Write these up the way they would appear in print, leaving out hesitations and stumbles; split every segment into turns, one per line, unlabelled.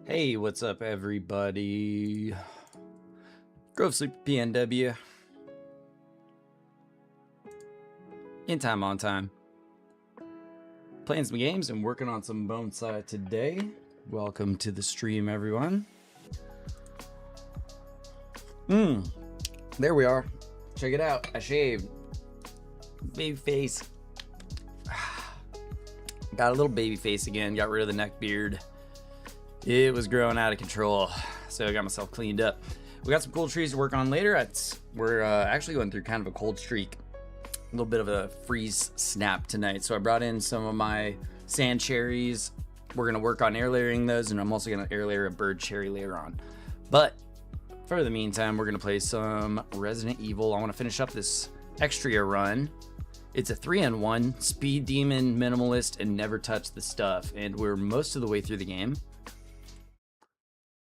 Hey, what's up, everybody? Grove Sleep PNW. In time, on time. playing some games and working on some bonsai today. Welcome to the stream, everyone. There we are. Check it out. I shaved. Baby face. Got a little baby face again. Got rid of the neck beard. It was growing out of control, so I got myself cleaned up. We got some cool trees to work on later. We're actually going through kind of a cold streak. A little bit of a freeze snap tonight. So I brought in some of my sand cherries. We're going to work on air layering those, and I'm also going to air layer a bird cherry later on. But for the meantime, we're going to play some Resident Evil. I want to finish up this Extriaa run. It's a 3-in-1, speed demon, minimalist, and never touch the stuff. And we're most of the way through the game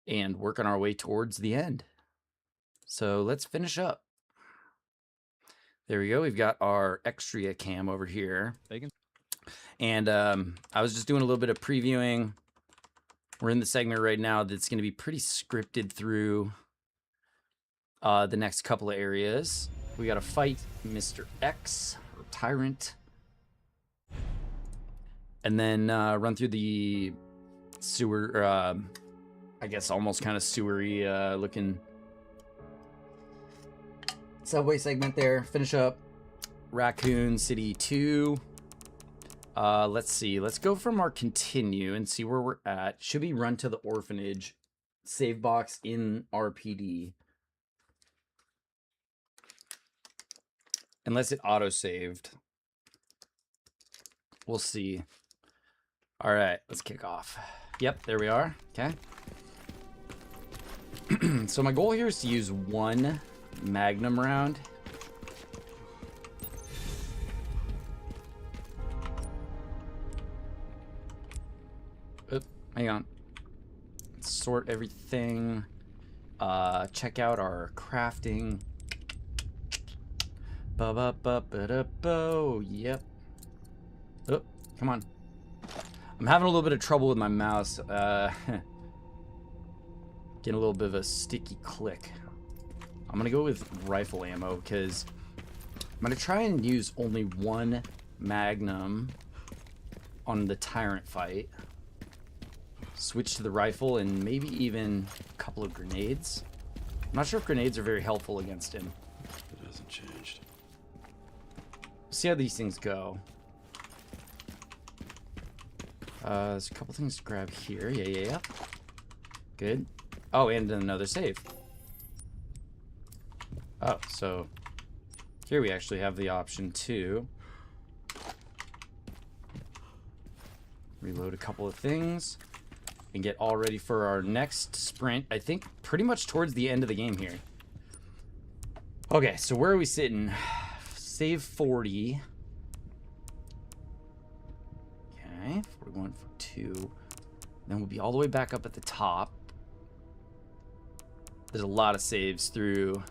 and working our way towards the end. So let's finish up. There we go. We've got our Extriaa cam over here. And I was just doing a little bit of previewing. We're in the segment right now that's going to be pretty scripted through the next couple of areas. We got to fight Mr. X, or Tyrant. And then run through the sewer, I guess almost kind of sewery looking subway segment there. Finish up Raccoon City 2. Let's see. Let's go from our continue and see where we're at. Should be run to the orphanage. Save box in RPD. Unless it auto-saved. We'll see. All right, let's kick off. Yep, there we are. Okay. So my goal here is to use one Magnum round. Oop, hang on. Let's sort everything. Check out our crafting. Ba-ba-ba-ba-da-bo. Yep. Oop, come on. I'm having a little bit of trouble with my mouse. Getting a little bit of a sticky click. I'm gonna go with rifle ammo because I'm gonna try and use only one Magnum on the Tyrant fight. Switch to the rifle and maybe even a couple of grenades. I'm not sure if grenades are very helpful against him.
It hasn't changed.
See how these things go. There's a couple things to grab here. Yeah. Good. Oh, and another save. Oh, so here we actually have the option to reload a couple of things and get all ready for our next sprint. I think pretty much towards the end of the game here. Okay, so where are we sitting? Save 40. Okay, 41, 42. Then we'll be all the way back up at the top. There's a lot of saves through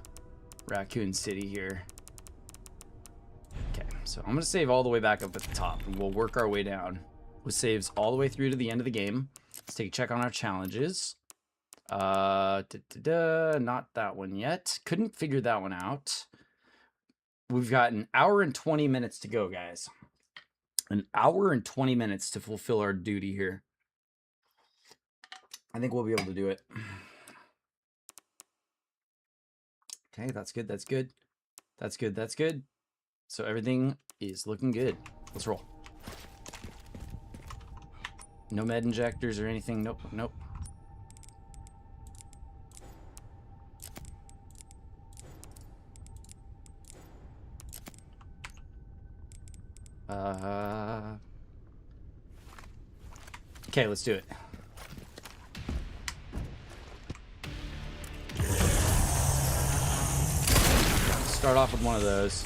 Raccoon City here. Okay, so I'm going to save all the way back up at the top, and we'll work our way down with saves all the way through to the end of the game. Let's take a check on our challenges. Not that one yet. Couldn't figure that one out. We've got an hour and 20 minutes to go, guys. An hour and 20 minutes to fulfill our duty here. I think we'll be able to do it. Okay, that's good, that's good. That's good, that's good. So everything is looking good. Let's roll. No med injectors or anything. Nope, nope. Okay, let's do it. Start off with one of those.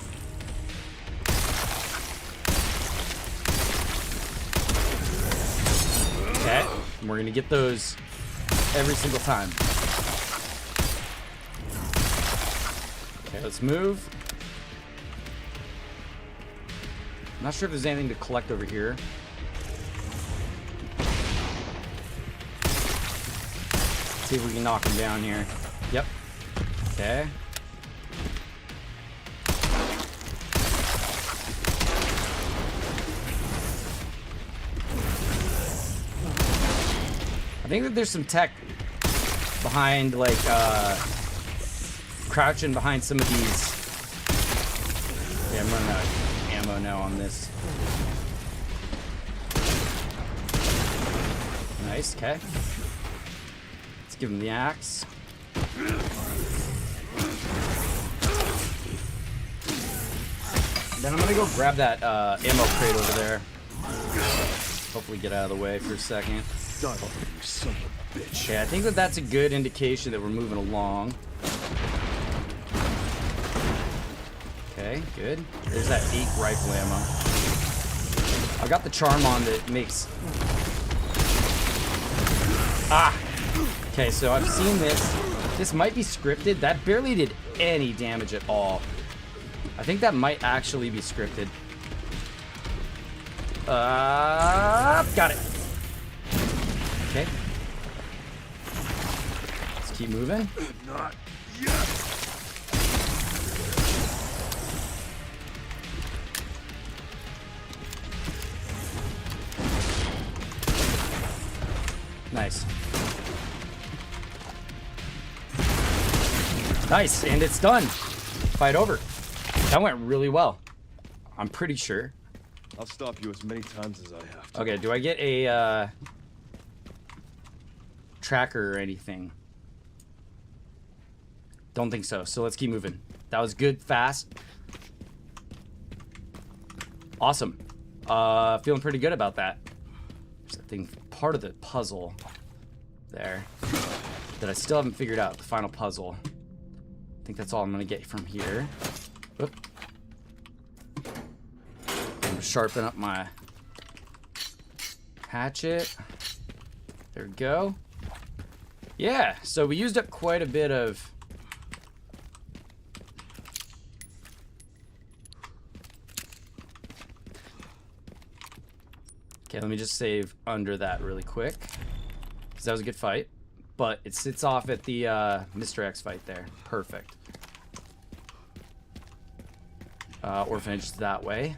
Okay, and we're gonna get those every single time. Okay, let's move. I'm not sure if there's anything to collect over here. Let's see if we can knock him down here. Yep. Okay. I think that there's some tech behind, like, crouching behind some of these. Yeah, I'm running out of ammo now on this. Nice, okay. Let's give him the axe. Then I'm gonna go grab that ammo crate over there. Hopefully get out of the way for a second. Okay, I think that that's a good indication that we're moving along. Okay, good. There's that 8 rifle ammo. I got the charm on that makes... Ah! Okay, so I've seen this. This might be scripted. That barely did any damage at all. I think that might actually be scripted. Got it. Okay. Let's keep moving.
Not yet.
Nice. Nice, and it's done. Fight over. That went really well. I'm pretty sure.
I'll stop you as many times as I have to.
Okay, do I get a tracker or anything? Don't think so. So let's keep moving. That was good, fast. Awesome. Feeling pretty good about that. There's that thing, part of the puzzle there that I still haven't figured out, the final puzzle. I think that's all I'm gonna get from here. Whoop. I'm gonna sharpen up my hatchet. There we go. Yeah, so we used up quite a bit of... Okay, let me just save under that really quick, because that was a good fight. But it sits off at the Mr. X fight there. Perfect. Orphanage that way.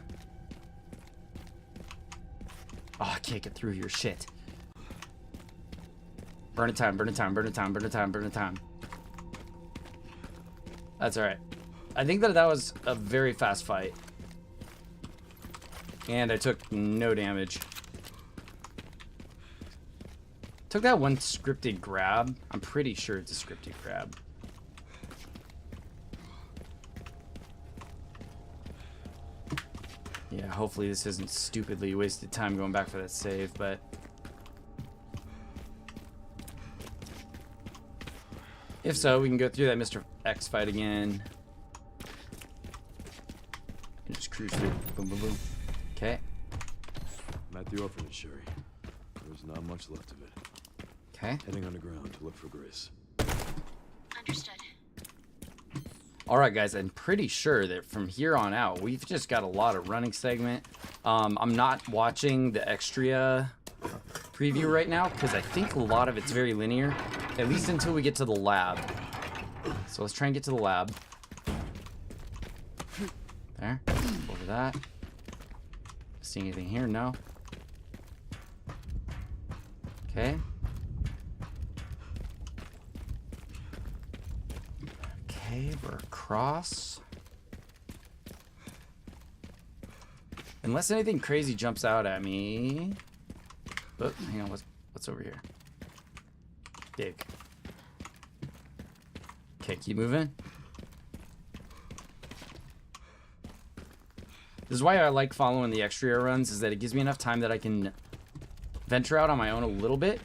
Oh, I can't get through here. Shit. Burn it time, burn it time, burn it time, burn it time, burn it time. That's alright. I think that was a very fast fight. And I took no damage. Took that one scripted grab. I'm pretty sure it's a scripted grab. Yeah, hopefully this isn't stupidly wasted time going back for that save, but... if so, we can go through that Mr. X fight again. And just cruise through. Boom, boom, boom. Okay.
I'm at the orphanage, Sherry. There's not much left of it.
Okay.
Heading underground to look for Grace.
Understood.
Alright guys, I'm pretty sure that from here on out, we've just got a lot of running segment. I'm not watching the Extriaa preview right now, because I think a lot of it's very linear. At least until we get to the lab. So let's try and get to the lab. There. Over that. See anything here? No. Okay. Okay, we're across. Unless anything crazy jumps out at me. Oh, hang on, what's over here? Dig. Okay, keep moving. This is why I like following the Extriaa runs, is that it gives me enough time that I can venture out on my own a little bit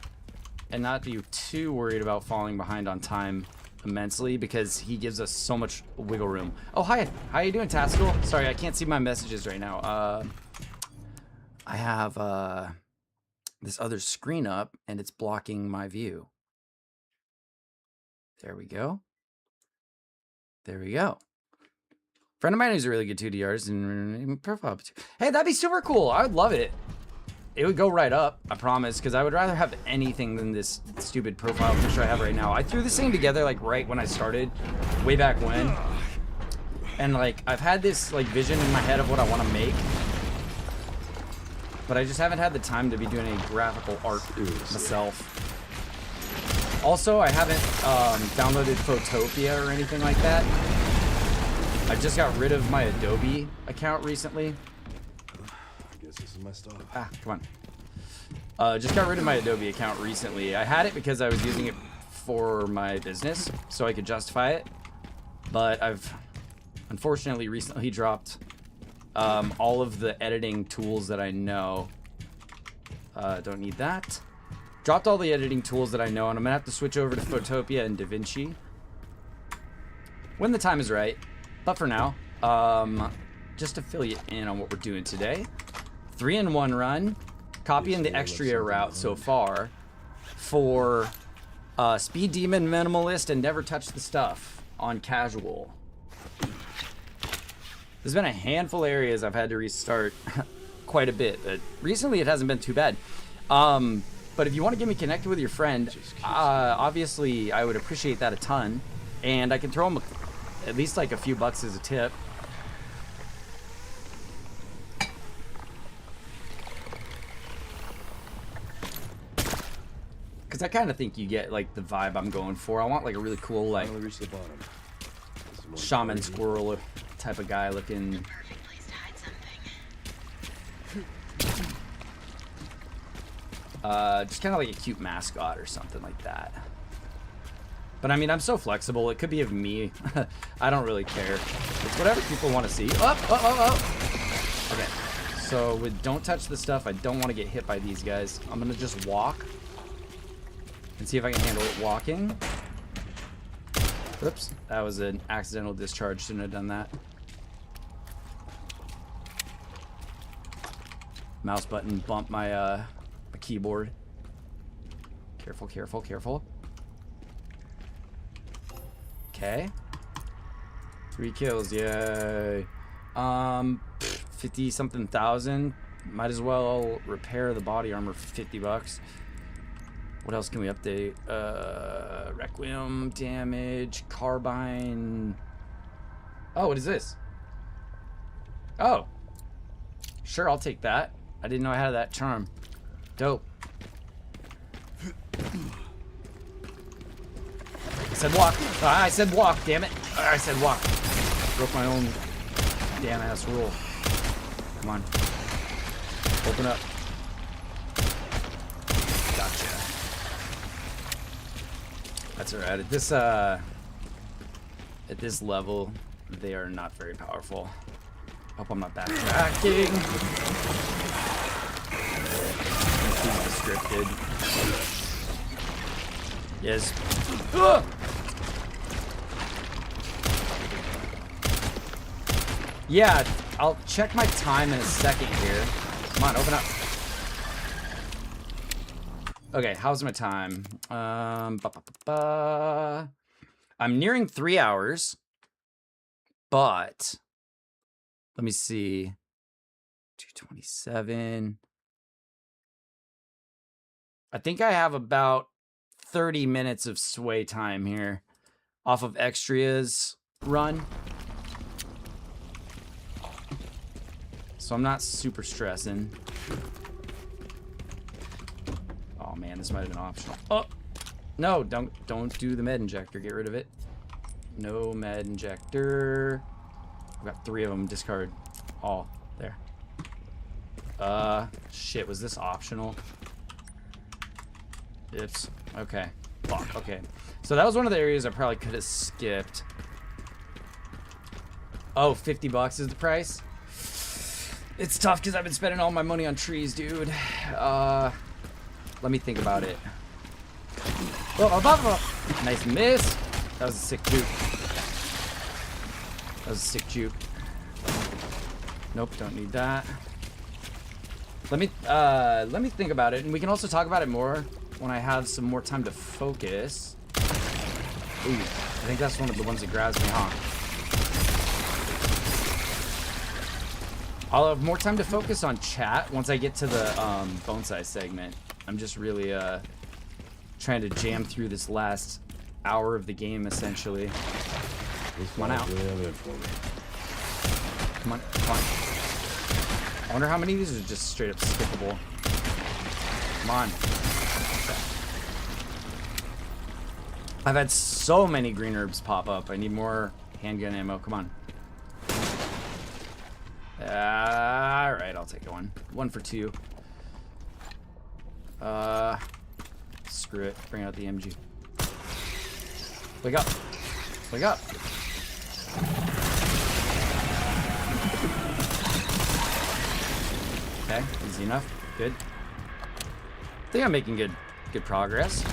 and not be too worried about falling behind on time immensely, because he gives us so much wiggle room. Oh, hi. How you doing, Taskill? Sorry, I can't see my messages right now. I have this other screen up, and it's blocking my view. There we go. There we go. Friend of mine who's a really good 2D artist and profile. Hey, that'd be super cool. I would love it. It would go right up, I promise, because I would rather have anything than this stupid profile picture I have right now. I threw this thing together like right when I started, way back when. And like, I've had this like vision in my head of what I want to make, but I just haven't had the time to be doing any graphical art myself. Also, I haven't downloaded Photopia or anything like that. I just got rid of my Adobe account recently.
I guess this is my stop.
Ah, come on. Just got rid of my Adobe account recently. I had it because I was using it for my business, so I could justify it. But I've unfortunately recently dropped all of the editing tools that I know. Don't need that. Dropped all the editing tools that I know, and I'm gonna have to switch over to Photopia and DaVinci when the time is right. But for now, just to fill you in on what we're doing today, 3-in-1 run, copying the Extriaa route so far for Speed Demon, Minimalist, and Never Touch the Stuff on casual. There's been a handful of areas I've had to restart quite a bit, but recently it hasn't been too bad. But if you want to get me connected with your friend, obviously I would appreciate that a ton, and I can throw him at least like a few bucks as a tip. Because I kind of think you get like the vibe I'm going for. I want like a really cool like
Finally reached the bottom.
shaman squirrel type of guy looking.
Perfect place to hide something.
Just kind of like a cute mascot or something like that. But I mean, I'm so flexible. It could be of me. I don't really care. It's whatever people want to see. Oh. Okay. So with don't touch the stuff, I don't want to get hit by these guys. I'm gonna just walk and see if I can handle it walking. Oops, that was an accidental discharge. Shouldn't have done that. Mouse button bumped my my keyboard. Careful, careful, careful. Okay. 3 kills, yay. 50 something thousand. Might as well repair the body armor for 50 bucks. What else can we update? Requiem, damage, carbine. Oh, what is this? Oh. Sure, I'll take that. I didn't know I had that charm. Dope. I said walk. I said walk, damn it. I said walk. Broke my own damn ass rule. Come on. Open up. Gotcha. That's alright. At this level, they are not very powerful. Hope I'm not backtracking. Scripted. Yes. Ugh! Yeah, I'll check my time in a second here. Come on, open up. Okay, how's my time? I'm nearing 3 hours, but let me see. 227. I think I have about 30 minutes of sway time here off of Extriaa's run. So I'm not super stressing. Oh man, this might have been optional. Oh no, don't do the med injector. Get rid of it. No med injector. I've got 3 of them. Discard all. There. Shit, was this optional? Oops. Okay. Fuck. Okay. So that was one of the areas I probably could have skipped. Oh, 50 bucks is the price? It's tough because I've been spending all my money on trees, dude. Let me think about it. Oh, nice miss. That was a sick juke. That was a sick juke. Nope, don't need that. Let me think about it, and we can also talk about it more when I have some more time to focus. Ooh, I think that's one of the ones that grabs me, huh? I'll have more time to focus on chat once I get to the Bonsai segment. I'm just really trying to jam through this last hour of the game, essentially. Come on out. Come on, come on. I wonder how many of these are just straight up skippable. Come on. I've had so many green herbs pop up. I need more handgun ammo. Come on. Alright, I'll take one. 1 for 2. Screw it. Bring out the MG. Wake up. Wake up. Okay, easy enough. Good. I think I'm making good progress.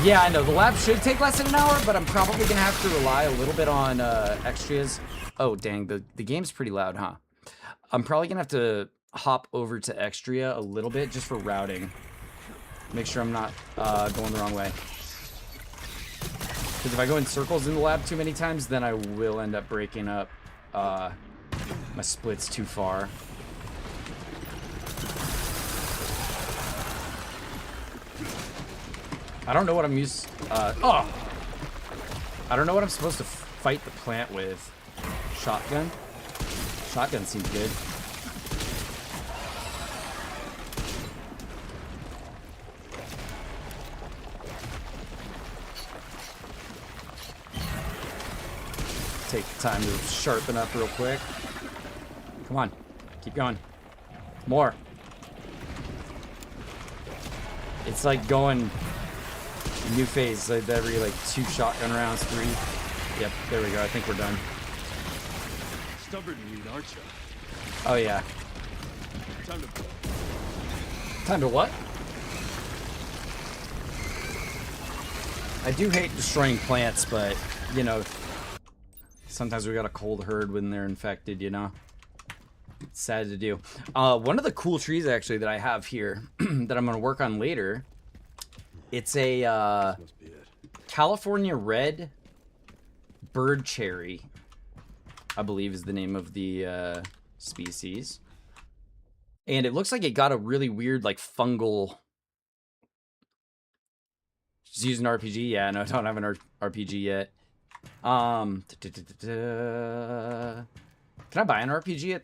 Yeah, I know. The lab should take less than an hour, but I'm probably gonna have to rely a little bit on Extria's. Oh, dang. The game's pretty loud, huh? I'm probably gonna have to hop over to Extriaa a little bit just for routing. Make sure I'm not going the wrong way. Because if I go in circles in the lab too many times, then I will end up breaking up my splits too far. I don't know what I'm used. I don't know what I'm supposed to fight the plant with. Shotgun. Shotgun seems good. Take the time to sharpen up real quick. Come on, keep going. More. It's like going new phase, like every like 2 shotgun rounds, 3. Yep, there we go. I think we're done.
Stubborn meat, aren't you?
Oh yeah.
Time to.
Time to what? I do hate destroying plants, but you know, sometimes we got a cold herd when they're infected. You know, it's sad to do. One of the cool trees actually that I have here that I'm gonna work on later. It's a California red bird cherry, I believe is the name of the species. And it looks like it got a really weird, like, fungal... Just use an RPG? Yeah, no, I don't have an RPG yet. Can I buy an RPG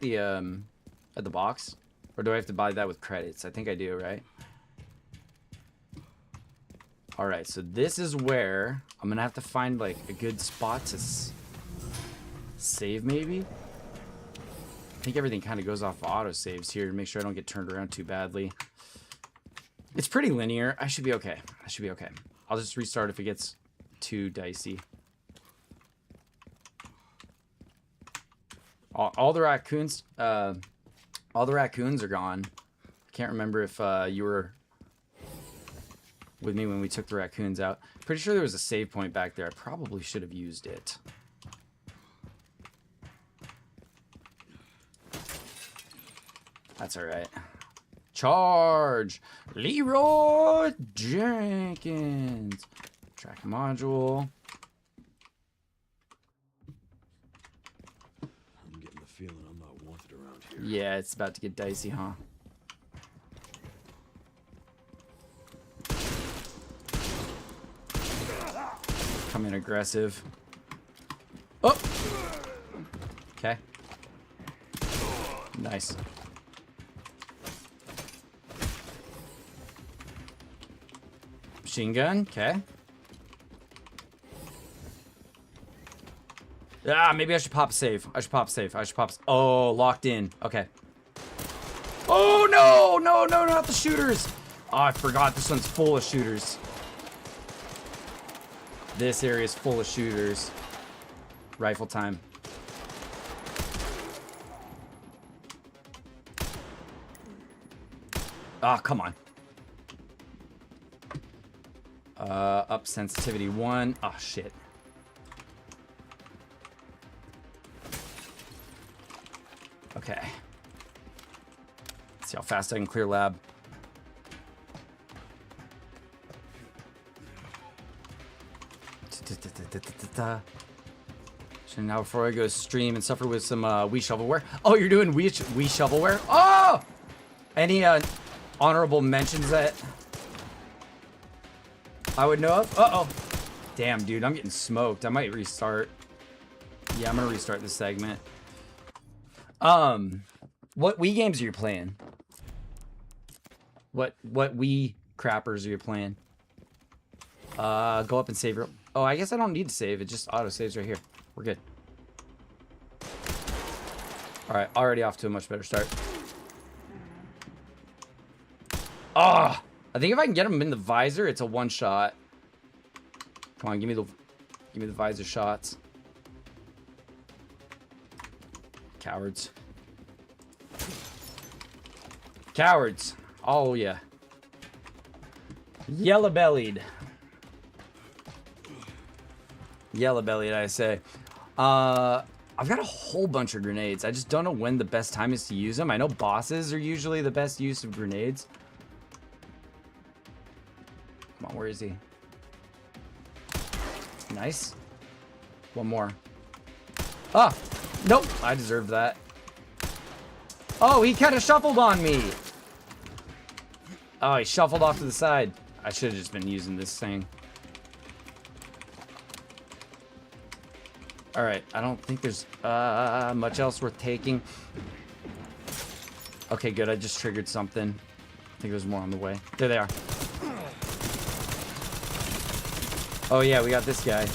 at the box? Or do I have to buy that with credits? I think I do, right? Alright, so this is where I'm gonna have to find, like, a good spot to save, maybe? I think everything kind of goes off auto-saves here to make sure I don't get turned around too badly. It's pretty linear. I should be okay. I should be okay. I'll just restart if it gets too dicey. All the raccoons, are gone. Can't remember if you were with me when we took the raccoons out. Pretty sure there was a save point back there. I probably should have used it. That's alright. Charge! Leroy Jenkins! Track module.
I'm getting the feeling I'm not wanted around here.
Yeah, it's about to get dicey, huh? Come in aggressive. Oh! Okay. Nice. Machine gun, okay. Ah, maybe I should pop a save. Oh, locked in. Okay. Oh, no! No, not the shooters! Oh, I forgot this one's full of shooters. This area is full of shooters. Rifle time. Ah, come on. Up sensitivity 1. Oh, shit. Okay. Let's see how fast I can clear lab. So now before I go stream and suffer with some Wii shovelware. Oh, you're doing Wii shovelware? Oh! Any honorable mentions that I would know of? Uh-oh. Damn, dude, I'm getting smoked. I might restart. Yeah, I'm gonna restart this segment. What Wii games are you playing? What Wii crappers are you playing? Go up and save real. Oh, I guess I don't need to save. It just auto saves right here. We're good. All right, already off to a much better start. Ah, I think if I can get him in the visor, it's a one shot. Come on, give me the visor shots. Cowards. Cowards. Oh yeah. Yellow bellied. Yellow bellied, I say. I've got a whole bunch of grenades. I just don't know when the best time is to use them. I know bosses are usually the best use of grenades. Come on, where is he? Nice. One more. Ah! Nope! I deserved that. Oh, he kind of shuffled on me! Oh, he shuffled off to the side. I should have just been using this thing. Alright, I don't think there's much else worth taking. Okay, good. I just triggered something. I think there's more on the way. There they are. Oh yeah, we got this guy.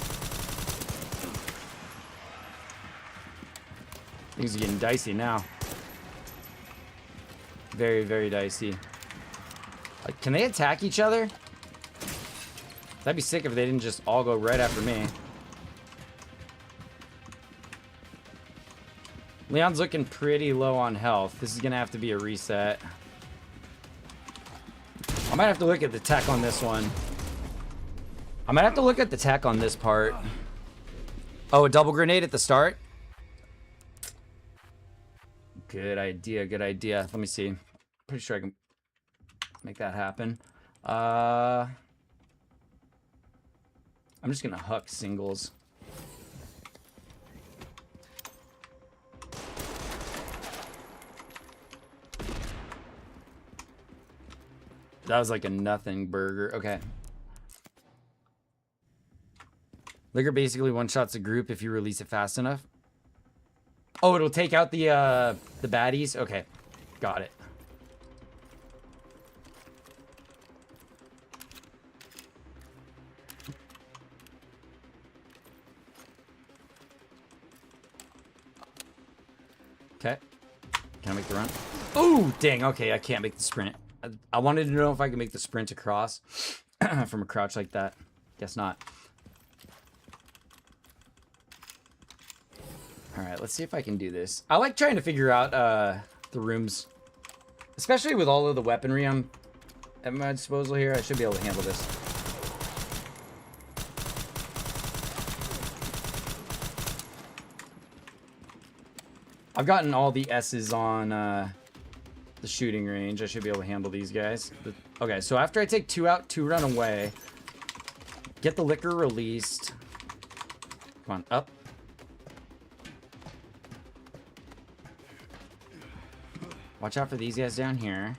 Things are getting dicey now. Very, very dicey. Like, can they attack each other? That'd be sick if they didn't just all go right after me. Leon's looking pretty low on health. This is gonna have to be a reset. I might have to look at the tech on this one. I might have to look at the tech on this part. Oh, a double grenade at the start? Good idea, good idea. Let me see. Pretty sure I can make that happen. I'm just gonna huck singles. That was like a nothing burger. Okay. Liquor basically one-shots a group if you release it fast enough. Oh, it'll take out the baddies? Okay. Got it. Okay. Can I make the run? Oh, dang. Okay, I can't make the sprint. I wanted to know if I could make the sprint across from a crouch like that. Guess not. Alright, let's see if I can do this. I like trying to figure out the rooms. Especially with all of the weaponry I'm at my disposal here. I should be able to handle this. I've gotten all the S's on the shooting range. I should be able to handle these guys. Okay, so after I take 2 out, 2 run away. Get the liquor released. Come on, up. Watch out for these guys down here.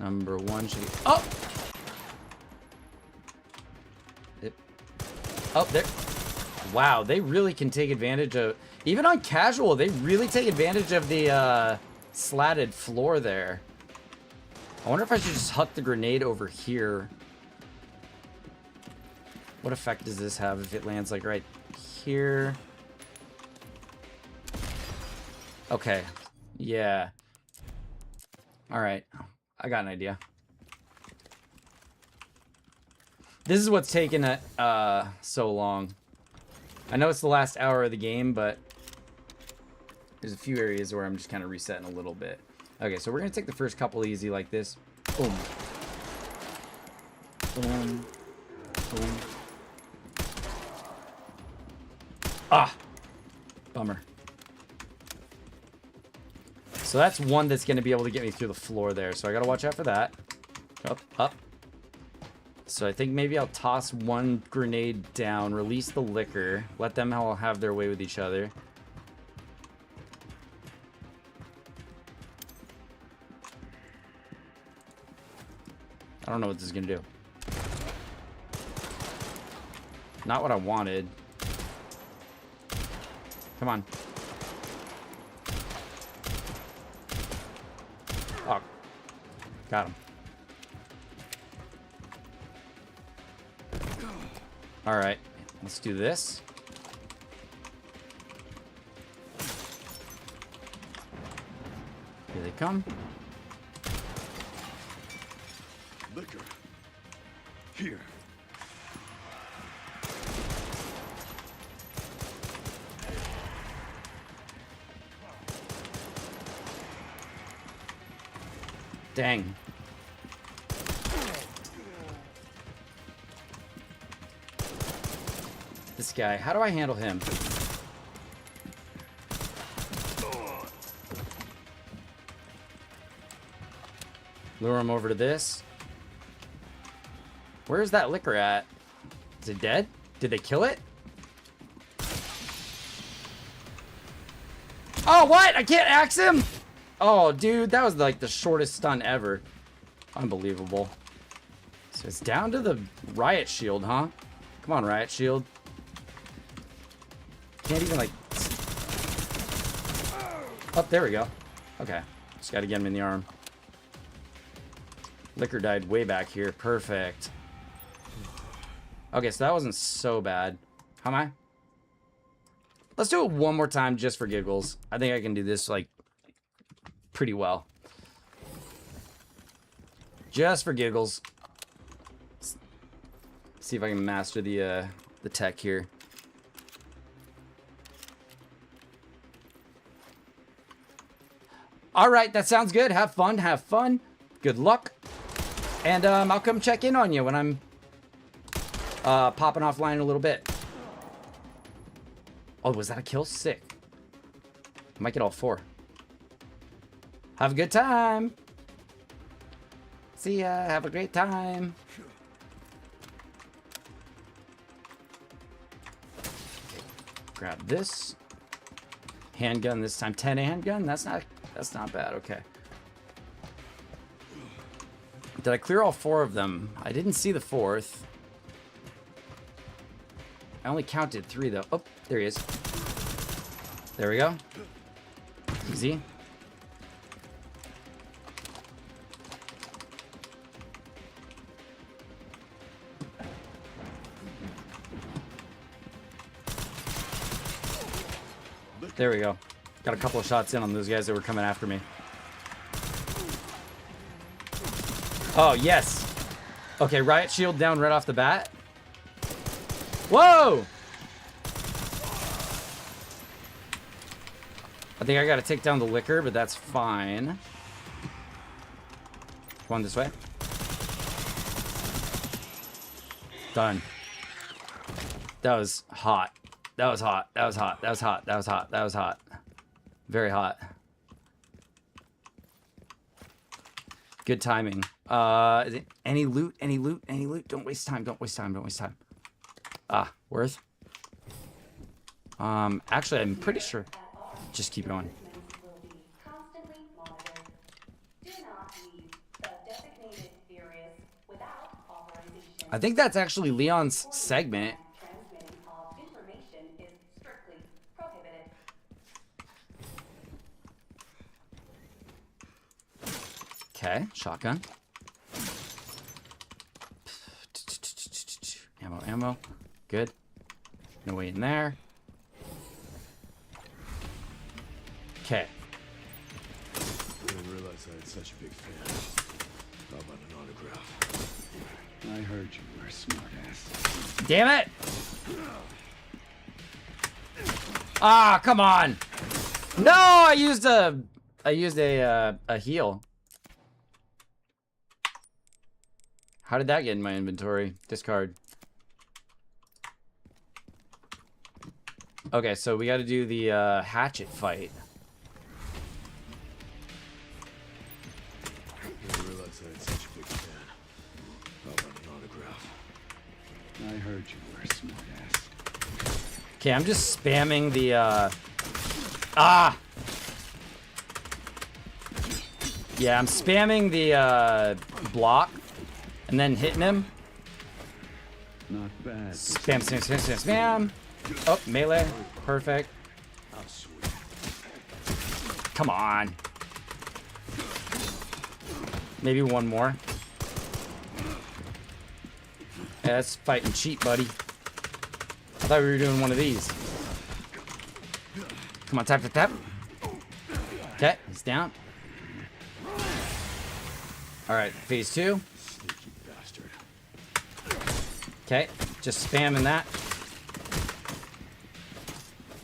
Number 1 should be... Oh! Oh, there. Wow, they really can take advantage of... Even on casual, they really take advantage of the slatted floor there. I wonder if I should just huck the grenade over here. What effect does this have if it lands like right here? Okay. Yeah. Alright. I got an idea. This is what's taken so long. I know it's the last hour of the game, but there's a few areas where I'm just kind of resetting a little bit. Okay, so we're going to take the first couple easy like this. Boom. Boom. Boom. Ah! Bummer. So that's one that's going to be able to get me through the floor there. So I got to watch out for that. Up, up. So I think maybe I'll toss one grenade down, release the liquor, let them all have their way with each other. I don't know what this is going to do. Not what I wanted. Come on. Got him. All right, let's do this. Here they come.
Liquor. Here.
Dang. This guy, how do I handle him? Lure him over to this. Where's that liquor at? Is it dead? Did they kill it? Oh, what? I can't axe him? Oh, dude, that was like the shortest stun ever. Unbelievable. So it's down to the riot shield, huh? Come on, riot shield. Can't even like... Oh, there we go. Okay. Just gotta get him in the arm. Liquor died way back here. Perfect. Okay, so that wasn't so bad. How am I? Let's do it one more time just for giggles. I think I can do this, like, pretty well. Just for giggles. See if I can master the tech here. All right, that sounds good. Have fun. Have fun. Good luck. And I'll come check in on you when I'm popping offline in a little bit. Oh, was that a kill? Sick. I might get all 4. Have a good time. See ya. Have a great time. Grab this. Handgun this time. 10 handgun? That's not bad. Okay. Did I clear all 4 of them? I didn't see the 4th. I only counted 3 though. Oh, there he is. There we go. Easy. There we go. Got a couple of shots in on those guys that were coming after me. Oh, yes. Okay, riot shield down right off the bat. Whoa! I think I gotta take down the liquor, but that's fine. Going this way. Done. That was hot. That was hot. That was hot. That was hot. That was hot. That was hot. Very hot. Good timing. Is it any loot? Any loot? Any loot? Don't waste time. Don't waste time. Don't waste time. Ah, worth. Actually, I'm pretty sure. Just keep going. I think that's actually Leon's segment. Okay, shotgun. Ammo, ammo. Good. No way in there. Okay.
I didn't realize I had such a big fan. How about an autograph?
I heard you were a smartass.
Damn it! Ah, come on! No, I used a heal. How did that get in my inventory? Discard. Okay, so we got to do the hatchet fight.
I didn't realize I had such a big fan. How about an autograph?
I heard you were a smartass.
Okay, I'm just spamming the yeah, I'm spamming the block and then hitting him.
Not bad.
Spam, spam, spam, spam, spam. Oh, melee. Perfect.
How sweet.
Come on. Maybe one more. Yeah, that's fighting cheap, buddy. I thought we were doing one of these. Come on, tap, tap, tap. Okay, he's down. All right, phase 2.
Sneaky bastard.
Okay, just spamming that.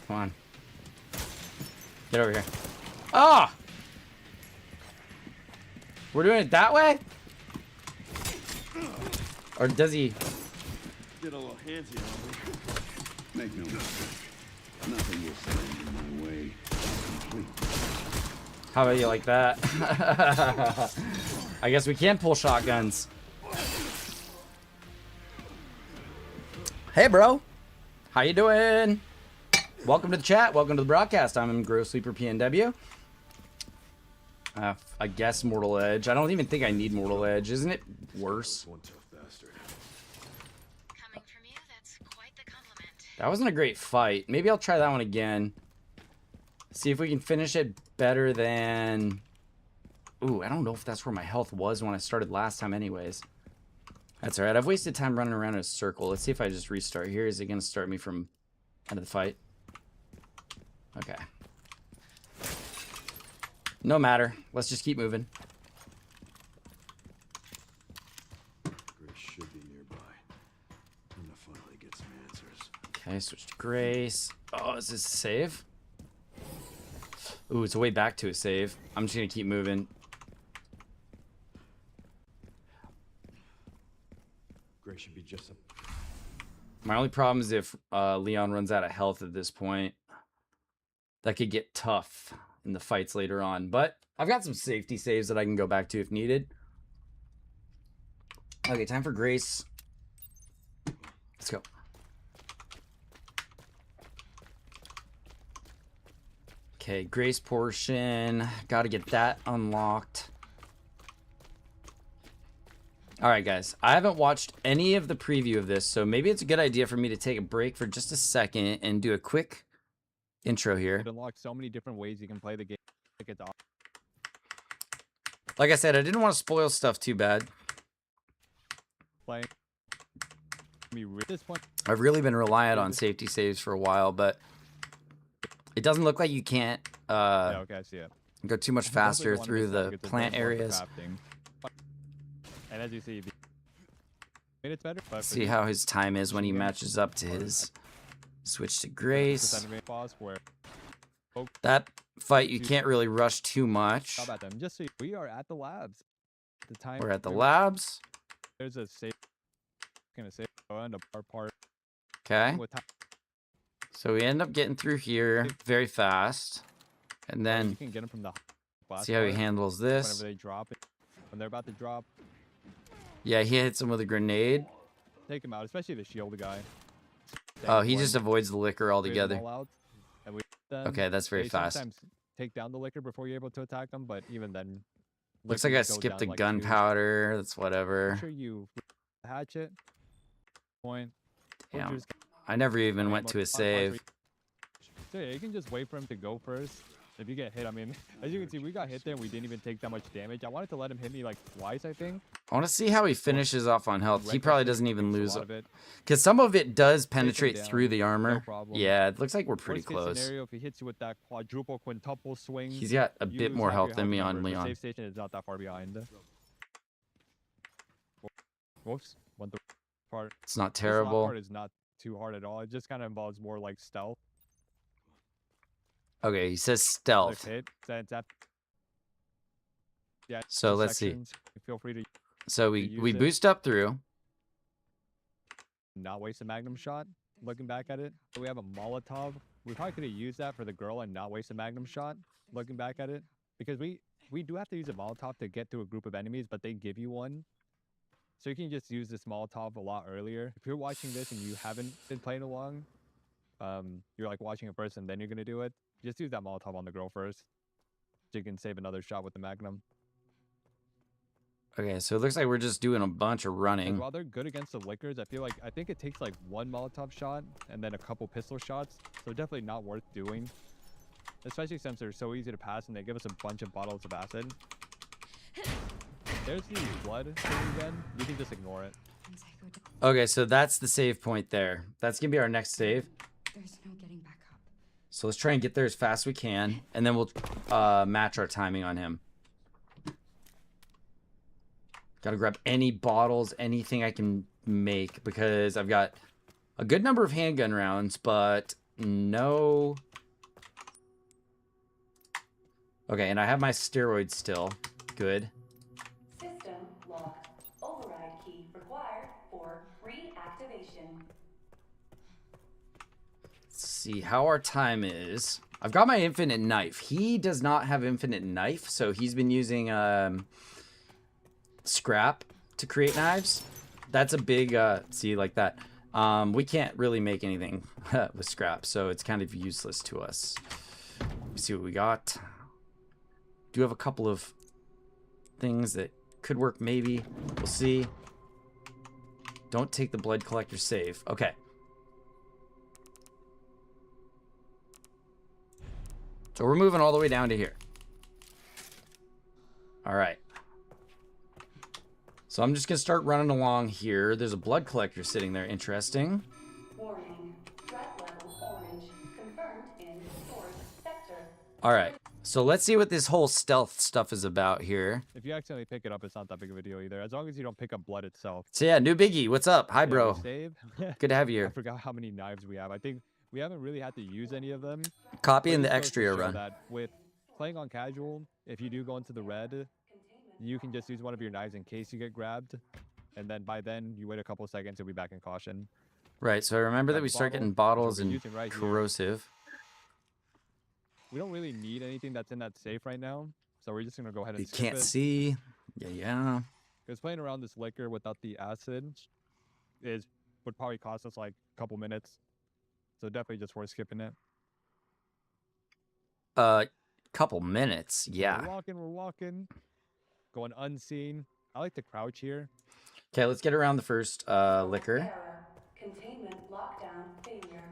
Come on. Get over here. Ah! We're doing it that way? Or does he?
Get a little handsy on me.
Make no mistake. Nothing will stand in my way. Complete.
How about you like that? I guess we can pull shotguns. Hey, bro. How you doing? Welcome to the chat. Welcome to the broadcast. I'm Grow Sleeper PNW. I guess Mortal Edge. I don't even think I need Mortal Edge. Isn't it worse?
One tough bastard.
Coming from you, that's quite the compliment.
That wasn't a great fight. Maybe I'll try that one again. See if we can finish it better than... Ooh, I don't know if that's where my health was when I started last time anyways. That's alright. I've wasted time running around in a circle. Let's see if I just restart here. Is it going to start me from end of the fight? Okay. No matter. Let's just keep moving.
Grace should be nearby. I'm gonna finally get some answers.
Okay, switch to Grace. Oh, is this a save? Ooh, it's a way back to a save. I'm just going to keep moving.
Grace should be just a...
My only problem is if Leon runs out of health at this point. That could get tough in the fights later on. But I've got some safety saves that I can go back to if needed. Okay, time for Grace. Let's go. Okay, Grace portion. Got to get that unlocked. All right, guys. I haven't watched any of the preview of this, so maybe it's a good idea for me to take a break for just a second and do a quick intro here.
It unlocks so many different ways you can play the game.
Like I said, I didn't want to spoil stuff too bad.
Playing. At this point,
I've really been reliant on safety saves for a while, but it doesn't look like you can't
yeah, okay, I see it.
go too much faster through the plant areas.
And as you see, it's better. But
See how his time is when he matches up to his switch to Grace. That fight you can't really rush too much.
How about them? Just so we are at the labs. The time
We're at the labs.
There's a safe. Gonna say on our part.
Okay.
With time.
So we end up getting through here very fast, and
You
then
can get them from the glass
see how he
part
handles this.
whenever they drop it. When they're about to drop,
Yeah, he hits him with a grenade.
take him out, especially the shield guy.
Oh, he just avoids the liquor
Clear them
altogether.
all out, and we then
Okay, that's very
they
fast.
Sometimes take down the liquor before you're able to attack them, but even then,
Looks
liquor
like I
goes
skipped
down
a
like
gunpowder. That's
Make
whatever.
sure you hatchet. Point.
Yeah,
Butcher's
I never even
ammo,
went to a
spots
save.
So yeah, you can just wait for him to go first. If you get hit, I mean, as you can see, we got hit there and we didn't even take that much damage. I wanted to let him hit me like twice, I think.
I want to see how he finishes off on health. He
Ricochet
probably doesn't even
takes a
lose
lot
it.
of it.
Because some of it does
him
penetrate
down,
through the
no
armor.
problem.
Yeah, it looks like we're pretty
Worst case
close.
scenario, if he hits you with that quadruple, quintuple swing,
He's got a
you
bit
lose
more
half
health
your
than me on
number. The
Leon.
safe station is not that far behind. Whoops, went the part.
It's not
The slot
terrible.
part is not too hard at all. It just kind of involves more like stealth.
Okay, he says
Other
stealth.
hit, that's at- yeah.
So
two
let's see.
sections. Feel free to
So
use
we
it.
boost up through.
not waste a magnum shot. Looking back at it, we have a Molotov. We probably could have used that for the girl and not waste a magnum shot. Looking back at it, because we do have to use a Molotov to get to a group of enemies, but they give you one. So you can just use this Molotov a lot earlier. If you're watching this and you haven't been playing along, you're like watching it first and then you're gonna do it. Just use that Molotov on the girl first, so you can save another shot with the magnum.
Okay, so it looks like we're just doing a bunch of
'Cause
running.
while they're good against the liquors, I think it takes like one Molotov shot and then a couple pistol shots. So definitely not worth doing. Especially since they're so easy to pass and they give us a bunch of bottles of acid. There's the blood thing again. You can just ignore it.
Okay, so that's the save point there. That's gonna be our next save.
There's no getting back up.
So let's try and get there as fast as we can, and then we'll match our timing on him. Gotta grab any bottles, anything I can make, because I've got a good number of handgun rounds, but no... Okay, and I have my steroids still. Good.
System locked. Override key required for reactivation.
Let's see how our time is. I've got my infinite knife. He does not have infinite knife, so he's been using scrap to create knives. That's a big see, like that. We can't really make anything with scrap, so it's kind of useless to us. Let me see what we got. Do have a couple of things that could work, maybe. We'll see. Don't take the blood collector save. Okay. So we're moving all the way down to here. All right. So I'm just going to start running along here. There's a blood collector sitting there. Interesting.
Warning. Threat level orange. Confirmed in storage sector.
All right. So let's see what this whole stealth stuff is about here.
If you accidentally pick it up, it's not that big of a deal either. As long as you don't pick up blood itself.
So yeah, new biggie. What's up? Hi,
Yeah,
bro.
Save.
Good to have you
I
here.
forgot how many knives we have. I think we haven't really had to use any of them.
Copying the
But it just goes to
Extriaa
show
run.
that with playing on casual, if you do go into the red, you can just use one of your knives in case you get grabbed. And then by then, you wait a couple seconds, you'll be back in caution.
Right. So I remember that
That
we start
bottle,
getting
which
bottles
we'll be
and
using right here.
corrosive.
We don't really need anything that's in that safe right now. So we're just going to go ahead and
You
skip
can't
it.
see. Yeah.
Because playing around this liquor without the acid would probably cost us like a couple minutes. So definitely just worth skipping it.
Couple minutes. Yeah.
We're walking. Going unseen. I like to crouch here.
Okay, let's get around the first liquor.
Error. Containment lockdown failure.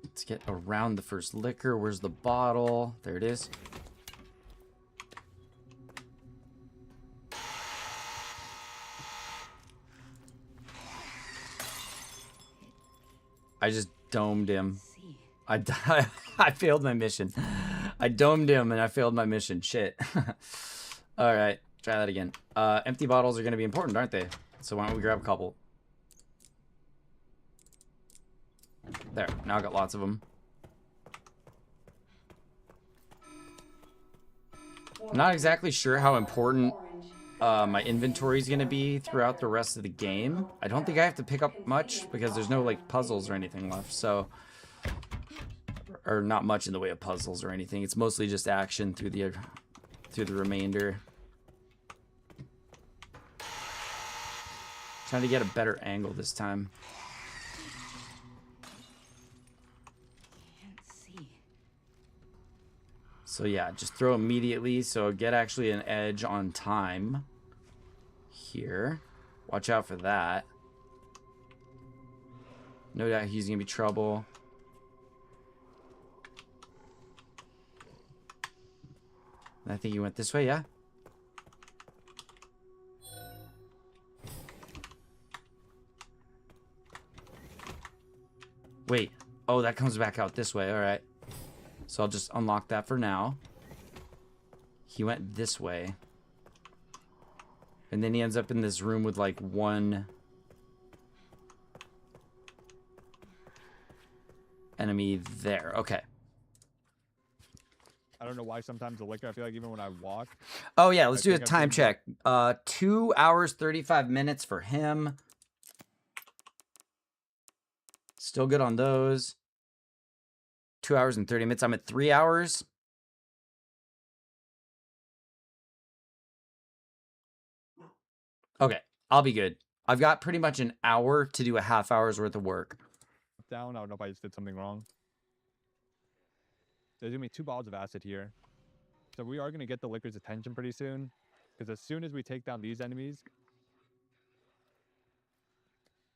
Let's get around the first liquor. Where's the bottle? There it is. I just domed him.
See.
I failed my mission. I domed him and I failed my mission. Shit. All right, try that again. Empty bottles are going to be important, aren't they? So why don't we grab a couple? There. Now I got lots of them. I'm not exactly sure how important my inventory is going to be throughout the rest of the game. I don't think I have to pick up much because there's no like puzzles or anything left. So, or not much in the way of puzzles or anything. It's mostly just action through the remainder. Trying to get a better angle this time.
Can't see.
So yeah, just throw immediately. So get actually an edge on time here. Watch out for that. No doubt he's gonna be trouble. I think he went this way, yeah? Wait. Oh, that comes back out this way. All right. So I'll just unlock that for now. He went this way. And then he ends up in this room with like one enemy there. Okay.
I don't know why sometimes the liquor, I feel like even when I walk.
Oh yeah, let's
I
do a
think I've
time
seen-
check. 2 hours 35 minutes for him. Still good on those. 2 hours and 30 minutes. I'm at 3 hours. Okay, I'll be good. I've got pretty much an hour to do a half hour's worth of work.
Down. I don't know if I just did something wrong. There's gonna be 2 bottles of acid here. So we are gonna get the liquor's attention pretty soon. Because as soon as we take down these enemies.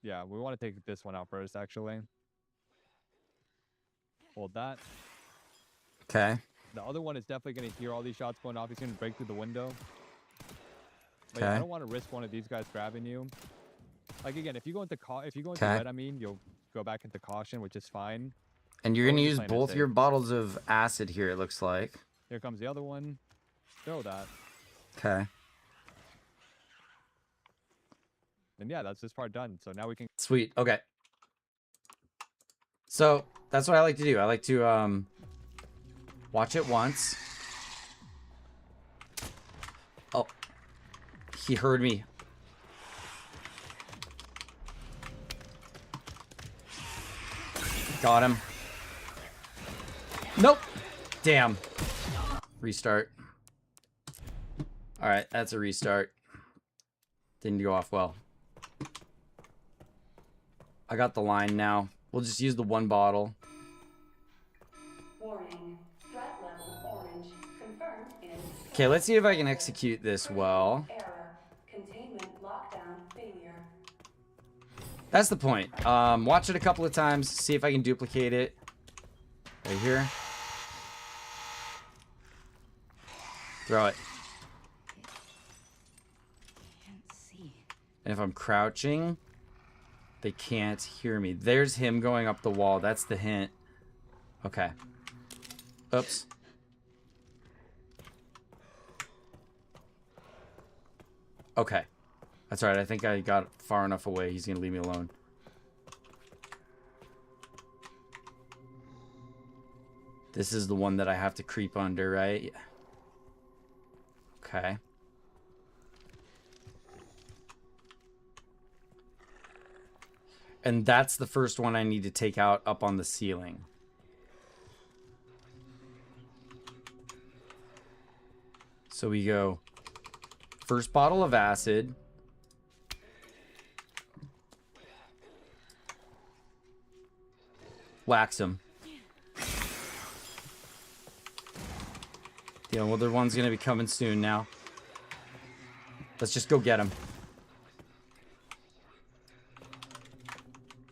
Yeah, we want to take this one out first, actually. Hold that.
Okay.
The other one is definitely going to hear all these shots going off. He's going to break through the window. But yeah, I
Okay.
don't want to risk one of these guys grabbing you. Like again, if you go into
Okay.
red, I mean, you'll go back into caution, which is fine.
And you're
Or
gonna
just
use
playing it
both
safe.
your bottles of acid here, it looks like.
Here comes the other one. Throw that.
Okay.
And yeah, that's this part done. So now we can
Sweet. Okay. So that's what I like to do. I like to watch it once. Oh, he heard me. Got him. Nope. Damn. Restart. All right, that's a restart. Didn't go off well. I got the line now. We'll just use the one bottle.
Warning. Threat level orange. Confirmed in.
Okay, let's see if I can execute this well.
Error. Containment lockdown failure.
That's the point. Watch it a couple of times, see if I can duplicate it. Right here. Throw it.
Can't see.
And if I'm crouching, they can't hear me. There's him going up the wall. That's the hint. Okay. Oops. Okay. That's all right. I think I got far enough away. He's going to leave me alone. This is the one that I have to creep under, right? Okay. And that's the first one I need to take out up on the ceiling. So we go first bottle of acid. Wax him. The other one's gonna be coming soon now. Let's just go get him.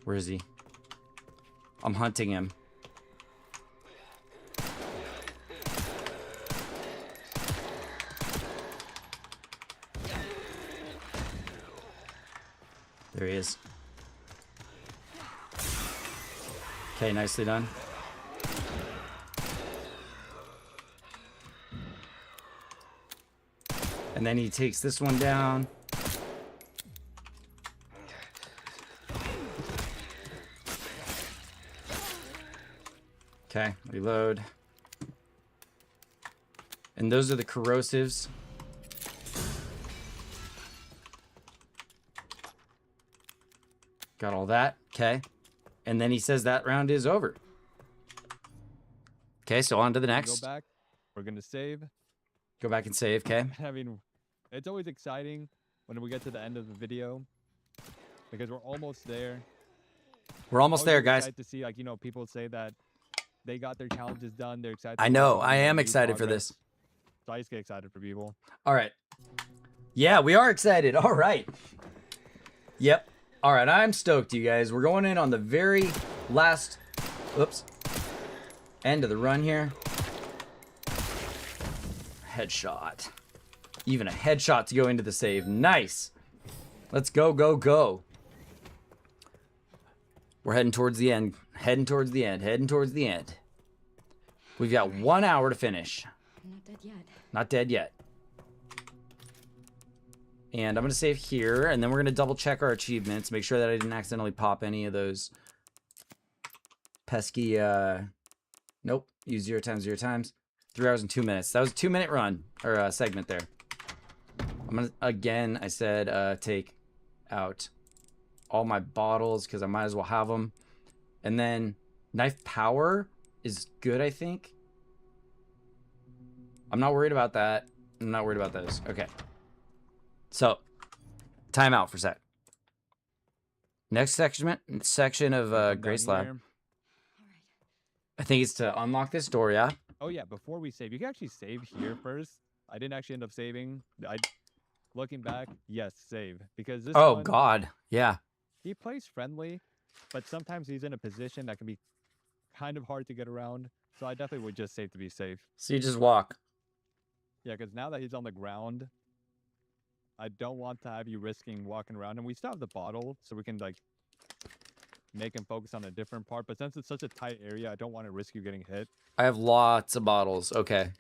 Where is he? I'm hunting him. There he is. Okay, nicely done. And then he takes this one down. Okay, reload. And those are the corrosives. Got all that. Okay. And then he says that round is over. Okay, so on to the
go
next.
back. We're gonna save.
Go back and save, okay?
I mean, it's always exciting when we get to the end of the video because we're almost there.
We're almost there,
Always
guys.
excited to see, like, you know, people say that they got their challenges done. They're excited.
I
to
know.
see
I am
new
excited for
progress.
this.
So I just get excited for people.
All right. Yeah, we are excited. All right. Yep. All right, I'm stoked, you guys. We're going in on the very last, oops, end of the run here. Headshot. Even a headshot to go into the save. Nice. Let's go, go, go. We're heading towards the end. Heading towards the end. Heading towards the end. We've got 1 hour to finish.
Not dead yet.
Not dead yet. And I'm going to save here, and then we're going to double check our achievements, make sure that I didn't accidentally pop any of those pesky, nope, use 0 times 0 times. 3 hours and 2 minutes. That was a 2-minute run, or segment there. I'm going to, again, I said take out all my bottles, because I might as well have them. And then knife power is good, I think. I'm not worried about that. I'm not worried about those. Okay. So, time out for a sec. Next section of Grace
Down
Lab.
here.
I think it's to unlock this door, yeah?
Oh yeah, before we save, you can actually save here first. I didn't actually end up saving. Looking back, yes, save because this
Oh,
one,
God. Yeah.
he plays friendly, but sometimes he's in a position that can be kind of hard to get around. So I definitely would just save to be safe.
So you just walk.
Yeah, because now that he's on the ground, I don't want to have you risking walking around. And we still have the bottle, so we can, like, make him focus on a different part. But since it's such a tight area, I don't want to risk you getting hit.
I have lots of bottles. Okay.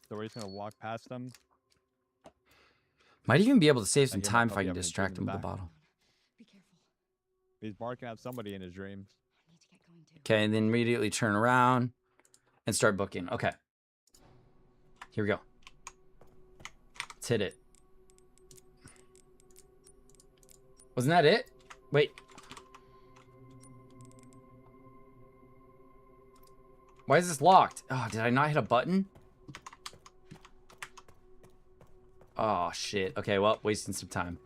So we're just going to walk past them.
Might even be able to save some
hear my
time if
puppy
I can
having a dream
distract
in
him
the
with the
back.
bottle.
Be careful.
He's barking at somebody in his dreams.
I need to get going too.
Okay, and then immediately turn around and start booking. Okay. Here we go. Let's hit it. Wasn't that it? Wait. Why is this locked? Oh, did I not hit a button? Oh, shit. Okay, well, wasting some time.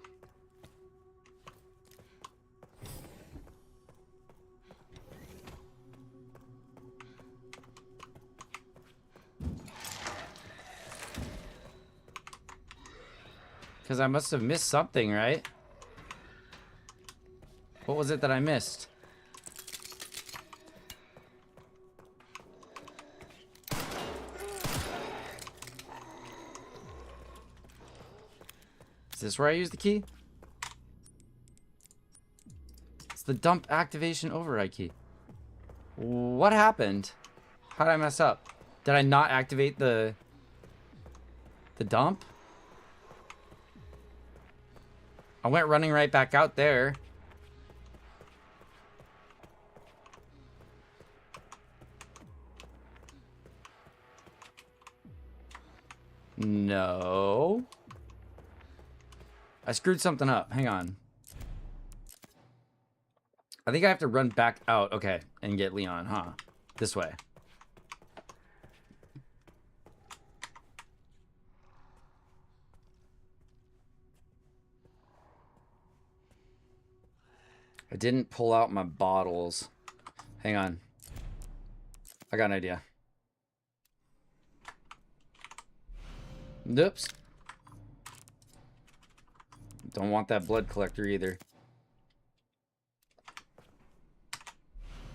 Because I must have missed something, right? What was it that I missed? Is this where I use the key? It's the dump activation override key. What happened? How did I mess up? Did I not activate the dump? I went running right back out there. No. I screwed something up. Hang on. I think I have to run back out. Okay. And get Leon, huh? This way. I didn't pull out my bottles. Hang on. I got an idea. Oops. Don't want that blood collector either.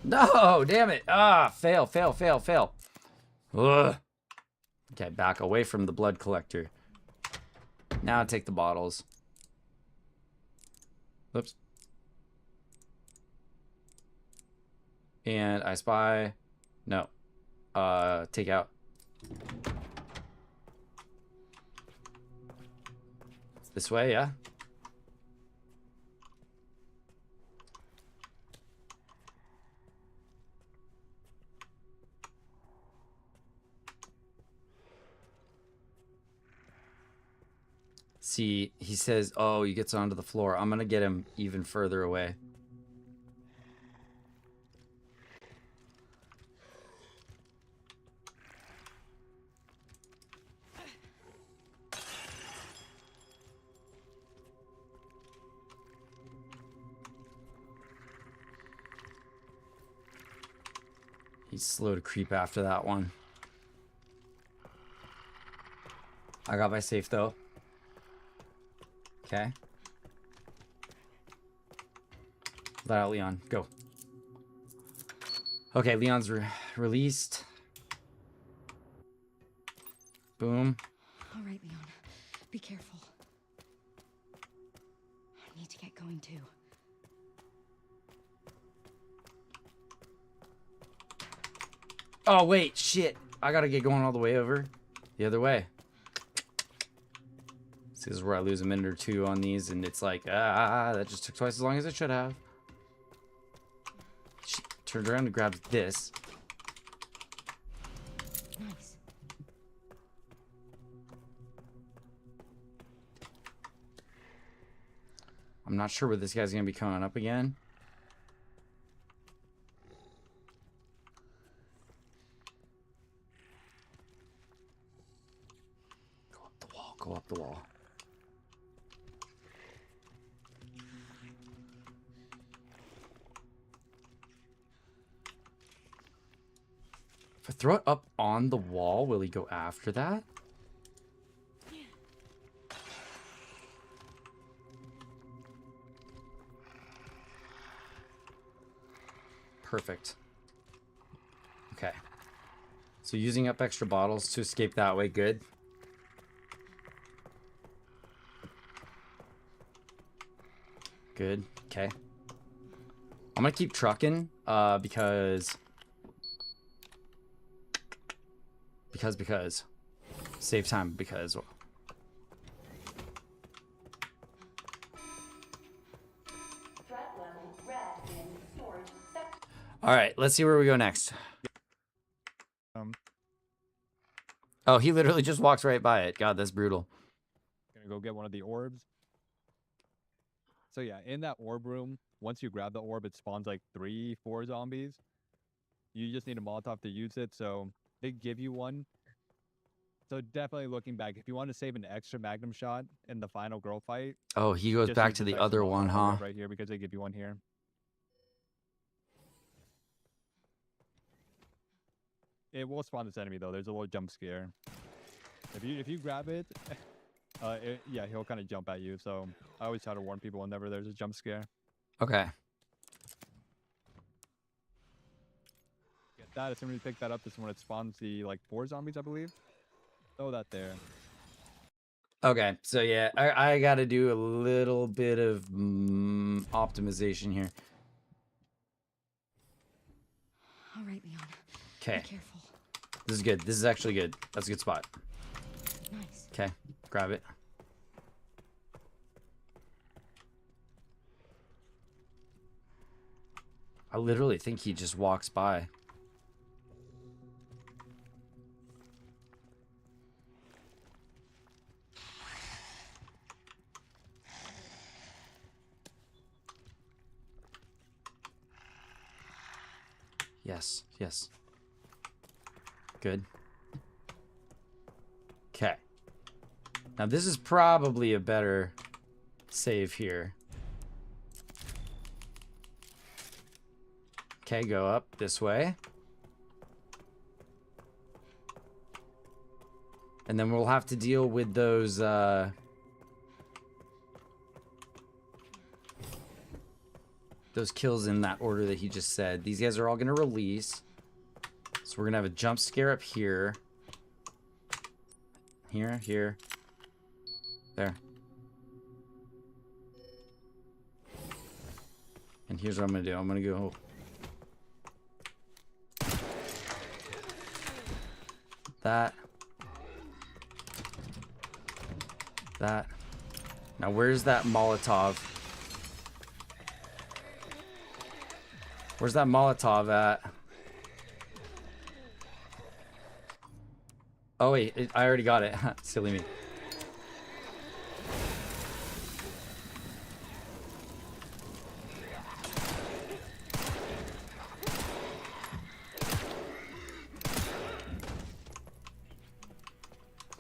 No, damn it. Ah, fail, fail, fail, fail. Ugh. Okay, back away from the blood collector. Now take the bottles. Oops. And I spy. No. Take out. It's this way, yeah? See, he says, oh, he gets onto the floor. I'm gonna get him even further away. He's slow to creep after that one. I got my safe though. Okay. Let out Leon. Go. Okay, Leon's released. Boom.
All right, Leon. Be careful. I need to get going too.
Oh, wait. Shit. I gotta get going all the way over. The other way. This is where I lose a minute or two on these, and it's like, that just took twice as long as it should have. She turned around and grabbed this.
Nice.
I'm not sure where this guy's gonna be coming up again. Go up the wall, go up the wall. If I throw it up on the wall, will he go after that? Perfect. Okay. So using up extra bottles to escape that way, good. Good, okay. I'm gonna keep trucking, because save time, because
Threat level red in storage sector.
all right, let's see where we go next.
Um,
Oh, he literally just walks right by it. God, that's brutal.
gonna go get one of the orbs. So yeah, in that orb room, once you grab the orb, it spawns like 3-4 zombies. You just need a Molotov to use it, so they give you one. So definitely looking back, if you want to save an extra Magnum shot in the final girl fight,
Oh, he goes
just
back
use
to
this
the
extra
other one,
Molotov
huh?
right here because they give you one here. It will spawn this enemy though. There's a little jump scare. If you grab it, yeah, he'll kind of jump at you. So I always try to warn people whenever there's a jump scare.
Okay.
Get that as soon as you pick that up. This is when it spawns the like 4 zombies, I believe. Throw that there.
Okay, so yeah, I gotta do a little bit of optimization here.
All right, Leon.
Okay,
Be careful.
this is good. This is actually good. That's a good spot.
Nice.
Okay, grab it. I literally think he just walks by. Yes, yes. Good. Okay. Now this is probably a better save here. Okay, go up this way. And then we'll have to deal with those, those kills in that order that he just said. These guys are all gonna release. So we're gonna have a jump scare up here. Here, here. There. And here's what I'm gonna do. I'm gonna go... That. That. Now where's that Molotov? Where's that Molotov at? Oh wait, I already got it. Silly me.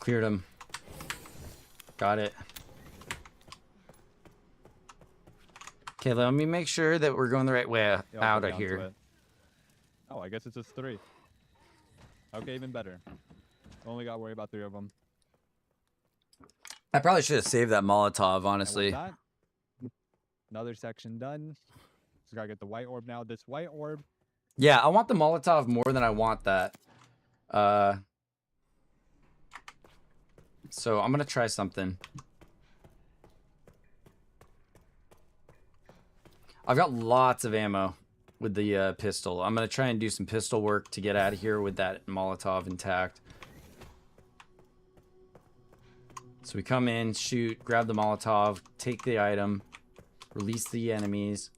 Cleared him. Got it. Okay, let me make sure that we're going the right way
Yeah, I'll
out
go
of
down to
here.
it. Oh, I guess it's just 3. Okay, even better. Only got to worry about 3 of them.
I probably should have saved that Molotov,
And
honestly.
with that, another section done. Just gotta get the white orb now. This white orb,
Yeah, I want the Molotov more than I want that. So I'm gonna try something. I've got lots of ammo with the pistol. I'm gonna try and do some pistol work to get out of here with that Molotov intact. So we come in, shoot, grab the Molotov, take the item, release the enemies.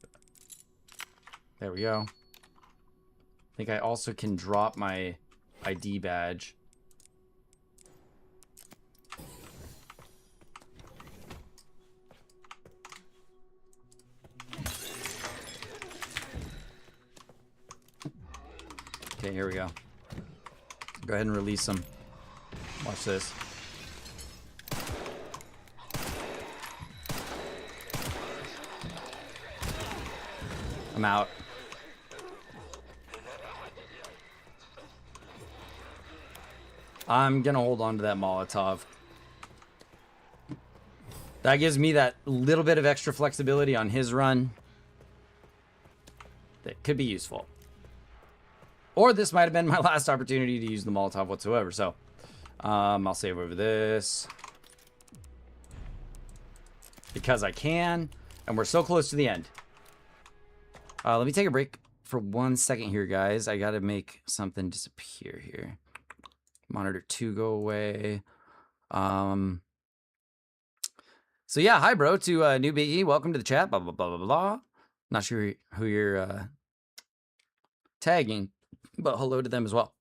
There we go. I think I also can drop my ID badge. Okay, here we go. Go ahead and release them. Watch this. I'm out. I'm gonna hold on to that Molotov. That gives me that little bit of extra flexibility on his run. That could be useful. Or this might have been my last opportunity to use the Molotov whatsoever. So, I'll save over this. Because I can. And we're so close to the end. Let me take a break for 1 second here, guys. I gotta make something disappear here. Monitor 2 go away. So yeah, hi bro to New BE. Welcome to the chat. Blah blah blah blah blah. Not sure who you're tagging, but hello to them as well.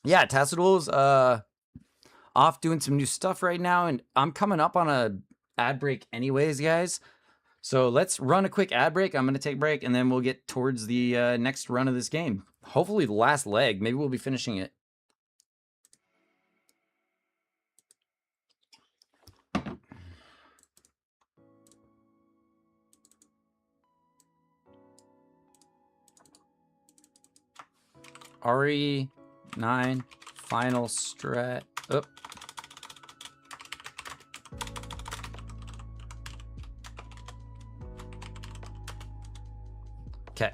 Yeah, Tassadul's off doing some new stuff right now, and I'm coming up on a ad break anyways, guys. So let's run a quick ad break. I'm gonna take a break, and then we'll get towards the next run of this game. Hopefully the last leg. Maybe we'll be finishing it. RE9 final strat. Oh. Okay.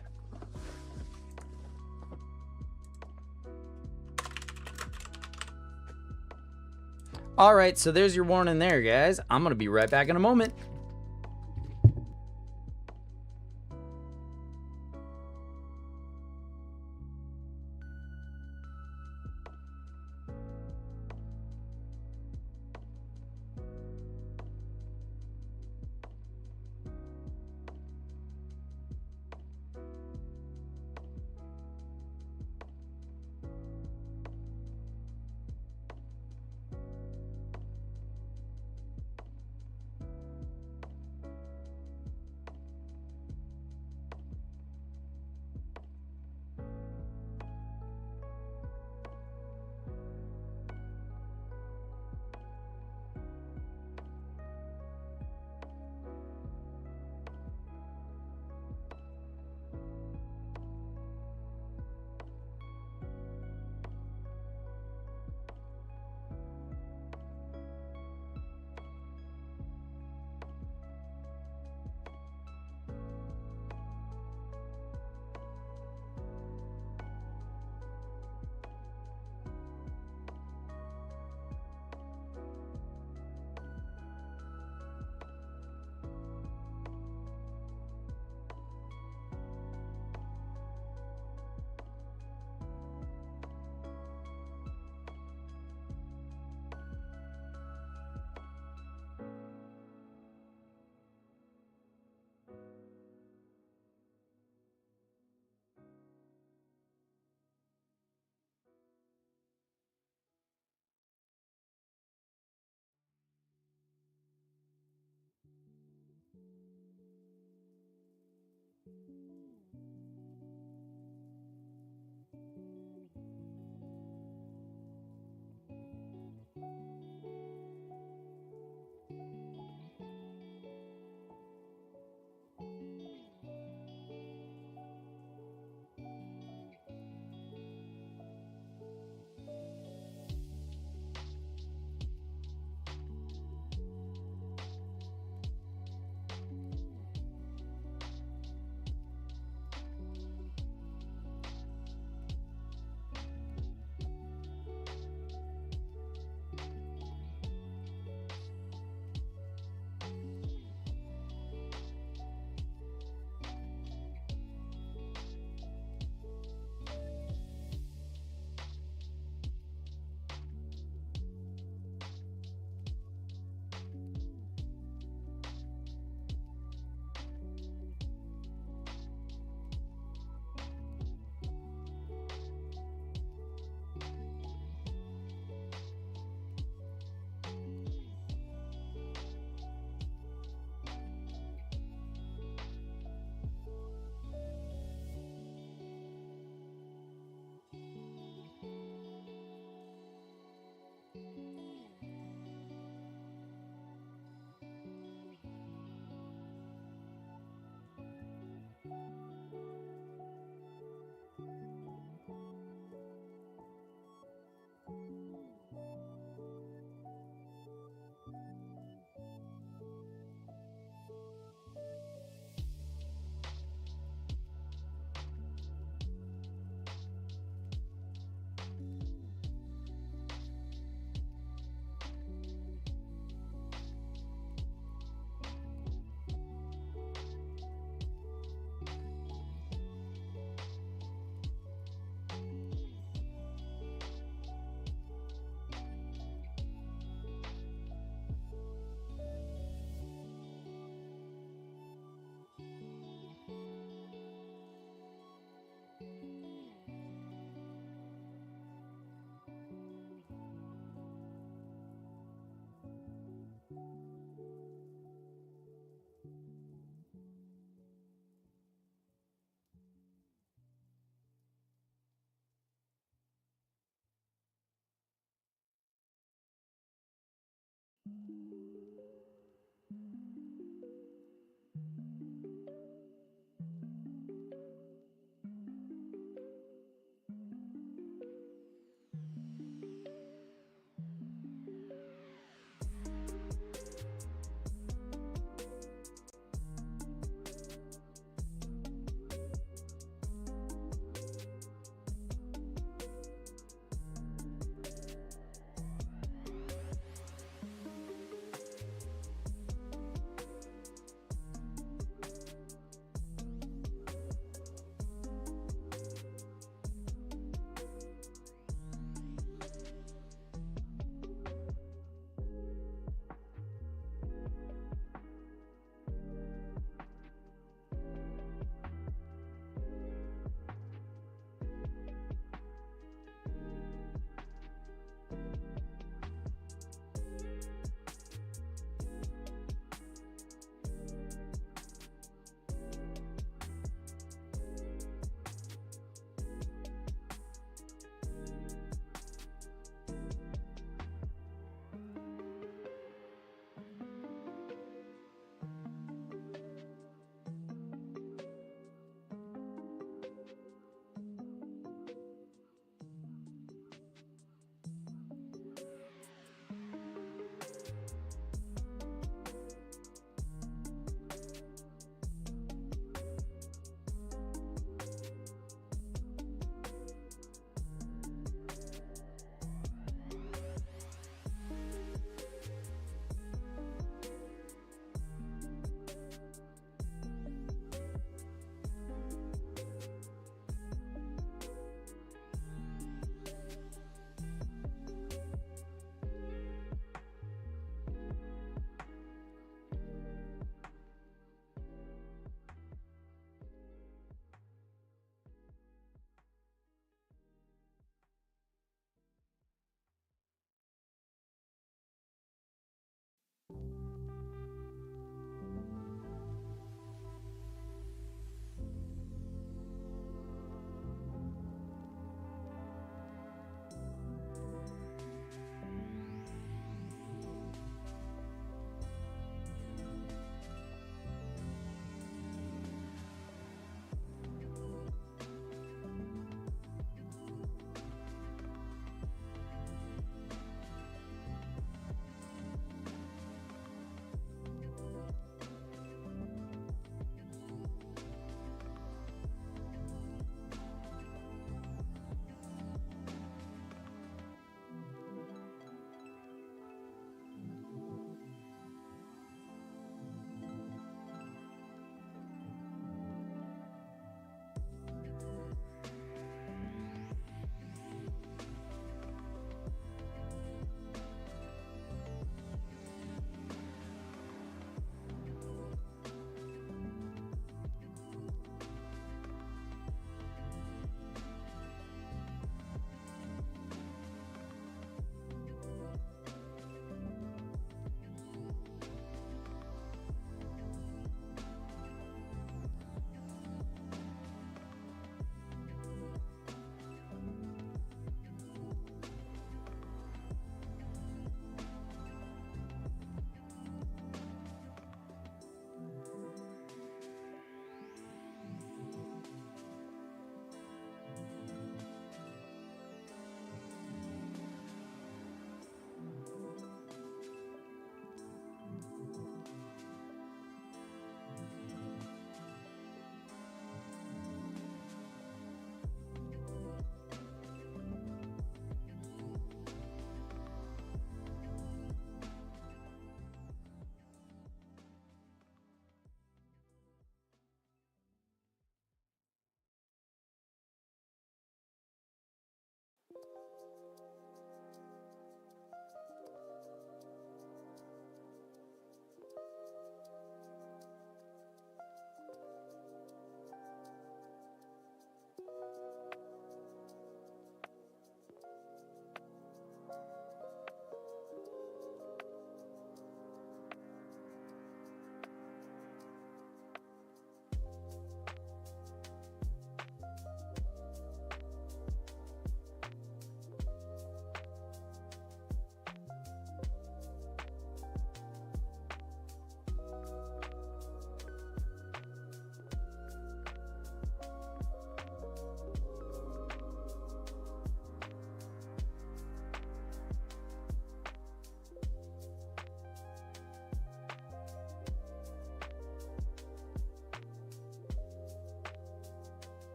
All right, so there's your warning there, guys. I'm going to be right back in a moment.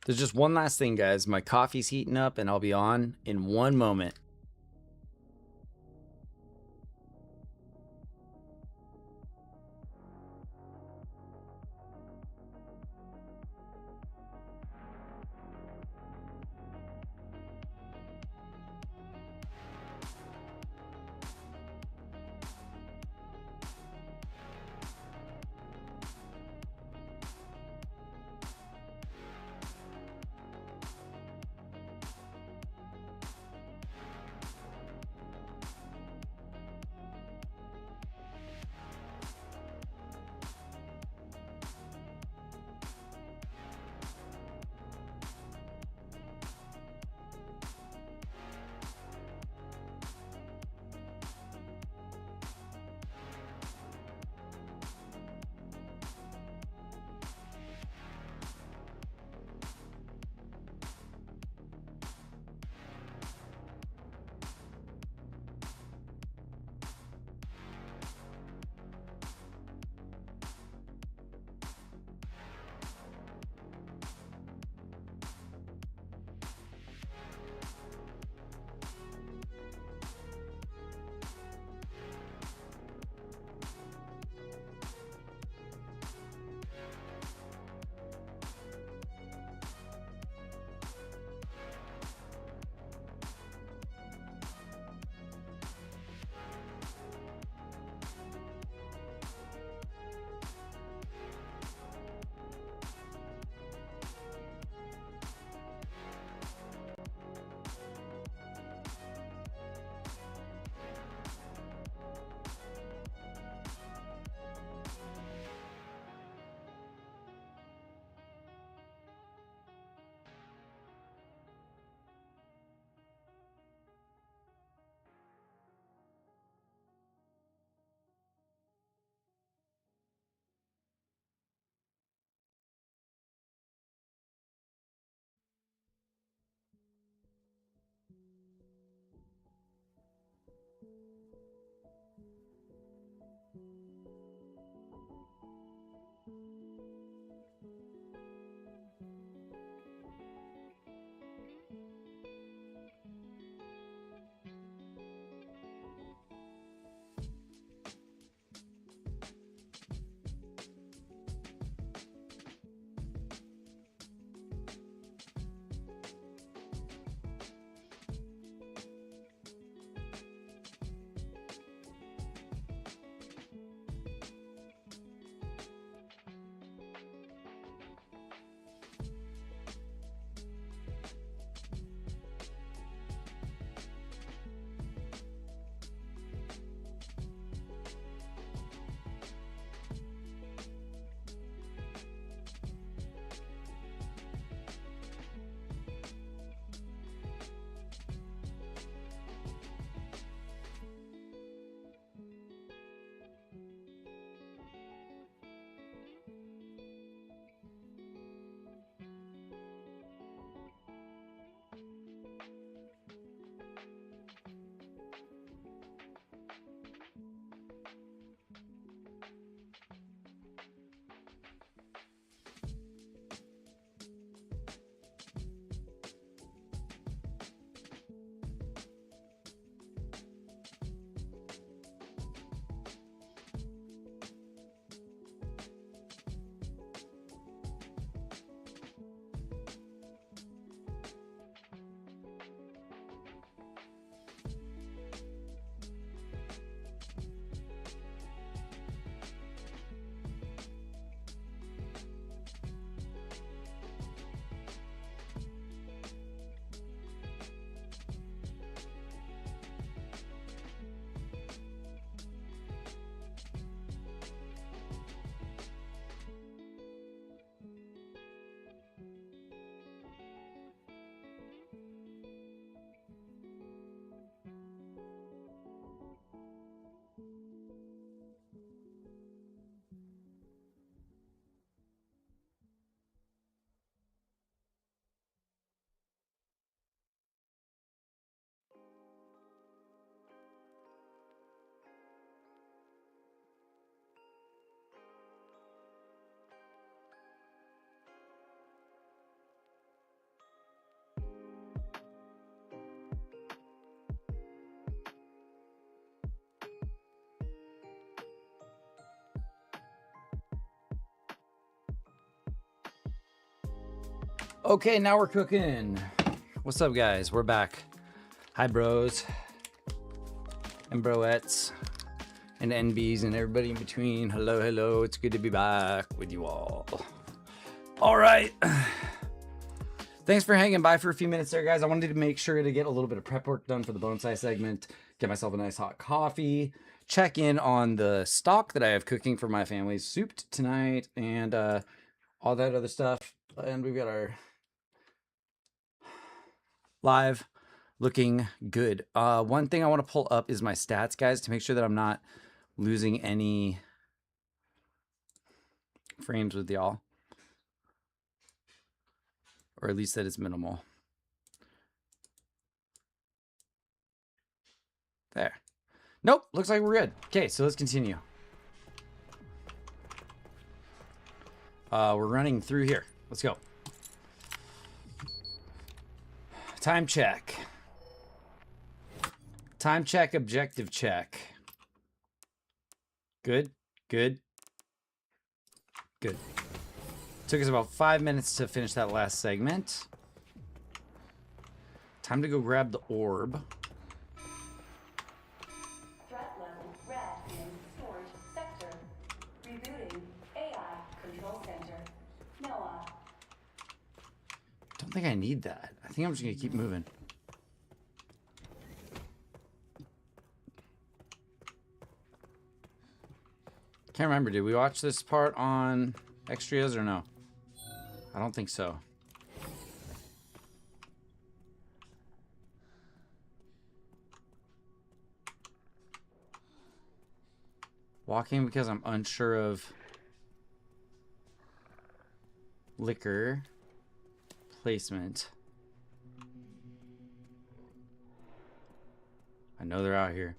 There's just one last thing, guys. My coffee's heating up, and I'll be on in one moment. Okay, now we're cooking. What's up, guys? We're back. Hi, bros and broettes and NBs and everybody in between. Hello, hello. It's good to be back with you all. All right. Thanks for hanging by for a few minutes there, guys. I wanted to make sure to get a little bit of prep work done for the bonsai segment, get myself a nice hot coffee, check in on the stock that I have cooking for my family's soup tonight, and all that other stuff. And we've got our live looking good. One thing I want to pull up is my stats, guys, to make sure that I'm not losing any frames with y'all, or at least that it's minimal. There. Nope, looks like we're good. Okay, so let's continue. We're running through here. Let's go. Time check. Time check, objective check. Good, good, good. Took us about 5 minutes to finish that last segment. Time to go grab the orb.
Threat level red in storage sector. Rebooting AI control center. Noah.
Don't think I need that. I think I'm just gonna keep moving. Can't remember, did we watch this part on Extriaas or no? I don't think so. Walking because I'm unsure of liquor placement. I know they're out here.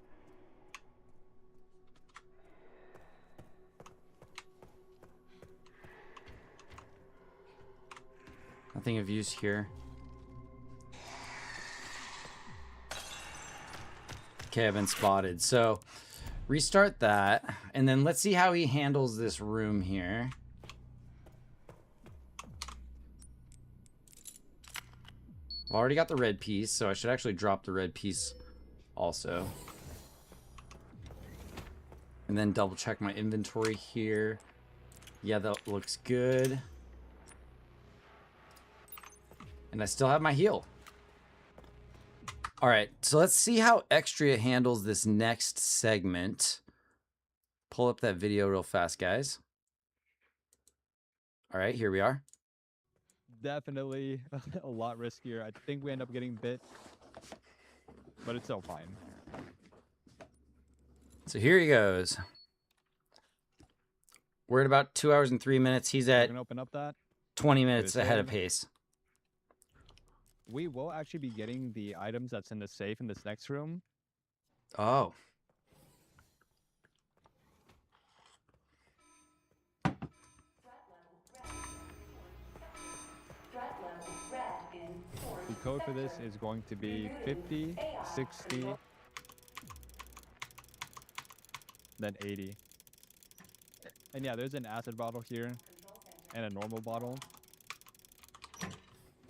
Nothing of use here. Okay, I've been spotted. So restart that, and then let's see how he handles this room here. I've already got the red piece, so I should actually drop the red piece also. And then double check my inventory here. Yeah, that looks good. And I still have my heal. All right, so let's see how Extriaa handles this next segment. Pull up that video real fast, guys. All right, here we are.
Definitely a lot riskier. I think we end up getting bit, but it's still fine.
So here he goes. We're at about 2 hours and 3 minutes. He's
We're
at
gonna open up that.
20 minutes
Good
ahead of
save.
pace.
We will actually be getting the items that's in the safe in this next room.
Oh.
Threat level red in storage
The code for this
sector.
is going to be 50, 60, then 80. And yeah, there's an acid bottle here and a normal bottle.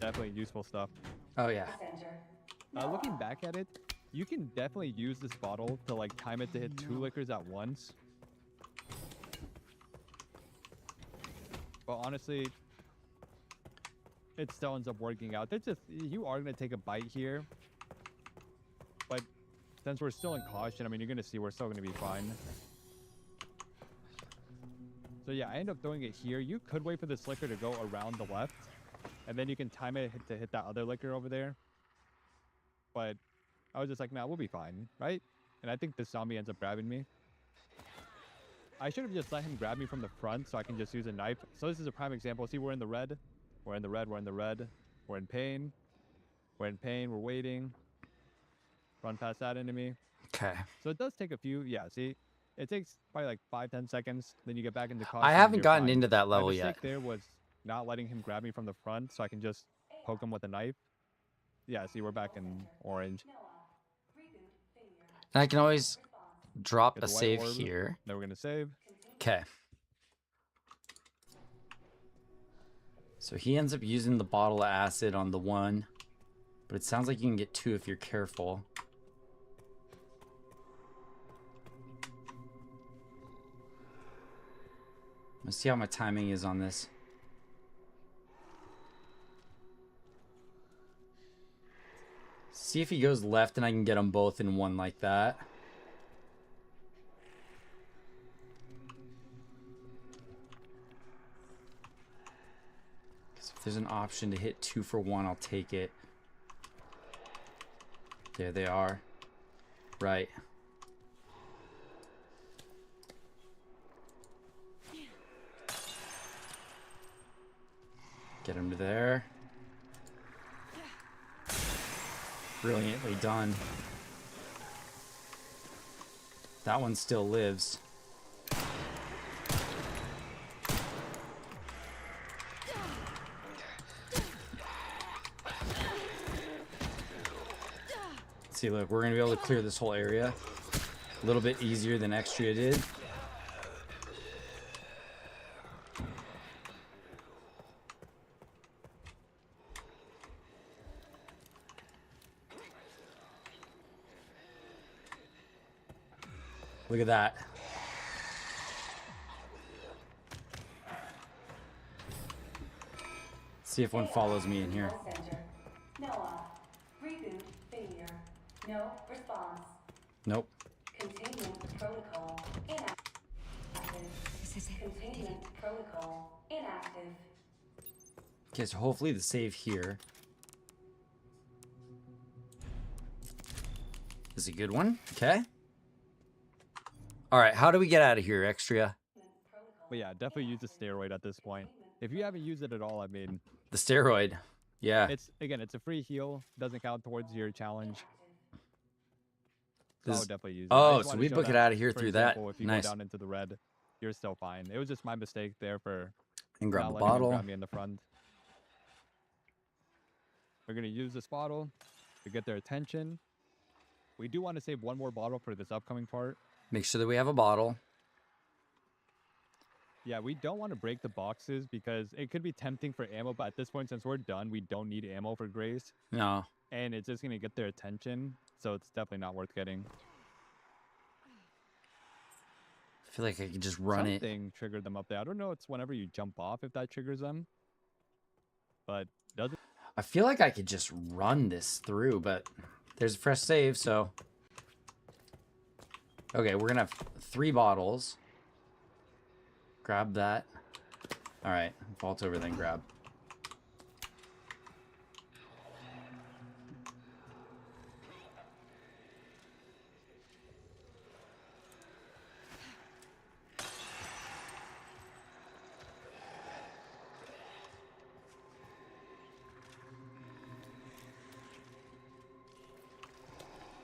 Definitely useful stuff.
Oh, yeah.
Center.
Looking back at it, you can definitely use this bottle to like time it to hit 2 liquors at once. But honestly, it still ends up working out. There's just, you are going to take a bite here. But since we're still in caution, I mean, you're going to see we're still going to be fine. So yeah, I end up throwing it here. You could wait for this liquor to go around the left. And then you can time it to hit that other liquor over there. But I was just like, nah, we'll be fine, right? And I think this zombie ends up grabbing me. I should have just let him grab me from the front so I can just use a knife. So this is a prime example. See, we're in the red. We're in the red. We're in the red. We're in pain. We're in pain. We're waiting. Run past that enemy.
Okay.
So it does take a few. Yeah, see? It takes probably like 5-10 seconds. Then you get back into caution.
I
and
haven't
you're
gotten
fine.
into that
My
level
mistake
yet.
there was not letting him grab me from the front so I can just poke him with a knife. Yeah, see, we're back in orange.
And I can always drop
Get
a
the white
save
orb.
here.
Then we're going to save.
Okay. So he ends up using the bottle of acid on the one. But it sounds like you can get 2 if you're careful. Let's see how my timing is on this. See if he goes left and I can get them both in one like that. Because if there's an option to hit 2 for 1, I'll take it. There they are. Right. Get him to there. Brilliantly done. That one still lives. See, look, we're gonna be able to clear this whole area a little bit easier than Extriaa did. Look at that. See if one follows me in here.
Center. Noah. Reboot failure. No response.
Nope.
Containment protocol inactive.
This is it. I did
Containment
it.
protocol inactive.
Okay, so hopefully the save here is a good one. Okay. All right, how do we get out of here, Extriaa?
But yeah, definitely use the steroid at this point. If you haven't used it at all, I mean,
The steroid. Yeah.
it's a free heal. Doesn't count towards your challenge. So I
This-
would definitely use it. I
Oh,
just
so
wanted
we
to show
book it
that,
out of here
for
through that.
example, if you
Nice.
go down into the red, you're still fine. It was just my mistake there for
And grab
not
a
letting him
bottle.
grab me in the front. We're gonna use this bottle to get their attention. We do want to save one more bottle for this upcoming part.
Make sure that we have a bottle.
Yeah, we don't want to break the boxes because it could be tempting for ammo, but at this point, since we're done, we don't need ammo for Grace,
No.
and it's just gonna get their attention, so it's definitely not worth getting.
I feel like I could just run it.
Something triggered them up there. I don't know. It's whenever you jump off if that triggers them, but doesn't.
I feel like I could just run this through, but there's a fresh save, so. Okay, we're gonna have 3 bottles. Grab that. All right, vault over, then grab.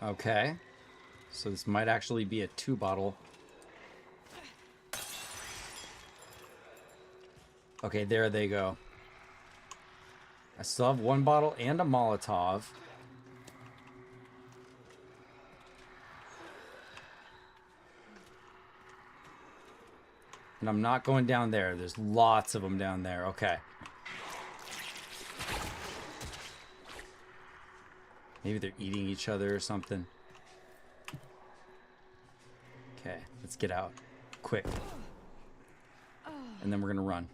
Okay, so this might actually be a 2 bottle. Okay, there they go. I still have 1 bottle and a Molotov. And I'm not going down there. There's lots of them down there. Okay. Maybe they're eating each other or something. Okay, let's get out. Quick. And then we're gonna run.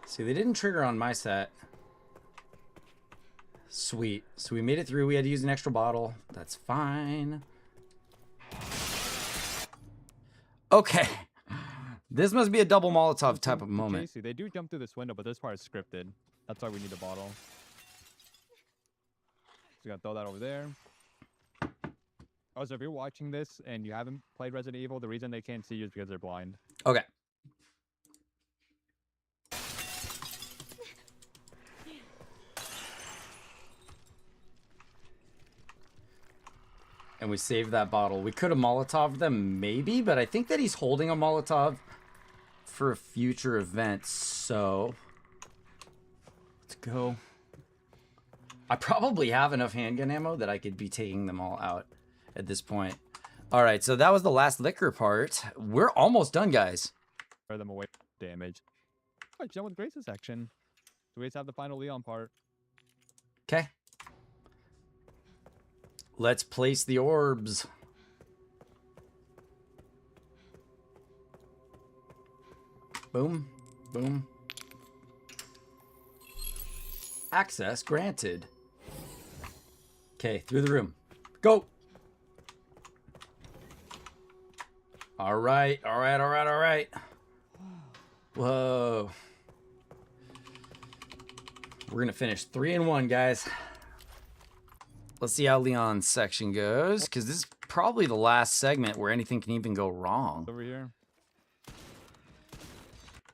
See, they didn't trigger on my set. Sweet. So we made it through. We had to use an extra bottle. That's fine. Okay. This must be a double Molotov type of moment.
Casey, they do jump through this window, but this part is scripted. That's why we need a bottle. So we gotta throw that over there. Also, if you're watching this and you haven't played Resident Evil, the reason they can't see you is because they're blind.
Okay. And we saved that bottle. We could have Molotov them, maybe, but I think that he's holding a Molotov for a future event, so let's go. I probably have enough handgun ammo that I could be taking them all out at this point. All right, so that was the last liquor part. We're almost done, guys.
Spare them away from damage. Oh, you know what Grace's section? So we just have the final Leon part.
Okay. Let's place the orbs. Boom. Boom. Access granted. Okay, through the room. Go! Alright, alright, alright, alright. Whoa. We're gonna finish 3 and 1, guys. Let's see how Leon's section goes, because this is probably the last segment where anything can even go wrong.
Over here.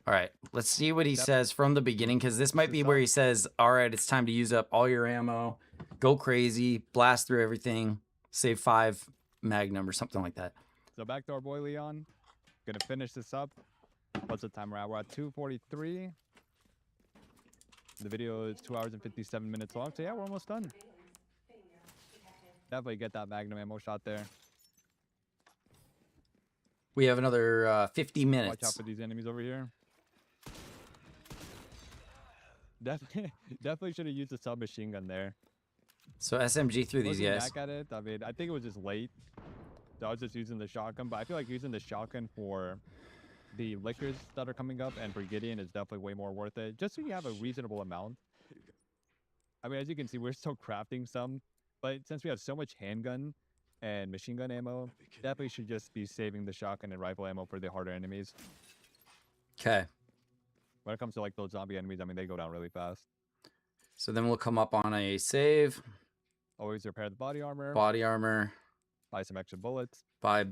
All right, let's see what he says from the beginning, because this might be where he says, all right, it's time to use up all your ammo, go crazy, blast through everything, save 5 magnum or something like that.
So back to our boy Leon. Gonna finish this up. What's the time we're at? We're at 2:43. The video is 2 hours and 57 minutes long. So yeah, we're almost done. Definitely get that magnum ammo shot there.
We have another 50 minutes.
Watch out for these enemies over here. Definitely should have used the submachine gun there.
So SMG through these
Looking
guys.
back at it, I mean, I think it was just late. So I was just using the shotgun, but I feel like using the shotgun for the liquors that are coming up and for Gideon is definitely way more worth it. Just so you have a reasonable amount. I mean, as you can see, we're still crafting some, but since we have so much handgun and machine gun ammo, definitely should just be saving the shotgun and rifle ammo for the harder enemies.
Okay.
When it comes to like those zombie enemies, I mean, they go down really fast.
So then we'll come up on a save.
Always repair the body armor.
Body armor.
Buy some extra bullets.
Buy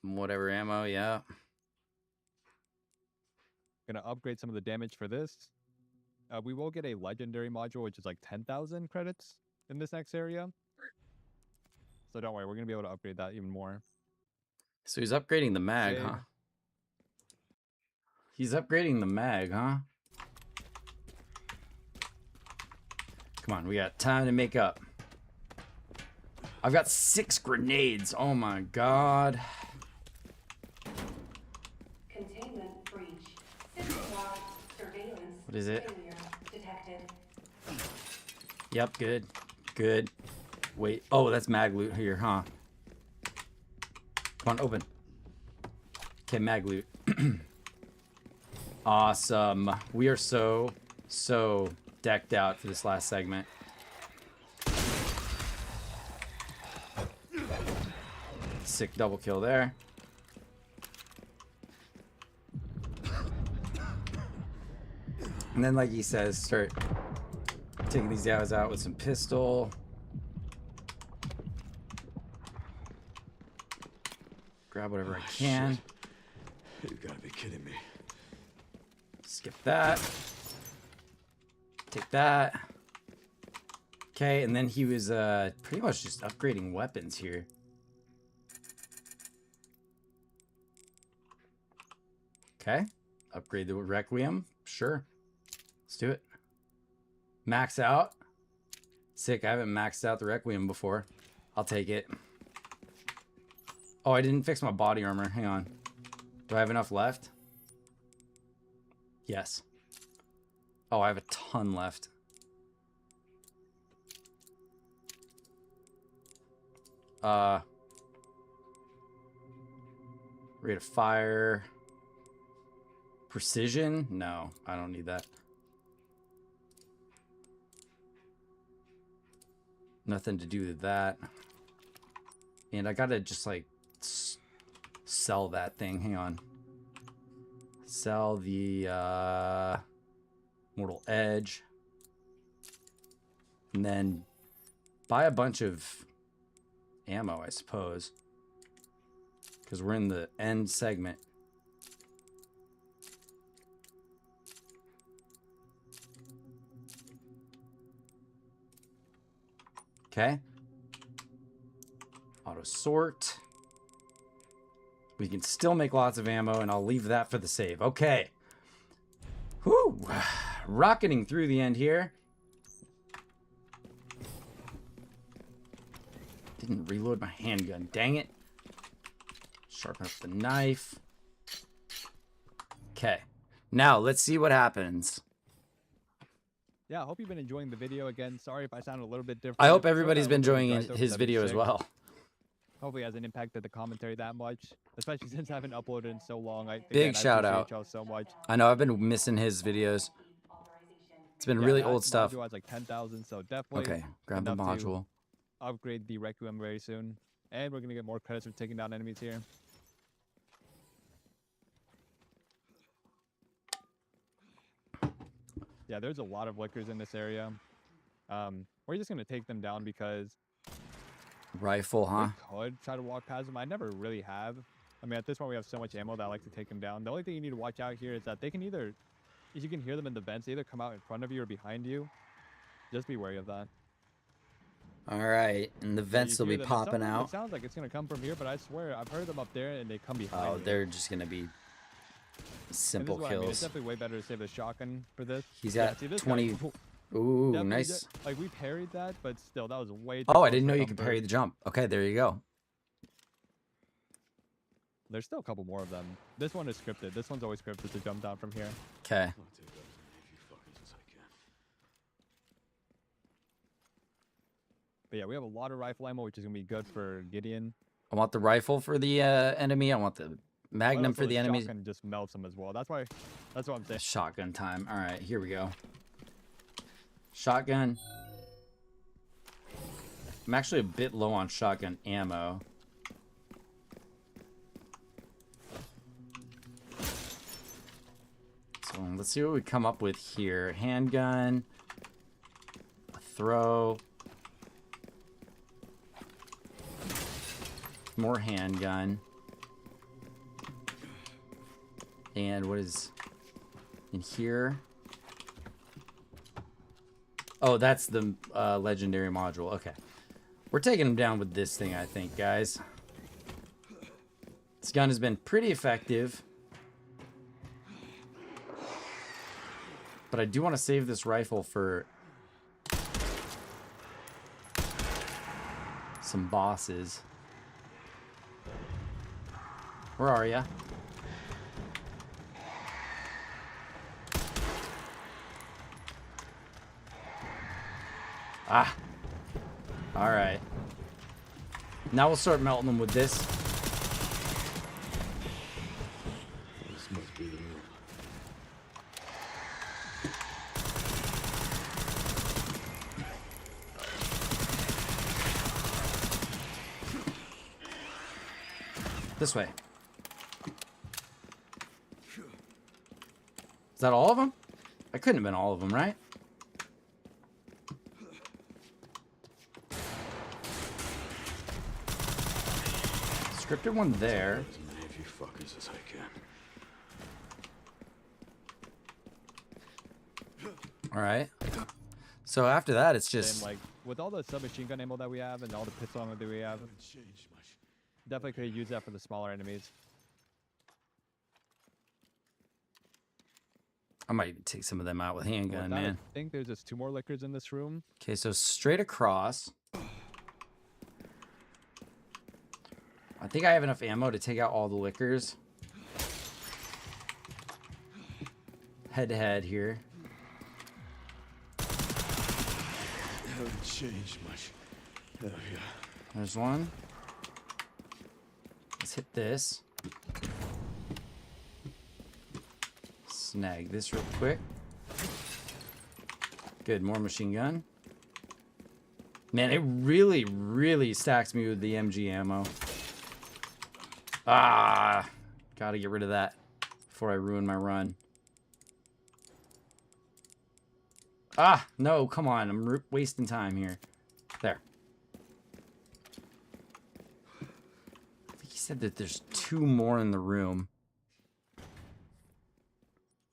whatever ammo, yeah.
Gonna upgrade some of the damage for this. We will get a legendary module, which is like 10,000 credits in this next area. So don't worry, we're gonna be able to upgrade that even more.
So he's upgrading the mag,
Save.
huh? He's upgrading the mag, huh? Come on, we got time to make up. I've got 6 grenades. Oh my god.
Containment breach. System-wide surveillance
What is it?
failure detected.
Yep, good. Good. Wait. Oh, that's mag loot here, huh? Come on, open. Okay, mag loot. Awesome. We are so decked out for this last segment. Sick double kill there. And then, like he says, start taking these guys out with some pistol. Grab whatever I can.
You gotta be kidding me.
Skip that. Take that. Okay, and then he was pretty much just upgrading weapons here. Okay. Upgrade the Requiem. Sure. Let's do it. Max out. Sick. I haven't maxed out the Requiem before. I'll take it. Oh, I didn't fix my body armor. Hang on. Do I have enough left? Yes. Oh, I have a ton left. Rate of fire. Precision? No, I don't need that. Nothing to do with that. And I gotta just like sell that thing. Hang on. Sell the Mortal Edge. And then buy a bunch of ammo, I suppose. Because we're in the end segment. Okay. Auto sort. We can still make lots of ammo, and I'll leave that for the save. Okay. Whew. Rocketing through the end here. Didn't reload my handgun. Dang it. Sharpen up the knife. Okay. Now, let's see what happens.
Yeah, I hope you've been enjoying the video. Again, sorry if I sound a little bit different.
I hope
Sorry
everybody's
that I
been
look a little
enjoying
dry throat
his
'cause I've been
video as
sick.
well.
Hopefully it hasn't impacted the commentary that much, especially since I haven't uploaded in so long. I
Big shout
appreciate
out.
y'all so much.
I know I've been missing his videos. It's been really
that
old stuff.
module has like 10,000, so definitely
Okay, grab the
enough to
module.
upgrade the Requiem very soon. And we're going to get more credits for taking down enemies here. Yeah, there's a lot of lickers in this area. We're just going to take them down because
Rifle, huh?
we could try to walk past them. I never really have. I mean, at this point, we have so much ammo that I like to take them down. The only thing you need to watch out here is that they can either, if you can hear them in the vents, they either come out in front of you or behind you. Just be wary of that.
All right, and the vents
You
will
hear
be
them, and
popping
sometimes
out.
It sounds like it's going to come from here, but I swear, I've heard them up there and they come behind
Oh,
me.
they're just gonna be
And
simple
this is what I mean. It's
kills.
definitely way better to save the shotgun for this.
He's
Yeah,
got
see, this guy
20. Ooh,
definitely
nice.
like, we parried that, but still, that was way too
Oh, I
close
didn't
for
know you could
comfort.
parry the jump. Okay, there you go.
There's still a couple more of them. This one is scripted. This one's always scripted to jump down from here.
Okay.
I'll take out as many of you fuckers as I can.
But yeah, we have a lot of rifle ammo, which is going to be good for Gideon.
I want the rifle for the enemy. I want the
But
magnum
also
for the enemies.
shotgun just melts them as well. That's what I'm saying.
Shotgun time. All right, here we go. Shotgun. I'm actually a bit low on shotgun ammo. So let's see what we come up with here. Handgun. A throw. More handgun. And what is in here? Oh, that's the legendary module. Okay. We're taking him down with this thing, I think, guys. This gun has been pretty effective. But I do want to save this rifle for some bosses. Where are ya? Ah. All right. Now we'll start melting them with this.
This must be the room.
This way. Is that all of them? That couldn't have been all of them, right? Scripted one there.
As many of you fuckers as I can.
All right. So after that, it's
And
just
like with all the submachine gun ammo that we have and all the pistol ammo that we have,
Haven't changed much.
definitely could use that for the smaller enemies.
I might even take some of them out with handgun,
With that,
man.
I think there's just 2 more lickers in this room.
Okay, so straight across. I think I have enough ammo to take out all the liquors. Head to head here.
Haven't changed much. Have ya?
There's one. Let's hit this. Snag this real quick. Good, more machine gun. Man, it really, really stacks me with the MG ammo. Ah, gotta get rid of that before I ruin my run. Ah, no, come on, I'm wasting time here. There. I think he said that there's 2 more in the room.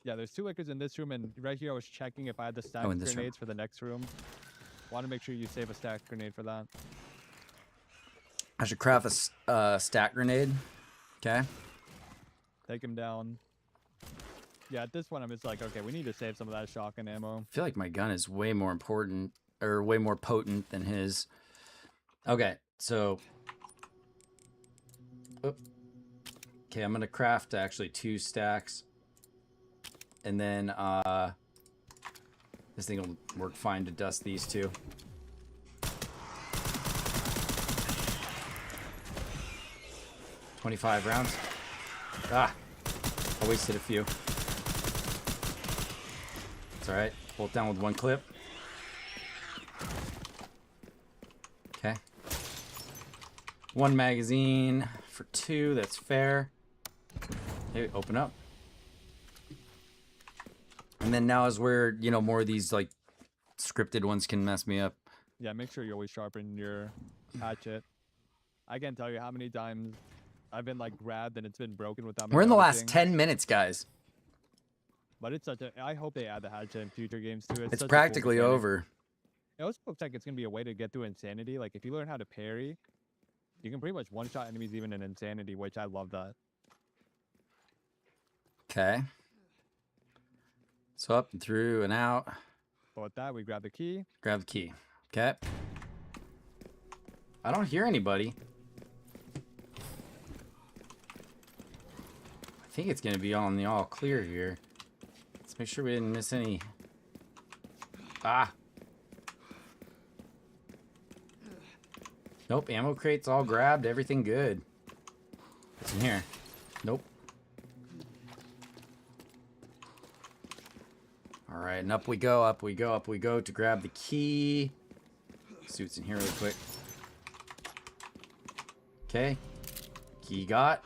Yeah, there's 2 lickers in this room, and right here I was checking if I had the stack
in this room.
grenades for the next room. Want to make sure you save a stack grenade for that.
I should craft a stack grenade. Okay.
Take him down. Yeah, at this point I'm just like, okay, we need to save some of that shotgun ammo.
I feel like my gun is way more important or way more potent than his. Okay, so. Oop. Okay, I'm gonna craft actually 2 stacks and then this thing will work fine to dust these two. $25 rounds. Ah, I wasted a few. It's all right. Bolt down with one clip. Okay. One magazine for 2. That's fair. Okay, open up. And then now is where, you know, more of these like scripted ones can mess me up.
Yeah, make sure you always sharpen your hatchet. I can't tell you how many times I've been like grabbed and it's been broken without me
We're in the last
noticing.
10 minutes, guys.
But it's such a. I hope they add the hatchet in future games too.
It's
such a cool
practically
mechanic.
over.
It also looks like it's gonna be a way to get through insanity. Like if you learn how to parry, you can pretty much one-shot enemies even in insanity, which I love that.
Okay. So up and through and out.
But with that, we grab the key.
Grab the key. Okay. I don't hear anybody. I think it's gonna be on the all clear here. Let's make sure we didn't miss any. Ah. Nope, ammo crates all grabbed, everything good. What's in here? Nope. Alright, and up we go, up we go, up we go to grab the key. See what's in here really quick. Okay. Key got.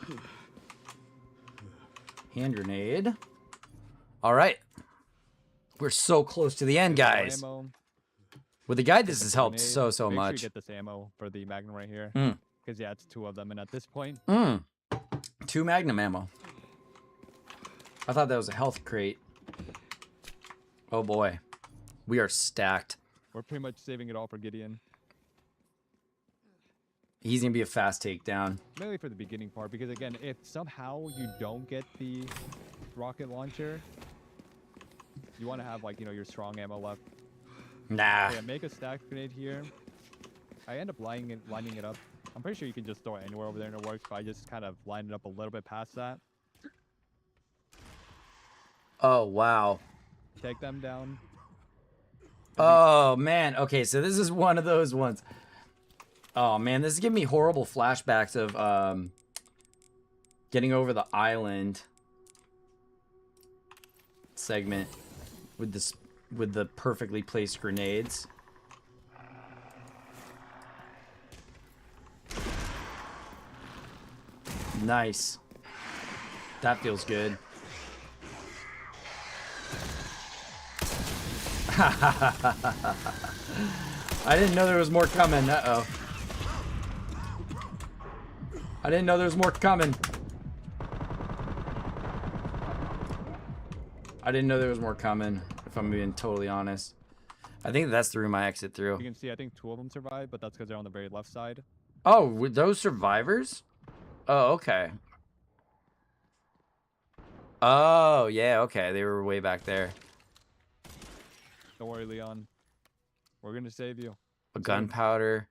Hand grenade. Alright. We're so close to the end, guys.
Ammo.
With the guide, this has helped
Grenade.
so
Make sure
much.
you get this ammo for the Magnum right here.
Mm.
Because yeah, it's 2 of them, and at this point,
2 Magnum ammo. I thought that was a health crate. Oh boy. We are stacked.
we're pretty much saving it all for Gideon.
He's gonna be a fast takedown.
Mainly for the beginning part, because again, if somehow you don't get the rocket launcher, you want to have like, you know, your strong ammo left.
Nah.
So yeah, make a stack grenade here. I end up lining it up. I'm pretty sure you can just throw it anywhere over there and it works, but I just kind of lined it up a little bit past that.
Oh wow.
Take them down.
Oh man. Okay, so this is one of those ones. Oh man, this is giving me horrible flashbacks of getting over the island segment with this with the perfectly placed grenades. Nice. That feels good. I didn't know there was more coming. Uh-oh. I didn't know there was more coming. I didn't know there was more coming, if I'm being totally honest. I think that's the room I exit through.
You can see, I think 2 of them survived, but that's because they're on the very left side.
Oh, were those survivors? Oh, okay. Oh, yeah, okay. They were way back there.
Don't worry, Leon. We're gonna save you.
A gunpowder.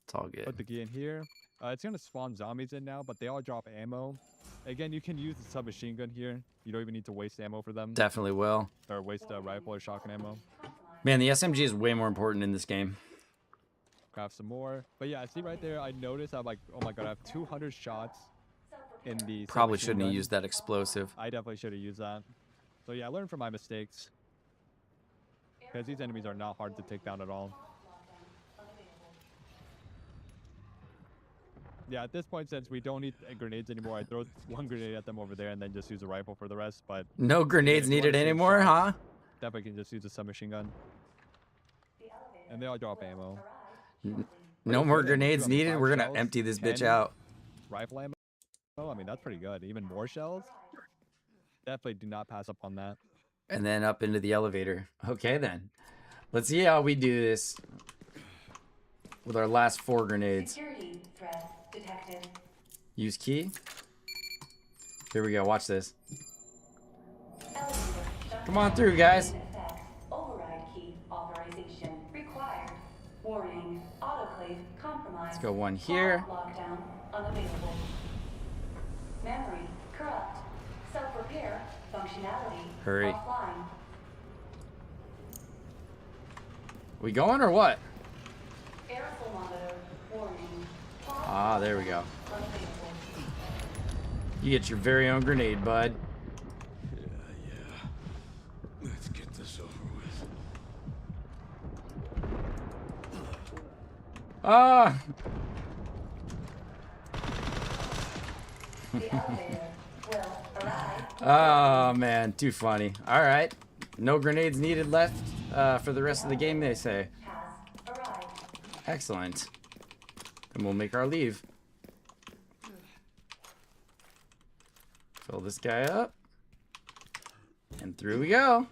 It's all
Put
good.
the key in here. It's gonna spawn zombies in now, but they all drop ammo. Again, you can use the submachine gun here. You don't even need to waste ammo for them,
Definitely will.
or waste a rifle or shotgun ammo.
Man, the SMG is way more important in this game.
Craft some more. But yeah, see right there, I noticed I'm like, oh my god, I have 200 shots in the
Probably
submachine
shouldn't have
gun.
used that explosive.
I definitely should have used that. So yeah, I learned from my mistakes. Because these enemies are not hard to take down at all. Yeah, at this point, since we don't need grenades anymore, I throw 1 grenade at them over there and then just use a rifle for the rest. But
No grenades
if you wanna
needed
save
anymore, huh?
shots, definitely can just use a submachine gun. And they all drop ammo.
No more grenades
2
needed. We're gonna
shells,
empty this bitch
10
out.
Rifle ammo? Oh, I mean, that's pretty good. Even more shells? Definitely do not pass up on that.
And then up into the elevator. Okay, then. Let's see how we do this with our last 4 grenades.
Security threat detected.
Use key. Here we go. Watch this.
Elevator
Come on through, guys.
in effect. Override key authorization required. Warning. Autoclave compromised.
Let's go 1 here.
Lockdown unavailable. Memory corrupt. Self-repair
Hurry.
offline.
We going or what?
Aerosol monitor warning.
Ah, there we go.
Unavailable.
You get your very own grenade, bud.
Yeah. Let's get this over with.
Ah!
The elevator will arrive.
Oh man, too funny. All right, no grenades needed left for the rest of the game, they say.
Has arrived.
Excellent. Then we'll make our leave. Fill this guy up. And through we go.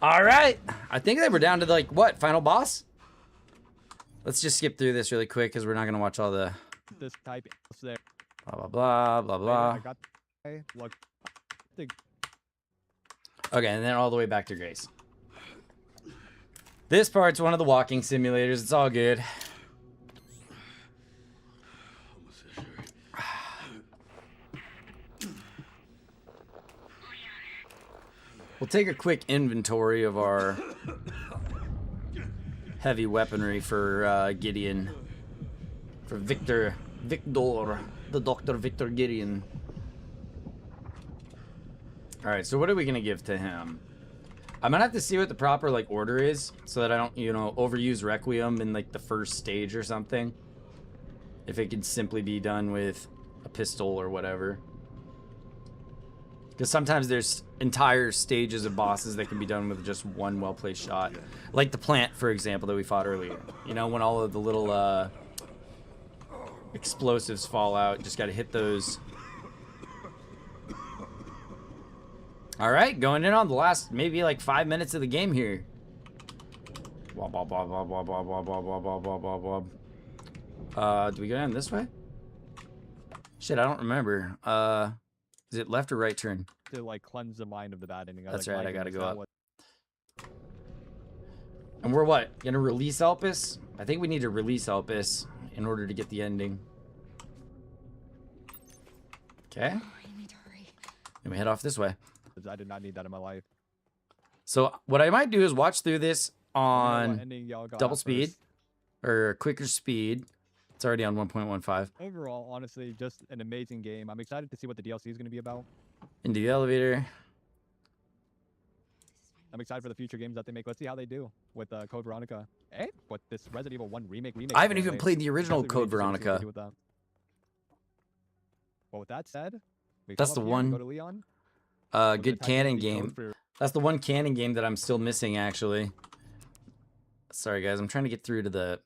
All right. I think they were down to like, what, final boss? Let's just skip through this really quick because we're not going to watch all the
This type is there.
blah, blah, blah, blah, blah.
I got. Okay, look.
Okay, and then all the way back to Grace. This part's one of the walking simulators. It's all good.
Almost there, Sherry.
We'll take a quick inventory of our heavy weaponry for Gideon. For Victor, the Dr. Victor Gideon. Alright, so what are we going to give to him? I'm going to have to see what the proper, like, order is, so that I don't, you know, overuse Requiem in, like, the first stage or something. If it could simply be done with a pistol or whatever. Because sometimes there's entire stages of bosses that can be done with just one well-placed shot. Like the plant, for example, that we fought earlier. You know, when all of the little explosives fall out, just got to hit those. All right, going in on the last maybe like 5 minutes of the game here. Blah, blah, blah, blah, blah, blah, blah, blah, blah, blah, blah, blah, blah. Do we go down this way? Shit, I don't remember. Is it left or right turn?
To like cleanse the mind of the bad ending.
That's
like,
right, I gotta
is
go
that
up.
what-
And we're what? Gonna release Elpis? I think we need to release Elpis in order to get the ending. Okay.
Oh, I need to hurry.
And we head off this way.
'cause I did not need that in my life.
So what I might do is watch through this
Let me know what
on
ending y'all got
double
at
speed
first.
or quicker speed. It's already on 1.15.
Overall, honestly, just an amazing game. I'm excited to see what the DLC is going to be about.
Into the elevator.
I'm excited for the future games that they make. Let's see how they do with Code Veronica. And what this Resident Evil 1 remake.
I haven't even
apparently.
played the original
Definitely
Code
really interested to see what
Veronica.
they do with that. Well, with that said, we
That's
come
the
up here, we
one-
go to Leon.
Good canon game.
For
That's the one canon game that I'm still missing, actually. Sorry, guys. I'm trying to get through to the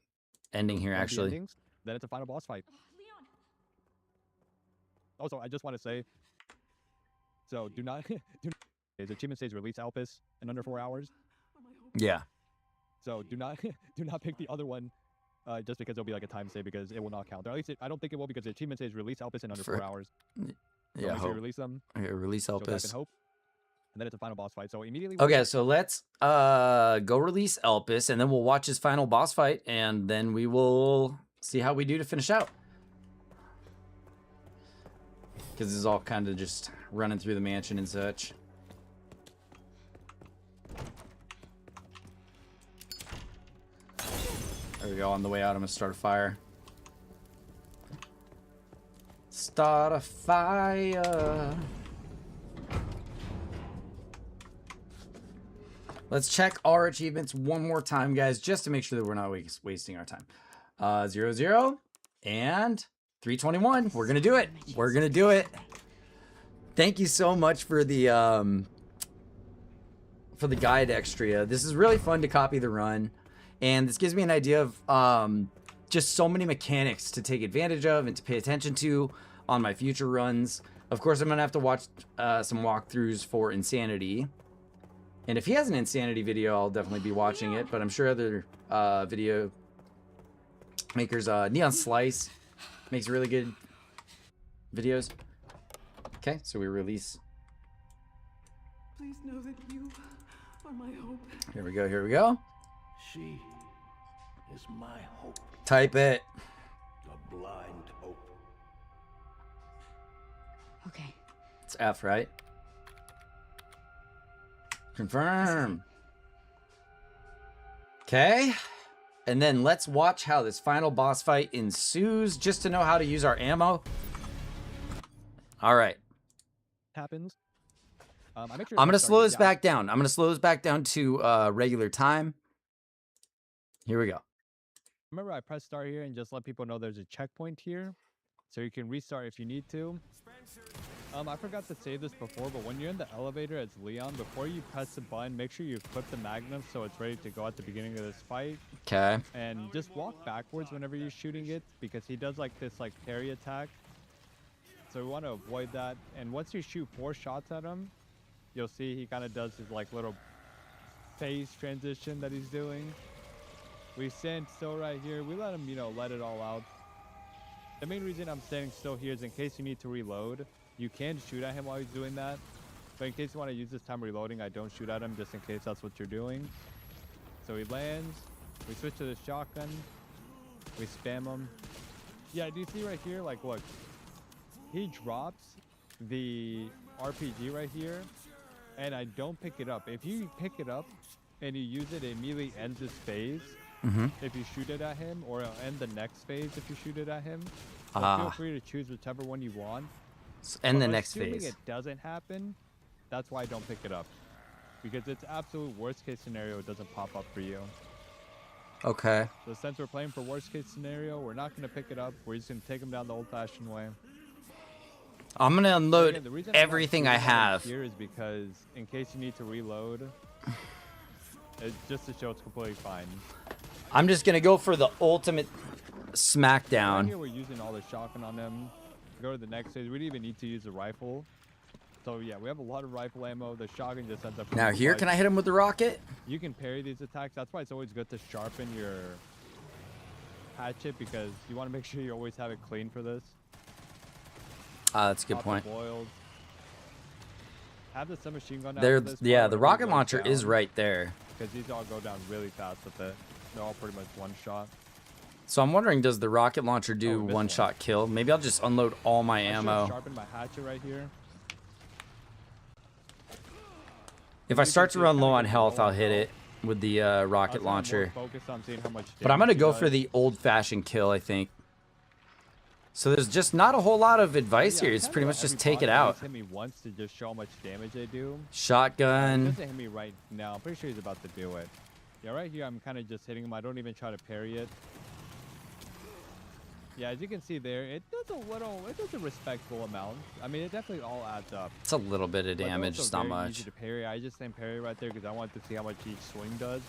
ending here,
one of the
actually.
endings. Then it's a final boss fight.
Leon.
Also, I just want to say, so do not, his achievement says release Elpis in under 4 hours.
Yeah.
So do not, do not pick the other one, just because it'll be like a time save because it will not count. Or at least I don't think it will because the achievement says release Elpis in under
For-
4 hours. So
Yeah,
make sure you
hope.
release them.
Okay, release
Go back
Elpis.
and hope. And then it's a final boss fight. So immediately.
Okay, so let's go release Elpis, and then we'll watch his final boss fight, and then we will see how we do to finish out. Because this is all kind of just running through the mansion and such. There we go. On the way out, I'm gonna start a fire. Start a fire. Let's check our achievements one more time, guys, just to make sure that we're not wasting our time. 0, and 321. We're gonna do it. We're gonna do it. Thank you so much for the guide, Extriaa. This is really fun to copy the run, and this gives me an idea of just so many mechanics to take advantage of and to pay attention to on my future runs. Of course, I'm gonna have to watch some walkthroughs for Insanity. And if he has an Insanity video, I'll definitely be watching it. But I'm sure other video makers, Neon Slice makes really good videos. Okay, so we release.
Please know that you are my hope.
Here we go, here we go.
She is my hope,
Type it.
a blind hope.
Okay.
It's F, right? Confirm. Okay. And then let's watch how this final boss fight ensues just to know how to use our ammo. All right.
Happens. I make sure
I'm going to
start
slow
it-
this
yeah.
back down. I'm going to slow this back down to regular time. Here we go.
Remember, I press start here and just let people know there's a checkpoint here, so you can restart if you need to. I forgot to say this before, but when you're in the elevator as Leon, before you press the button, make sure you equip the Magnum so it's ready to go at the beginning of this fight.
Okay.
And just walk backwards whenever you're shooting it, because he does like this parry attack. So we want to avoid that. And once you shoot 4 shots at him, you'll see he kind of does his little phase transition that he's doing. We stand still right here. We let him, let it all out. The main reason I'm standing still here is in case you need to reload. You can shoot at him while he's doing that. But in case you want to use this time reloading, I don't shoot at him just in case that's what you're doing. So he lands. We switch to the shotgun. We spam him. Yeah, do you see right here? Look. He drops the RPG right here. And I don't pick it up. If you pick it up and you use it, it immediately ends this phase. If you shoot it at him, or it'll end the next phase if you shoot it at him. So feel free to choose whichever one you want.
And the
But
next
assuming
phase.
it doesn't happen, that's why I don't pick it up. Because it's absolute worst case scenario, it doesn't pop up for you.
Okay.
So since we're playing for worst case scenario, we're not going to pick it up. We're just going to take them down the old fashioned way.
I'm going to unload
Again, the reason I'm not
everything I
shooting at him
have.
here is because in case you need to reload, it's just to show it's completely fine.
I'm just going to go for the ultimate
Right
smackdown.
here we're using all the shotgun on them. Go to the next phase. We didn't even need to use the rifle. So yeah, we have a lot of rifle ammo. The shotgun just ends up.
Now here, can I hit him with the rocket?
You can parry these attacks. That's why it's always good to sharpen your hatchet, because you want to make sure you always have it clean for this.
That's a good
Pop the
point.
boiled. Have the submachine gun out
There,
for this
yeah,
part
the
whenever he
rocket
goes
launcher is
down,
right there.
because these all go down really fast with it. They're all pretty much one shot.
So I'm wondering, does the rocket launcher
Oh,
do
we missed one.
one-shot kill? Maybe I'll just unload all my
I should
ammo.
sharpen my hatchet right here.
If I
You
start
can
to
see
run
kinda
low on
get
health,
low
I'll
on
hit
health.
it with the
I was
rocket
kinda more
launcher.
focused on seeing how much
But I'm going to
damage
go
he
for
does.
the old-fashioned kill, I think. So there's just not a whole lot of advice
Yeah,
here. It's
kinda
pretty
let
much just
every
take it
boss at
out.
least hit me once to just show how much damage they do. He
Shotgun.
doesn't hit me right now. I'm pretty sure he's about to do it. Yeah, right here I'm kind of just hitting him. I don't even try to parry it. Yeah, as you can see there, it does a respectable amount. I mean, it definitely all adds up.
It's a little bit of
But they're
damage,
also
it's not
very
much.
Easy to parry. I just named parry right there because I wanted to see how much each swing does.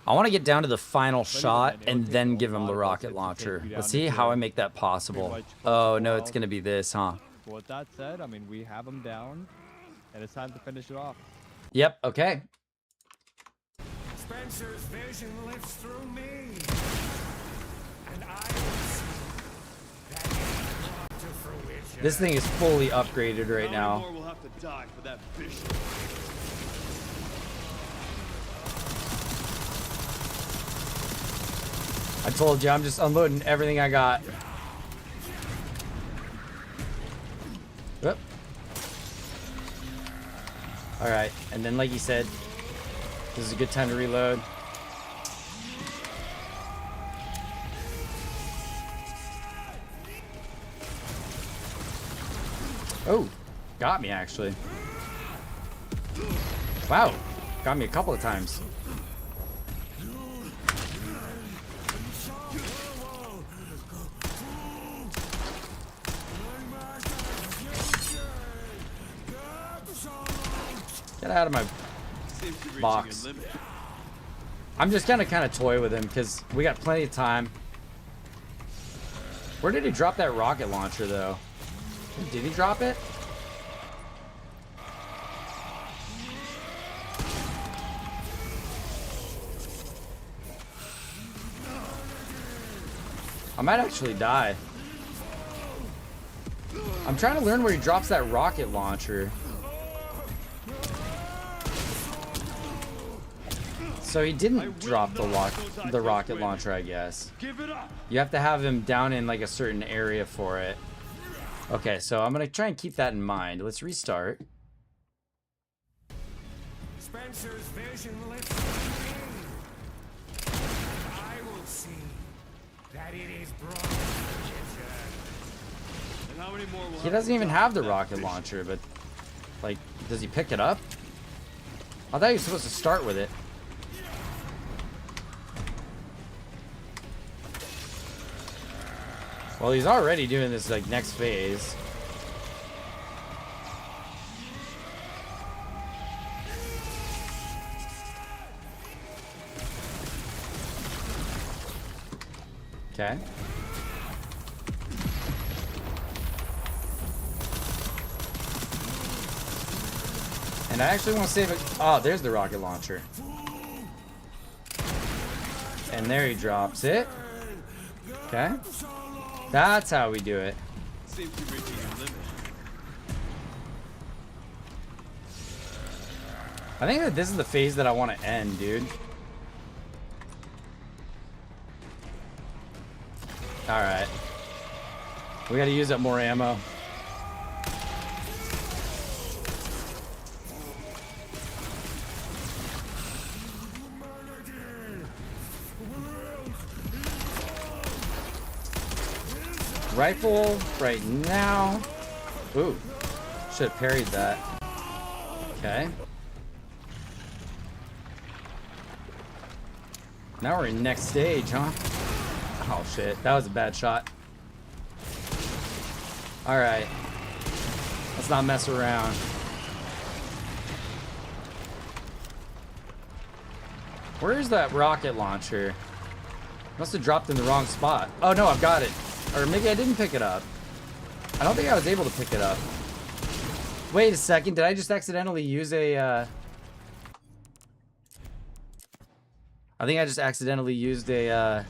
I want to get down to the final
even
shot
then, it'll
and
take
then
a
give him
lot
the
of those
rocket
hits to take
launcher.
you
Let's
down
see
into
how I
a
make that possible.
much
Oh,
close
no,
to
it's going to be this, huh?
But with that said, I mean, we have him down, and it's time to finish it off.
Yep, okay.
Spencer's vision lives through me, and I will see that it brought to fruition.
This thing is fully upgraded right
How many
now.
more will have to die for that vision?
I told you, I'm just unloading everything I got. Whoop. Alright, and then like you said, this is a good time to reload. Oh, got me actually. Wow, got me a couple of times. Get out of my
Seems to be reaching
box.
a limit.
I'm just gonna kind of toy with him because we got plenty of time. Where did he drop that rocket launcher though? Did he drop it? I might actually die. I'm trying to learn where he drops that rocket launcher. So he didn't drop the rocket launcher, I guess.
Give it up.
You have to have him down in like a certain area for it. Okay, so I'm gonna try and keep that in mind. Let's restart.
Spencer's vision lives in me. And I will see that it is brought to the kitchen.
And how many more will
He doesn't even have the rocket launcher, but like, does he pick it up? I thought he was supposed to start with it. Well, he's already doing this like next phase. Okay. And I actually want to save it. Oh, there's the rocket launcher. And there he drops it. Okay. That's how we do it.
seem to be reaching your limit?
I think that this is the phase that I want to end, dude. Alright. We gotta use up more ammo. Rifle right now. Ooh. Should have parried that. Okay. Now we're in next stage, huh? Oh shit, that was a bad shot. Alright. Let's not mess around. Where's that rocket launcher? Must have dropped in the wrong spot. Oh no, I've got it. Or maybe I didn't pick it up. I don't think I was able to pick it up. Wait a second, did I just accidentally use a, I think I just accidentally used a,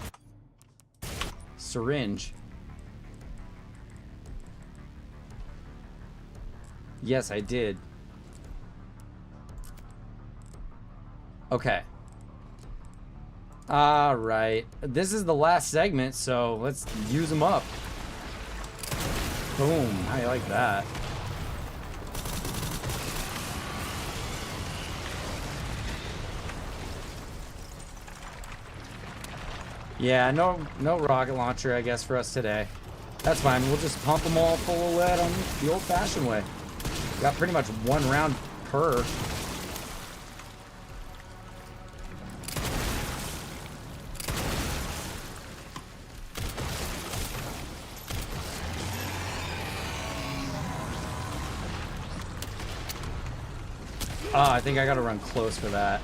syringe. Yes, I did. Okay. Alright. This is the last segment, so let's use them up. Boom. How you like that? Yeah, no rocket launcher, I guess, for us today. That's fine. We'll just pump them all full of lead on the old-fashioned way. Got pretty much one round per. I think I gotta run close for that.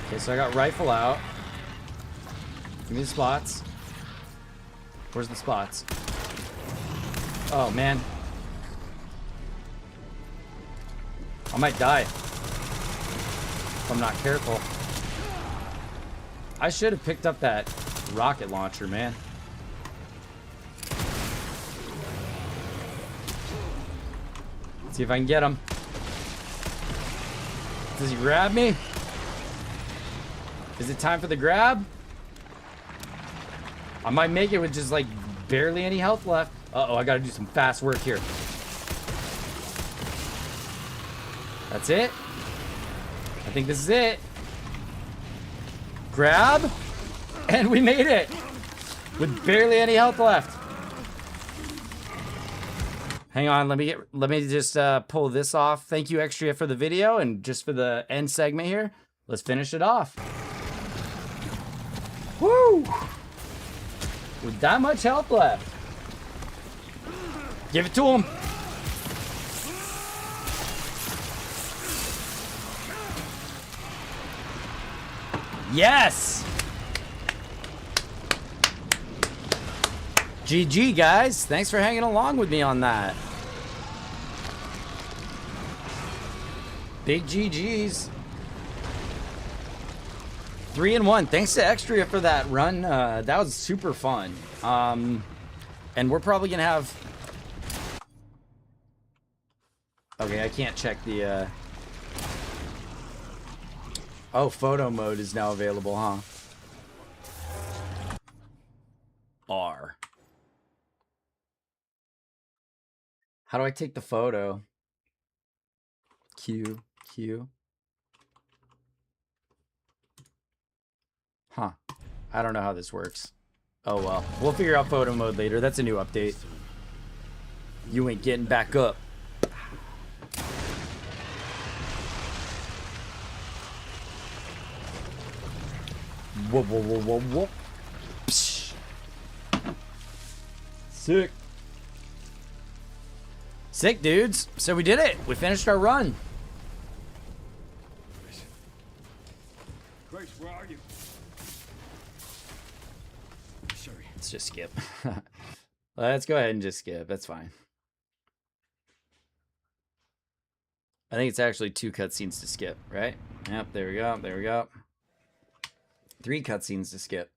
Okay, so I got rifle out. Give me the spots. Where's the spots? Oh, man. I might die if I'm not careful. I should have picked up that rocket launcher, man. Let's see if I can get him. Does he grab me? Is it time for the grab? I might make it with just like barely any health left. Uh-oh, I gotta do some fast work here. That's it. I think this is it. Grab. And we made it. With barely any health left. Hang on, let me just pull this off. Thank you, Extriaa, for the video, and just for the end segment here, let's finish it off. Woo! With that much health left. Give it to him. Yes! GG, guys. Thanks for hanging along with me on that. Big GGs. 3-1. Thanks to Extriaa for that run. That was super fun. And we're probably gonna have... Okay, I can't check the... Oh, photo mode is now available, huh? R. How do I take the photo? Q. Q. Huh. I don't know how this works. Oh well. We'll figure out photo mode later. That's a new update. You ain't getting back up. Whoa, whoa, whoa, whoa, whoa. Psh. Sick. Sick, dudes. So we did it. We finished our run.
Grace, where are you? Sorry.
Let's just skip. Let's go ahead and just skip. That's fine. I think it's actually 2 cutscenes to skip, right? Yep, there we go. There we go. 3 cutscenes to skip.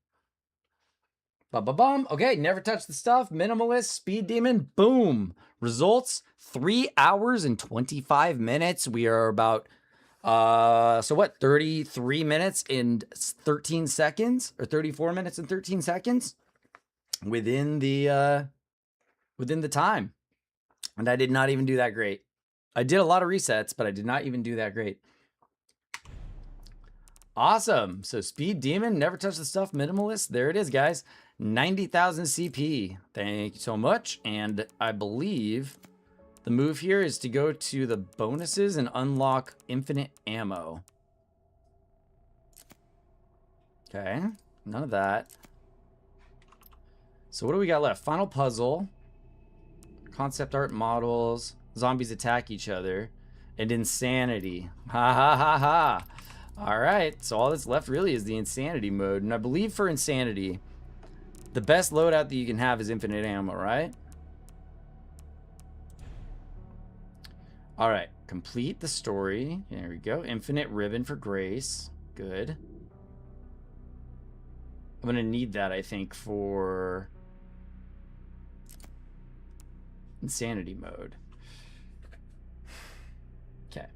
Ba-ba-bum. Okay, never touch the stuff. Minimalist, speed demon, boom. Results, 3 hours and 25 minutes. We are about, so what, 33 minutes and 13 seconds? Or 34 minutes and 13 seconds? Within the time. And I did not even do that great. I did a lot of resets, but I did not even do that great. Awesome. So speed demon, never touch the stuff, minimalist. There it is, guys. 90,000 CP. Thank you so much. And I believe the move here is to go to the bonuses and unlock infinite ammo. Okay. None of that. So what do we got left? Final puzzle. Concept art models. Zombies attack each other. And insanity. Ha ha ha ha. Alright, so all that's left really is the insanity mode. And I believe for insanity, the best loadout that you can have is infinite ammo, right? Alright, complete the story. There we go. Infinite ribbon for Grace. Good. I'm going to need that, I think, for insanity mode. Okay.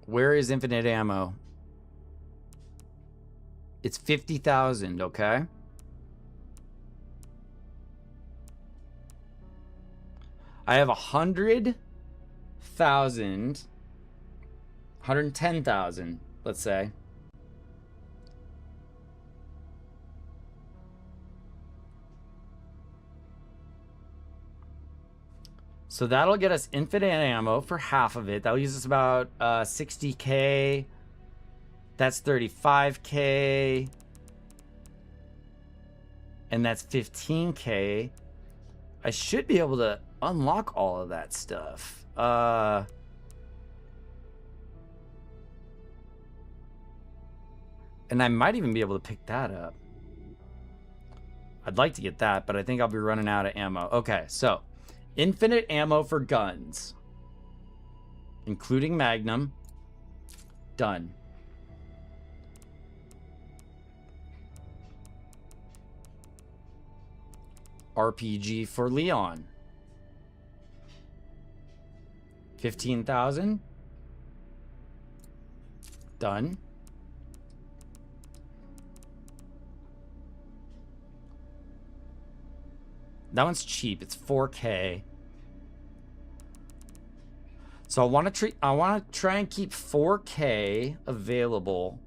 Where is infinite ammo? It's 50,000, okay? I have 100,000, 110,000, let's say. So that'll get us infinite ammo for half of it. That'll use us about 60k. That's 35k. And that's 15k. I should be able to unlock all of that stuff. And I might even be able to pick that up. I'd like to get that, but I think I'll be running out of ammo. Okay, so infinite ammo for guns, including Magnum. Done. RPG for Leon. 15,000. Done. That one's cheap. It's 4K. So I want to try and keep 4K available.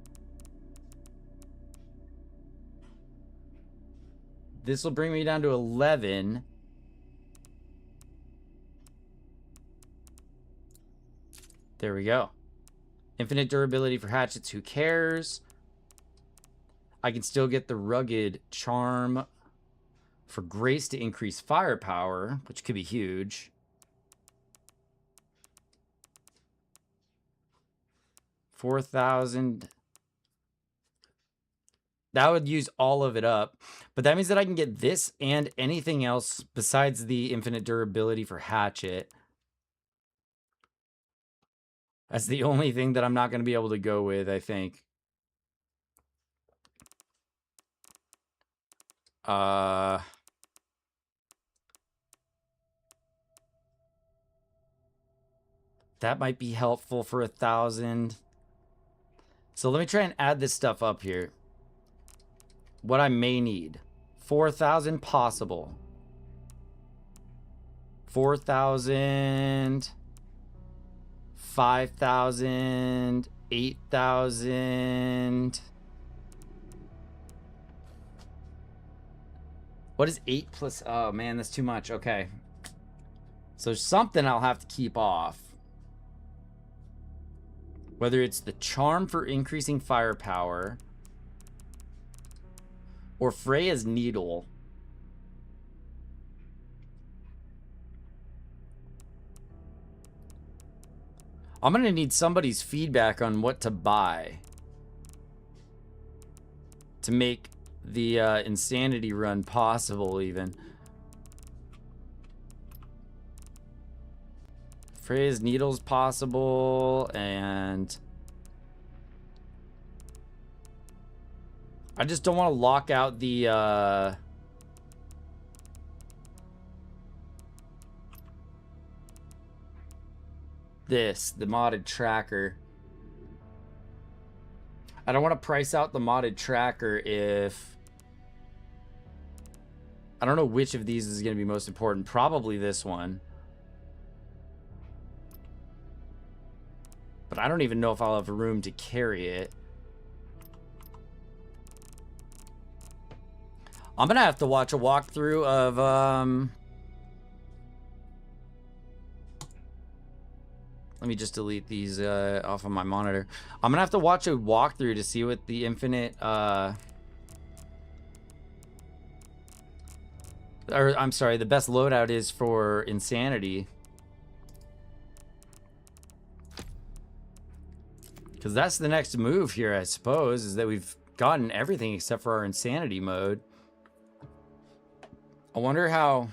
This will bring me down to 11. There we go. Infinite durability for hatchets. Who cares? I can still get the rugged charm for Grace to increase firepower, which could be huge. $4,000. That would use all of it up. But that means that I can get this and anything else besides the infinite durability for hatchet. That's the only thing that I'm not going to be able to go with, I think. That might be helpful for 1,000. So let me try and add this stuff up here. What I may need. 4,000 possible. 4,000, 5,000, 8,000. What is 8 plus? Oh man, that's too much. Okay. So something I'll have to keep off. Whether it's the charm for increasing firepower or Freya's needle. I'm gonna need somebody's feedback on what to buy to make the insanity run possible even. Freya's needle's possible, and I just don't want to lock out the the modded tracker. I don't want to price out the modded tracker if I don't know which of these is going to be most important. Probably this one. But I don't even know if I'll have room to carry it. I'm gonna have to watch a walkthrough of let me just delete these off of my monitor. I'm gonna have to watch a walkthrough to see what the infinite or I'm sorry, the best loadout is for insanity. Because that's the next move here, I suppose, is that we've gotten everything except for our insanity mode. I wonder how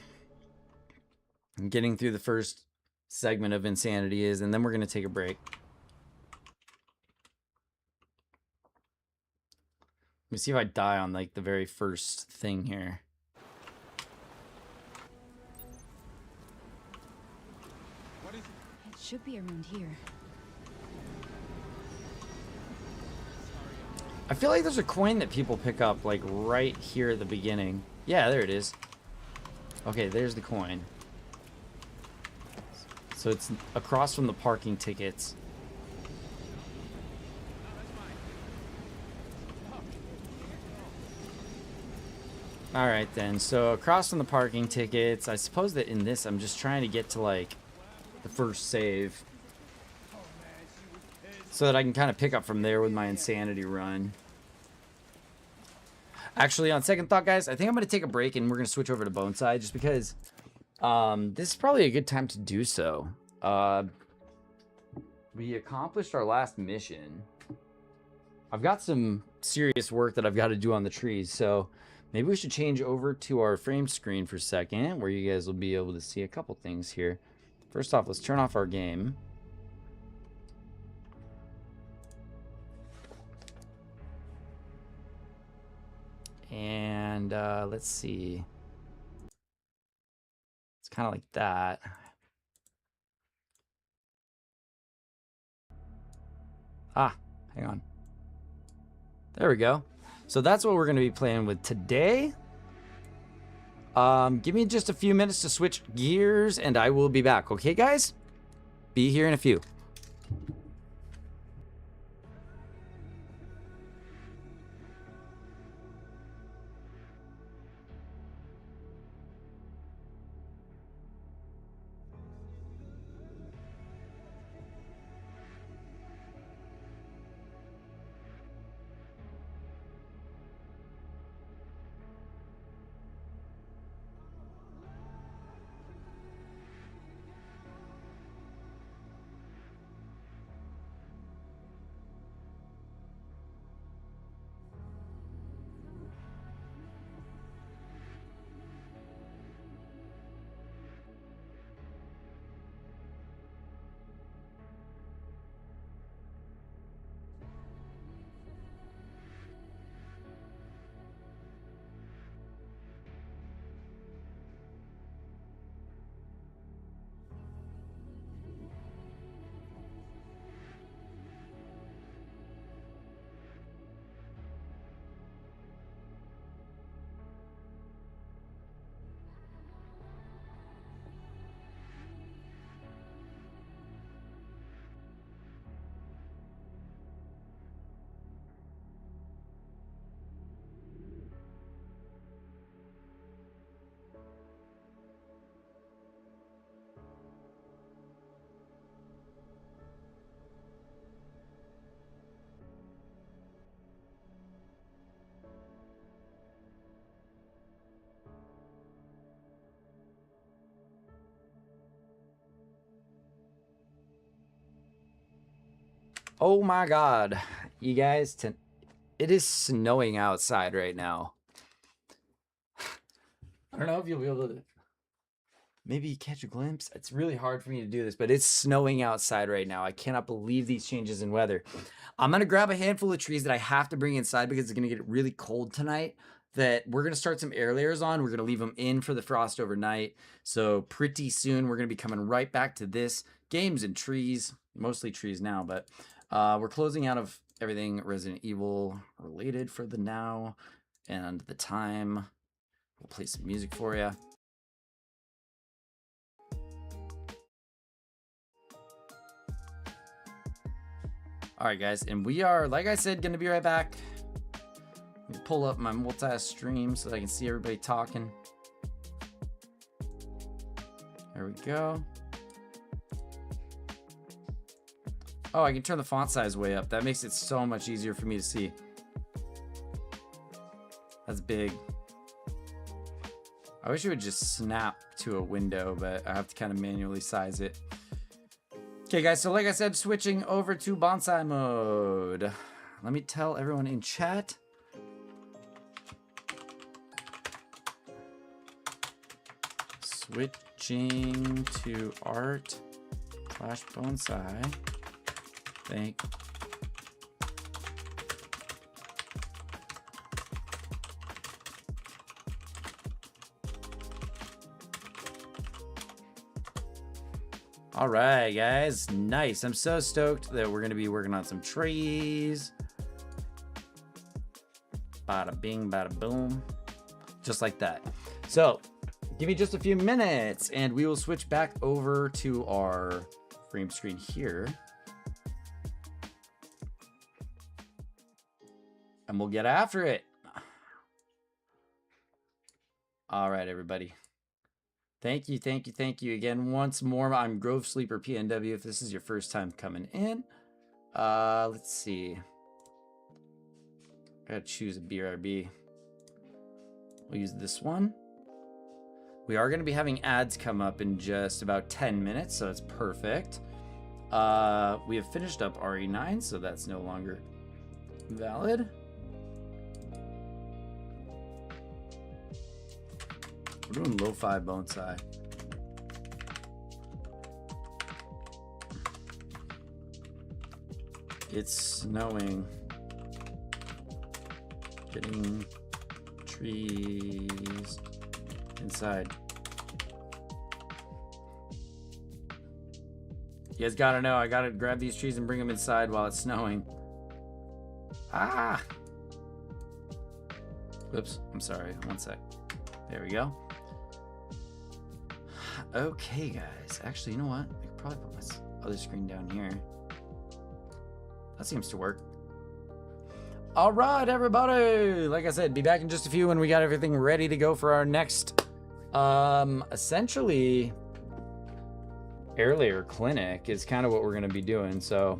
getting through the first segment of insanity is, and then we're going to take a break. Let me see if I die on, like, the very first thing here.
It should be around here.
I feel like there's a coin that people pick up, like, right here at the beginning. Yeah, there it is. Okay, there's the coin. So it's across from the parking tickets. Alright then, so across from the parking tickets, I suppose that in this I'm just trying to get to, like, the first save. So that I can kind of pick up from there with my insanity run. Actually, on second thought, guys, I think I'm going to take a break and we're going to switch over to Bonsai just because this is probably a good time to do so. We accomplished our last mission. I've got some serious work that I've got to do on the trees, so maybe we should change over to our frame screen for a second where you guys will be able to see a couple things here. First off, let's turn off our game. And let's see. It's kind of like that. Ah, hang on. There we go. So that's what we're going to be playing with today. Give me just a few minutes to switch gears and I will be back. Okay, guys? Be here in a few. Oh my god. You guys, it is snowing outside right now. I don't know if you'll be able to maybe catch a glimpse. It's really hard for me to do this, but it's snowing outside right now. I cannot believe these changes in weather. I'm going to grab a handful of trees that I have to bring inside because it's going to get really cold tonight. That we're going to start some air layers on. We're going to leave them in for the frost overnight. So pretty soon we're going to be coming right back to this. Games and trees, mostly trees now, but we're closing out of everything Resident Evil related for the now and the time. We'll play some music for you. All right, guys, and we are, like I said, going to be right back. Let me pull up my multi-stream so that I can see everybody talking. There we go. Oh, I can turn the font size way up. That makes it so much easier for me to see. That's big. I wish it would just snap to a window, but I have to kind of manually size it. Okay, guys, so like I said, switching over to Bonsai mode. Let me tell everyone in chat. Switching to art / bonsai. Thank. All right, guys, nice. I'm so stoked that we're gonna be working on some trees. Bada bing, bada boom, just like that. So give me just a few minutes and we will switch back over to our frame screen here. And we'll get after it. All right, everybody. Thank you, thank you, thank you again once more. I'm Grove Sleeper PNW if this is your first time coming in. Let's see. I gotta choose a BRB. We'll use this one. We are gonna be having ads come up in just about 10 minutes, so it's perfect. We have finished up RE9, so that's no longer valid. We're doing lo-fi bonsai. It's snowing. Getting trees inside. You guys gotta know, I gotta grab these trees and bring them inside while it's snowing. Ah! Oops, I'm sorry, one sec. There we go. Okay, guys. Actually, you know what? I could probably put my other screen down here. That seems to work. All right, everybody. Like I said, be back in just a few when we got everything ready to go for our next, essentially, air layer clinic is kind of what we're going to be doing. So,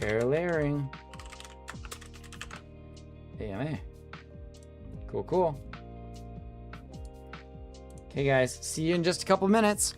air layering. AMA. Cool, cool. Okay, guys, see you in just a couple minutes.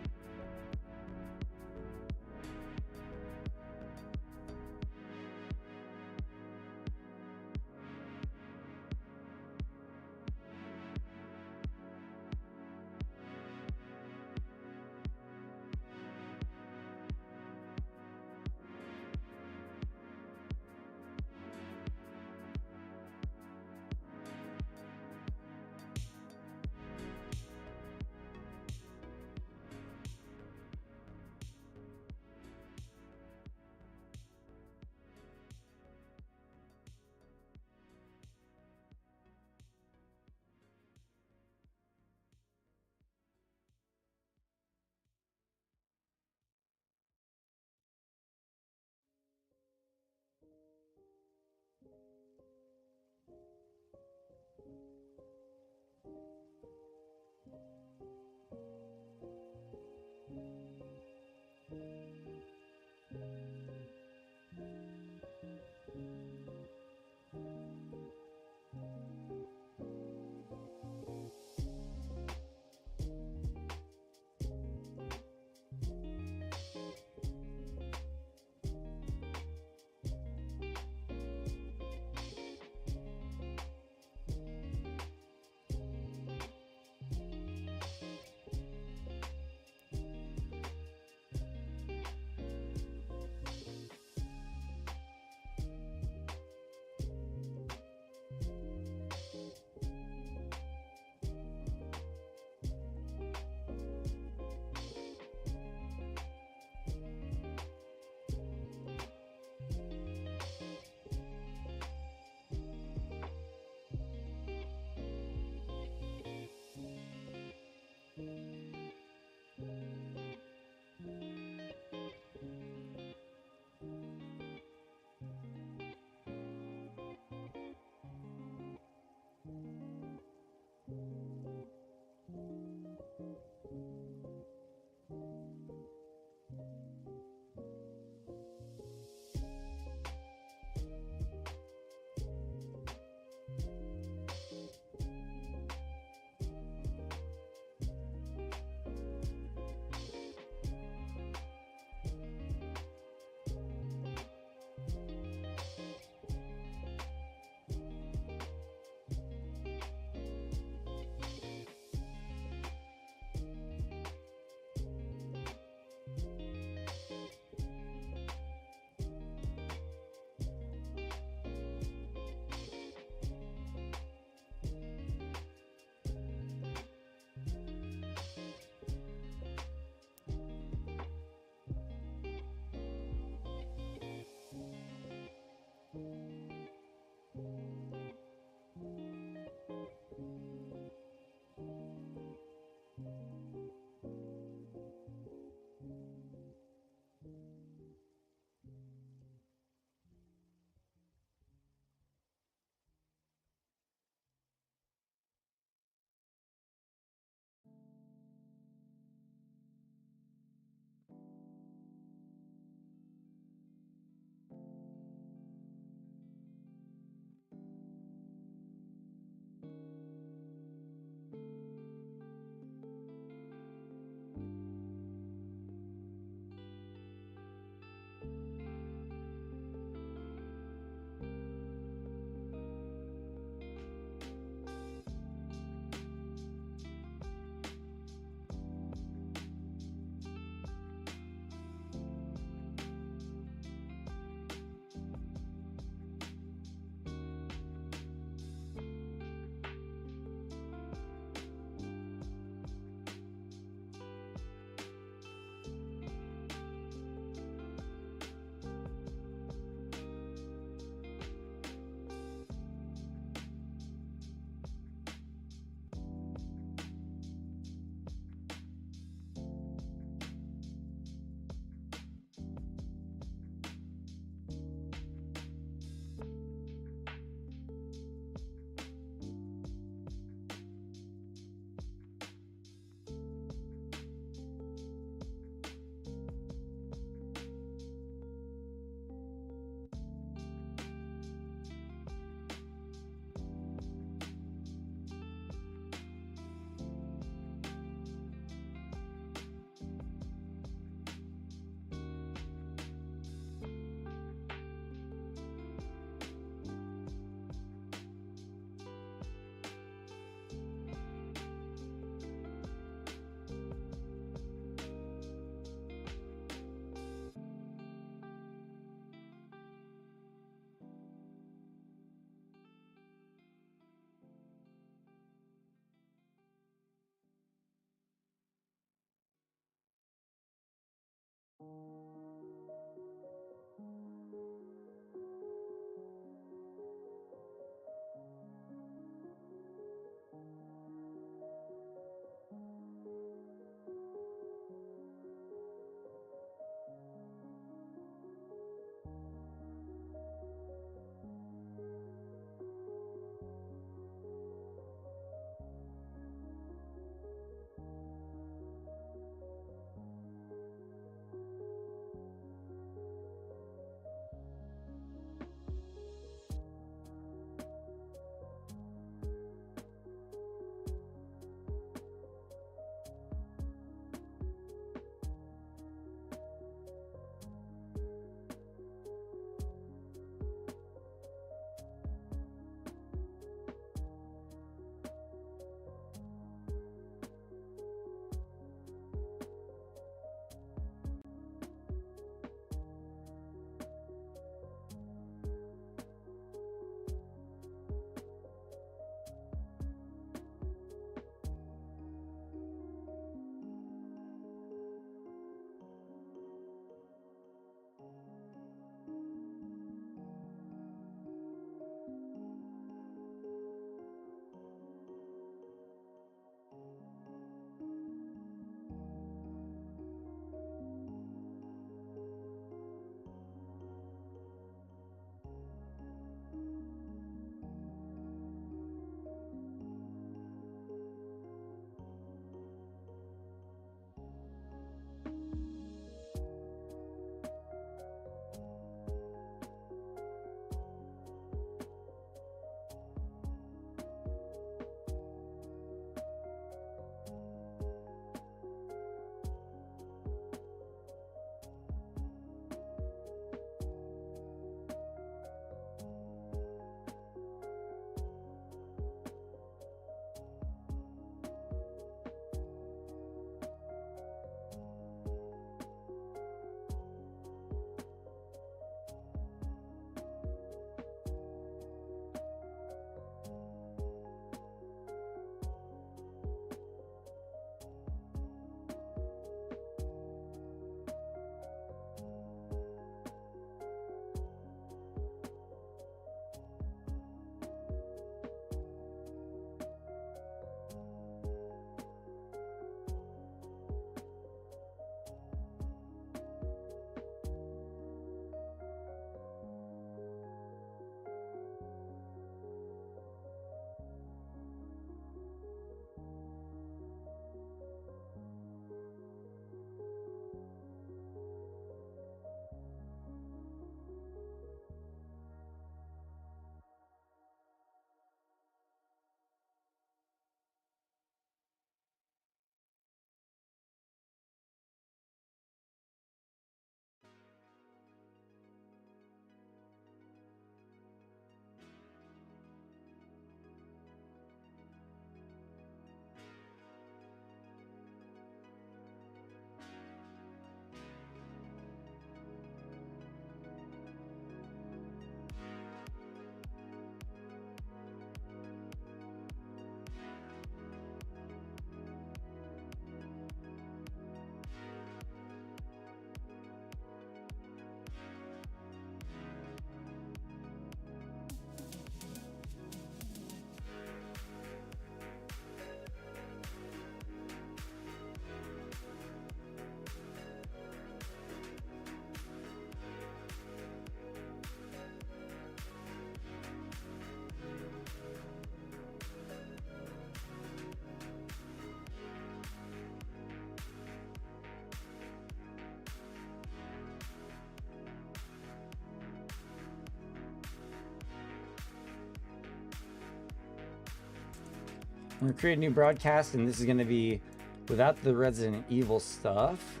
I'm gonna create a new broadcast, and this is gonna be without the Resident Evil stuff.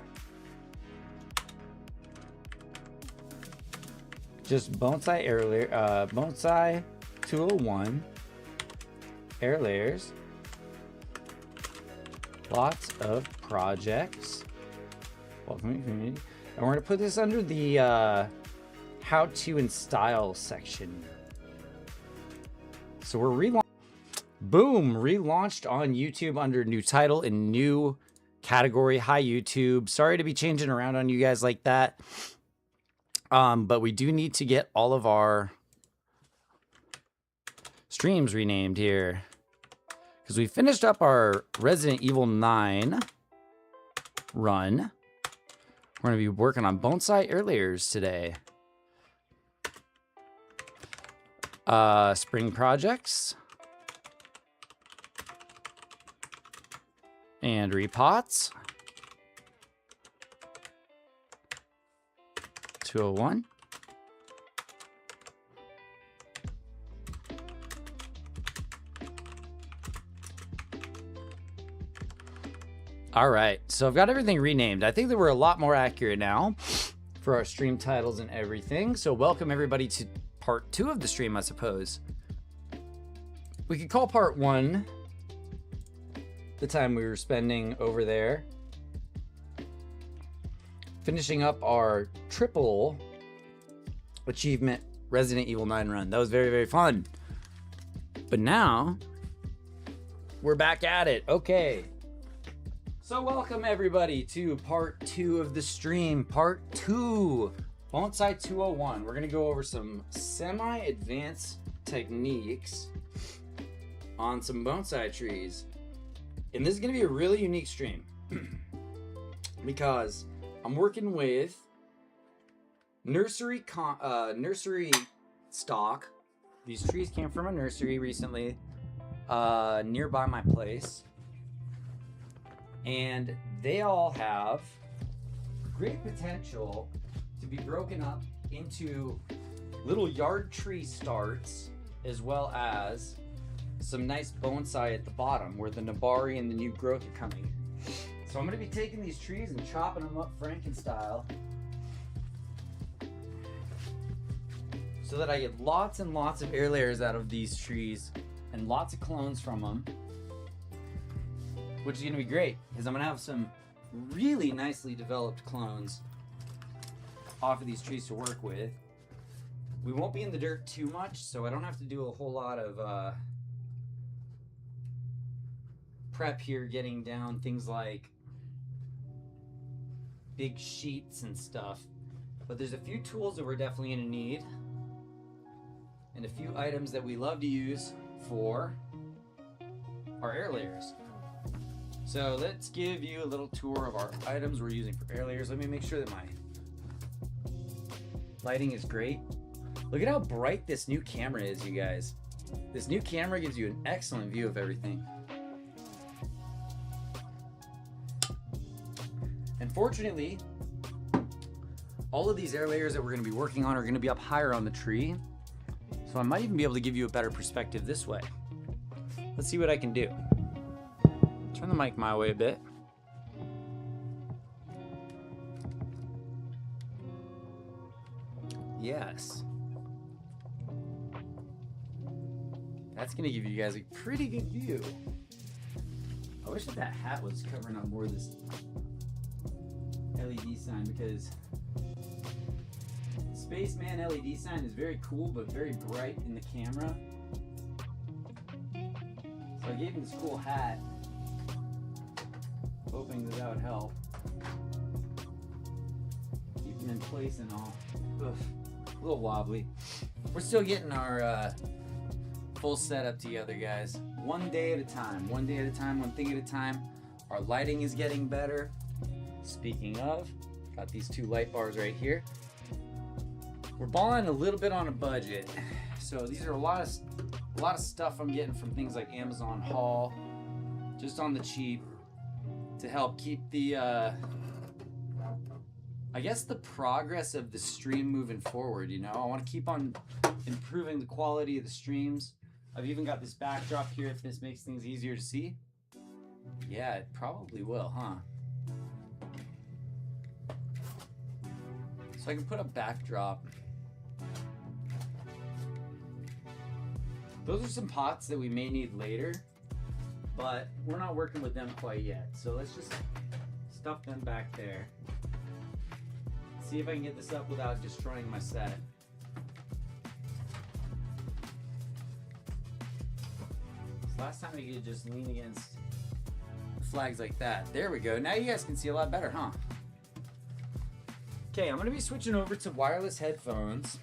Just Bonsai air layer, Bonsai 201 air layers. Lots of projects. Welcome community. And we're gonna put this under the how to and style section. So we're relaunched on YouTube under new title and new category. Hi YouTube. Sorry to be changing around on you guys like that. But we do need to get all of our streams renamed here. Because we finished up our Resident Evil 9 run. We're going to be working on Bonsai air layers today. Spring projects. And repots. 201. All right, so I've got everything renamed. I think that we're a lot more accurate now for our stream titles and everything. So welcome everybody to part 2 of the stream, I suppose. We could call part 1 the time we were spending over there, finishing up our triple achievement Resident Evil 9 run. That was very, very fun. But now we're back at it. Okay. So welcome everybody to part 2 of the stream. Part 2, Bonsai 201. We're gonna go over some semi-advanced techniques on some bonsai trees. And this is gonna be a really unique stream because I'm working with nursery stock. These trees came from a nursery recently nearby my place. And they all have great potential to be broken up into little yard tree starts, as well as some nice bonsai at the bottom where the Nabari and the new growth are coming. So I'm going to be taking these trees and chopping them up Franken style so that I get lots and lots of air layers out of these trees and lots of clones from them. Which is going to be great, because I'm going to have some really nicely developed clones off of these trees to work with. We won't be in the dirt too much, so I don't have to do a whole lot of prep here, getting down things like big sheets and stuff. But there's a few tools that we're definitely going to need, and a few items that we love to use for our air layers. So let's give you a little tour of our items we're using for air layers. Let me make sure that my lighting is great. Look at how bright this new camera is, you guys. This new camera gives you an excellent view of everything. And fortunately, all of these air layers that we're going to be working on are going to be up higher on the tree. So I might even be able to give you a better perspective this way. Let's see what I can do. Turn the mic my way a bit. Yes. That's gonna give you guys a pretty good view. I wish that hat was covering up more of this LED sign, because the Spaceman LED sign is very cool but very bright in the camera. So I gave him this cool hat, hoping that would help keep them in place and all. Ugh, a little wobbly. We're still getting our full setup together, guys. One day at a time, one day at a time, one thing at a time. Our lighting is getting better. Speaking of, got these 2 light bars right here. We're balling a little bit on a budget, so these are a lot of stuff I'm getting from things like Amazon Haul, just on the cheap, to help keep the I guess the progress of the stream moving forward. You know, I want to keep on improving the quality of the streams. I've even got this backdrop here if this makes things easier to see. Yeah, it probably will, huh? So I can put a backdrop. Those are some pots that we may need later, but we're not working with them quite yet. So let's just stuff them back there. See if I can get this up without destroying my set. Last time we could just lean against flags like that. There we go. Now you guys can see a lot better, huh? Okay, I'm gonna be switching over to wireless headphones,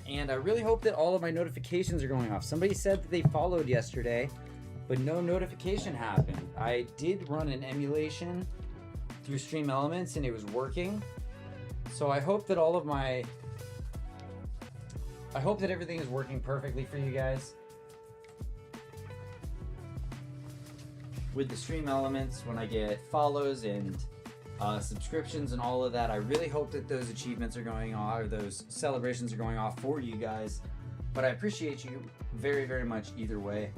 and I really hope that all of my notifications are going off. Somebody said that they followed yesterday, but no notification happened. I did run an emulation through Stream Elements and it was working. So I hope that everything is working perfectly for you guys. With the Stream Elements, when I get follows and subscriptions and all of that, I really hope that those achievements are going off, or those celebrations are going off for you guys. But I appreciate you very, very much either way.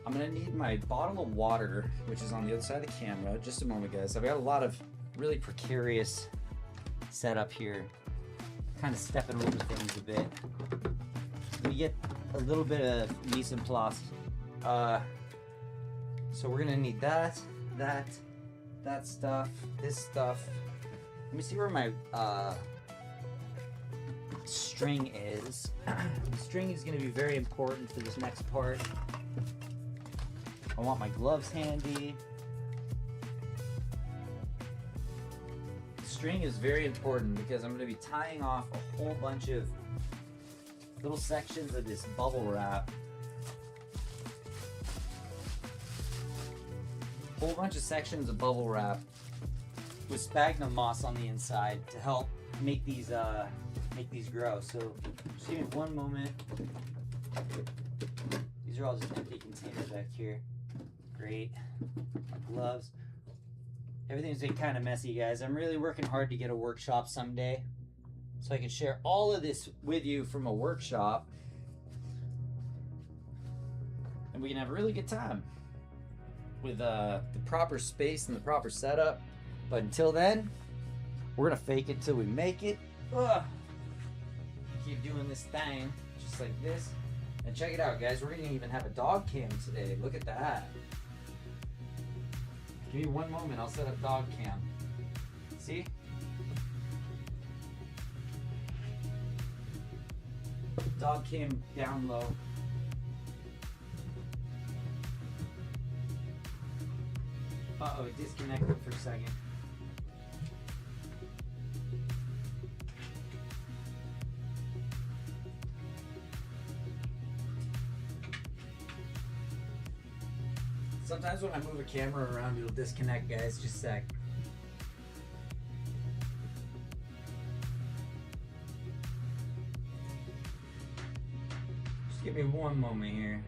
I'm gonna need my bottle of water, which is on the other side of the camera. Just a moment, guys. I've got a lot of really precarious setup here. Kind of stepping over things a bit. We get a little bit of mise en place. So we're gonna need that stuff, this stuff. Let me see where my string is. String is gonna be very important for this next part. I want my gloves handy. String is very important because I'm gonna be tying off a whole bunch of little sections of this bubble wrap. Whole bunch of sections of bubble wrap with sphagnum moss on the inside to help make these grow. So just give me one moment. These are all just empty containers back here. Great. My gloves. Everything's been kind of messy, guys. I'm really working hard to get a workshop someday so I can share all of this with you from a workshop and we can have a really good time with the proper space and the proper setup. But until then, we're gonna fake it till we make it. Ugh. Keep doing this thing just like this. And check it out, guys, we're gonna even have a dog cam today. Look at that. Give me one moment, I'll set up dog cam. See? Dog cam down low. Uh-oh, it disconnected for a second. Sometimes when I move a camera around, it'll disconnect, guys. Just a sec. Just give me one moment here.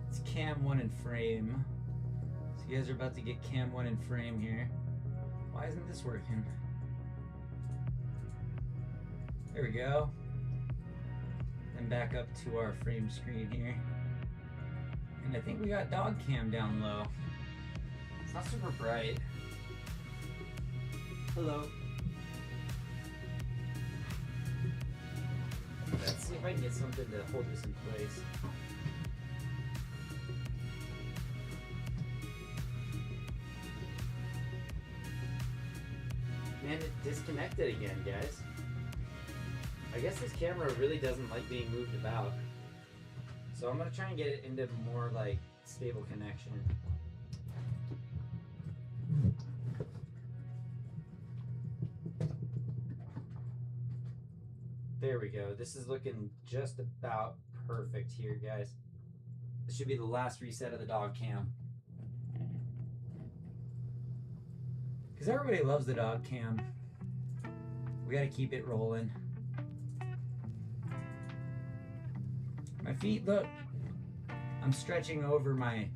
It's cam 1 in frame. So you guys are about to get cam 1 in frame here. Why isn't this working? There we go. Then back up to our frame screen here. And I think we got dog cam down low. It's not super bright. Hello. Let's see if I can get something to hold this in place. Man, it disconnected again, guys. I guess this camera really doesn't like being moved about. So I'm gonna try and get it into more like stable connection. There we go. This is looking just about perfect here, guys. This should be the last reset of the dog cam. Because everybody loves the dog cam. We gotta keep it rolling. My feet, look. I'm stretching over my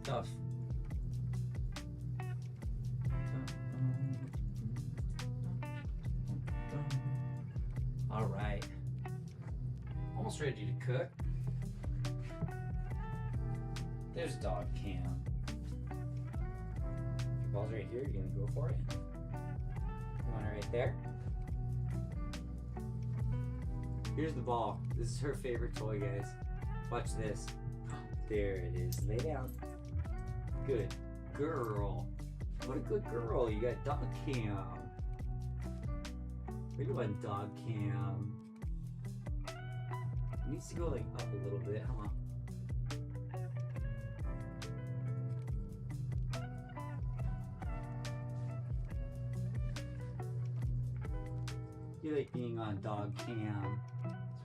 stuff. almost ready to cook. There's dog cam. Ball's right here. You're gonna go for it. One right there. Here's the ball. This is her favorite toy, guys. Watch this. There it is. Lay down. Good girl. What a good girl. You got dog cam. Where you want dog cam? It needs to go like up a little bit, huh? You like being on dog cam.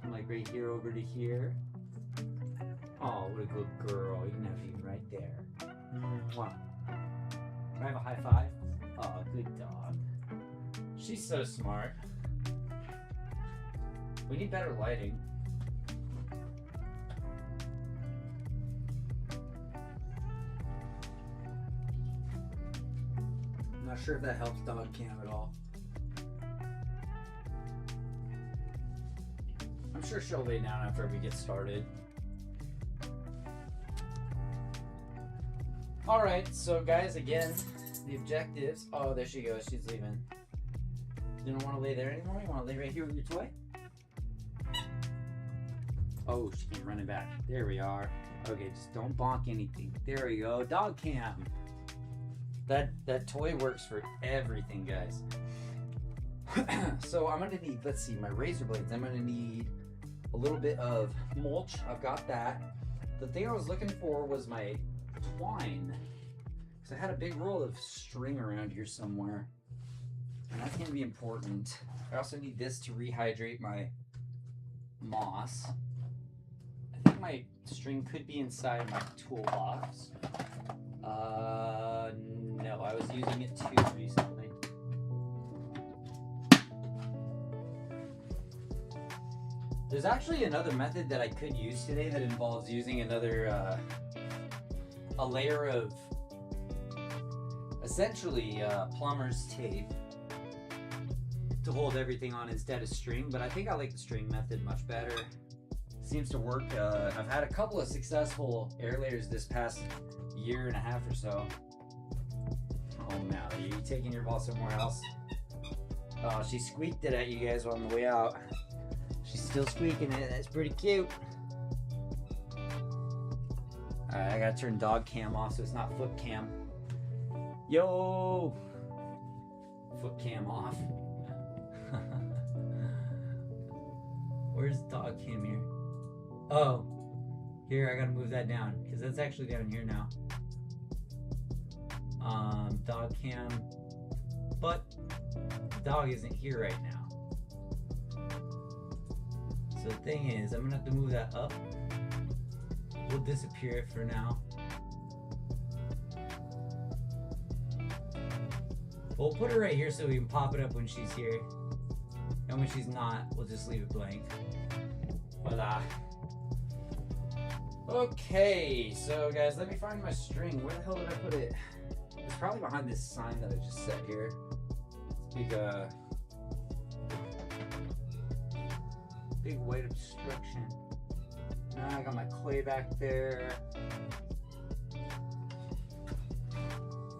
From like right here over to here. Oh, what a good girl. You can have you right there. Mwah. Can I have a high five? Oh, good dog. She's so smart. We need better lighting. I'm not sure if that helps dog cam at all. I'm sure she'll lay down after we get started. Alright, so guys, again, the objectives. Oh, there she goes. She's leaving. You don't want to lay there anymore? You want to lay right here with your toy? Oh, she came running back. There we are. Okay, just don't bonk anything. There we go. Dog cam. That toy works for everything, guys. So I'm gonna need, let's see, my razor blades. I'm gonna need a little bit of mulch. I've got that. The thing I was looking for was my twine, because I had a big roll of string around here somewhere, and that's gonna be important. I also need this to rehydrate my moss. I think my string could be inside my toolbox. No, I was using it too recently. There's actually another method that I could use today that involves using another, a layer of essentially plumber's tape to hold everything on instead of string, but I think I like the string method much better. Seems to work. I've had a couple of successful air layers this past year and a half or so. Oh, Mally, are you taking your ball somewhere else? Oh, she squeaked it at you guys on the way out. She's still squeaking it. That's pretty cute. Alright, I gotta turn dog cam off so it's not foot cam. Yo! Foot cam off. Where's dog cam here? Oh, here, I gotta move that down because that's actually down here now. Dog cam, but the dog isn't here right now. So the thing is, I'm gonna have to move that up. We'll disappear it for now. We'll put her right here so we can pop it up when she's here. And when she's not, we'll just leave it blank. Voila. Okay, so guys, let me find my string. Where the hell did I put it? It's probably behind this sign that I just set here. Big white obstruction. Now I got my clay back there.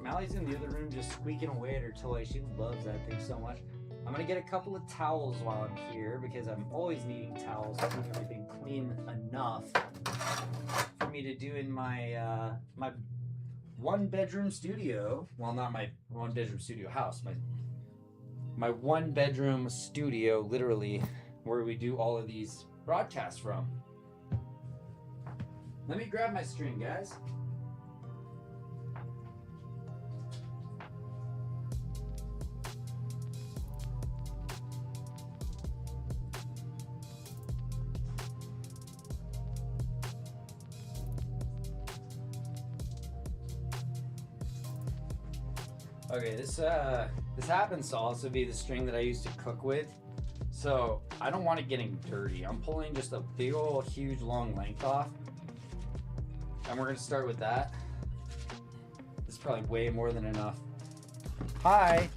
Mally's in the other room just squeaking away at her toy. She loves that thing so much. I'm gonna get a couple of towels while I'm here because I'm always needing towels to keep everything clean enough for me to do in my my one-bedroom studio. Well, not my one-bedroom studio house. My one-bedroom studio, literally, where we do all of these broadcasts from. Let me grab my string, guys. Okay, this happens to also be the string that I used to cook with, so I don't want it getting dirty. I'm pulling just a big old huge long length off, and we're gonna start with that. This is probably way more than enough. Hi.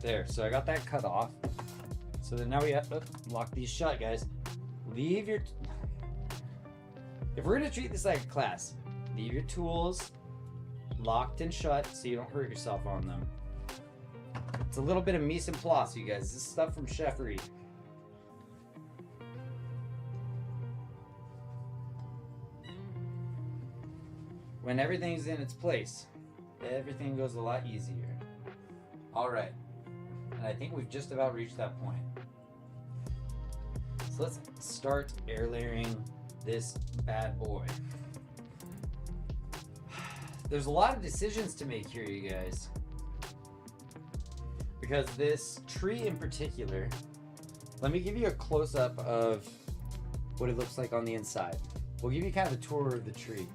There, so I got that cut off. So then now we have to lock these shut, guys. Leave your... If we're gonna treat this like a class, leave your tools locked and shut so you don't hurt yourself on them. It's a little bit of mise en place, you guys. This is stuff from Chefery. When everything's in its place, everything goes a lot easier. Alright. And I think we've just about reached that point. So let's start air layering this bad boy. There's a lot of decisions to make here, you guys. Because this tree in particular, let me give you a close-up of what it looks like on the inside. We'll give you kind of a tour of the tree.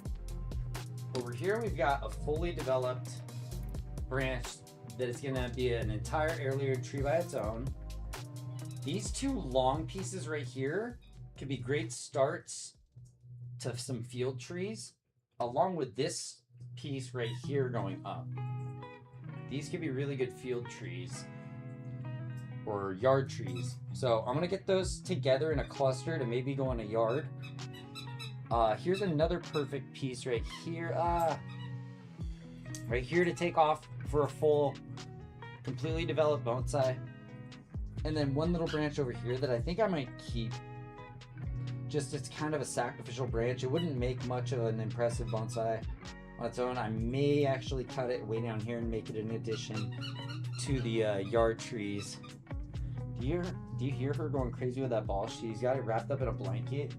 Over here we've got a fully developed branch that is going to be an entire air layered tree by its own. These two long pieces right here could be great starts to some field trees, along with this piece right here going up. These could be really good field trees or yard trees. So I'm gonna get those together in a cluster to maybe go in a yard. Here's another perfect piece right here. Right here to take off for a full, completely developed bonsai. And then one little branch over here that I think I might keep. Just it's kind of a sacrificial branch. It wouldn't make much of an impressive bonsai on its own. I may actually cut it way down here and make it an addition to the yard trees. Do you hear her going crazy with that ball? She's got it wrapped up in a blanket.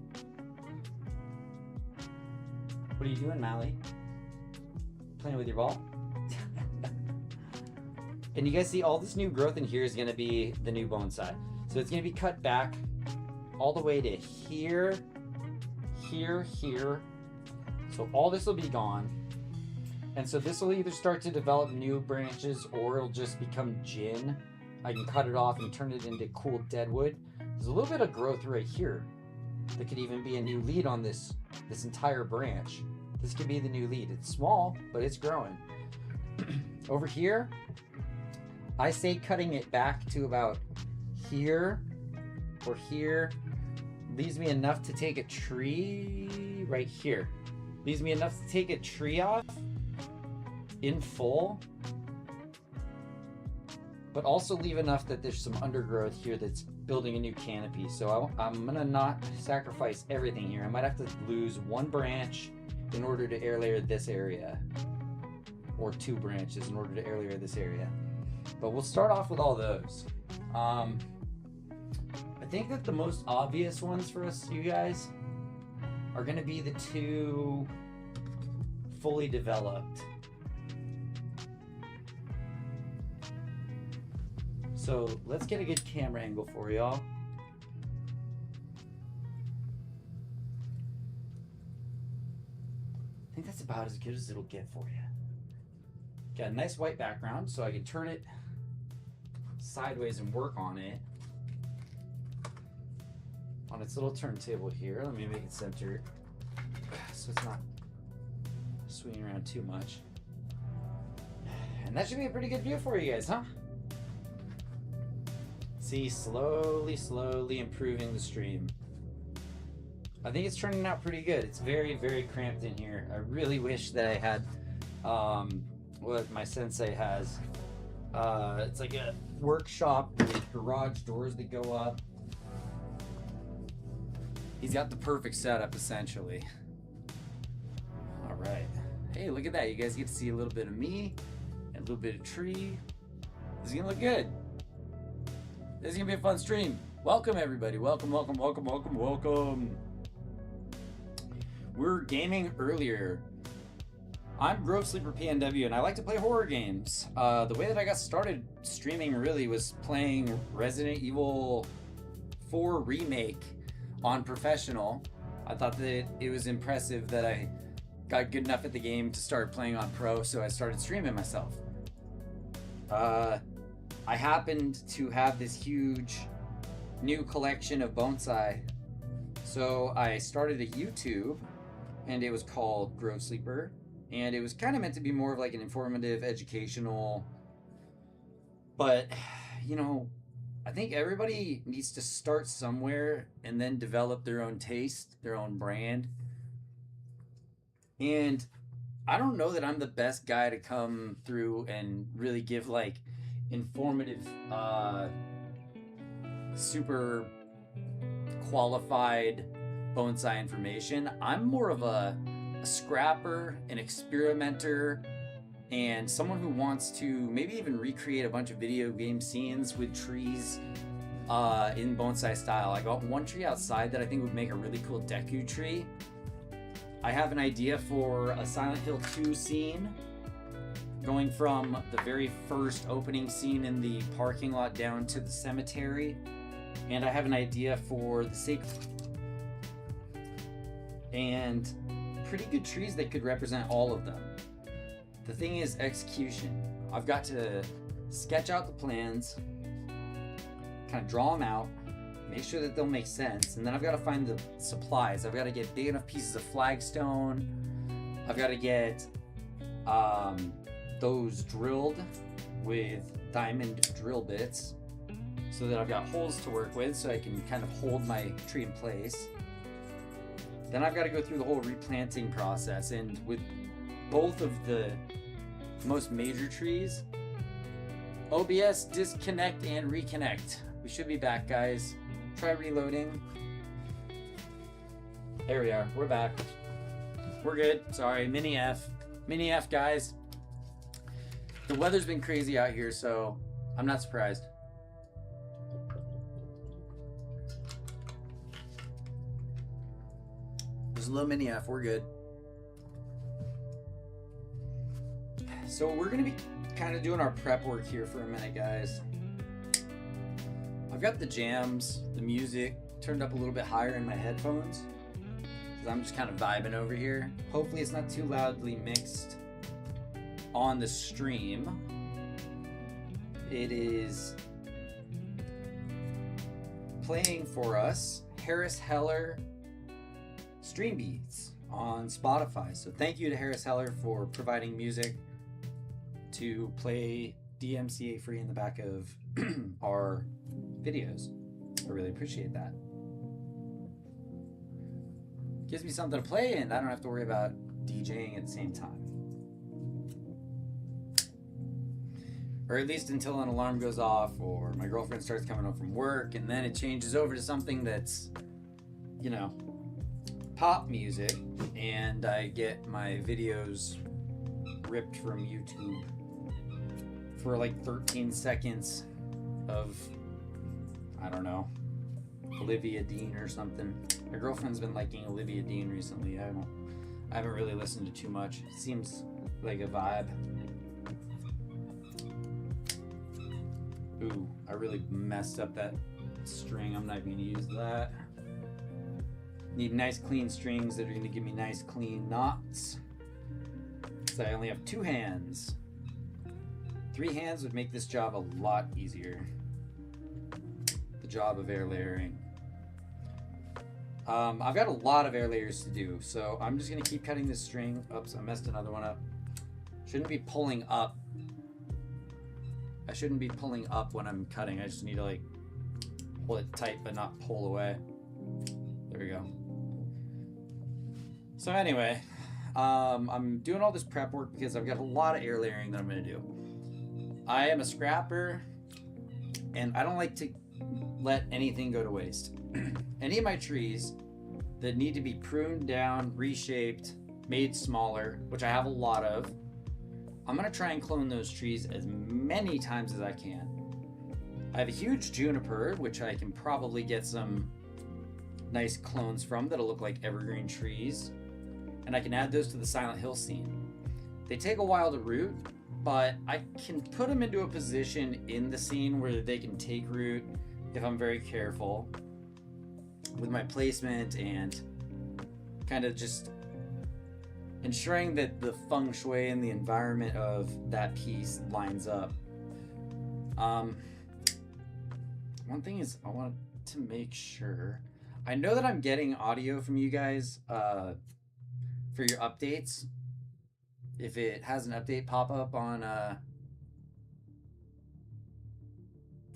What are you doing, Mally? Playing with your ball? And you guys see all this new growth in here is going to be the new bonsai. So it's going to be cut back all the way to here, here, here. So all this will be gone. And so this will either start to develop new branches or it'll just become gin. I can cut it off and turn it into cool deadwood. There's a little bit of growth right here. That could even be a new lead on this entire branch. This could be the new lead. It's small, but it's growing. Over here, I say cutting it back to about here or here leaves me enough to take a tree right here. Leaves me enough to take a tree off in full, but also leave enough that there's some undergrowth here that's building a new canopy. So I'm gonna not sacrifice everything here. I might have to lose one branch in order to air layer this area, or two branches in order to air layer this area. But we'll start off with all those. I think that the most obvious ones for us, you guys, are gonna be the two fully developed. So let's get a good camera angle for y'all. I think that's about as good as it'll get for you. Got a nice white background, so I can turn it sideways and work on it. On its little turntable here. Let me make it centered so it's not swinging around too much. And that should be a pretty good view for you guys, huh? See, slowly improving the stream. I think it's turning out pretty good. It's very, very cramped in here. I really wish that I had what my sensei has. It's like a workshop with garage doors that go up. He's got the perfect setup, essentially. All right. Hey, look at that. You guys get to see a little bit of me and a little bit of tree. This is gonna look good. This is gonna be a fun stream. Welcome, everybody. Welcome. We're gaming earlier. I'm Grove Sleeper PNW, and I like to play horror games. The way that I got started streaming really was playing Resident Evil 4 Remake on Professional. I thought that it was impressive that I got good enough at the game to start playing on Pro, so I started streaming myself. I happened to have this huge new collection of bonsai, so I started a YouTube, and it was called Grove Sleeper, and it was kind of meant to be more of like an informative, educational, but you know, I think everybody needs to start somewhere and then develop their own taste, their own brand. And I don't know that I'm the best guy to come through and really give like informative, super qualified bonsai information. I'm more of a scrapper, an experimenter, and someone who wants to maybe even recreate a bunch of video game scenes with trees in bonsai style. I got one tree outside that I think would make a really cool Deku tree. I have an idea for a Silent Hill 2 scene, going from the very first opening scene in the parking lot down to the cemetery. And I have an idea for the sequel. And pretty good trees that could represent all of them. The thing is execution. I've got to sketch out the plans, kind of draw them out, make sure that they'll make sense, and then I've got to find the supplies. I've got to get big enough pieces of flagstone. I've got to get those drilled with diamond drill bits so that I've got holes to work with so I can kind of hold my tree in place. Then I've got to go through the whole replanting process, and with both of the most major trees, OBS disconnect and reconnect. We should be back, guys. Try reloading. There we are. We're back. We're good. Sorry. Mini F. Mini F, guys. The weather's been crazy out here, so I'm not surprised. There's a little mini F. We're good. So we're going to be kind of doing our prep work here for a minute, guys. I've got the jams, the music turned up a little bit higher in my headphones because I'm just kind of vibing over here. Hopefully it's not too loudly mixed on the stream. It is playing for us Harris Heller Stream Beats on Spotify. So thank you to Harris Heller for providing music to play DMCA free in the back of our videos. I really appreciate that. Gives me something to play and I don't have to worry about DJing at the same time. Or at least until an alarm goes off or my girlfriend starts coming home from work, and then it changes over to something that's, you know, pop music, and I get my videos ripped from YouTube for like 13 seconds of, I don't know, Olivia Dean or something. My girlfriend's been liking Olivia Dean recently. I haven't really listened to too much. It seems like a vibe. Ooh, I really messed up that string. I'm not even gonna use that. Need nice clean strings that are gonna give me nice clean knots. So I only have 2 hands. 3 hands would make this job a lot easier. The job of air layering. I've got a lot of air layers to do, so I'm just gonna keep cutting this string. Oops, I messed another one up. Shouldn't be pulling up. I shouldn't be pulling up when I'm cutting. I just need to like pull it tight but not pull away. There we go. So anyway, I'm doing all this prep work because I've got a lot of air layering that I'm gonna do. I am a scrapper and I don't like to let anything go to waste. Any of my trees that need to be pruned down, reshaped, made smaller, which I have a lot of, I'm gonna try and clone those trees as many times as I can. I have a huge juniper, which I can probably get some nice clones from that'll look like evergreen trees, and I can add those to the Silent Hill scene. They take a while to root, but I can put them into a position in the scene where they can take root if I'm very careful with my placement and kind of just ensuring that the feng shui and the environment of that piece lines up. One thing is I want to make sure. I know that I'm getting audio from you guys for your updates. If it has an update pop up on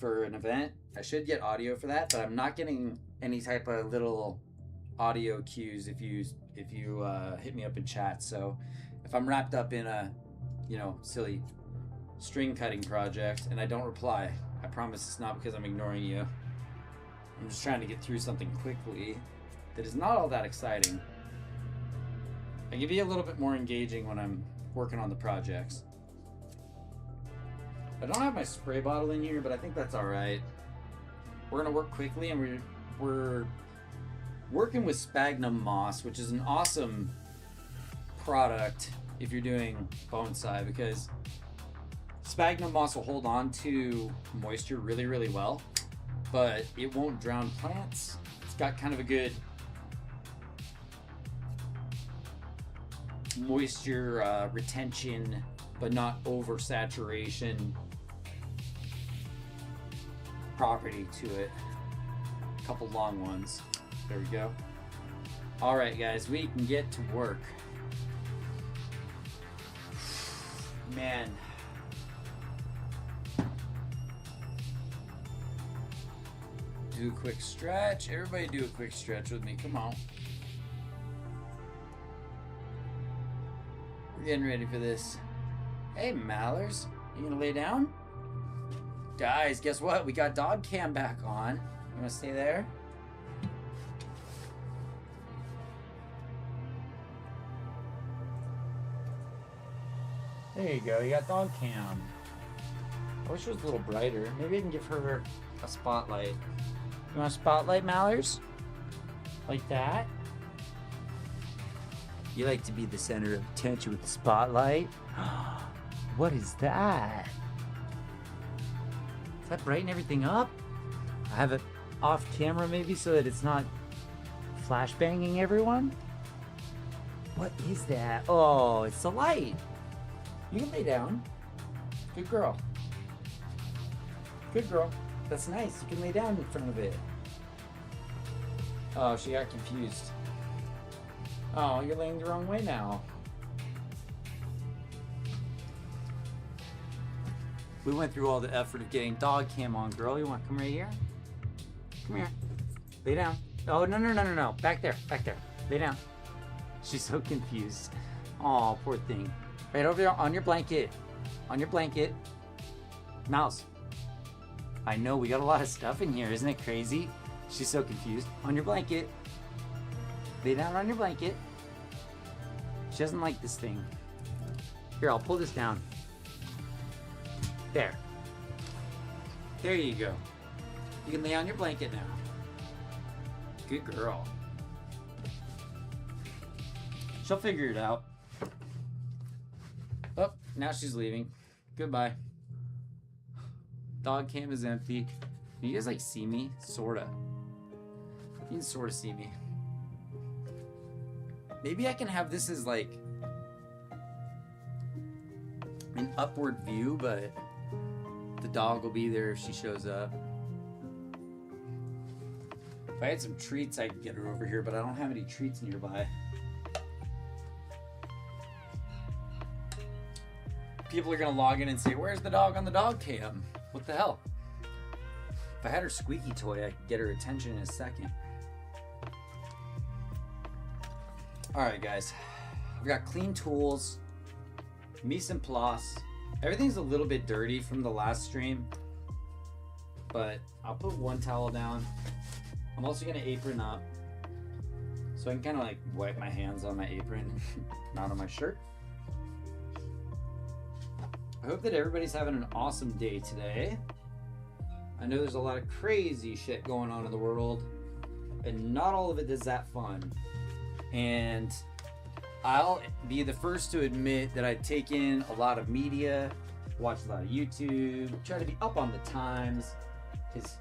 for an event. I should get audio for that, but I'm not getting any type of little audio cues if you hit me up in chat. So if I'm wrapped up in a, you know, silly string cutting project and I don't reply, I promise it's not because I'm ignoring you. I'm just trying to get through something quickly that is not all that exciting. I can be a little bit more engaging when I'm working on the projects. I don't have my spray bottle in here, but I think that's all right. We're gonna work quickly, and we're working with sphagnum moss, which is an awesome product if you're doing bonsai, because sphagnum moss will hold on to moisture really, really well, but it won't drown plants. It's got kind of a good moisture retention, but not oversaturation property to it. A couple long ones. There we go. All right, guys, we can get to work. Man. Do a quick stretch. Everybody do a quick stretch with me. Come on. We're getting ready for this. Hey, Mallers. You gonna lay down? Guys, guess what? We got dog cam back on. You wanna stay there? There you go. You got dog cam. I wish it was a little brighter. Maybe I can give her a spotlight. You want a spotlight, Mallers? Like that? You like to be the center of attention with the spotlight? What is that? Does that brighten everything up? I have it off camera maybe so that it's not flashbanging everyone? What is that? Oh, it's the light. You can lay down. Good girl. Good girl. That's nice. You can lay down in front of it. Oh, she got confused. Oh, you're laying the wrong way now. We went through all the effort of getting dog cam on, girl. You want to come right here? Come here. Lay down. Oh, no. Back there. Lay down. She's so confused. Oh, poor thing. Right over there on your blanket. On your blanket. Mouse. I know, we got a lot of stuff in here. Isn't it crazy? She's so confused. On your blanket. Lay down on your blanket. She doesn't like this thing. Here, I'll pull this down. There. There you go. You can lay on your blanket now. Good girl. She'll figure it out. Oh, now she's leaving. Goodbye. Dog cam is empty. Can you guys like see me? Sorta. You can sorta see me. Maybe I can have this as like an upward view, but the dog will be there if she shows up. If I had some treats, I could get her over here, but I don't have any treats nearby. People are gonna log in and say, where's the dog on the dog cam? What the hell? If I had her squeaky toy, I could get her attention in a second. Alright guys, I've got clean tools, mise en place. Everything's a little bit dirty from the last stream, but I'll put one towel down. I'm also gonna apron up, so I can kind of like wipe my hands on my apron, not on my shirt. I hope that everybody's having an awesome day today. I know there's a lot of crazy shit going on in the world, and not all of it is that fun. And I'll be the first to admit that I take in a lot of media, watch a lot of YouTube, try to be up on the times, because,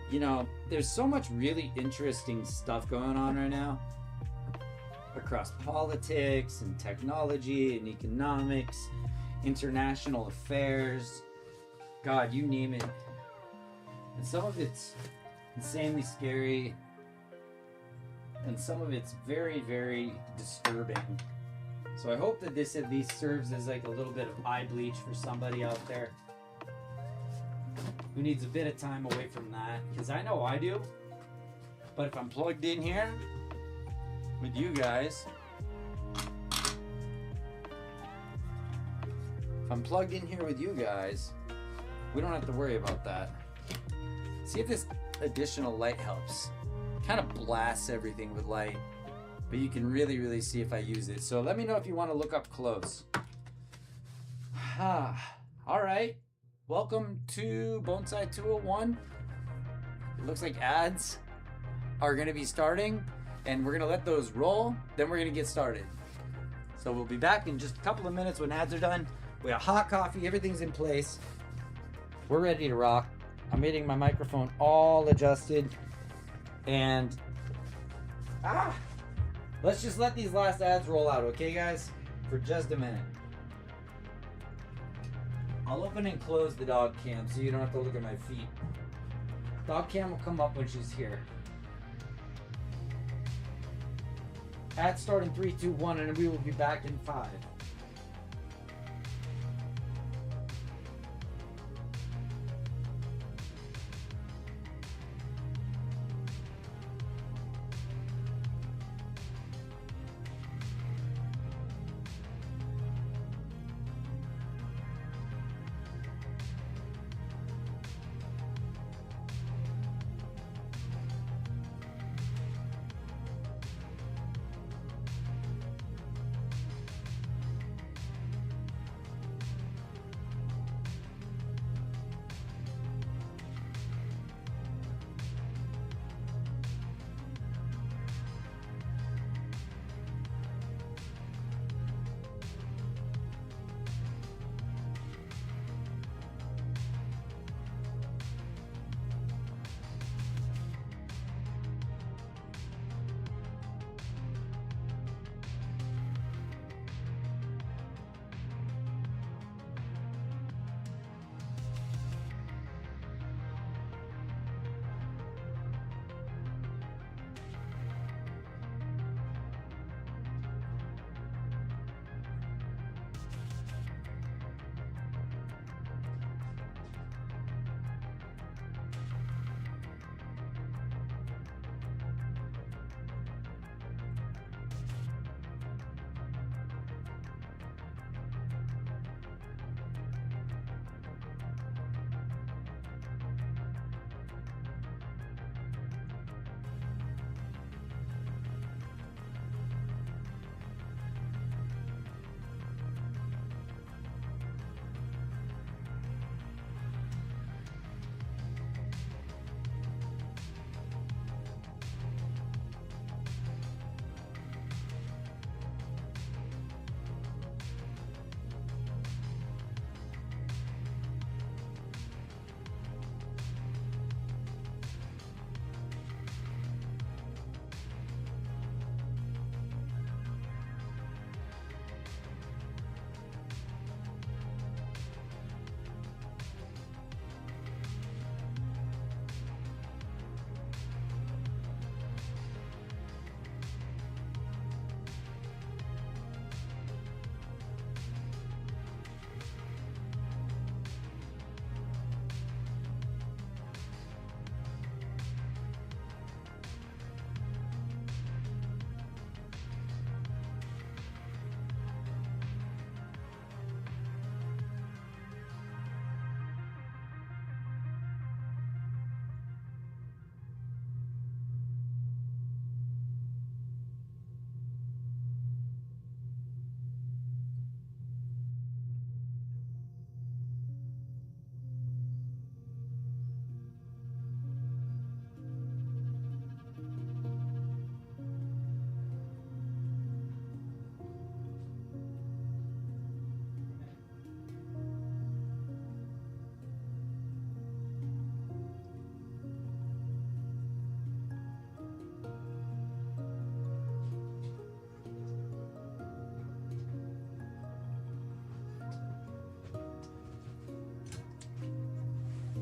you know, there's so much really interesting stuff going on right now across politics and technology and economics, international affairs, God, you name it. And some of it's insanely scary, and some of it's very, very disturbing. So I hope that this at least serves as like a little bit of eye bleach for somebody out there. who needs a bit of time away from that, because I know I do. But if I'm plugged in here with you guys, we don't have to worry about that. See if this additional light helps. Kind of blasts everything with light, but you can really, really see if I use it. So let me know if you want to look up close. All right. Welcome to Bonsai 201. It looks like ads are going to be starting, and we're going to let those roll. Then we're going to get started. So we'll be back in just a couple of minutes when ads are done. We have hot coffee. Everything's in place. We're ready to rock. I'm getting my microphone all adjusted. And let's just let these last ads roll out, okay, guys? For just a minute. I'll open and close the dog cam so you don't have to look at my feet. Dog cam will come up when she's here. Ads start in 3, 2, 1, and we will be back in 5.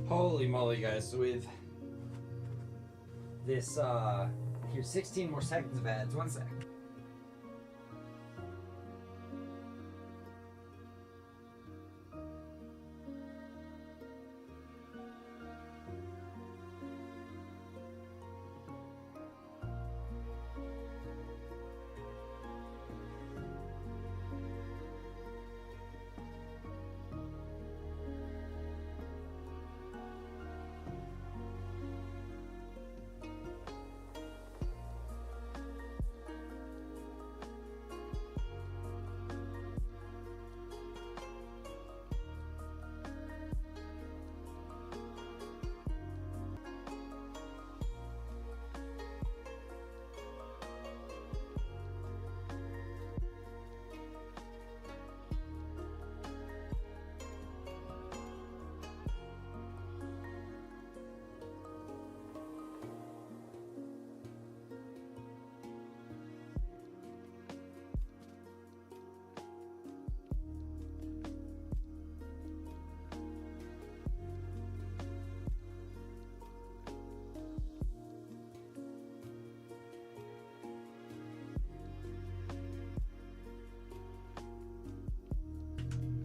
Holy moly, guys. So with this, here's 16 more seconds of ads. 1 sec.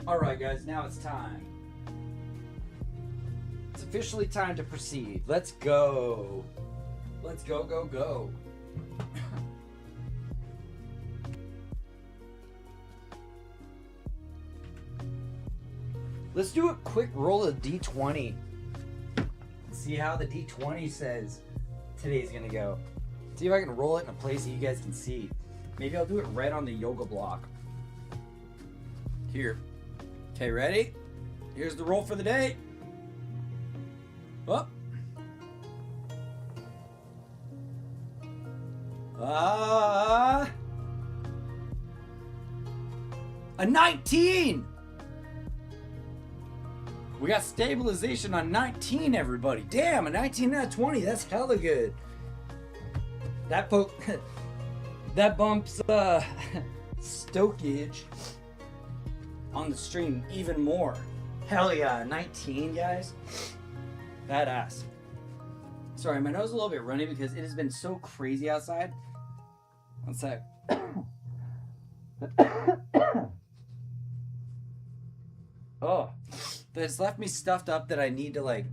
Alright guys, now it's time. It's officially time to proceed. Let's go. Let's go, go, go. Let's do a quick roll of D20. See how the D20 says today's gonna go. See if I can roll it in a place that you guys can see. Maybe I'll do it right on the yoga block. Here. Okay, ready? Here's the roll for the day. Up. A 19! We got stabilization on 19, everybody. Damn, a 19 out of 20. That's hella good. That that bumps stokage on the stream even more. Hell yeah, 19, guys. Badass. Sorry, my nose is a little bit runny because it has been so crazy outside. One sec. Oh, it's left me stuffed up that I need to like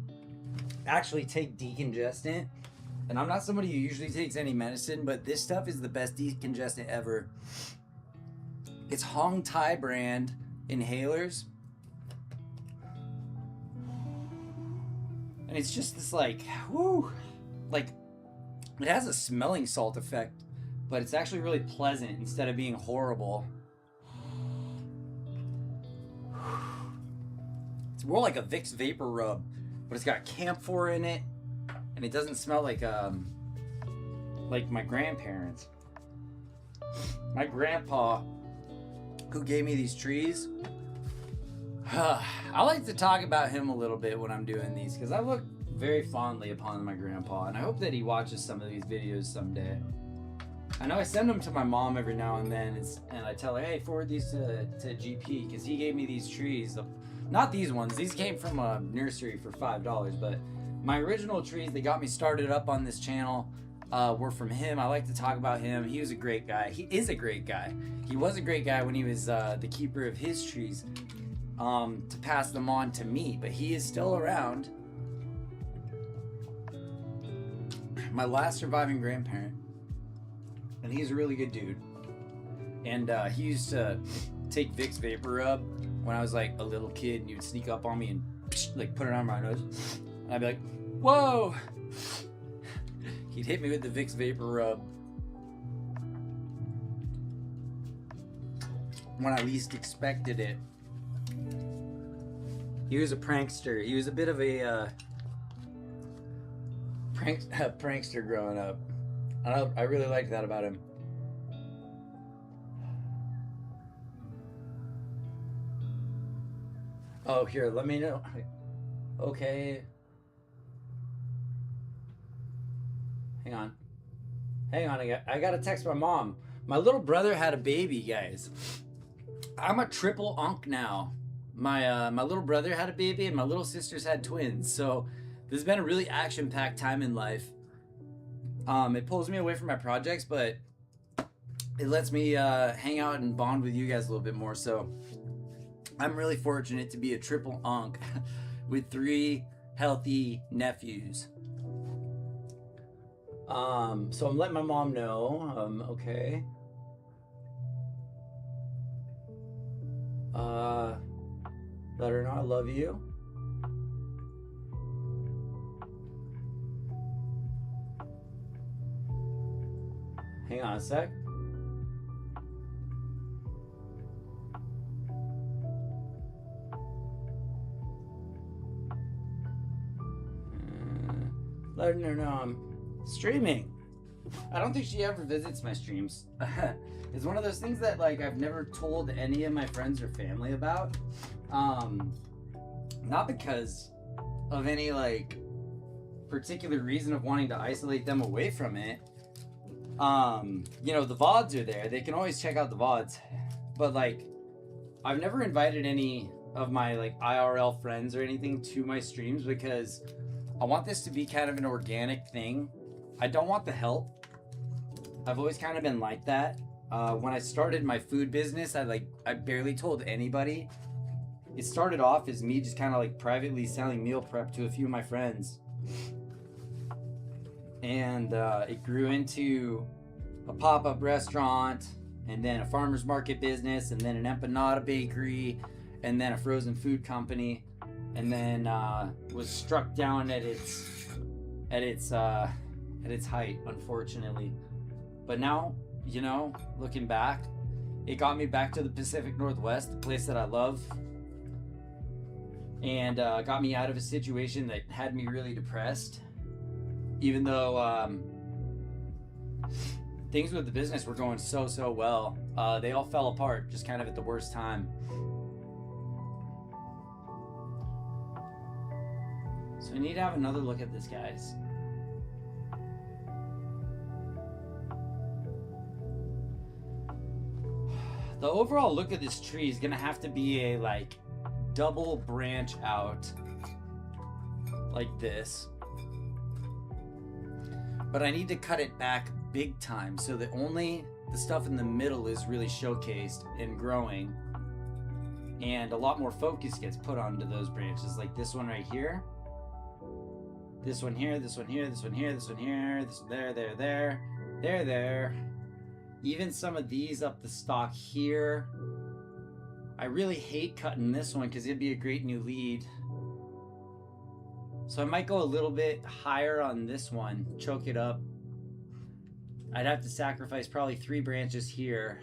actually take decongestant. And I'm not somebody who usually takes any medicine, but this stuff is the best decongestant ever. It's Hong Tai brand inhalers. And it's just this like, whoo, like it has a smelling salt effect, but it's actually really pleasant instead of being horrible. It's more like a Vicks Vapor Rub, but it's got camphor in it, and it doesn't smell like my grandparents. My grandpa, who gave me these trees, I like to talk about him a little bit when I'm doing these, because I look very fondly upon my grandpa, and I hope that he watches some of these videos someday. I know I send them to my mom every now and then, and I tell her, hey, forward these to GP, because he gave me these trees. Not these ones. These came from a nursery for $5, but my original trees that got me started up on this channel were from him. I like to talk about him. He was a great guy. He is a great guy. He was a great guy when he was the keeper of his trees to pass them on to me, but he is still around. My last surviving grandparent, and he's a really good dude. And he used to take Vicks Vapor Rub when I was like a little kid, and he would sneak up on me and like put it on my nose, and I'd be like, whoa. He'd hit me with the Vicks Vapor Rub when I least expected it. He was a prankster. He was a bit of a prankster growing up. I really liked that about him. Oh, here, let me know. Okay. Hang on. I gotta text my mom. My little brother had a baby, guys. I'm a triple unk now. My little brother had a baby, and my little sisters had twins. So this has been a really action-packed time in life. It pulls me away from my projects, but it lets me hang out and bond with you guys a little bit more. So I'm really fortunate to be a triple unk with 3 healthy nephews. So I'm letting my mom know. Okay. Let her know I love you. Hang on a sec. Let her know I'm streaming. I don't think she ever visits my streams. It's one of those things that like I've never told any of my friends or family about. Not because of any like particular reason of wanting to isolate them away from it. You know, the VODs are there. They can always check out the VODs. But like I've never invited any of my like IRL friends or anything to my streams because I want this to be kind of an organic thing. I don't want the help. I've always kind of been like that. When I started my food business, I barely told anybody. It started off as me just kind of like privately selling meal prep to a few of my friends. And it grew into a pop-up restaurant, and then a farmer's market business, and then an empanada bakery, and then a frozen food company, and then was struck down at its height, unfortunately. But now, you know, looking back, it got me back to the Pacific Northwest, the place that I love, and got me out of a situation that had me really depressed. Even though things with the business were going so well, they all fell apart just kind of at the worst time. So we need to have another look at this, guys. The overall look of this tree is gonna have to be a like double branch out like this. But I need to cut it back big time so that only the stuff in the middle is really showcased and growing, and a lot more focus gets put onto those branches, like this one right here, this one here, this one here, this one here, this one here, this one there. Even some of these up the stalk here. I really hate cutting this one because it'd be a great new lead. So I might go a little bit higher on this one, choke it up. I'd have to sacrifice probably 3 branches here.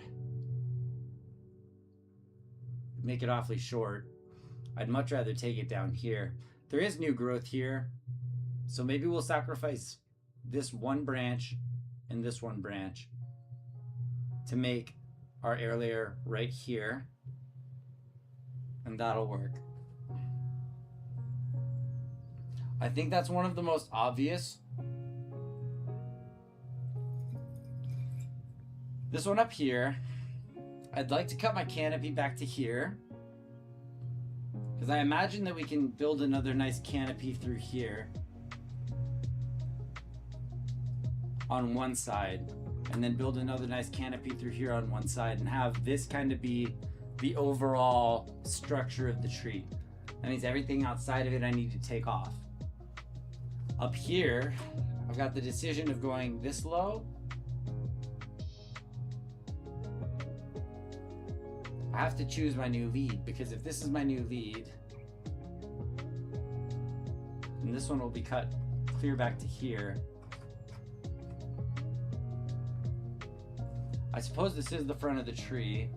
Make it awfully short. I'd much rather take it down here. There is new growth here, so maybe we'll sacrifice this one branch and this one branch to make our air layer right here, and that'll work. I think that's one of the most obvious. This one up here, I'd like to cut my canopy back to here, because I imagine that we can build another nice canopy through here on one side, and then build another nice canopy through here on one side, and have this kind of be the overall structure of the tree. That means everything outside of it I need to take off. Up here, I've got the decision of going this low. I have to choose my new lead, because if this is my new lead, then this one will be cut clear back to here. I suppose this is the front of the tree.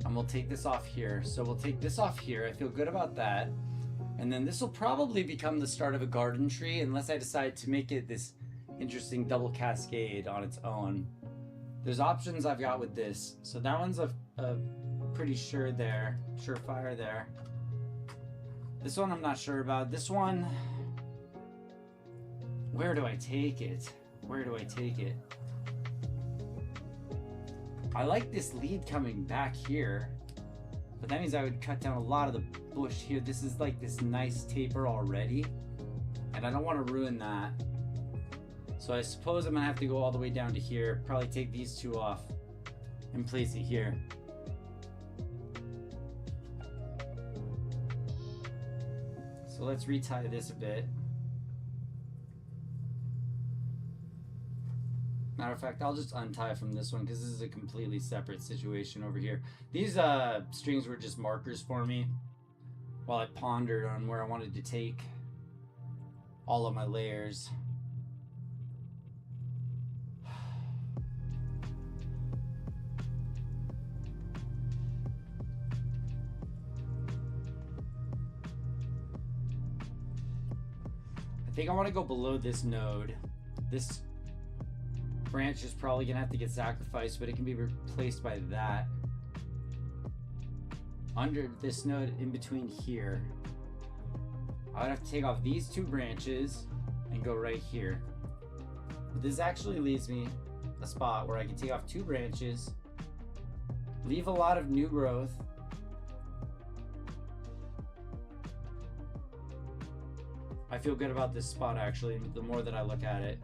And we'll take this off here. So we'll take this off here. I feel good about that. And then this will probably become the start of a garden tree, unless I decide to make it this interesting double cascade on its own. There's options I've got with this. So that one's a pretty surefire there. This one I'm not sure about. This one, where do I take it? Where do I take it? I like this lead coming back here, but that means I would cut down a lot of the bush here. This is like this nice taper already, and I don't want to ruin that. So I suppose I'm gonna have to go all the way down to here, probably take these two off and place it here. So let's retie this a bit. Matter of fact, I'll just untie from this one because this is a completely separate situation over here. These strings were just markers for me while I pondered on where I wanted to take all of my layers. I think I want to go below this node. This branch is probably gonna have to get sacrificed, but it can be replaced by that. Under this node in between here, I would have to take off these 2 branches and go right here. But this actually leaves me a spot where I can take off 2 branches, leave a lot of new growth, I feel good about this spot actually, the more that I look at it.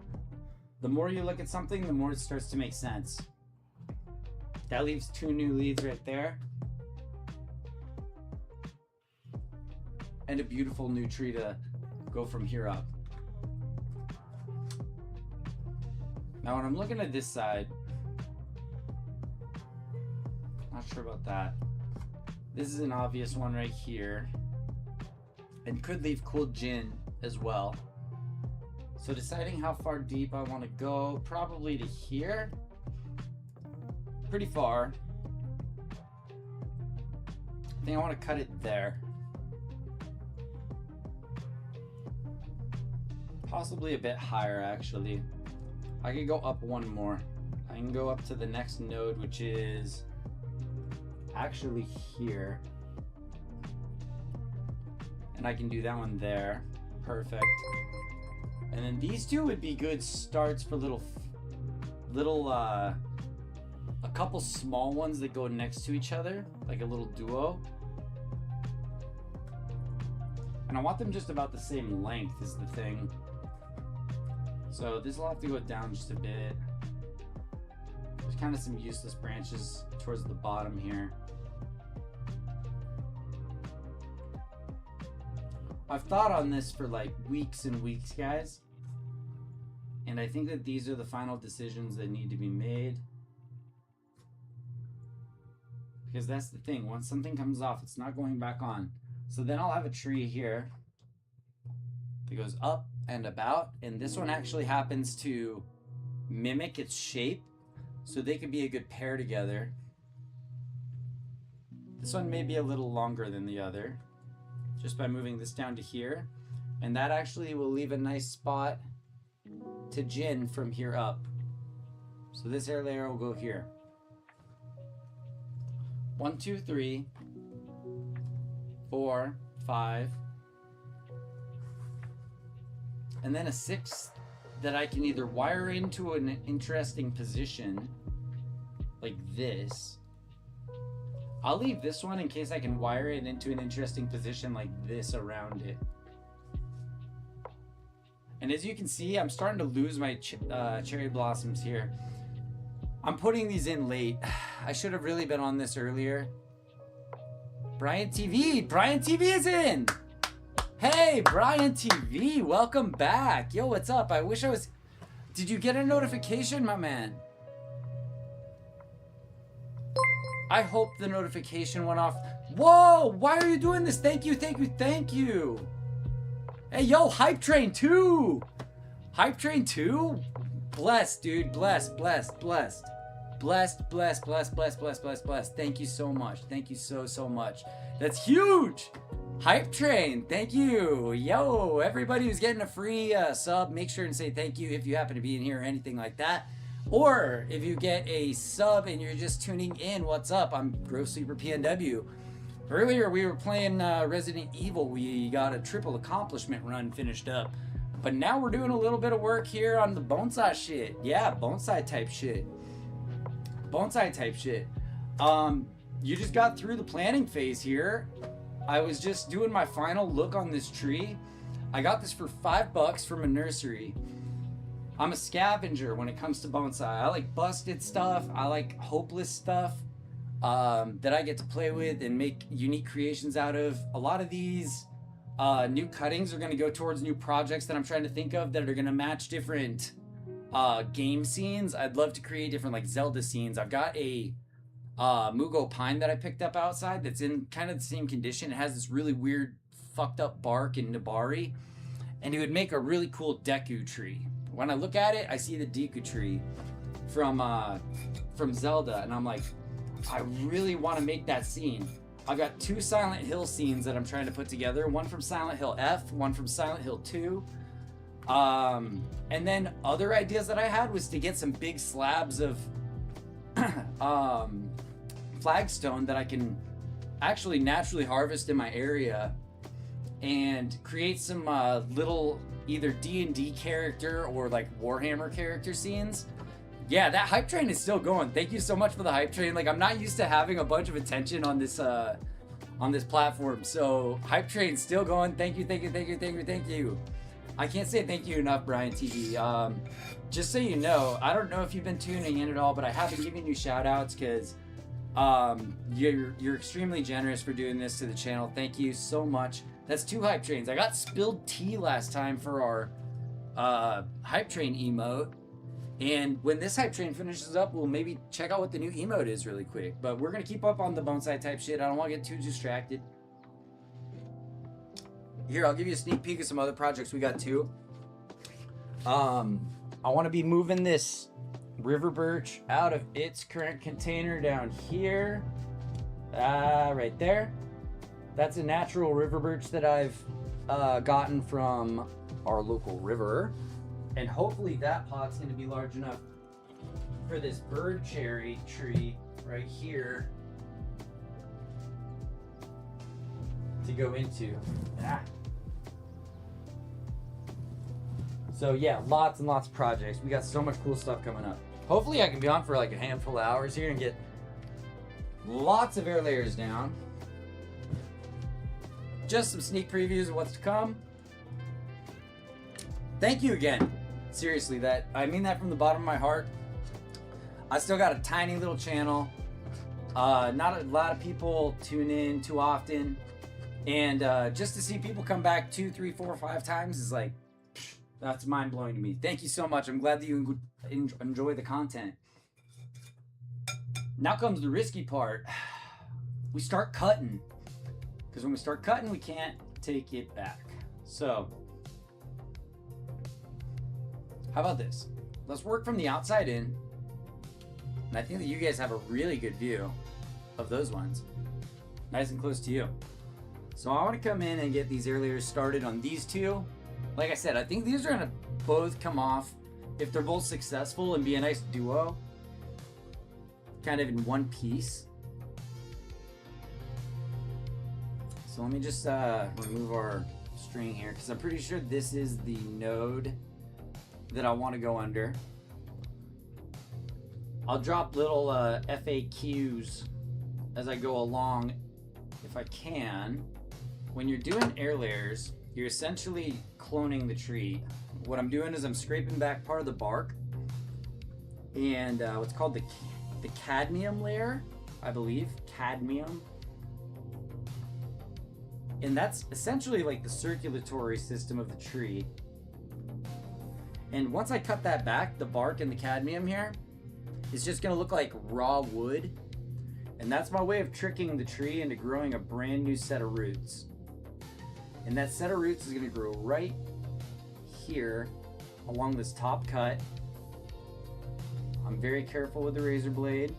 The more you look at something, the more it starts to make sense. That leaves 2 new leads right there. And a beautiful new tree to go from here up. Now when I'm looking at this side, not sure about that. This is an obvious one right here. And could leave cool gin as well. So deciding how far deep I want to go, probably to here. Pretty far. I think I want to cut it there. Possibly a bit higher actually. I could go up one more. I can go up to the next node, which is actually here. And I can do that one there. Perfect. And then these two would be good starts for a couple small ones that go next to each other, like a little duo. And I want them just about the same length is the thing. So this will have to go down just a bit. There's kind of some useless branches towards the bottom here. I've thought on this for like weeks and weeks, guys. And I think that these are the final decisions that need to be made. Because that's the thing, once something comes off, it's not going back on. So then I'll have a tree here that goes up and about, and this one actually happens to mimic its shape, so they could be a good pair together. This one may be a little longer than the other, just by moving this down to here, and that actually will leave a nice spot to gin from here up. So this air layer will go here. 1, 2, 3, 4, 5, and then a 6th that I can either wire into an interesting position like this. I'll leave this one in case I can wire it into an interesting position like this around it. And as you can see, I'm starting to lose my cherry blossoms here. I'm putting these in late. I should have really been on this earlier. Brian TV is in! Hey, Brian TV, welcome back. Yo, what's up? I wish I was... Did you get a notification, my man? I hope the notification went off. Whoa, why are you doing this? Thank you, thank you, thank you. Hey, yo, Hype Train 2. Hype Train 2? Blessed, dude. Blessed, blessed, blessed. Blessed, blessed, blessed, blessed, blessed, blessed, blessed. Thank you so much. Thank you so much. That's huge. Hype Train, thank you. Yo, everybody who's getting a free sub, make sure and say thank you if you happen to be in here or anything like that. Or if you get a sub and you're just tuning in, what's up? I'm Grove Sleeper PNW. Earlier we were playing Resident Evil. We got a triple accomplishment run finished up. But now we're doing a little bit of work here on the bonsai shit. Yeah, bonsai type shit. Bonsai type shit. You just got through the planning phase here. I was just doing my final look on this tree. I got this for $5 from a nursery. I'm a scavenger when it comes to bonsai. I like busted stuff. I like hopeless stuff that I get to play with and make unique creations out of. A lot of these new cuttings are going to go towards new projects that I'm trying to think of that are going to match different game scenes. I'd love to create different like Zelda scenes. I've got a Mugo pine that I picked up outside that's in kind of the same condition. It has this really weird fucked up bark and Nabari, and it would make a really cool Deku tree. When I look at it, I see the Deku tree from Zelda, and I'm like, I really want to make that scene. I've got 2 Silent Hill scenes that I'm trying to put together. One from Silent Hill F, one from Silent Hill 2. And then other ideas that I had was to get some big slabs of flagstone that I can actually naturally harvest in my area and create some little either D&D character or like Warhammer character scenes. Yeah, that hype train is still going. Thank you so much for the hype train. Like, I'm not used to having a bunch of attention on this platform, so hype train's still going. Thank you, thank you, thank you, thank you, thank you. I can't say thank you enough, Brian TV. Just so you know, I don't know if you've been tuning in at all, but I have been giving you shout outs because You're extremely generous for doing this to the channel. Thank you so much. That's 2 hype trains. I got spilled tea last time for our hype train emote. And when this hype train finishes up, we'll maybe check out what the new emote is really quick. But we're going to keep up on the bonsai type shit. I don't want to get too distracted. Here, I'll give you a sneak peek of some other projects we got too. I want to be moving this river birch out of its current container down here. Right there. That's a natural river birch that I've gotten from our local river. And hopefully that pot's going to be large enough for this bird cherry tree right here to go into. So yeah, lots and lots of projects. We got so much cool stuff coming up. Hopefully I can be on for like a handful of hours here and get lots of air layers down. Just some sneak previews of what's to come. Thank you again. Seriously, I mean that from the bottom of my heart. I still got a tiny little channel. Not a lot of people tune in too often. And just to see people come back 2, 3, 4, 5 times is like, that's mind-blowing to me. Thank you so much. I'm glad that you enjoy the content. Now comes the risky part. We start cutting. Because when we start cutting, we can't take it back. So, how about this? Let's work from the outside in. And I think that you guys have a really good view of those ones. Nice and close to you. So I want to come in and get these air layers started on these 2. Like I said, I think these are going to both come off, if they're both successful, and be a nice duo. Kind of in one piece. So let me just remove our string here, because I'm pretty sure this is the node that I want to go under. I'll drop little FAQs as I go along if I can. When you're doing air layers, you're essentially cloning the tree. What I'm doing is I'm scraping back part of the bark and what's called the cadmium layer, I believe, cadmium. And that's essentially like the circulatory system of the tree. And once I cut that back, the bark and the cadmium here is just gonna look like raw wood. And that's my way of tricking the tree into growing a brand new set of roots. And that set of roots is gonna grow right here along this top cut. I'm very careful with the razor blade.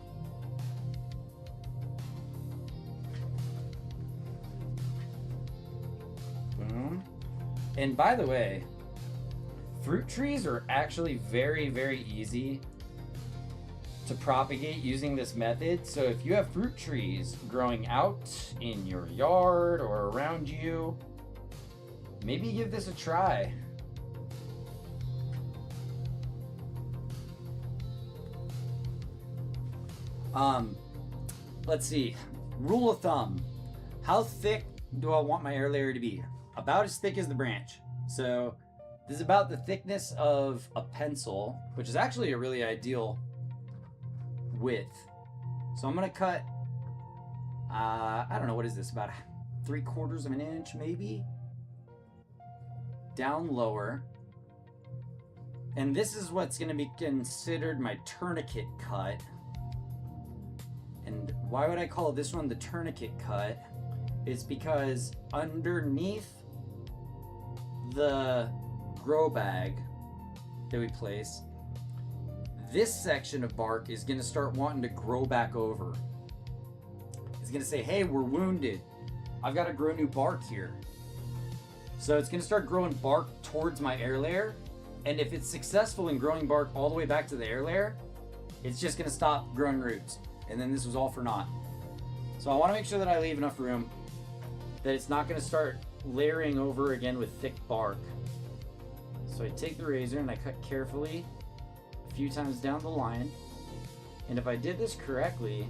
Boom. And by the way, fruit trees are actually very, very easy to propagate using this method. So if you have fruit trees growing out in your yard or around you, maybe give this a try. Let's see. Rule of thumb. How thick do I want my air layer to be? About as thick as the branch. So this is about the thickness of a pencil, which is actually a really ideal width. So I'm gonna cut, I don't know, what is this, about 3/4 of an inch maybe? Down lower. And this is what's gonna be considered my tourniquet cut. And why would I call this one the tourniquet cut? It's because underneath the grow bag that we place, this section of bark is going to start wanting to grow back over. It's going to say, hey, we're wounded. I've got to grow new bark here. So it's going to start growing bark towards my air layer. And if it's successful in growing bark all the way back to the air layer, it's just going to stop growing roots. And then this was all for naught. So I want to make sure that I leave enough room that it's not going to start layering over again with thick bark. So I take the razor and I cut carefully a few times down the line. And if I did this correctly,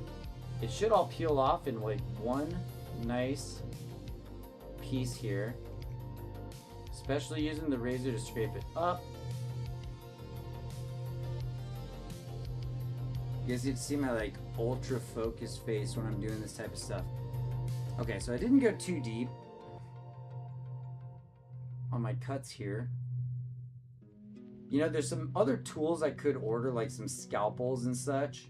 it should all peel off in like one nice piece here. Especially using the razor to scrape it up. You guys get to see my like ultra focused face when I'm doing this type of stuff. Okay, so I didn't go too deep on my cuts here. You know, there's some other tools I could order, like some scalpels and such,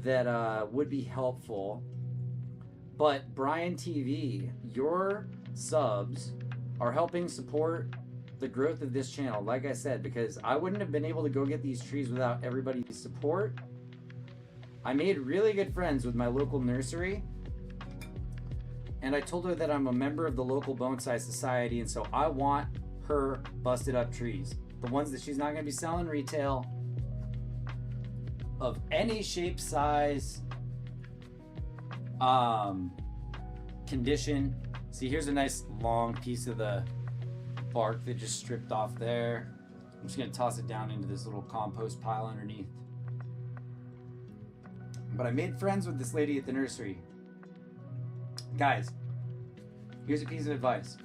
that would be helpful. But Brian TV, your subs are helping support the growth of this channel, like I said, because I wouldn't have been able to go get these trees without everybody's support. I made really good friends with my local nursery, and I told her that I'm a member of the local bonsai society, and so I want her busted up trees, the ones that she's not going to be selling retail, of any shape, size, condition. See, here's a nice long piece of the bark that just stripped off there. I'm just gonna toss it down into this little compost pile underneath. But I made friends with this lady at the nursery. Guys, here's a piece of advice.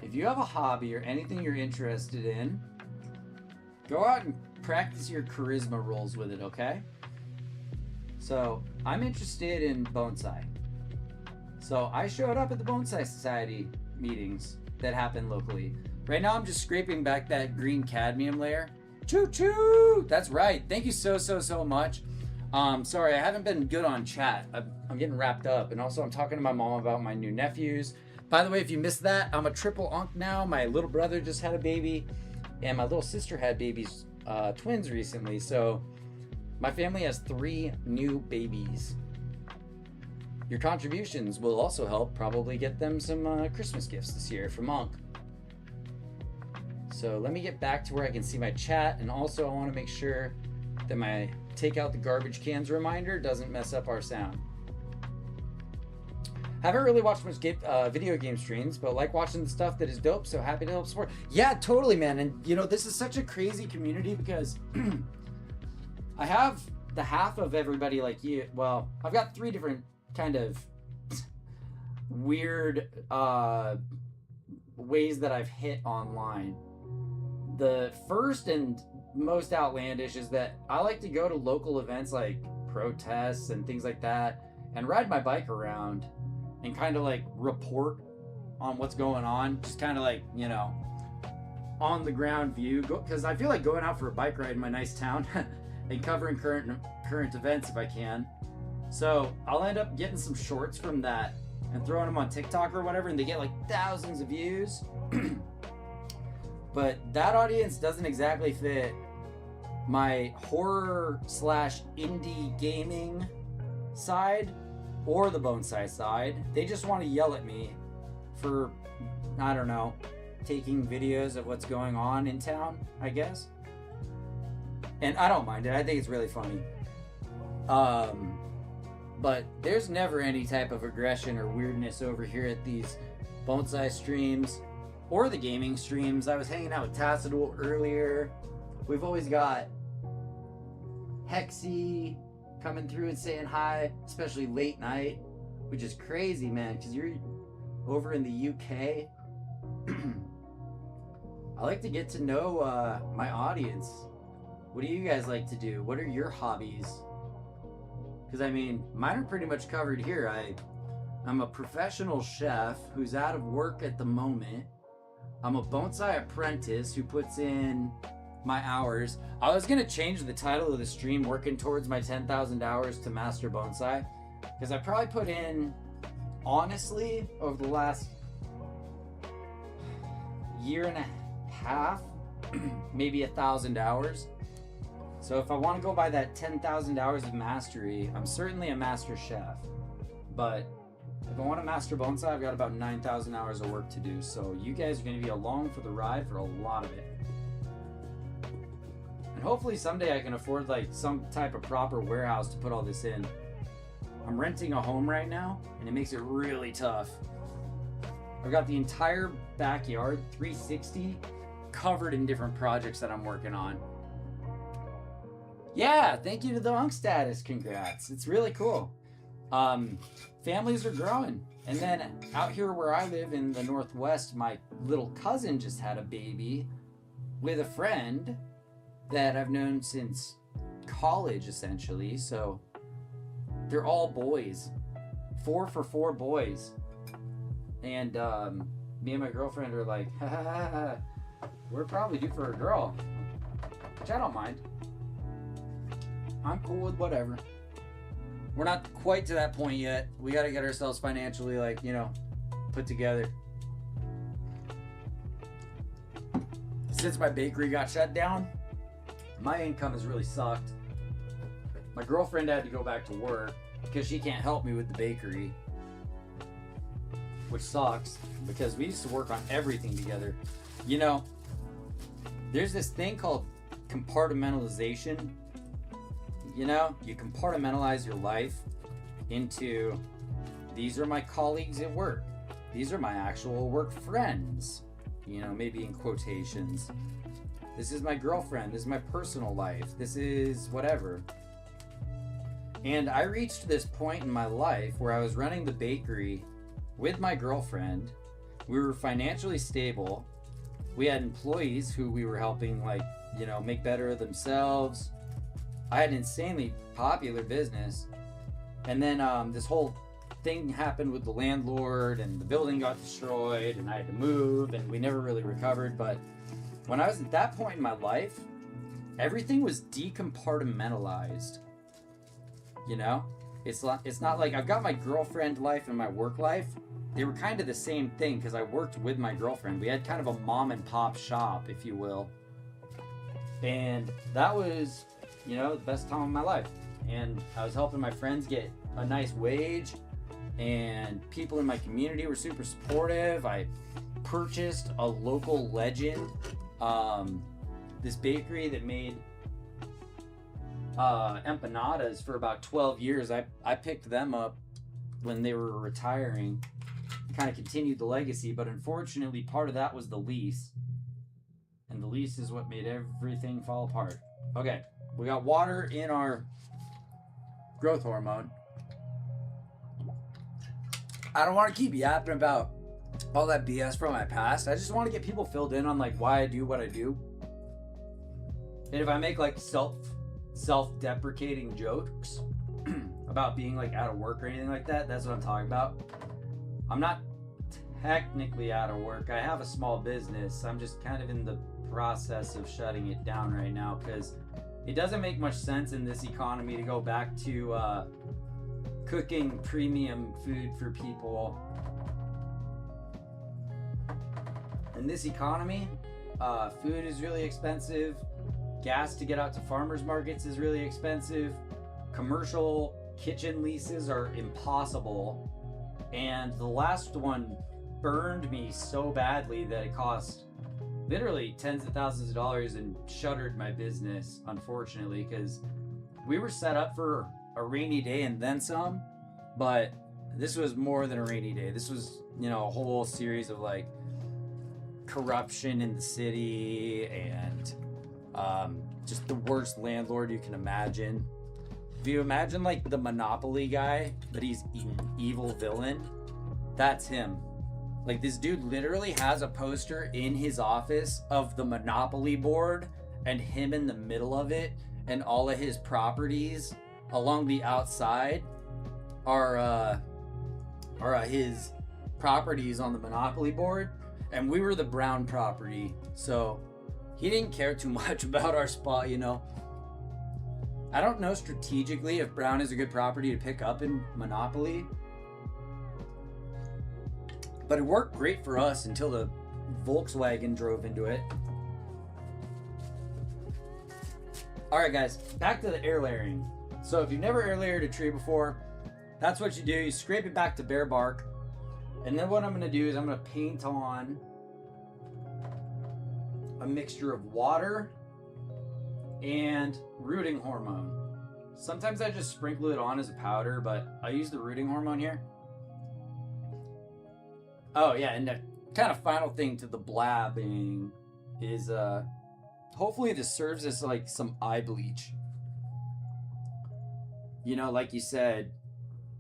If you have a hobby or anything you're interested in, go out and practice your charisma rolls with it, okay? So, I'm interested in bonsai. So, I showed up at the Bonsai Society meetings that happen locally. Right now, I'm just scraping back that green cadmium layer. Choo choo! That's right. Thank you so much. Sorry, I haven't been good on chat. I'm getting wrapped up. And also, I'm talking to my mom about my new nephews. By the way, if you missed that, I'm a triple unc now. My little brother just had a baby, and my little sister had babies, twins recently. So, my family has 3 new babies. Your contributions will also help probably get them some Christmas gifts this year from Monk. So let me get back to where I can see my chat, and also I want to make sure that my take out the garbage cans reminder doesn't mess up our sound. Haven't really watched much video game streams, but like watching the stuff that is dope, so happy to help support. Yeah, totally, man. And you know, this is such a crazy community because I have the half of everybody like you. Well, I've got 3 different kind of weird ways that I've hit online. The first and most outlandish is that I like to go to local events like protests and things like that and ride my bike around and kind of like report on what's going on, just kind of like, you know, on the ground view, because I feel like going out for a bike ride in my nice town and covering current events if I can. So I'll end up getting some shorts from that and throwing them on TikTok or whatever, and they get like thousands of views. But that audience doesn't exactly fit my horror / indie gaming side or the bonsai side. They just want to yell at me for, I don't know, taking videos of what's going on in town, I guess. And I don't mind it. I think it's really funny. But there's never any type of aggression or weirdness over here at these bonsai streams or the gaming streams. I was hanging out with Tassadul earlier. We've always got Hexy coming through and saying hi, especially late night, which is crazy, man, because you're over in the UK. I like to get to know my audience. What do you guys like to do? What are your hobbies? Because, I mean, mine are pretty much covered here. I'm a professional chef who's out of work at the moment. I'm a bonsai apprentice who puts in my hours. I was going to change the title of the stream, working towards my 10,000 hours to master bonsai. Because I probably put in, honestly, over the last year and a half, maybe 1,000 hours. So if I want to go by that 10,000 hours of mastery, I'm certainly a master chef. But if I want to master bonsai, I've got about 9,000 hours of work to do. So you guys are going to be along for the ride for a lot of it. And hopefully someday I can afford like some type of proper warehouse to put all this in. I'm renting a home right now, and it makes it really tough. I've got the entire backyard, 360, covered in different projects that I'm working on. Yeah, thank you to the Monk status. Congrats. It's really cool. Families are growing. And then out here where I live in the Northwest, my little cousin just had a baby with a friend. that I've known since college, essentially. So they're all boys, 4 for 4 boys. And me and my girlfriend are like, ha, ha, ha, ha, we're probably due for a girl, which I don't mind. I'm cool with whatever. We're not quite to that point yet. We got to get ourselves financially, like, you know, put together. Since my bakery got shut down, my income has really sucked. My girlfriend had to go back to work because she can't help me with the bakery, which sucks because we used to work on everything together. You know, there's this thing called compartmentalization. You know, you compartmentalize your life into, these are my colleagues at work. These are my actual work friends. You know, maybe in quotations. This is my girlfriend. This is my personal life. This is whatever. And I reached this point in my life where I was running the bakery with my girlfriend. We were financially stable. We had employees who we were helping, like, you know, make better of themselves. I had an insanely popular business. And then this whole thing happened with the landlord and the building got destroyed and I had to move and we never really recovered. But when I was at that point in my life, everything was decompartmentalized. You know, it's not like I've got my girlfriend life and my work life. They were kind of the same thing because I worked with my girlfriend. We had kind of a mom and pop shop, if you will. And that was, you know, the best time of my life. And I was helping my friends get a nice wage, and people in my community were super supportive. I purchased a local legend, this bakery that made empanadas for about 12 years. I picked them up when they were retiring, kind of continued the legacy, but unfortunately part of that was the lease, and the lease is what made everything fall apart. Okay, we got water in our growth hormone. I don't want to keep yapping about all that BS from my past. I just want to get people filled in on like why I do what I do. And if I make like self-deprecating jokes about being like out of work or anything like that, that's what I'm talking about. I'm not technically out of work. I have a small business. I'm just kind of in the process of shutting it down right now because it doesn't make much sense in this economy to go back to cooking premium food for people. In this economy, food is really expensive. Gas to get out to farmers markets is really expensive. Commercial kitchen leases are impossible. And the last one burned me so badly that it cost literally tens of thousands of dollars and shuttered my business, unfortunately, because we were set up for a rainy day and then some, but this was more than a rainy day. This was, you know, a whole series of like corruption in the city and just the worst landlord you can imagine. If you imagine like the Monopoly guy, but he's an evil villain, that's him. Like this dude literally has a poster in his office of the Monopoly board and him in the middle of it, and all of his properties along the outside are his properties on the Monopoly board, and we were the brown property, so he didn't care too much about our spot, you know. I don't know strategically if brown is a good property to pick up in Monopoly, but it worked great for us until the Volkswagen drove into it. Alright guys, back to the air layering. So if you've never air layered a tree before, that's what you do. You scrape it back to bare bark. And then what I'm going to do is I'm going to paint on a mixture of water and rooting hormone. Sometimes I just sprinkle it on as a powder, but I use the rooting hormone here. Oh yeah, and the kind of final thing to the blabbing is hopefully this serves as like some eye bleach. You know, like you said,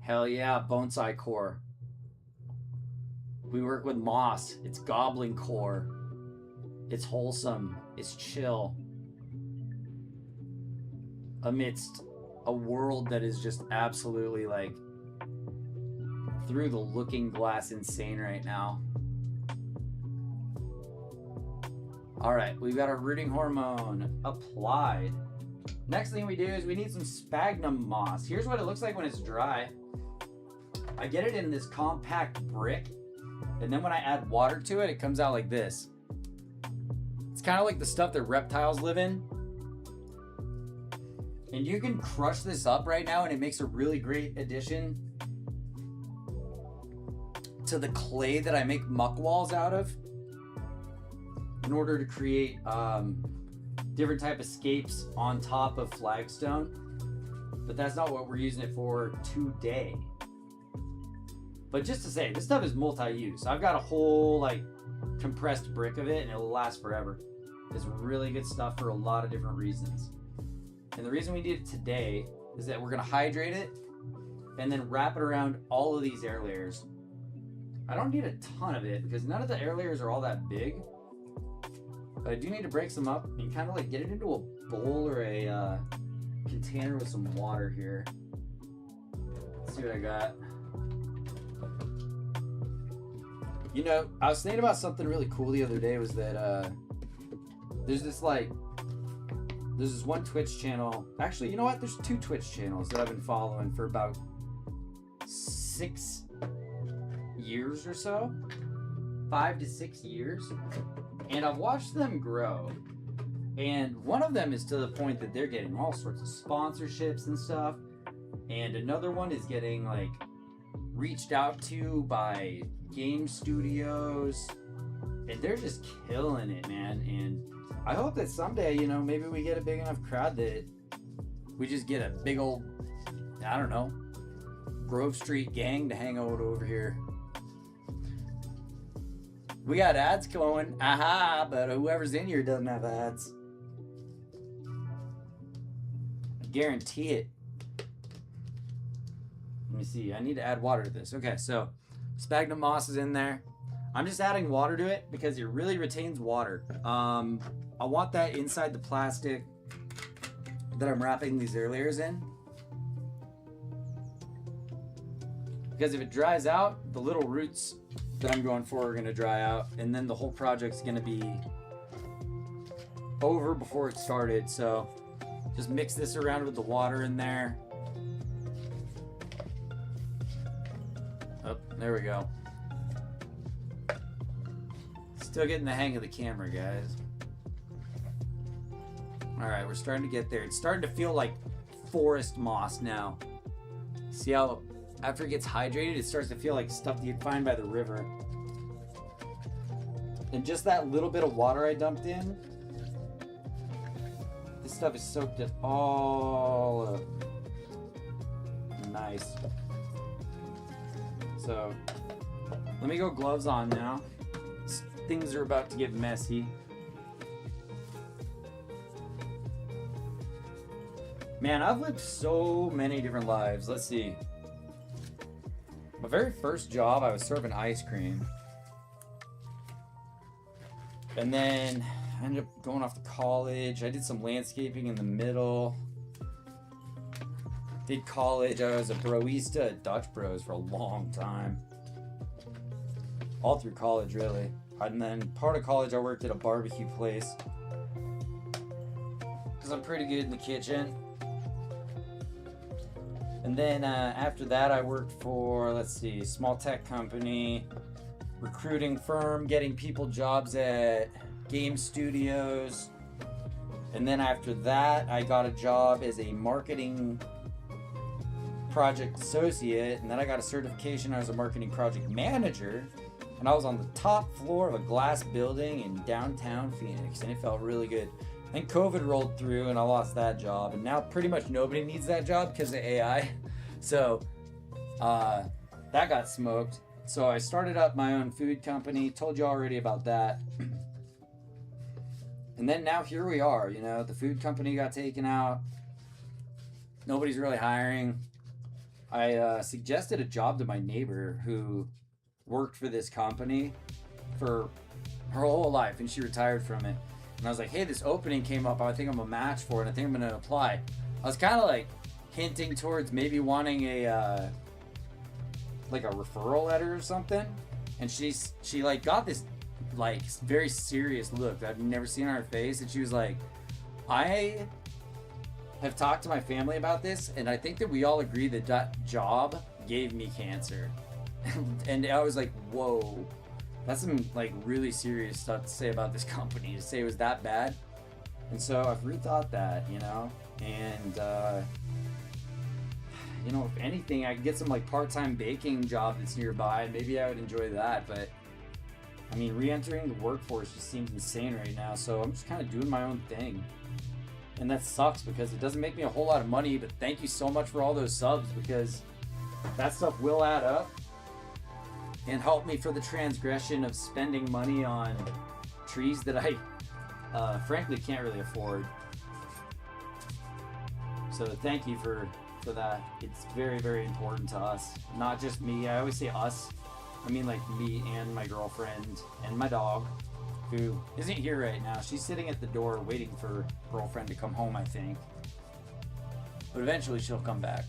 hell yeah, Bonsai core. We work with moss. It's goblin core. It's wholesome. It's chill. amidst a world that is just absolutely like through the looking glass insane right now. All right, we've got our rooting hormone applied. Next thing we do is we need some sphagnum moss. Here's what it looks like when it's dry. I get it in this compact brick, and then when I add water to it, it comes out like this. It's kind of like the stuff that reptiles live in. And you can crush this up right now, and it makes a really great addition to the clay that I make muck walls out of in order to create different type of scapes on top of flagstone. But that's not what we're using it for today. But just to say, this stuff is multi-use. I've got a whole like compressed brick of it, and it'll last forever. It's really good stuff for a lot of different reasons. And the reason we need it today is that we're gonna hydrate it and then wrap it around all of these air layers. I don't need a ton of it because none of the air layers are all that big. But I do need to break some up and kind of like get it into a bowl or a container with some water here. Let's see what I got. You know, I was thinking about something really cool the other day was that there's this one Twitch channel. Actually, you know what? There's 2 Twitch channels that I've been following for about 6 years or so. 5 to 6 years. And I've watched them grow. And one of them is to the point that they're getting all sorts of sponsorships and stuff. And another one is getting like reached out to by game studios. And they're just killing it, man. And I hope that someday, you know, maybe we get a big enough crowd that we just get a big old, I don't know, Grove Street gang to hang out over here. We got ads going, aha, but whoever's in here doesn't have ads. I guarantee it. Let me see, I need to add water to this. Okay, so sphagnum moss is in there. I'm just adding water to it because it really retains water. I want that inside the plastic that I'm wrapping these air layers in. Because if it dries out, the little roots that I'm going for are going to dry out, and then the whole project's going to be over before it started. So just mix this around with the water in there. Oh, there we go. Still getting the hang of the camera, guys. Alright, we're starting to get there. It's starting to feel like forest moss now. See how after it gets hydrated, it starts to feel like stuff that you'd find by the river. And just that little bit of water I dumped in, this stuff is soaked it all up. Nice. So, let me go gloves on now. Things are about to get messy. Man, I've lived so many different lives. Let's see. My very first job, I was serving ice cream. And then I ended up going off to college. I did some landscaping in the middle. Did college. I was a broista at Dutch Bros for a long time. All through college, really. And then part of college, I worked at a barbecue place. Because I'm pretty good in the kitchen. And then after that, I worked for, let's see, small tech company, recruiting firm, getting people jobs at game studios. And then after that, I got a job as a marketing project associate. And then I got a certification as a marketing project manager. And I was on the top floor of a glass building in downtown Phoenix. And it felt really good. Then COVID rolled through and I lost that job. And now pretty much nobody needs that job because of AI. So that got smoked. So I started up my own food company. Told you already about that. And then now here we are. You know, the food company got taken out. Nobody's really hiring. I suggested a job to my neighbor who worked for this company for her whole life. And she retired from it. And I was like, hey, this opening came up. I think I'm a match for it. I think I'm going to apply. I was kind of like hinting towards maybe wanting a like a referral letter or something, and she like got this like very serious look that I've never seen on her face, and she was like, I have talked to my family about this, and I think that we all agree that that job gave me cancer. And I was like, whoa, that's some like really serious stuff to say about this company, to say it was that bad. And so I've rethought that, you know, and you know, if anything, I could get some like part-time baking job that's nearby, and maybe I would enjoy that. But I mean, re-entering the workforce just seems insane right now, so I'm just kind of doing my own thing. And that sucks because it doesn't make me a whole lot of money, but thank you so much for all those subs, because that stuff will add up and help me for the transgression of spending money on trees that I frankly can't really afford. So thank you for that. It's very, very important to us. Not just me. I always say us. I mean like me and my girlfriend and my dog, who isn't here right now. She's sitting at the door waiting for girlfriend to come home, I think. But eventually she'll come back.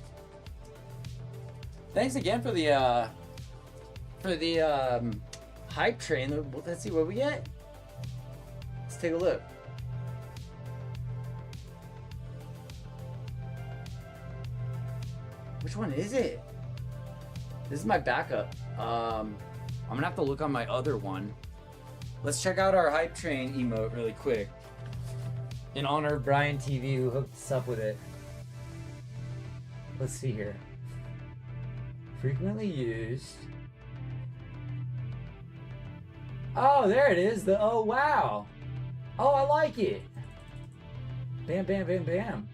Thanks again for the hype train. Let's see what we get. Let's take a look. Which one is it? This is my backup. I'm gonna have to look on my other one. Let's check out our hype train emote really quick. In honor of Brian TV, who hooked us up with it. Let's see here. Frequently used. Oh, there it is. The oh wow. Oh, I like it. Bam, bam, bam, bam.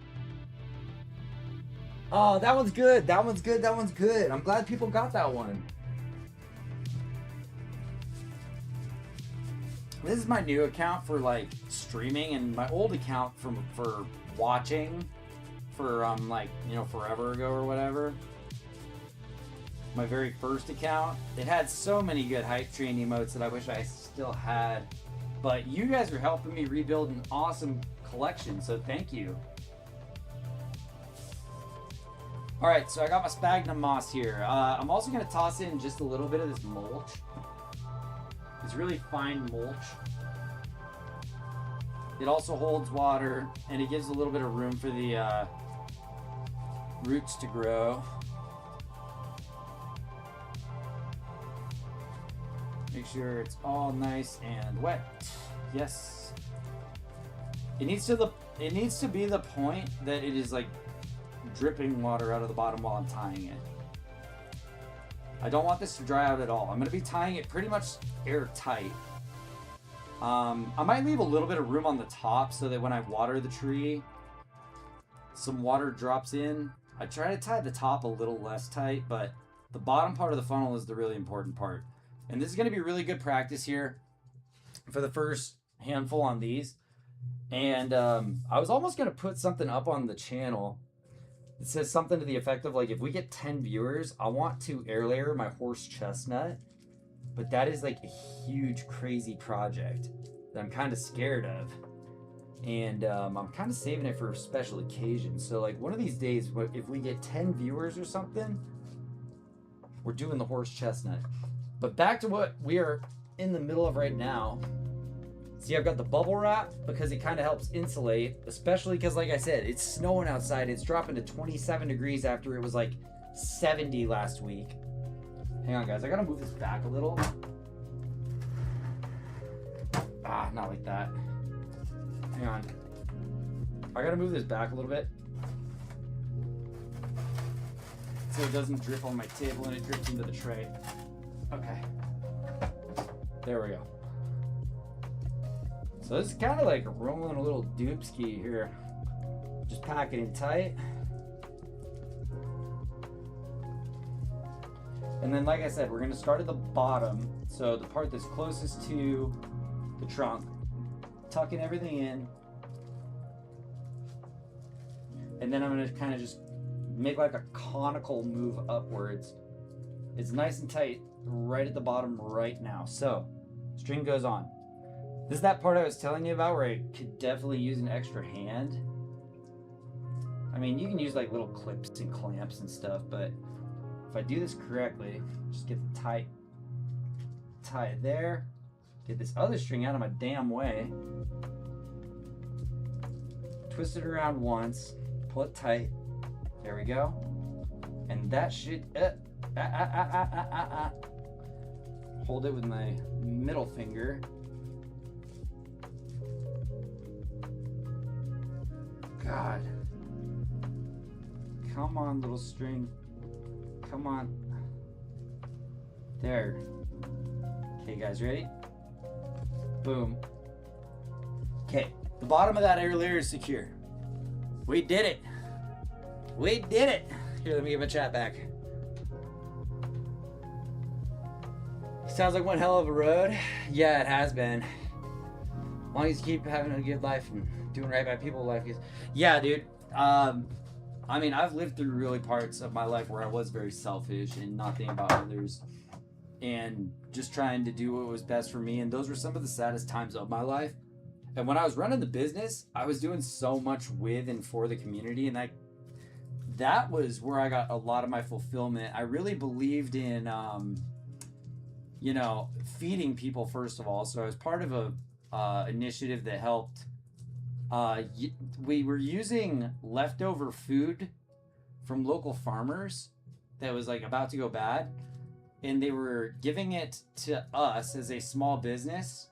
Oh, that one's good. That one's good. That one's good. I'm glad people got that one. This is my new account for like streaming, and my old account for watching for like, you know, forever ago or whatever. My very first account. It had so many good hype train emotes that I wish I still had. But you guys are helping me rebuild an awesome collection, so thank you. Alright, so I got my sphagnum moss here. I'm also going to toss in just a little bit of this mulch. It's really fine mulch. It also holds water, and it gives a little bit of room for the roots to grow. Make sure it's all nice and wet. Yes. It needs to be the point that it is like dripping water out of the bottom while I'm tying it. I don't want this to dry out at all. I'm going to be tying it pretty much airtight. I might leave a little bit of room on the top so that when I water the tree, some water drops in. I try to tie the top a little less tight, but the bottom part of the funnel is the really important part. And this is going to be really good practice here for the first handful on these. And I was almost going to put something up on the channel. It says something to the effect of like, if we get 10 viewers, I want to air layer my horse chestnut. But that is like a huge, crazy project that I'm kind of scared of. And I'm kind of saving it for special occasions. So like one of these days, if we get 10 viewers or something, we're doing the horse chestnut. But back to what we are in the middle of right now. See, I've got the bubble wrap because it kind of helps insulate, especially because, like I said, it's snowing outside. It's dropping to 27 degrees after it was like 70 last week. Hang on, guys. I gotta move this back a little. Ah, not like that. Hang on. I gotta move this back a little bit so it doesn't drip on my table and it drips into the tray. Okay. There we go. So this is kind of like rolling a little doobski here. Just pack it in tight. And then, like I said, we're going to start at the bottom. So the part that's closest to the trunk. Tucking everything in. And then I'm going to kind of just make like a conical move upwards. It's nice and tight right at the bottom right now. So, string goes on. This is that part I was telling you about where I could definitely use an extra hand. I mean, you can use like little clips and clamps and stuff, but if I do this correctly, just get the tie it there, get this other string out of my damn way, twist it around once, pull it tight, there we go, and that should, hold it with my middle finger. God. Come on, little string. Come on. There. Okay, guys, ready? Boom. Okay, the bottom of that air layer is secure. We did it. We did it. Here, let me get my chat back. Sounds like one hell of a road. Yeah, it has been. As long as you keep having a good life and doing right by people, life is. Yeah, dude. I mean, I've lived through really parts of my life where I was very selfish and not thinking about others and just trying to do what was best for me. And those were some of the saddest times of my life. And when I was running the business, I was doing so much with and for the community. And that was where I got a lot of my fulfillment. I really believed in, you know, feeding people, first of all. So I was part of a initiative that helped. We were using leftover food from local farmers that was like about to go bad, and they were giving it to us as a small business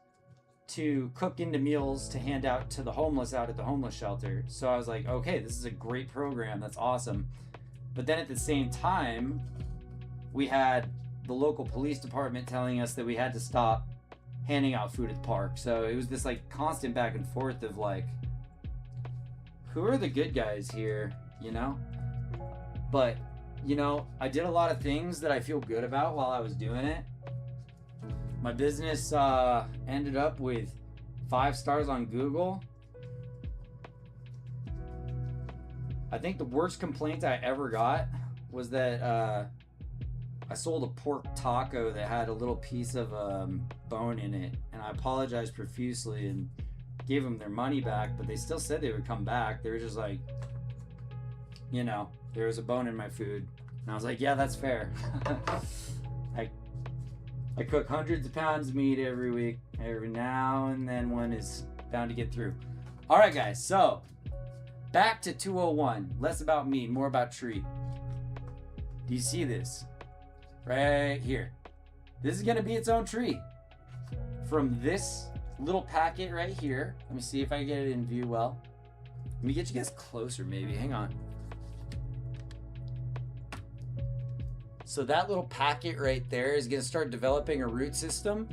to cook into meals to hand out to the homeless out at the homeless shelter. So I was like, okay, this is a great program. That's awesome. But then at the same time, we had the local police department telling us that we had to stop handing out food at the park. So it was this like constant back and forth of like, who are the good guys here, you know? But, you know, I did a lot of things that I feel good about while I was doing it. My business ended up with 5 stars on Google. I think the worst complaint I ever got was that I sold a pork taco that had a little piece of bone in it, and I apologized profusely and gave them their money back, but they still said they would come back. They were just like, you know, there was a bone in my food. And I was like, yeah, that's fair. I cook hundreds of pounds of meat every week. Every now and then one is bound to get through. All right, guys, so back to 201. Less about me, more about tree. Do you see this? Right here. This is gonna be its own tree. From this little packet right here. Let me see if I can get it in view well. Let me get you guys closer maybe. Hang on. So that little packet right there is going to start developing a root system.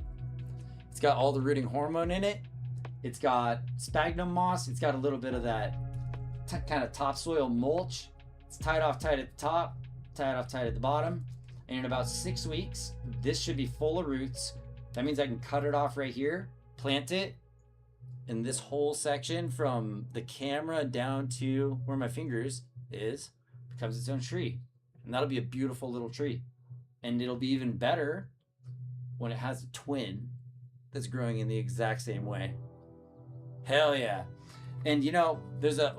It's got all the rooting hormone in it. It's got sphagnum moss. It's got a little bit of that kind of topsoil mulch. It's tied off tight at the top, tied off tight at the bottom. And in about 6 weeks, this should be full of roots. That means I can cut it off right here, plant it, and this whole section from the camera down to where my fingers is becomes its own tree. And that'll be a beautiful little tree. And it'll be even better when it has a twin that's growing in the exact same way. Hell yeah. And you know, there's a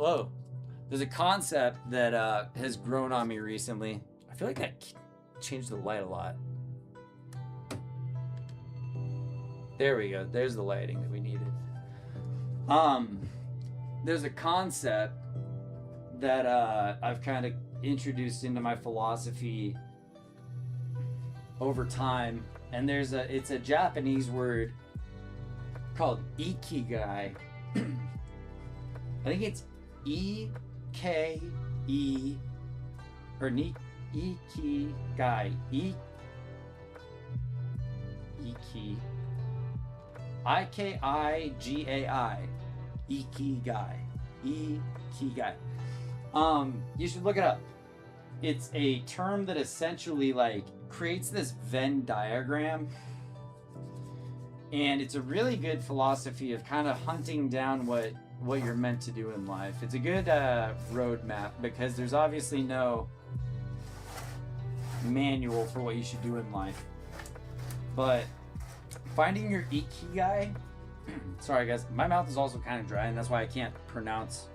concept that has grown on me recently. I feel like that changed the light a lot. There we go. There's the lighting that we needed. There's a concept that I've kind of introduced into my philosophy over time, and it's a Japanese word called ikigai. I think it's E-K-E or ikigai. I-K-I-G-A-I. Ikigai. Ikigai. You should look it up. It's a term that essentially like creates this Venn diagram. And it's a really good philosophy of kind of hunting down what you're meant to do in life. It's a good roadmap because there's obviously no manual for what you should do in life. But finding your ikigai, sorry guys, my mouth is also kind of dry and that's why I can't pronounce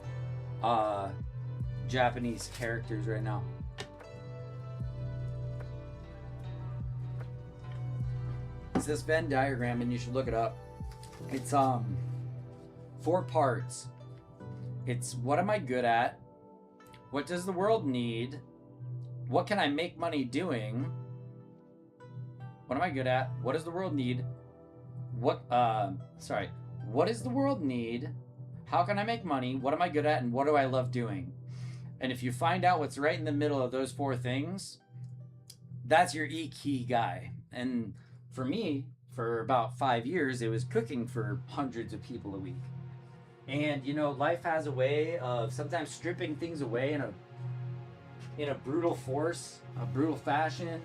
Japanese characters right now. It's this Venn diagram, and you should look it up. It's 4 parts. It's what am I good at? What does the world need? What can I make money doing? What am I good at? What does the world need? What does the world need? How can I make money? What am I good at? And what do I love doing? And if you find out what's right in the middle of those 4 things, that's your ikigai. And for me, for about 5 years, it was cooking for hundreds of people a week. And you know, life has a way of sometimes stripping things away in a brutal force, a brutal fashion.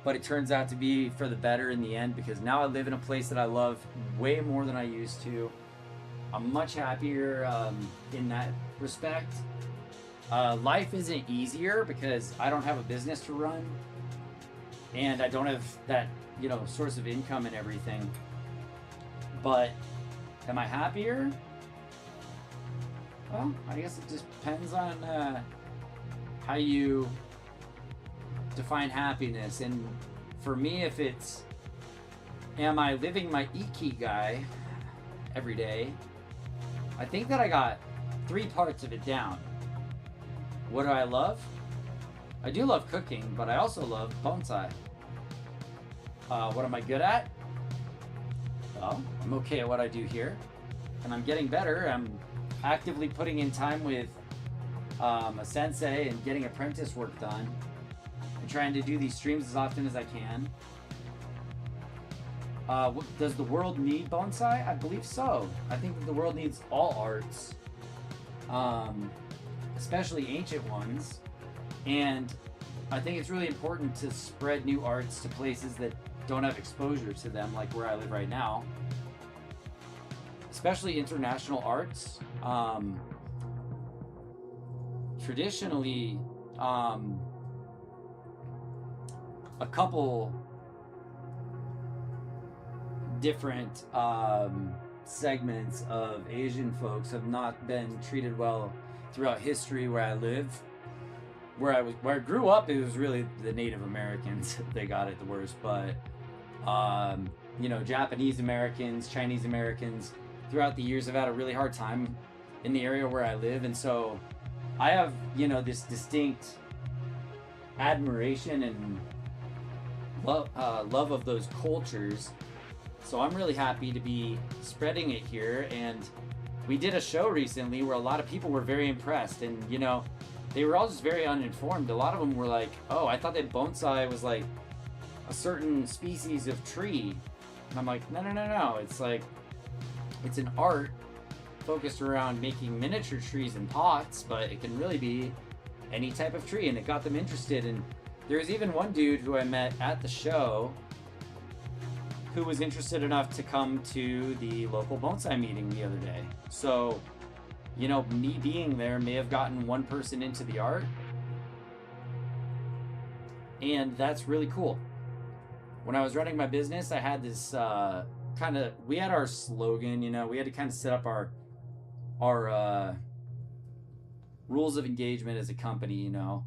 But it turns out to be for the better in the end, because now I live in a place that I love way more than I used to. I'm much happier in that respect. Life isn't easier because I don't have a business to run, and I don't have that, you know, source of income and everything. But am I happier? Well, I guess it just depends on how you define happiness. And for me, if it's, am I living my ikigai every day? I think that I got 3 parts of it down. What do I love? I do love cooking, but I also love bonsai. What am I good at? Well, I'm okay at what I do here, and I'm getting better. I'm actively putting in time with a sensei and getting apprentice work done, and trying to do these streams as often as I can. Does the world need bonsai? I believe so. I think that the world needs all arts, especially ancient ones. And I think it's really important to spread new arts to places that don't have exposure to them, like where I live right now. Especially international arts. Traditionally, a couple different segments of Asian folks have not been treated well throughout history where I live. Where I grew up, it was really the Native Americans they got it the worst. But you know, Japanese Americans, Chinese Americans, throughout the years have had a really hard time in the area where I live. And so I have, you know, this distinct admiration and love of those cultures. So I'm really happy to be spreading it here. And we did a show recently where a lot of people were very impressed, and you know, they were all just very uninformed. A lot of them were like, oh, I thought that bonsai was like a certain species of tree. And I'm like, no. It's like, it's an art focused around making miniature trees in pots, but it can really be any type of tree. And it got them interested. And there was even one dude who I met at the show who was interested enough to come to the local bonsai meeting the other day. So, you know, me being there may have gotten one person into the art, and that's really cool. When I was running my business, I had this we had our slogan, you know, we had to kind of set up our rules of engagement as a company, you know.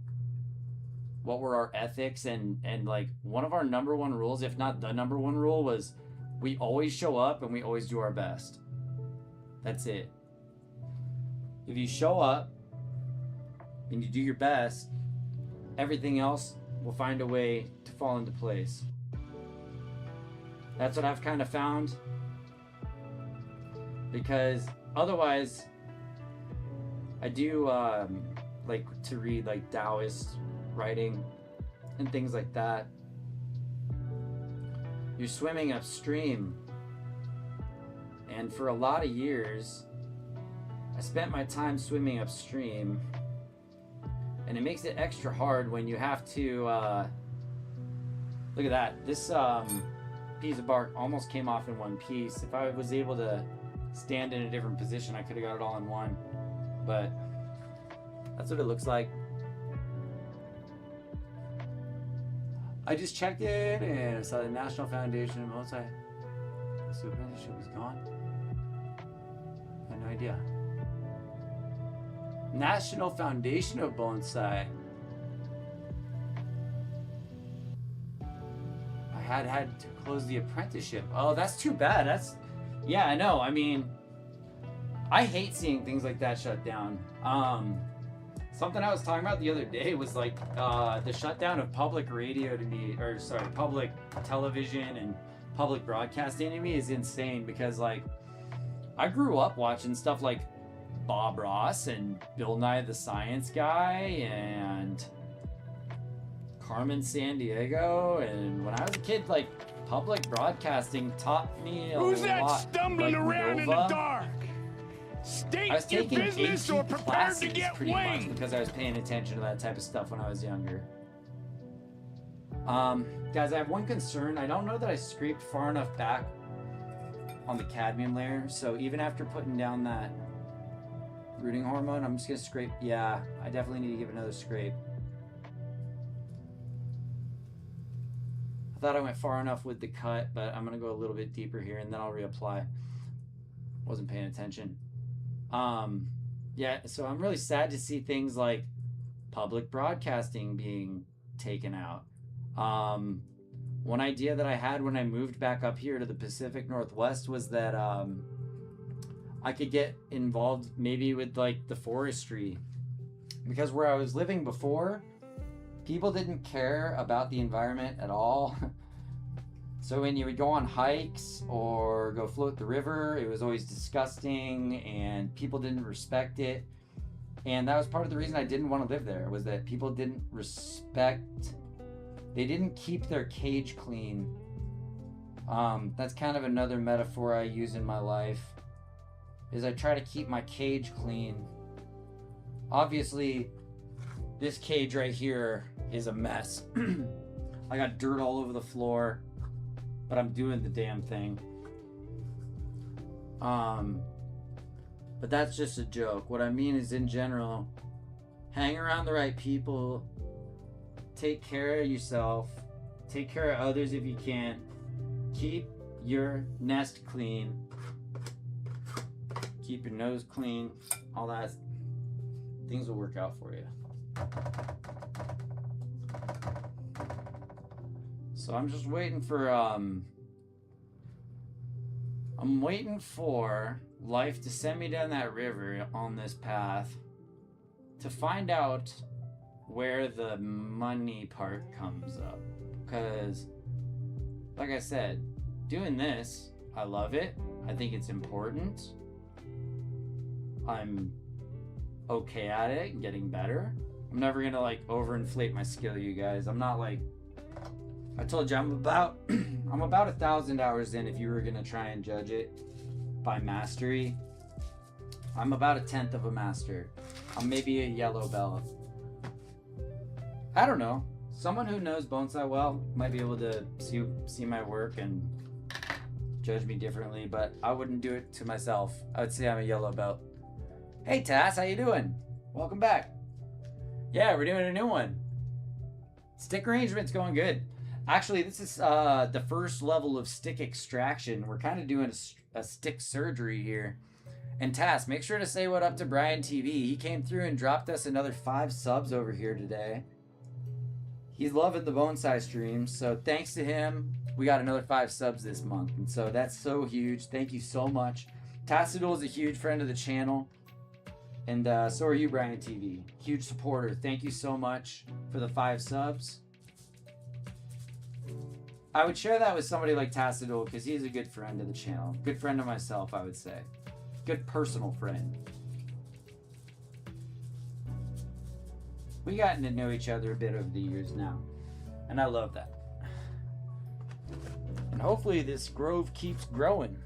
What were our ethics, and like one of our number one rules, if not the number one rule, was we always show up and we always do our best. That's it. If you show up and you do your best, everything else will find a way to fall into place. That's what I've kind of found, because otherwise I do like to read like Taoist writing and things like that. You're swimming upstream, and for a lot of years I spent my time swimming upstream, and it makes it extra hard when you have to look at that. This piece of bark almost came off in one piece. If I was able to stand in a different position, I could have got it all in one, but that's what it looks like. I just checked it and I saw the National Foundation of Bonsai. The apprenticeship was gone. I had no idea. National Foundation of Bonsai. I had to close the apprenticeship. Oh, that's too bad. That's, yeah, I know. I mean, I hate seeing things like that shut down. Something I was talking about the other day was like the shutdown of public radio to me, or sorry, public television and public broadcasting to me is insane, because like I grew up watching stuff like Bob Ross and Bill Nye the Science Guy and Carmen Sandiego, and when I was a kid, like public broadcasting taught me a
Who's that
lot.
stumbling
like
around in the
Nova.
dark?
I
State
was
your
taking
business
AP
or prepare
classes
to get
pretty much
winged.
because I was paying attention to that type of stuff when I was younger. Guys, I have one concern. I don't know that I scraped far enough back on the cadmium layer, so even after putting down that rooting hormone, I'm just gonna scrape. Yeah, I definitely need to give it another scrape. I thought I went far enough with the cut, but I'm gonna go a little bit deeper here and then I'll reapply. Wasn't paying attention. Yeah, so I'm really sad to see things like public broadcasting being taken out. One idea that I had when I moved back up here to the Pacific Northwest was that I could get involved maybe with like the forestry, because where I was living before, people didn't care about the environment at all. So when you would go on hikes or go float the river, it was always disgusting and people didn't respect it. And that was part of the reason I didn't want to live there, was that people didn't respect, they didn't keep their cage clean. That's kind of another metaphor I use in my life, is I try to keep my cage clean. Obviously, this cage right here is a mess. I got dirt all over the floor, but I'm doing the damn thing. But that's just a joke. What I mean is, in general, hang around the right people, take care of yourself, take care of others if you can, keep your nest clean, keep your nose clean, all that. Things will work out for you. So I'm just waiting for I'm waiting for life to send me down that river on this path to find out where the money part comes up. Because like I said, doing this, I love it. I think it's important. I'm okay at it and getting better. I'm never gonna like overinflate my skill, you guys. I'm not like, I told you I'm about I'm about 1,000 hours in if you were gonna try and judge it by mastery. I'm about 1/10 of a master. I'm maybe a yellow belt. I don't know. Someone who knows bonsai well might be able to see my work and judge me differently, but I wouldn't do it to myself. I would say I'm a yellow belt. Hey Tass, how you doing? Welcome back. Yeah, we're doing a new one. Stick arrangement's going good. Actually, this is the first level of stick extraction. We're kind of doing a stick surgery here. And Tass, make sure to say what up to Brian TV. He came through and dropped us another 5 subs over here today. He's loving the bonsai streams, so thanks to him, we got another 5 subs this month. And so that's so huge. Thank you so much. Tassadul is a huge friend of the channel. And so are you, Brian TV. Huge supporter. Thank you so much for the 5 subs. I would share that with somebody like Tassadul because he's a good friend of the channel. Good friend of myself, I would say. Good personal friend. We gotten to know each other a bit over the years now. And I love that. And hopefully this grove keeps growing.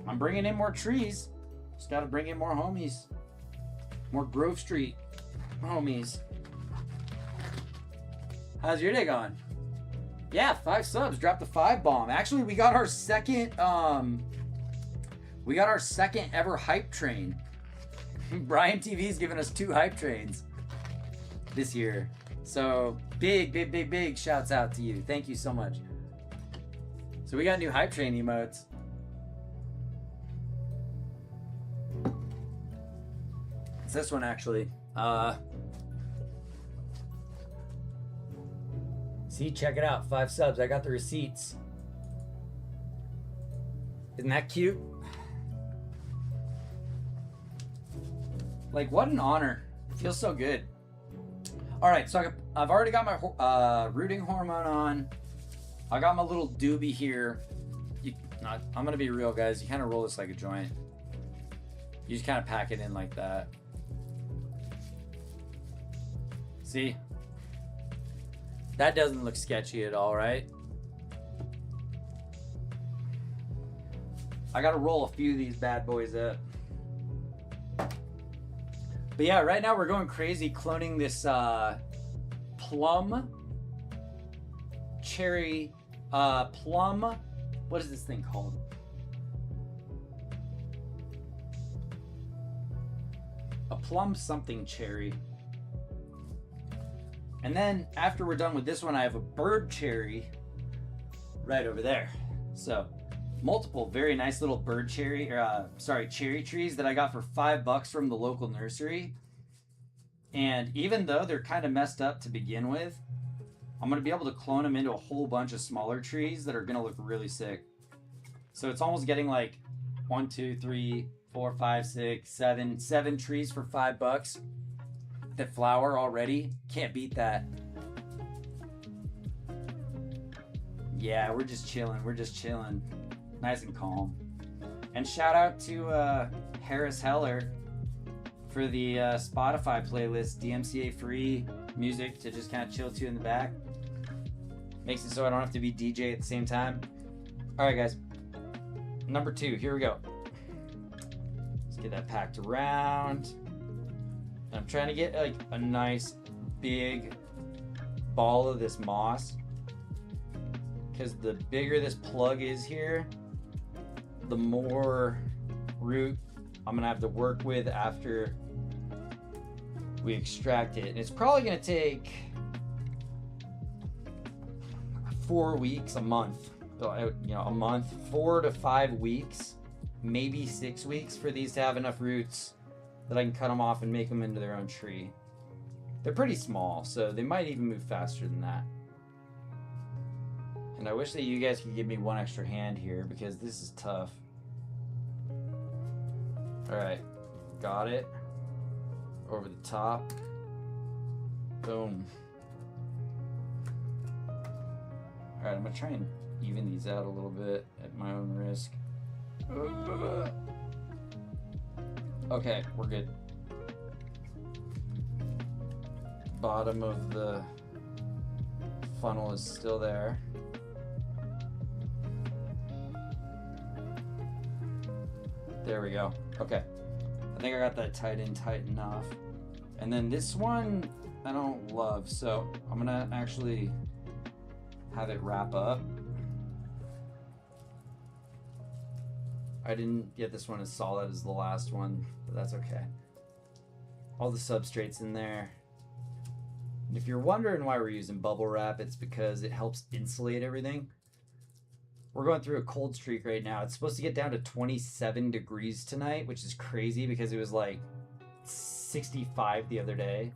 I'm bringing in more trees. Just gotta bring in more homies. More Grove Street homies. How's your day going? Yeah, 5 subs. Dropped the 5 bomb. Actually, we got our second ever hype train. Brian TV's given us 2 hype trains this year. So big shouts out to you. Thank you so much. So we got new hype train emotes. It's this one actually. See, check it out. 5 subs. I got the receipts. Isn't that cute? Like, what an honor. It feels so good. All right, so I've already got my rooting hormone on. I got my little doobie here. I'm gonna be real, guys. You kind of roll this like a joint. You just kind of pack it in like that. See? That doesn't look sketchy at all, right? I gotta roll a few of these bad boys up. But yeah, right now we're going crazy cloning this plum, cherry, plum, what is this thing called? A plum something cherry. And then after we're done with this one, I have a bird cherry right over there. So multiple very nice little bird cherry, cherry trees that I got for $5 from the local nursery. And even though they're kind of messed up to begin with, I'm going to be able to clone them into a whole bunch of smaller trees that are going to look really sick. So it's almost getting like 1, 2, 3, 4, 5, 6, 7 trees for $5 that flower already. Can't beat that. Yeah, we're just chilling. We're just chilling. Nice and calm. And shout out to Harris Heller for the Spotify playlist, DMCA free music to just kind of chill to in the back. Makes it so I don't have to be DJ at the same time. All right, guys. Number 2, here we go. Let's get that packed around. And I'm trying to get like a nice big ball of this moss, because the bigger this plug is here, the more root I'm gonna have to work with after we extract it. And it's probably gonna take 4 weeks, a month, a month, 4 to 5 weeks, maybe 6 weeks for these to have enough roots that I can cut them off and make them into their own tree. They're pretty small, so they might even move faster than that. And I wish that you guys could give me one extra hand here, because this is tough. Alright, got it. Over the top. Boom. Alright, I'm gonna try and even these out a little bit at my own risk. Okay, we're good. Bottom of the funnel is still there. There we go. Okay. I think I got that tight enough. And then this one I don't love, so I'm gonna actually have it wrap up. I didn't get this one as solid as the last one, but that's okay. All the substrates in there. And if you're wondering why we're using bubble wrap, it's because it helps insulate everything. We're going through a cold streak right now. It's supposed to get down to 27 degrees tonight, which is crazy because it was like 65 the other day.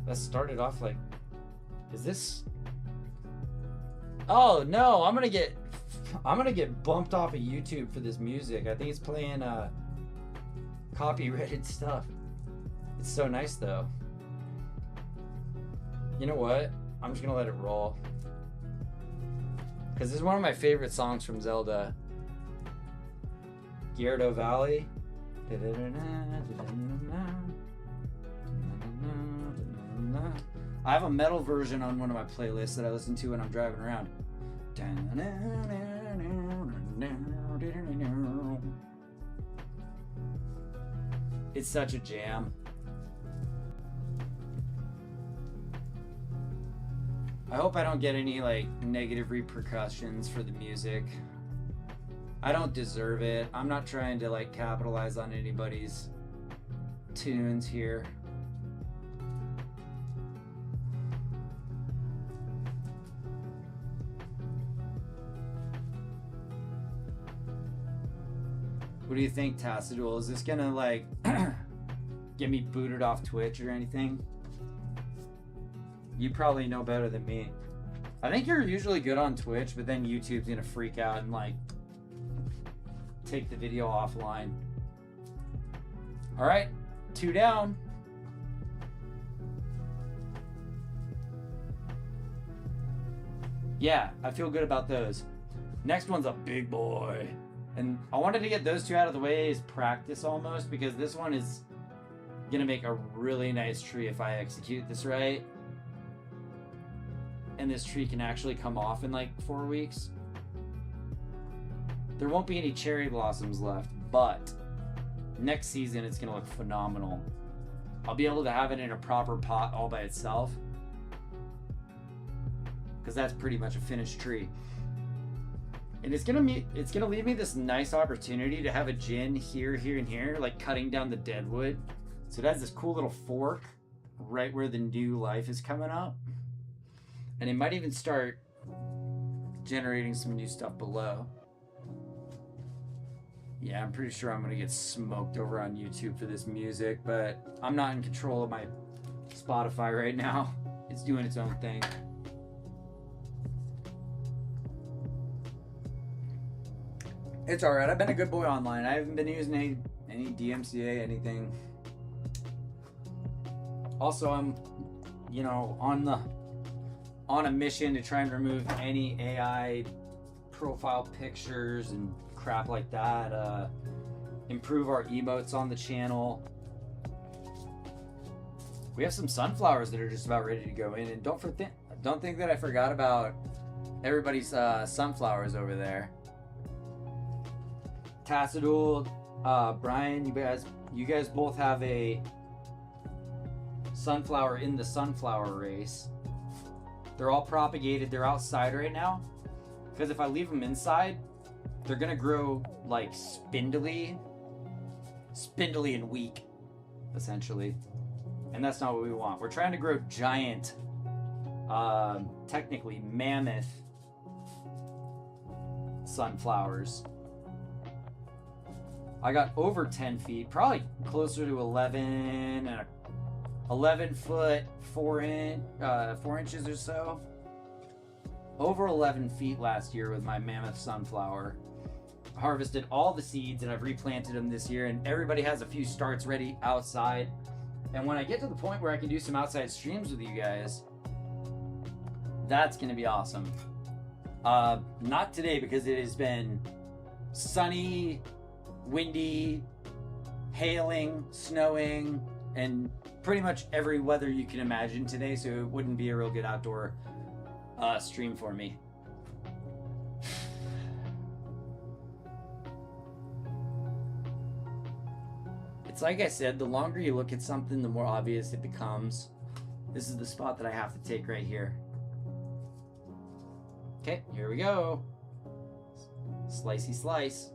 That started off like, is this? Oh no, I'm gonna get bumped off of YouTube for this music. I think it's playing copyrighted stuff. It's so nice though. You know what? I'm just gonna let it roll. Because this is one of my favorite songs from Zelda. Gyardo Valley. I have a metal version on one of my playlists that I listen to when I'm driving around. It's such a jam. I hope I don't get any like negative repercussions for the music. I don't deserve it. I'm not trying to like capitalize on anybody's tunes here. What do you think, Tassadul? Is this gonna like get me booted off Twitch or anything? You probably know better than me. I think you're usually good on Twitch, but then YouTube's gonna freak out and like take the video offline. All right, 2 down. Yeah, I feel good about those. Next one's a big boy. And I wanted to get those 2 out of the way as practice almost, because this one is gonna make a really nice tree if I execute this right. And this tree can actually come off in like 4 weeks. There won't be any cherry blossoms left, but next season it's gonna look phenomenal. I'll be able to have it in a proper pot all by itself, because that's pretty much a finished tree. And it's gonna leave me this nice opportunity to have a gin here, here, and here, like cutting down the dead wood. So it has this cool little fork right where the new life is coming up. And it might even start generating some new stuff below. Yeah, I'm pretty sure I'm gonna get smoked over on YouTube for this music, but I'm not in control of my Spotify right now. It's doing its own thing. It's alright, I've been a good boy online. I haven't been using any DMCA, anything. Also, I'm, you know, on a mission to try and remove any AI profile pictures and crap like that. Improve our emotes on the channel. We have some sunflowers that are just about ready to go in, and don't think that I forgot about everybody's sunflowers over there. Tassadul, Brian, you guys both have a sunflower in the sunflower race. They're all propagated. They're outside right now, because if I leave them inside, they're gonna grow like spindly and weak, essentially, and that's not what we want. We're trying to grow giant, technically mammoth sunflowers. I got over 10 feet, probably closer to 11 foot 4 inches or so. Over 11 feet last year with my mammoth sunflower. Harvested all the seeds and I've replanted them this year, and everybody has a few starts ready outside. And when I get to the point where I can do some outside streams with you guys, that's gonna be awesome. Not today, because it has been sunny, windy, hailing, snowing, and pretty much every weather you can imagine today, so it wouldn't be a real good outdoor stream for me. It's like I said, the longer you look at something, the more obvious it becomes. This is the spot that I have to take right here. Okay, here we go. Slicey slice.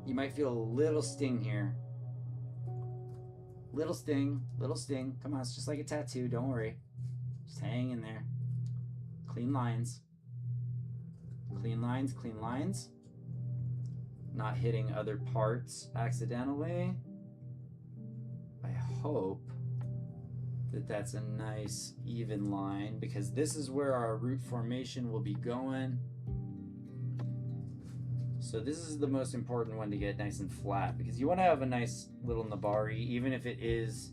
You might feel a little sting here. Little sting, little sting. Come on, it's just like a tattoo, don't worry. Just hang in there. Clean lines. Clean lines, clean lines. Not hitting other parts accidentally. I hope that that's a nice even line, because this is where our root formation will be going. So this is the most important one to get nice and flat, because you want to have a nice little nabari, even if it is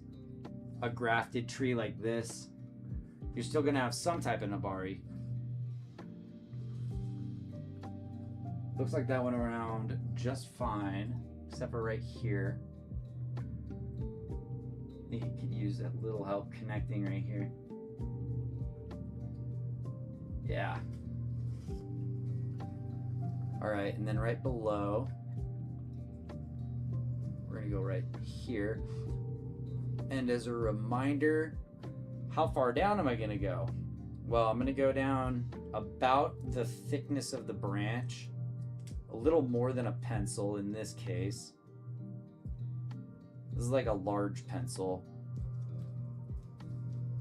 a grafted tree like this. You're still going to have some type of nabari. Looks like that went around just fine, except for right here. I think you could use that little help connecting right here. Yeah. All right, and then right below, we're gonna go right here. And as a reminder, how far down am I gonna go? Well, I'm gonna go down about the thickness of the branch, a little more than a pencil in this case. This is like a large pencil.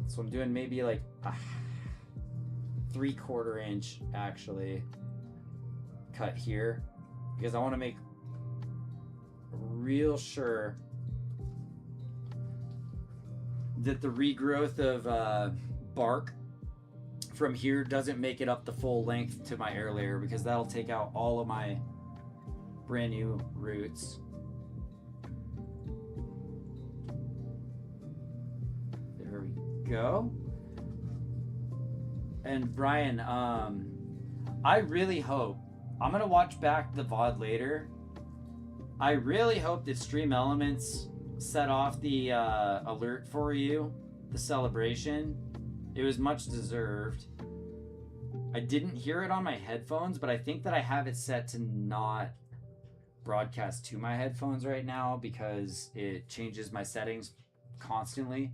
So I'm doing maybe like a 3/4 inch actually cut here, because I want to make real sure that the regrowth of bark from here doesn't make it up the full length to my air layer, because that'll take out all of my brand new roots. There we go. And Brian, I really hope, I'm gonna watch back the VOD later. I really hope that Stream Elements set off the alert for you, the celebration. It was much deserved. I didn't hear it on my headphones, but I think that I have it set to not broadcast to my headphones right now because it changes my settings constantly.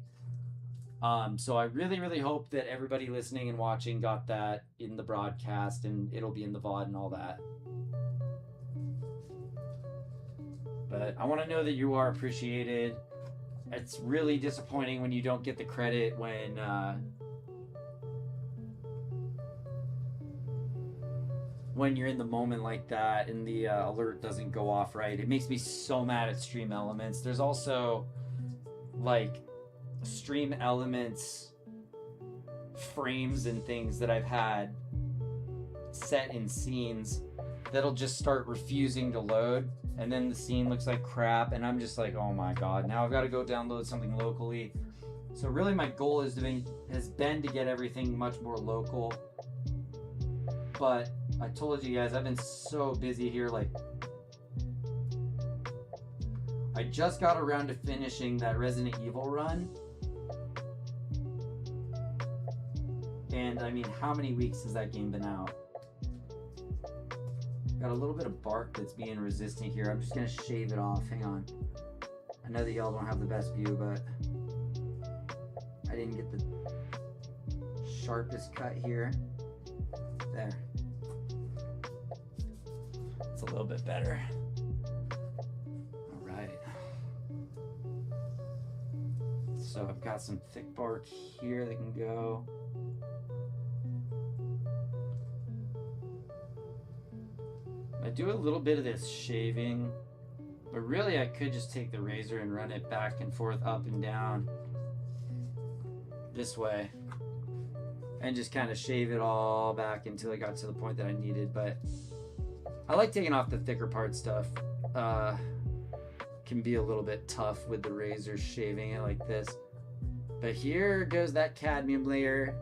So I really, really hope that everybody listening and watching got that in the broadcast, and it'll be in the VOD and all that. But I want to know that you are appreciated. It's really disappointing when you don't get the credit when you're in the moment like that and the alert doesn't go off right. It makes me so mad at Stream Elements. There's also like Stream Elements frames and things that I've had set in scenes that'll just start refusing to load, and then the scene looks like crap, and I'm just like, oh my god, now I've got to go download something locally. So really my goal has been to get everything much more local, but I told you guys I've been so busy here. Like, I just got around to finishing that Resident Evil run, and I mean, how many weeks has that game been out? Got a little bit of bark that's being resistant here. I'm just gonna shave it off. Hang on. I know that y'all don't have the best view, but I didn't get the sharpest cut here. There. It's a little bit better. All right. So I've got some thick bark here that can go. I do a little bit of this shaving, but really I could just take the razor and run it back and forth, up and down this way, and just kind of shave it all back until I got to the point that I needed. But I like taking off the thicker part stuff. Can be a little bit tough with the razor, shaving it like this. But here goes that cadmium layer.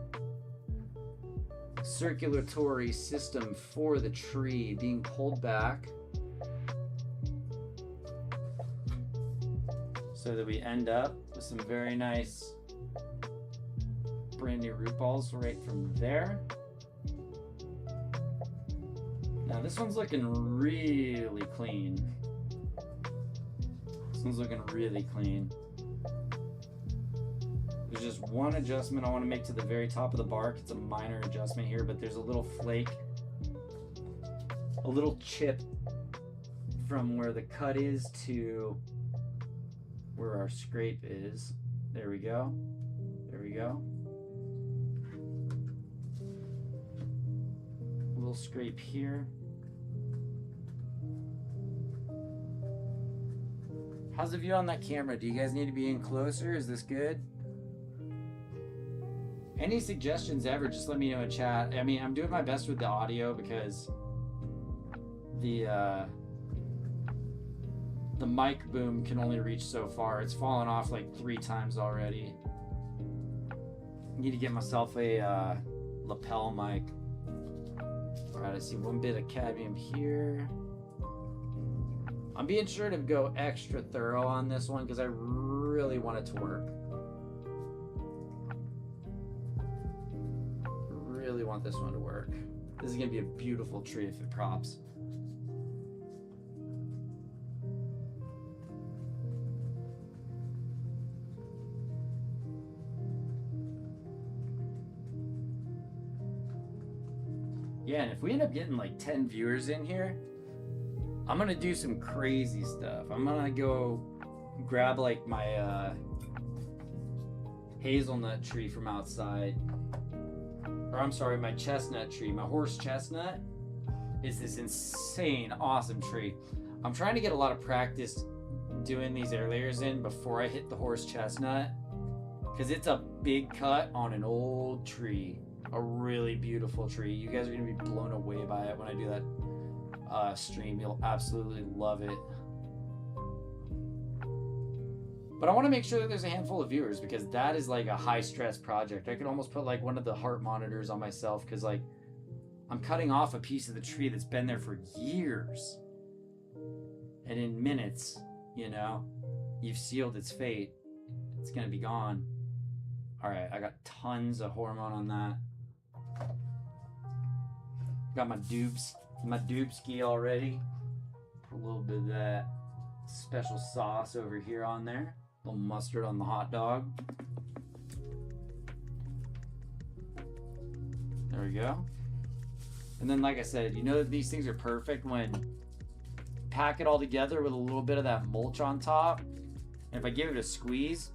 Circulatory system for the tree being pulled back so that we end up with some very nice brand new root balls right from there. Now this one's looking really clean. This one's looking really clean. There's just one adjustment I want to make to the very top of the bark. It's a minor adjustment here, but there's a little flake, a little chip from where the cut is to where our scrape is. There we go. There we go. A little scrape here. How's the view on that camera? Do you guys need to be in closer? Is this good? Any suggestions ever, just let me know in chat. I mean, I'm doing my best with the audio because the mic boom can only reach so far. It's fallen off like 3 times already. Need to get myself a lapel mic. Alright, I see one bit of cadmium here. I'm being sure to go extra thorough on this one because I really want it to work. Really want this one to work. This is gonna be a beautiful tree if it props. Yeah, and if we end up getting like 10 viewers in here, I'm gonna do some crazy stuff. I'm gonna go grab like my hazelnut tree from outside. Or I'm sorry, my chestnut tree, my horse chestnut is this insane, awesome tree. I'm trying to get a lot of practice doing these air layers in before I hit the horse chestnut, because it's a big cut on an old tree, a really beautiful tree. You guys are gonna be blown away by it when I do that stream. You'll absolutely love it. But I want to make sure that there's a handful of viewers, because that is like a high stress project. I could almost put like one of the heart monitors on myself, because like I'm cutting off a piece of the tree that's been there for years. And in minutes, you know, you've sealed its fate. It's going to be gone. All right, I got tons of hormone on that. Got my doobski already. Put a little bit of that special sauce over here on there. A little mustard on the hot dog. There we go. And then, like I said, you know that these things are perfect when you pack it all together with a little bit of that mulch on top. And if I give it a squeeze,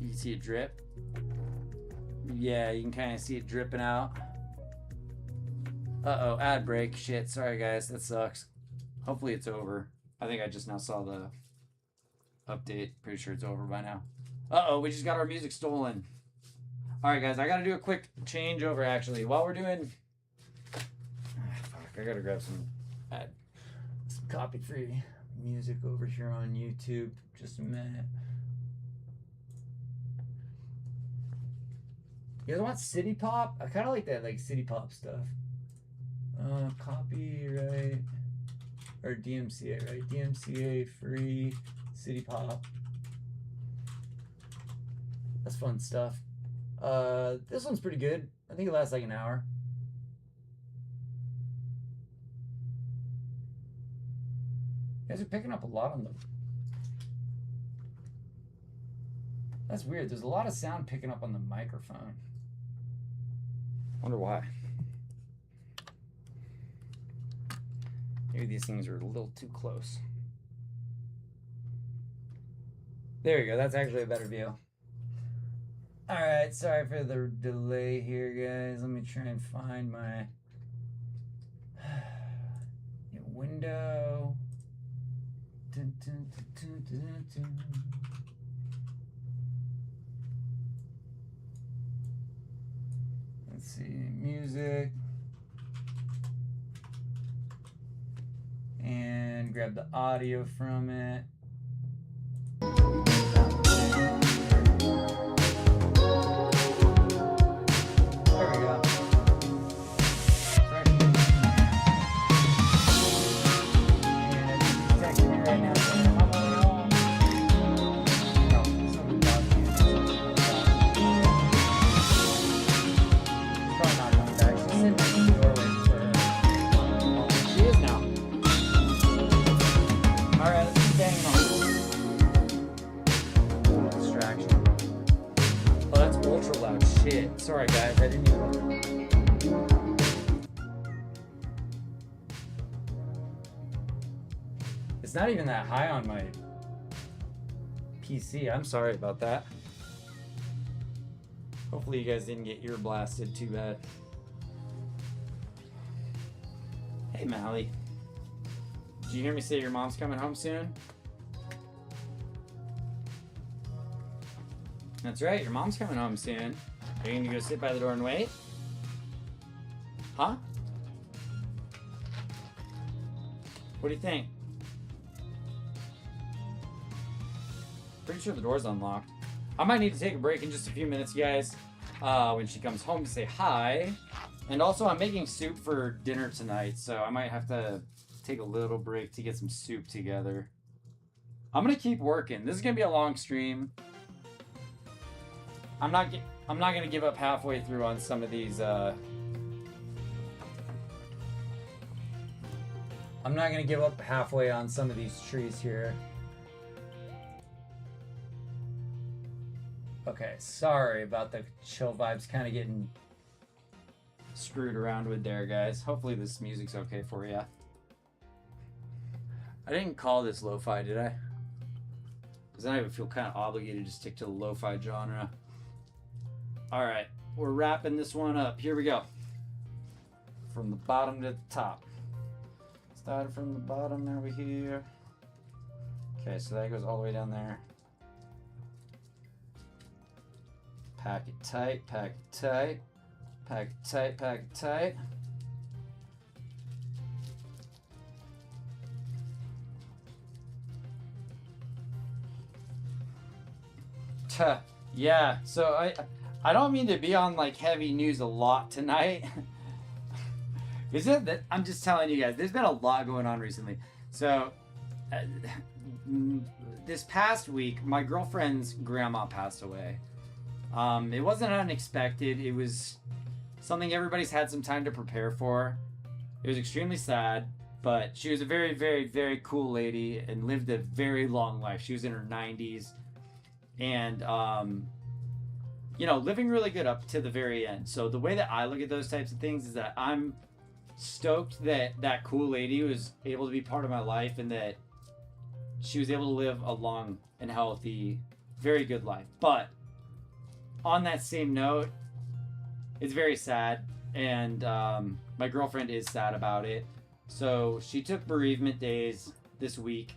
you can see it drip. Yeah, you can kind of see it dripping out. Uh-oh, ad break. Shit, sorry guys, that sucks. Hopefully it's over. I think I just now saw the update. Pretty sure it's over by now. Uh-oh, we just got our music stolen. Alright guys, I gotta do a quick changeover actually. While we're doing... fuck, I gotta grab some copy-free music over here on YouTube. Just a minute. You guys want city pop? I kind of like that, like city pop stuff. Copyright or DMCA, right? DMCA free city pop. That's fun stuff. This one's pretty good. I think it lasts like an hour. You guys are picking up a lot on them. That's weird. There's a lot of sound picking up on the microphone. Wonder why. Maybe these things are a little too close. There you go. That's actually a better view. Alright, sorry for the delay here, guys. Let me try and find my window. Dun, dun, dun, dun, dun, dun. Let's see, music. And grab the audio from it. There we go. And it's texting me right now saying I'm only home. No, something about you. She's probably not coming back. She's sitting in the doorway for her. Oh, she is now. Alright, let's keep banging on. Distraction. Oh, that's ultra loud shit. Sorry guys, I didn't even... It's not even that high on my PC. I'm sorry about that. Hopefully you guys didn't get ear blasted too bad. Hey Mally. Did you hear me say your mom's coming home soon? That's right, your mom's coming home soon. Are you gonna go sit by the door and wait? Huh? What do you think? Pretty sure the door's unlocked. I might need to take a break in just a few minutes, guys, when she comes home to say hi. And also, I'm making soup for dinner tonight, so I might have to take a little break to get some soup together. I'm gonna keep working. This is gonna be a long stream. I'm not gonna give up halfway through on some of these. I'm not gonna give up halfway on some of these trees here. Okay, sorry about the chill vibes kind of getting screwed around with there, guys. Hopefully this music's okay for you. I didn't call this lo-fi, did I? Because then I would feel kind of obligated to stick to the lo-fi genre. Alright, we're wrapping this one up. Here we go. From the bottom to the top. Started from the bottom over here. Okay, so that goes all the way down there. Pack it tight, pack it tight, pack it tight, pack it tight. Yeah, so I don't mean to be on like heavy news a lot tonight. Is it that I'm just telling you guys, there's been a lot going on recently. So this past week, my girlfriend's grandma passed away. It wasn't unexpected. It was something everybody's had some time to prepare for. It was extremely sad, but she was a very, very, very cool lady and lived a very long life. She was in her 90s and, you know, living really good up to the very end. So the way that I look at those types of things is that I'm stoked that that cool lady was able to be part of my life and that she was able to live a long and healthy, very good life. But on that same note, it's very sad, and my girlfriend is sad about it. So she took bereavement days this week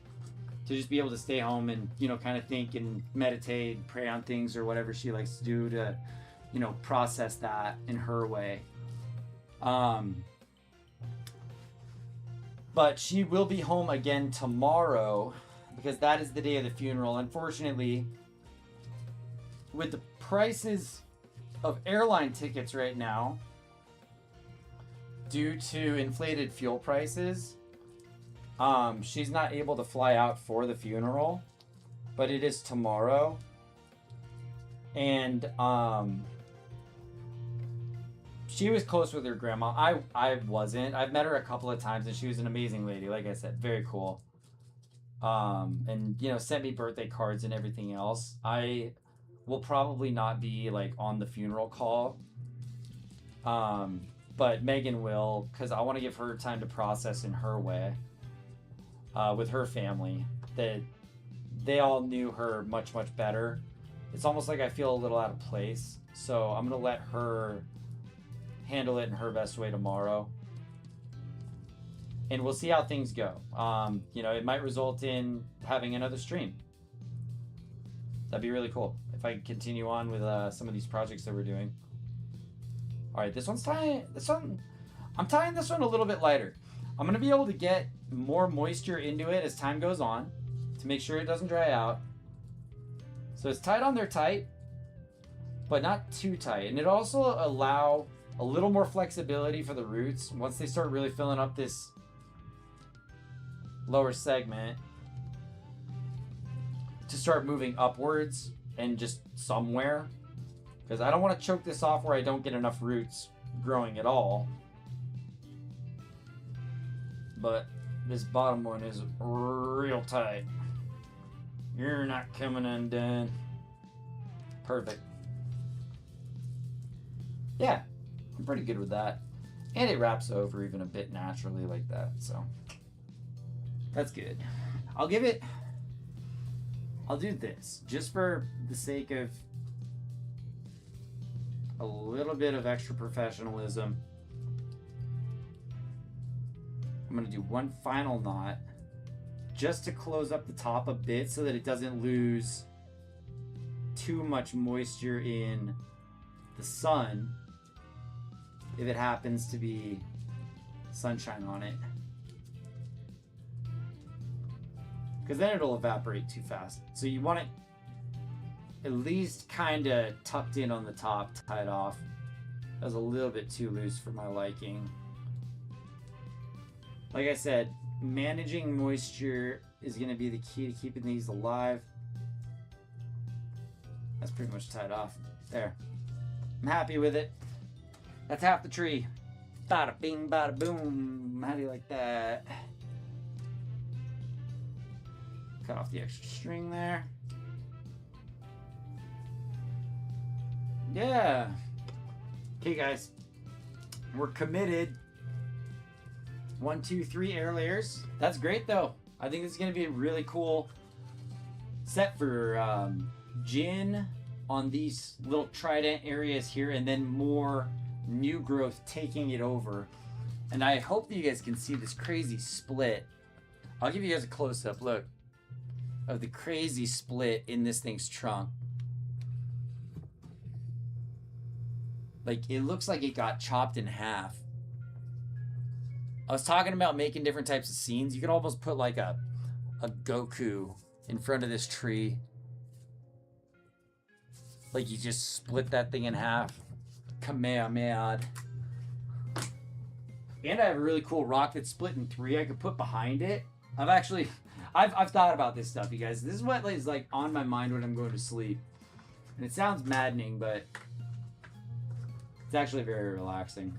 to just be able to stay home and, you know, kind of think and meditate, pray on things or whatever she likes to do to, you know, process that in her way. But she will be home again tomorrow because that is the day of the funeral. Unfortunately, with the prices of airline tickets right now, due to inflated fuel prices, she's not able to fly out for the funeral, but it is tomorrow. And she was close with her grandma. I wasn't. I've met her a couple of times and she was an amazing lady. Like I said, very cool. And, you know, sent me birthday cards and everything else. I will probably not be like on the funeral call. But Megan will, because I want to give her time to process in her way, with her family, that they all knew her much, much better. It's almost like I feel a little out of place. So I'm going to let her handle it in her best way tomorrow. And we'll see how things go. You know, it might result in having another stream. That'd be really cool if I could continue on with some of these projects that we're doing. All right, I'm tying this one a little bit lighter. I'm gonna be able to get more moisture into it as time goes on to make sure it doesn't dry out. So it's tied on there tight, but not too tight. And it also allow a little more flexibility for the roots once they start really filling up this lower segment to start moving upwards and just somewhere, because I don't want to choke this off where I don't get enough roots growing at all. But this bottom one is real tight. You're not coming undone. Perfect. Yeah, I'm pretty good with that. And it wraps over even a bit naturally like that, so that's good. I'll do this just for the sake of a little bit of extra professionalism. I'm gonna do one final knot just to close up the top a bit so that it doesn't lose too much moisture in the sun if it happens to be sunshine on it. Because then it'll evaporate too fast. So you want it at least kind of tucked in on the top, tied off. That was a little bit too loose for my liking. Like I said, managing moisture is going to be the key to keeping these alive. That's pretty much tied off. There. I'm happy with it. That's half the tree. Bada bing, bada boom. How do you like that? Cut off the extra string there. Yeah. Okay, guys. We're committed. 1, 2, 3 air layers. That's great, though. I think this is going to be a really cool set for gin on these little trident areas here, and then more new growth taking it over And I hope that you guys can see this crazy split. I'll give you guys a close-up look of the crazy split in this thing's trunk. Like, it looks like it got chopped in half. I was talking about making different types of scenes. You could almost put like a Goku in front of this tree. Like you just split that thing in half. Kamehameha. And I have a really cool rock that's split in 3 I could put behind it. I've thought about this stuff, you guys. This is what is like on my mind when I'm going to sleep. And it sounds maddening, but it's actually very relaxing.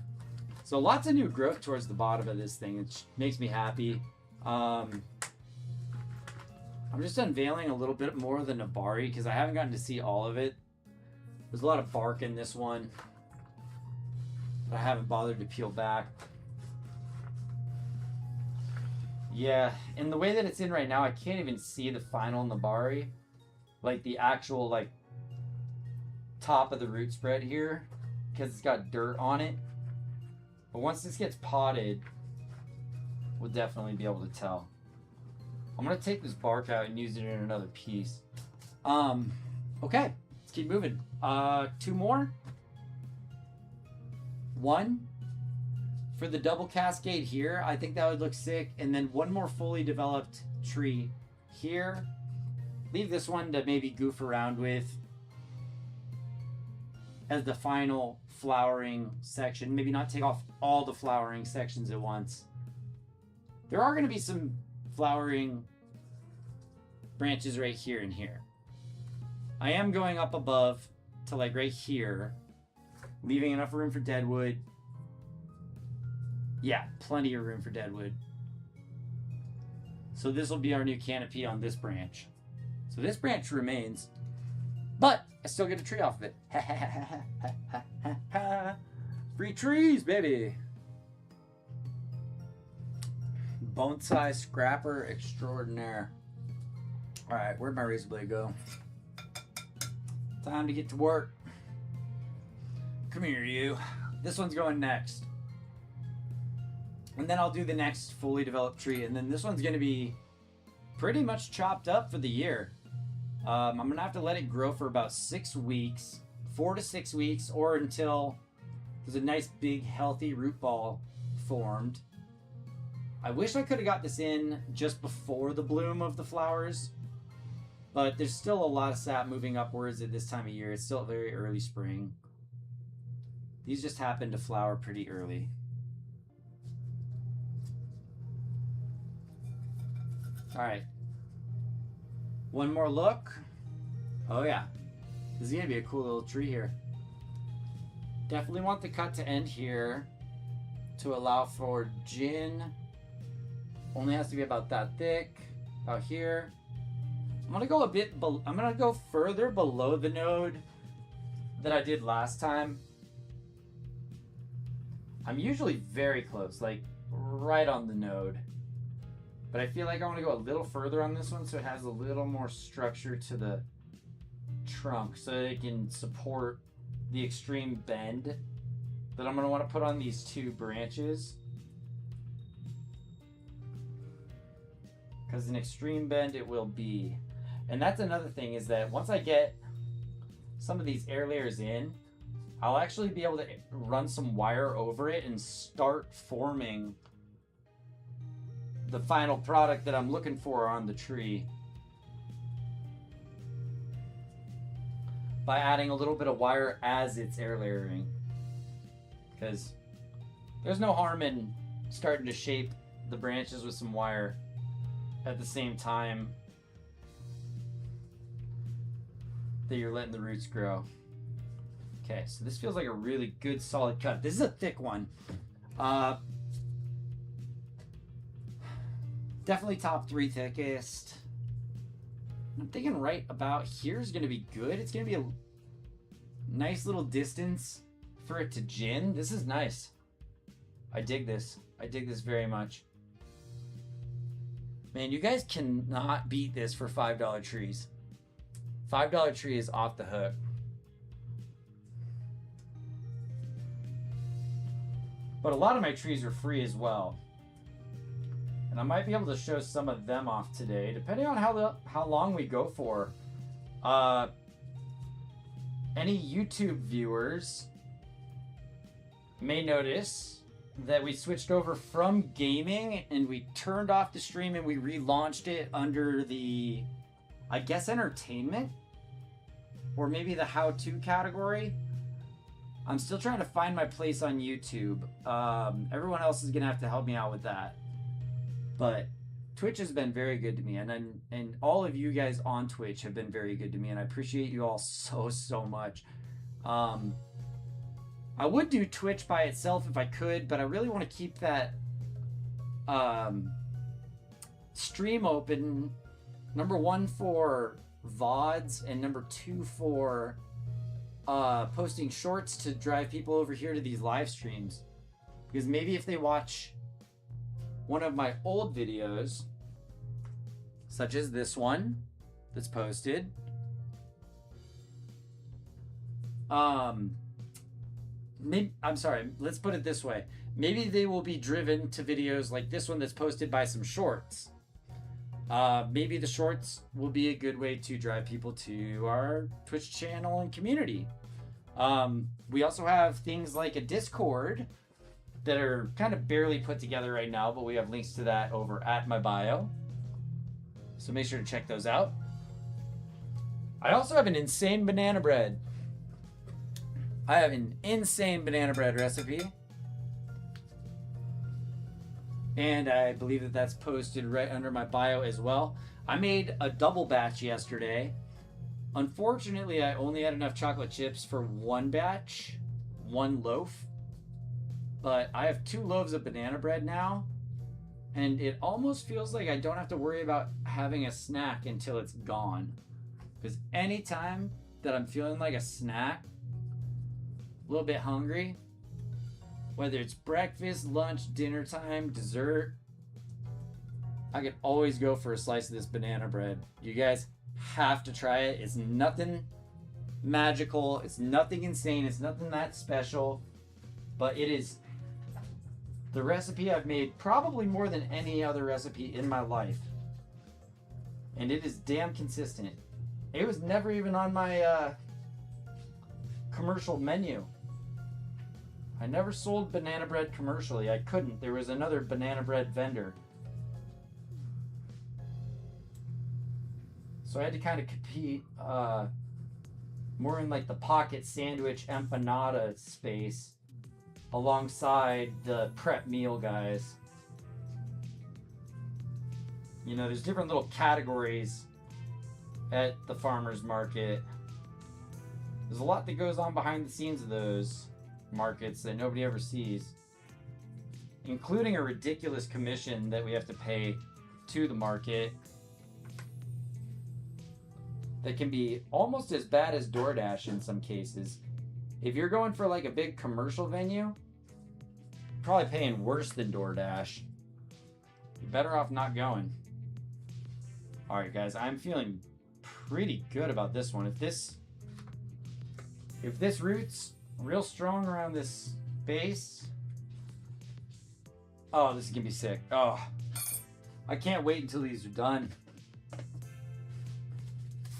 So lots of new growth towards the bottom of this thing. It makes me happy. I'm just unveiling a little bit more of the Nabari because I haven't gotten to see all of it. There's a lot of bark in this one that I haven't bothered to peel back. Yeah, and the way that it's in right now, I can't even see the final Nabari. Like the actual like top of the root spread here because it's got dirt on it. But once this gets potted, we'll definitely be able to tell. I'm going to take this bark out and use it in another piece. Okay, let's keep moving. 2 more. 1 for the double cascade here. I think that would look sick. And then 1 more fully developed tree here. Leave this one to maybe goof around with as the final flowering section. Maybe not take off all the flowering sections at once. There are going to be some flowering branches right here and here. I am going up above to like right here, leaving enough room for deadwood. Yeah, plenty of room for deadwood. So this will be our new canopy on this branch. So this branch remains, but I still get a tree off of it. Free trees, baby. Bonsai scrapper extraordinaire. All right, where'd my razor blade go? Time to get to work. Come here, you. This one's going next. And then I'll do the next fully developed tree. And then this one's going to be pretty much chopped up for the year. I'm going to have to let it grow for about 6 weeks, 4 to 6 weeks, or until there's a nice big healthy root ball formed. I wish I could have got this in just before the bloom of the flowers, but there's still a lot of sap moving upwards at this time of year. It's still very early spring. These just happen to flower pretty early. All right. 1 more look. Oh yeah. This is going to be a cool little tree here. Definitely want the cut to end here to allow for gin. Only has to be about that thick. About here. I'm going to go I'm going to go further below the node that I did last time. I'm usually very close, like right on the node. But I feel like I want to go a little further on this one so it has a little more structure to the trunk so that it can support the extreme bend that I'm going to want to put on these 2 branches. Because an extreme bend it will be. And that's another thing is that once I get some of these air layers in, I'll actually be able to run some wire over it and start forming the final product that I'm looking for on the tree by adding a little bit of wire as it's air layering, because there's no harm in starting to shape the branches with some wire at the same time that you're letting the roots grow. Okay, so this feels like a really good solid cut. This is a thick one. Definitely top 3 thickest. I'm thinking right about here is going to be good. It's going to be a nice little distance for it to gin. This is nice. I dig this. I dig this very much. Man, you guys cannot beat this for $5 trees. $5 tree is off the hook. But a lot of my trees are free as well. And I might be able to show some of them off today, depending on how long we go for. Any YouTube viewers may notice that we switched over from gaming and we turned off the stream and we relaunched it under the, I guess, entertainment, or maybe the how-to category. I'm still trying to find my place on YouTube. Everyone else is gonna have to help me out with that. But Twitch has been very good to me, and all of you guys on Twitch have been very good to me, and I appreciate you all so much. I would do Twitch by itself if I could, but I really want to keep that stream open. Number 1 for VODs, and number 2 for posting shorts to drive people over here to these live streams. Because maybe if they watch one of my old videos, such as this one that's posted, maybe, I'm sorry, let's put it this way. Maybe they will be driven to videos like this one that's posted by some shorts. Maybe the shorts will be a good way to drive people to our Twitch channel and community. We also have things like a Discord that are kind of barely put together right now, but we have links to that over at my bio. So make sure to check those out. I also have an insane banana bread. I have an insane banana bread recipe. And I believe that that's posted right under my bio as well. I made a double batch yesterday. Unfortunately, I only had enough chocolate chips for one batch, one loaf. But I have 2 loaves of banana bread now. And it almost feels like I don't have to worry about having a snack until it's gone. Because anytime that I'm feeling like a snack, a little bit hungry, whether it's breakfast, lunch, dinner time, dessert, I could always go for a slice of this banana bread. You guys have to try it. It's nothing magical. It's nothing insane. It's nothing that special. But it is the recipe I've made probably more than any other recipe in my life. And it is damn consistent. It was never even on my commercial menu. I never sold banana bread commercially. I couldn't. There was another banana bread vendor. So I had to kind of compete more in like the pocket sandwich empanada space alongside the prep meal guys. You know, there's different little categories at the farmer's market. There's a lot that goes on behind the scenes of those markets that nobody ever sees, including a ridiculous commission that we have to pay to the market that can be almost as bad as DoorDash in some cases. If you're going for like a big commercial venue, you're probably paying worse than DoorDash. You're better off not going. Alright guys, I'm feeling pretty good about this one. If this root's real strong around this base, oh, this is gonna be sick. Oh, I can't wait until these are done.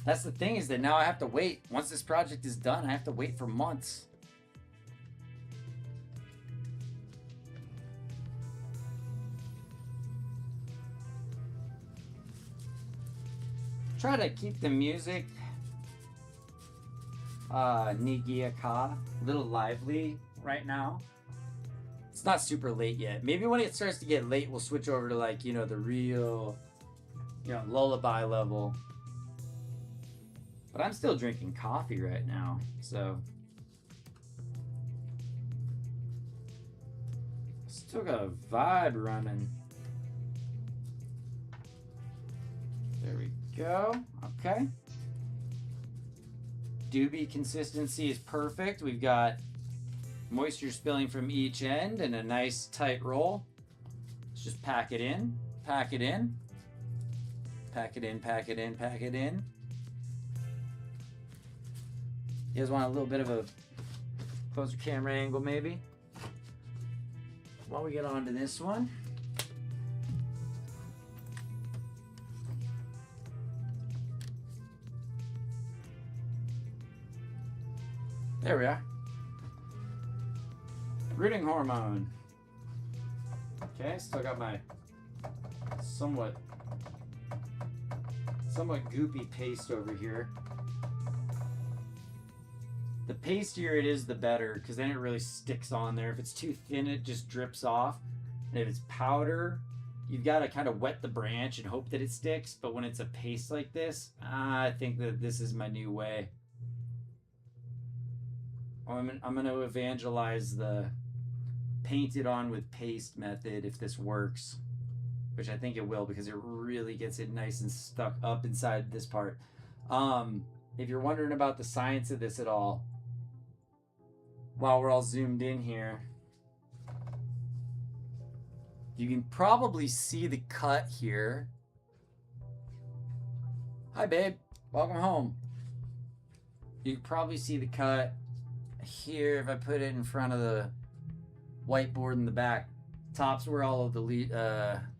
That's the thing, is that now I have to wait. Once this project is done, I have to wait for months. Try to keep the music Nigiaka a little lively right now. It's not super late yet. Maybe when it starts to get late, we'll switch over to like, you know, the real, you know, lullaby level. But I'm still drinking coffee right now, so still got a vibe running. There we go. Okay. Doobie consistency is perfect. We've got moisture spilling from each end and a nice tight roll. Let's just pack it in, pack it in, pack it in, pack it in, pack it in. You guys want a little bit of a closer camera angle maybe? while we get on to this one. There we are. Rooting hormone. Okay, still got my somewhat goopy paste over here. The pastier it is, the better, because then it really sticks on there. If it's too thin, it just drips off. And if it's powder, you've got to kind of wet the branch and hope that it sticks. But when it's a paste like this, I think that this is my new way. I'm going to evangelize the paint it on with paste method if this works, which I think it will, because it really gets it nice and stuck up inside this part. If you're wondering about the science of this at all, while we're all zoomed in here, you can probably see the cut here. Hi, babe. Welcome home. You can probably see the cut here if I put it in front of the whiteboard in the back. Top's where all of the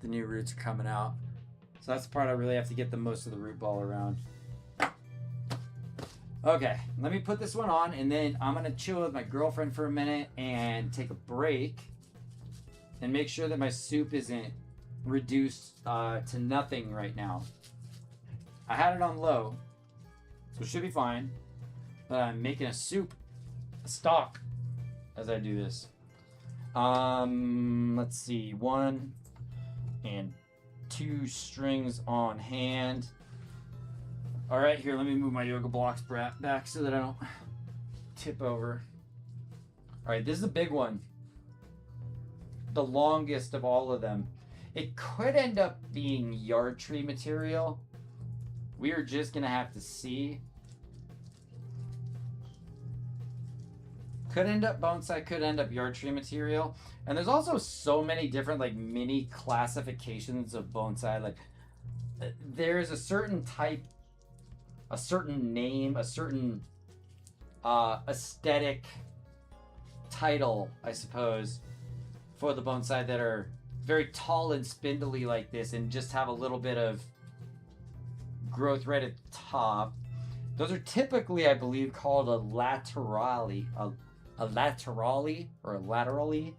new roots are coming out. So that's the part I really have to get the most of the root ball around. Okay, let me put this one on, and then I'm gonna chill with my girlfriend for a minute and take a break and make sure that my soup isn't reduced to nothing right now. I had it on low, so it should be fine, but I'm making a soup, a stock, as I do this. Let's see, 1 and 2 strings on hand. All right, here, let me move my yoga blocks back so that I don't tip over. All right, this is a big one. The longest of all of them. It could end up being yard tree material. We are just gonna have to see. Could end up bonsai, could end up yard tree material. And there's also so many different like mini classifications of bonsai. Like there's a certain type, a certain name, a certain aesthetic title, I suppose, for the bonsai that are very tall and spindly like this and just have a little bit of growth right at the top. Those are typically, I believe, called a laterally. A laterally or a laterally?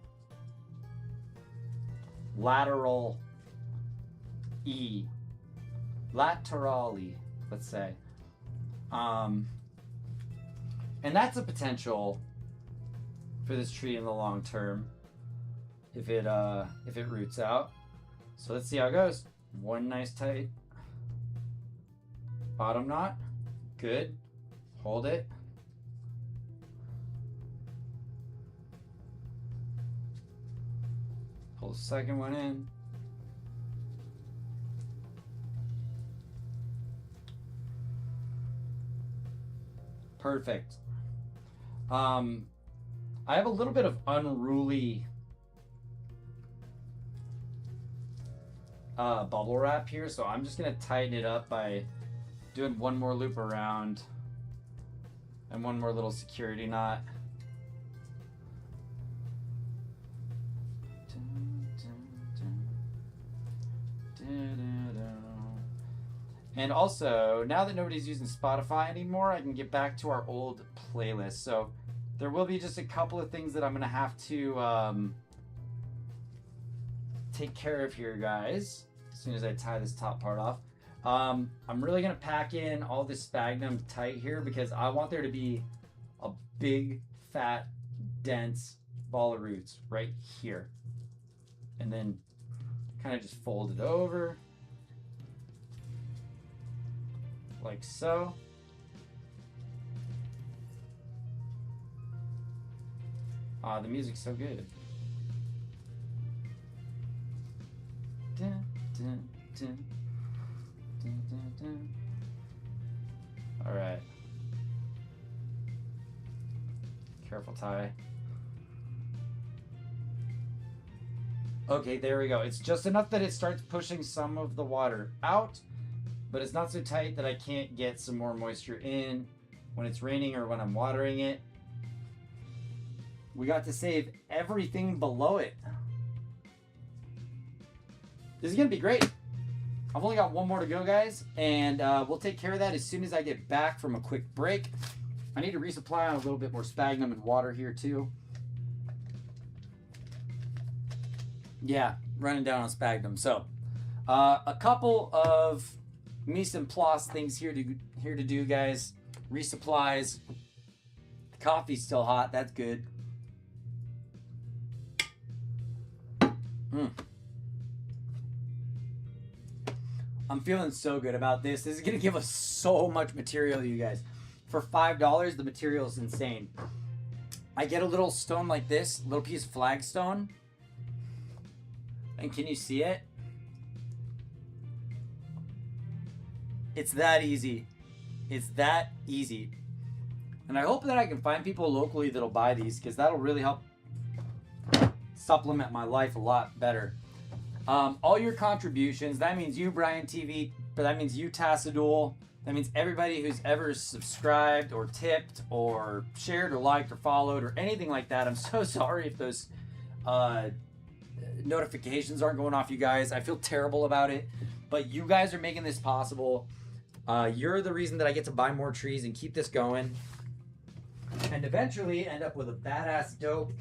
Lateral E. Laterally, let's say. And that's a potential for this tree in the long term if it roots out. So let's see how it goes. One nice tight bottom knot. Good. Hold it. Pull the second one in. Perfect. I have a little bit of unruly bubble wrap here, so I'm just gonna tighten it up by doing one more loop around and one more little security knot. And also, now that nobody's using Spotify anymore, I can get back to our old playlist. So there will be just a couple of things that I'm going to have to take care of here, guys, as soon as I tie this top part off. I'm really going to pack in all this sphagnum tight here because I want there to be a big, fat, dense ball of roots right here. And then kind of just fold it over. Like so. The music's so good. Dun, dun, dun. Dun, dun, dun. All right. Careful tie. Okay, there we go. It's just enough that it starts pushing some of the water out, but it's not so tight that I can't get some more moisture in when it's raining or when I'm watering it. We got to save everything below it. This is gonna be great. I've only got one more to go, guys, and we'll take care of that as soon as I get back from a quick break. I need to resupply on a little bit more sphagnum and water here too. Yeah, running down on sphagnum. So, a couple of mise en place things here to do, guys. Resupplies. The coffee's still hot. That's good. I'm feeling so good about this. This is going to give us so much material, you guys. For $5, the material is insane. I get a little stone like this, a little piece of flagstone. And can you see it? It's that easy. It's that easy. And I hope that I can find people locally that'll buy these, because that'll really help supplement my life a lot better. All your contributions, that means you, Brian TV, but that means you, Tassadul, that means everybody who's ever subscribed or tipped or shared or liked or followed or anything like that. I'm so sorry if those notifications aren't going off, you guys. I feel terrible about it, but you guys are making this possible. You're the reason that I get to buy more trees and keep this going, and eventually end up with a badass, dope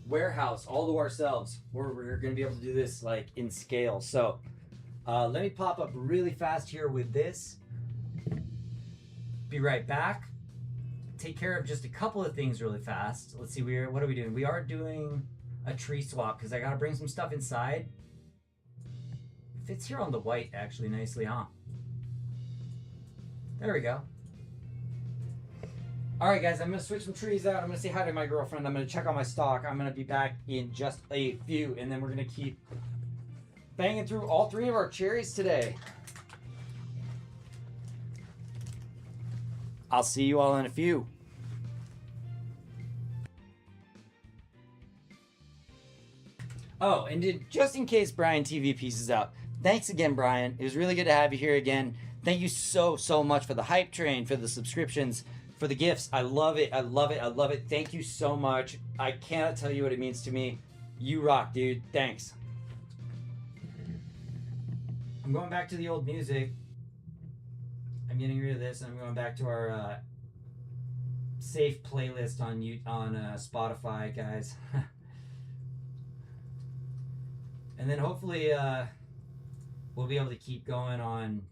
warehouse all to ourselves, where we're going to be able to do this like in scale. So let me pop up really fast here with this. Be right back. Take care of just a couple of things really fast. Let's see, what are we doing? We are doing a tree swap because I got to bring some stuff inside. Fits here on the white actually nicely, huh? There we go. All right, guys, I'm going to switch some trees out. I'm going to say hi to my girlfriend. I'm going to check on my stock. I'm going to be back in just a few, and then we're going to keep banging through all 3 of our cherries today. I'll see you all in a few. Oh, and just in case Brian TV pieces out, thanks again, Brian. It was really good to have you here again. Thank you so much for the hype train, for the subscriptions, for the gifts. I love it. I love it. I love it. Thank you so much. I cannot tell you what it means to me. You rock, dude. Thanks. I'm going back to the old music. I'm getting rid of this, and I'm going back to our safe playlist on Spotify, guys. And then hopefully we'll be able to keep going on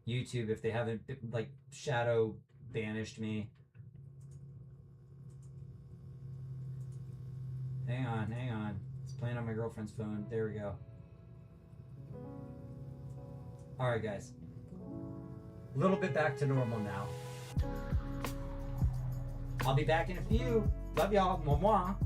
YouTube if they haven't like shadow banished me. Hang on. It's playing on my girlfriend's phone. There we go. Alright, guys. A little bit back to normal now. I'll be back in a few. Love y'all. Mwah.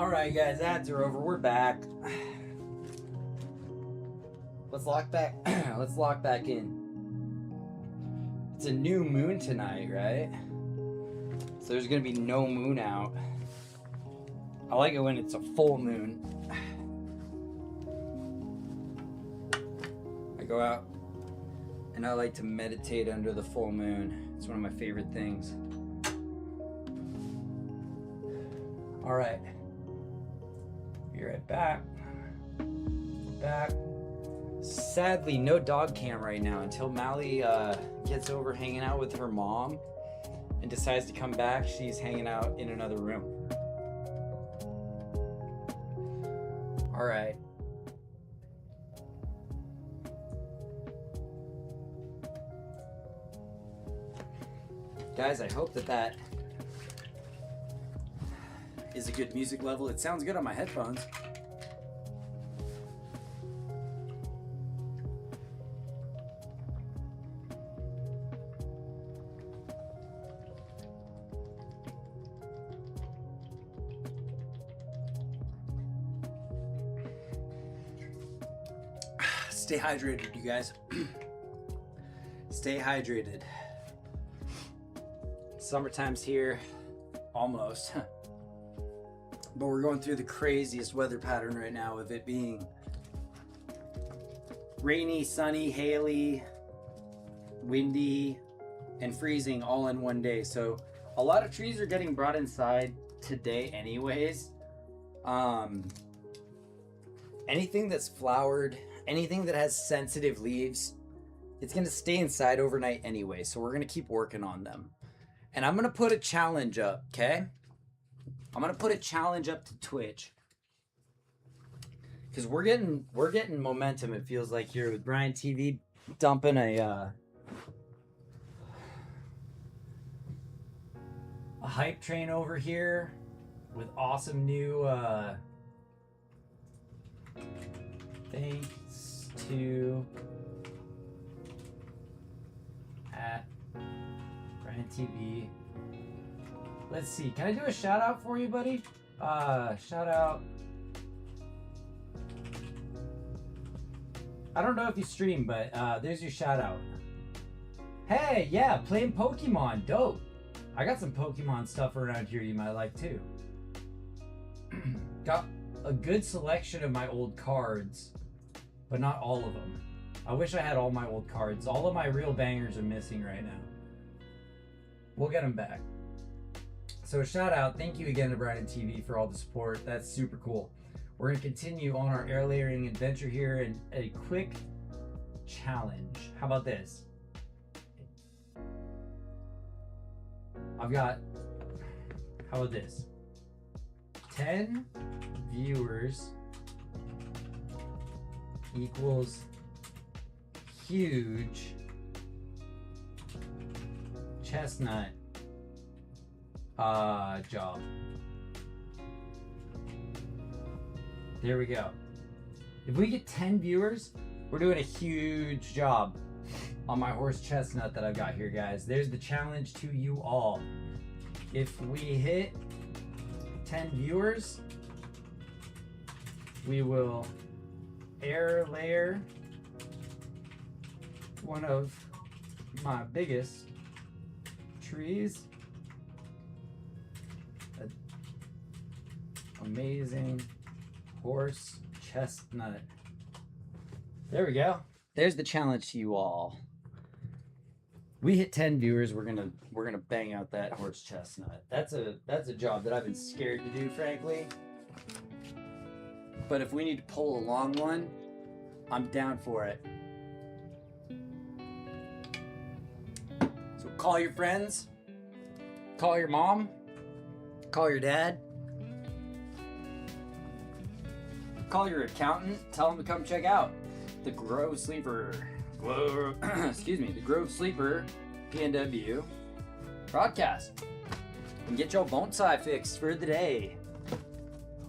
Alright guys, ads are over. We're back. Let's lock back let's lock back in. It's a new moon tonight, right? So there's gonna be no moon out. I like it when it's a full moon. I go out and I like to meditate under the full moon. It's one of my favorite things. Alright. Be right back. Back. Sadly, no dog cam right now until Mally gets over hanging out with her mom and decides to come back. She's hanging out in another room. All right. Guys, I hope that is a good music level. It sounds good on my headphones. Stay hydrated, you guys. Stay hydrated. Summertime's here, almost. But we're going through the craziest weather pattern right now, with it being rainy, sunny, haily, windy, and freezing all in one day. So a lot of trees are getting brought inside today anyways. Anything that's flowered, anything that has sensitive leaves, it's gonna stay inside overnight anyway, so we're gonna keep working on them. And I'm gonna put a challenge up, okay? I'm gonna put a challenge up to Twitch, because we're getting momentum. It feels like here with Brian TV dumping a hype train over here with awesome new thanks to at Brian TV. Let's see. Can I do a shout out for you, buddy? Shout out. I don't know if you stream, but there's your shout out. Hey, yeah, playing Pokemon. Dope. I got some Pokemon stuff around here you might like too. Got a good selection of my old cards, but not all of them. I wish I had all my old cards. All of my real bangers are missing right now. We'll get them back. So shout out, thank you again to Brian TV for all the support. That's super cool. We're gonna continue on our air layering adventure here, and a quick challenge. How about this? How about this? 10 viewers equals huge chestnut job. There we go. If we get 10 viewers, we're doing a huge job on my horse chestnut that I've got here, guys. There's the challenge to you all. If we hit 10 viewers, we will air layer one of my biggest trees. Amazing horse chestnut. There we go. There's the challenge to you all. We hit 10 viewers, we're gonna bang out that horse chestnut. That's a job that I've been scared to do, frankly. But if we need to pull a long one, I'm down for it. So call your friends, call your mom, call your dad, call your accountant, tell them to come check out the Grove Sleeper, the Grove Sleeper PNW broadcast, and get your bonsai fixed for the day.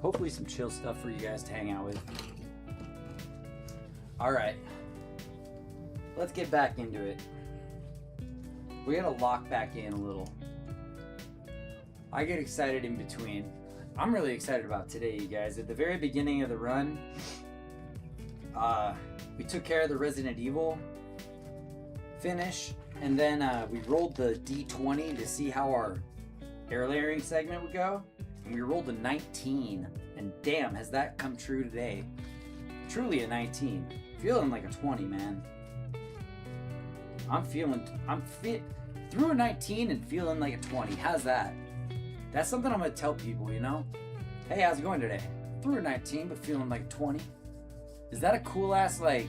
Hopefully some chill stuff for you guys to hang out with. All right, let's get back into it. We gotta lock back in a little. I get excited in between. I'm really excited about today, you guys. At the very beginning of the run, we took care of the Resident Evil finish, and then we rolled the D20 to see how our air layering segment would go, and we rolled a 19, and damn, has that come true today. Truly a 19. Feeling like a 20, man. I'm through a 19 and feeling like a 20. How's that? That's something I'm gonna tell people, you know? Hey, how's it going today? Through a 19, but feeling like a 20. Is that a cool ass, like,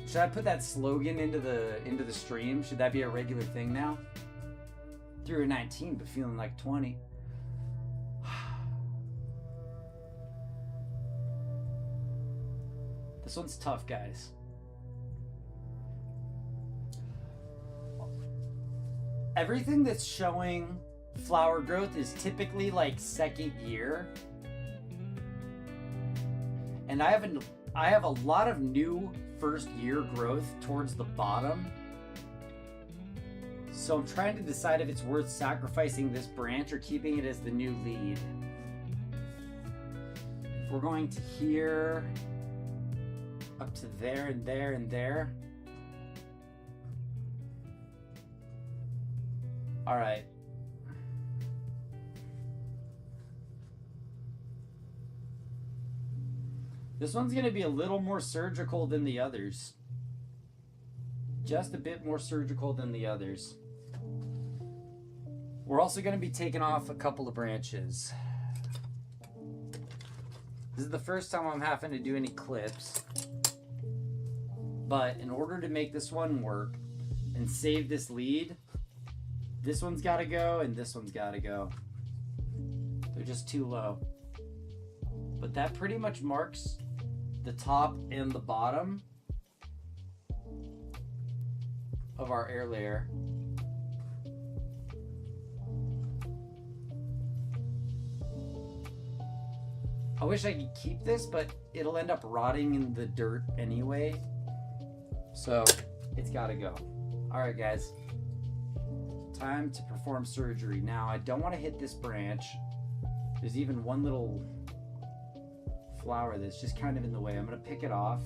should I put that slogan into the stream? Should that be a regular thing now? Through a 19, but feeling like 20. This one's tough, guys. Everything that's showing flower growth is typically like second year. And I have a lot of new first year growth towards the bottom. So I'm trying to decide if it's worth sacrificing this branch or keeping it as the new lead. If we're going to here, up to there and there and there. All right. This one's going to be a little more surgical than the others. Just a bit more surgical than the others. We're also going to be taking off a couple of branches. This is the first time I'm having to do any clips. But in order to make this one work and save this lead, this one's got to go and this one's got to go. They're just too low. But that pretty much marks the top and the bottom of our air layer. I wish I could keep this, but it'll end up rotting in the dirt anyway. So it's gotta go. All right, guys. Time to perform surgery. Now, I don't want to hit this branch. There's even one little flower that's just kind of in the way. I'm gonna pick it off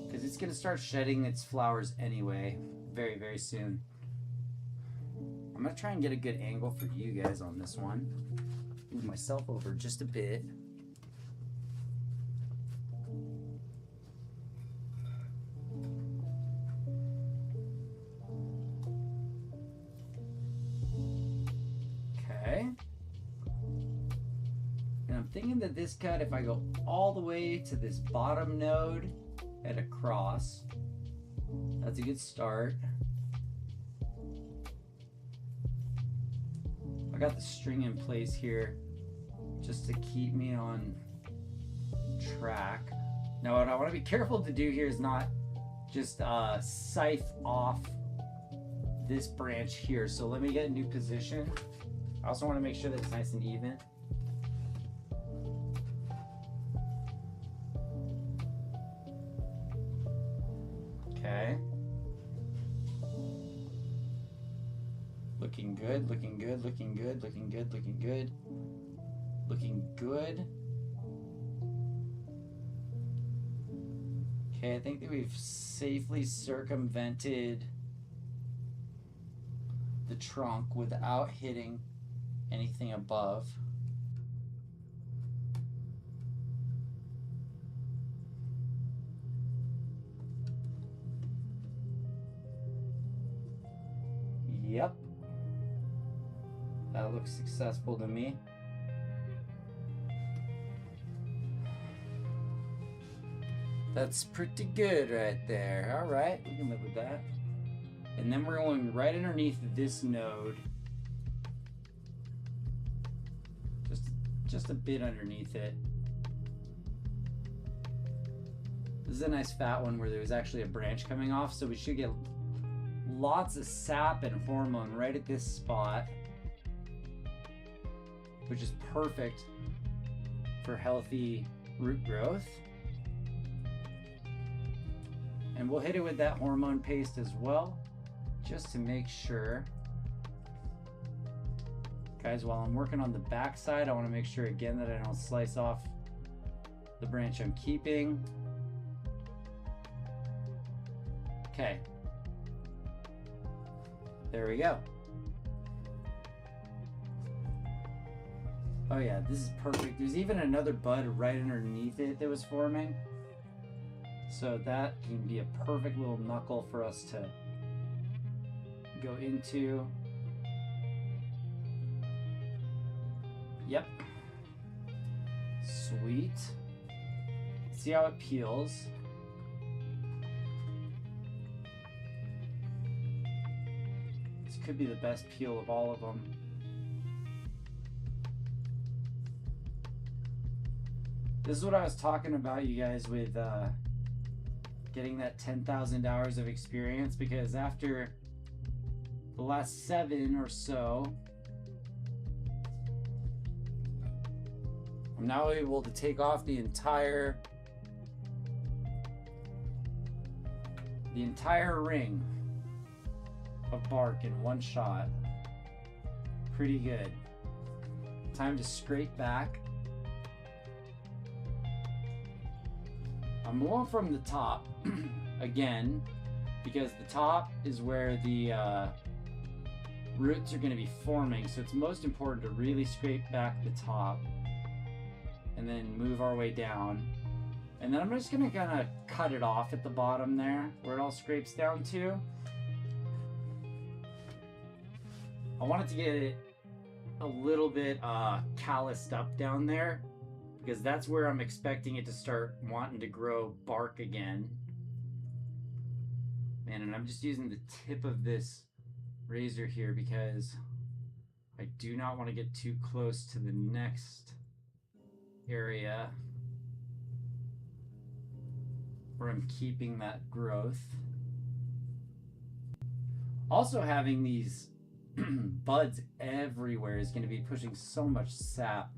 because it's gonna start shedding its flowers anyway very, very soon. I'm gonna try and get a good angle for you guys on this one. Move myself over just a bit. Okay. And I'm thinking that this cut, if I go all the way to this bottom node and across, that's a good start. I got the string in place here just to keep me on track. Now what I want to be careful to do here is not just scythe off this branch here. So let me get a new position. I also want to make sure that it's nice and even. Okay. Looking good, looking good, looking good, looking good, looking good. Looking good. Okay, I think that we've safely circumvented the trunk without hitting anything above. Yep. That looks successful to me. That's pretty good right there. All right, we can live with that. And then we're going right underneath this node. Just a bit underneath it. This is a nice fat one where there was actually a branch coming off, so we should get lots of sap and hormone right at this spot, which is perfect for healthy root growth. And we'll hit it with that hormone paste as well, just to make sure Guys, while I'm working on the back side, I want to make sure again that I don't slice off the branch I'm keeping. Okay. There we go. Oh yeah, this is perfect. There's even another bud right underneath it that was forming. So that can be a perfect little knuckle for us to go into. Yep. Sweet. See how it peels. This could be the best peel of all of them. This is what I was talking about, you guys, with getting that 10,000 hours of experience, because after the last 7 or so, I'm now able to take off the entire ring of bark in one shot. Pretty good. Time to scrape back. I'm going from the top again, because the top is where the roots are going to be forming, so it's most important to really scrape back the top and then move our way down. And then I'm just going to kind of cut it off at the bottom there where it all scrapes down to. I wanted to get it a little bit calloused up down there, because that's where I'm expecting it to start wanting to grow bark again. Man, and I'm just using the tip of this razor here because I do not want to get too close to the next area where I'm keeping that growth. Also, having these buds everywhere is going to be pushing so much sap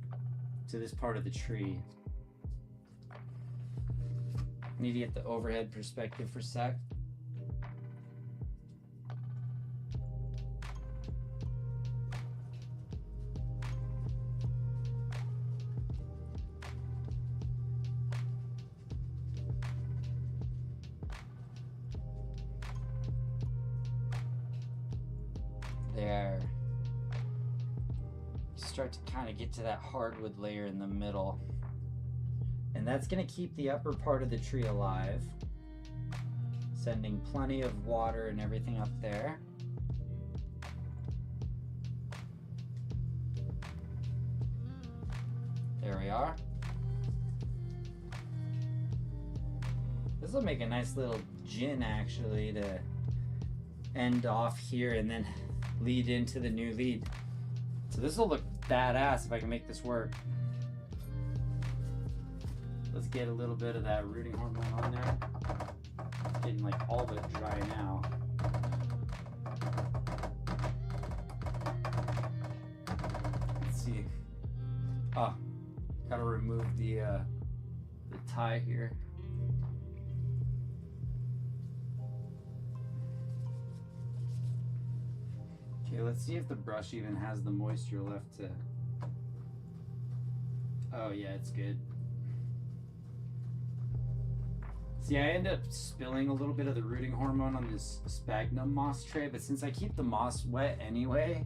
to this part of the tree. Need to get the overhead perspective for a sec. There. Start to kind of get to that hardwood layer in the middle, and that's going to keep the upper part of the tree alive, sending plenty of water and everything up there. There we are. This will make a nice little gin actually to end off here and then lead into the new lead. So this will look badass if I can make this work. Let's get a little bit of that rooting hormone on there. It's getting like all but dry now. Let's see. Oh, gotta remove the tie here. Okay, let's see if the brush even has the moisture left to... Oh yeah, it's good. See, I end up spilling a little bit of the rooting hormone on this sphagnum moss tray, but since I keep the moss wet anyway,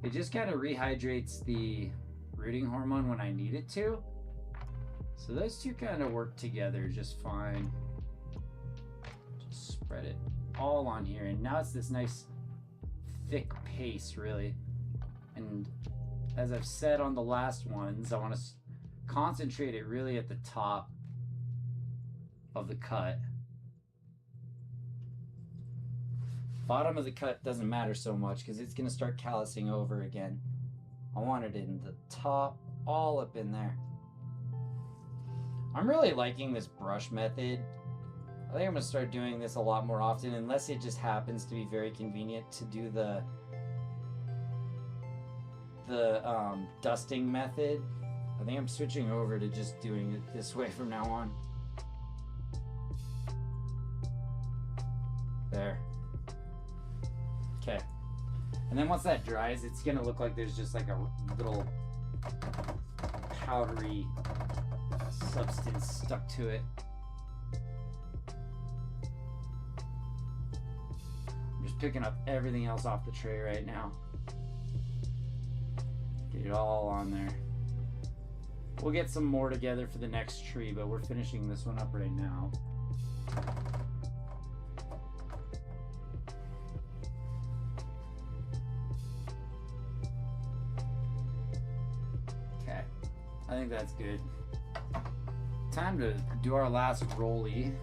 it just kind of rehydrates the rooting hormone when I need it to. So those two kind of work together just fine. Just spread it all on here, and now it's this nice thick paste really. And as I've said on the last ones, I want to concentrate it really at the top of the cut. Bottom of the cut doesn't matter so much because it's going to start callousing over again. I want it in the top, all up in there. I'm really liking this brush method. I think I'm going to start doing this a lot more often, unless it just happens to be very convenient to do the dusting method. I think I'm switching over to just doing it this way from now on. There. Okay. And then once that dries, it's gonna look like there's just like a little powdery substance stuck to it. I'm just picking up everything else off the tray right now. Get it all on there. We'll get some more together for the next tree, but we're finishing this one up right now. Okay, I think that's good. Time to do our last rollie.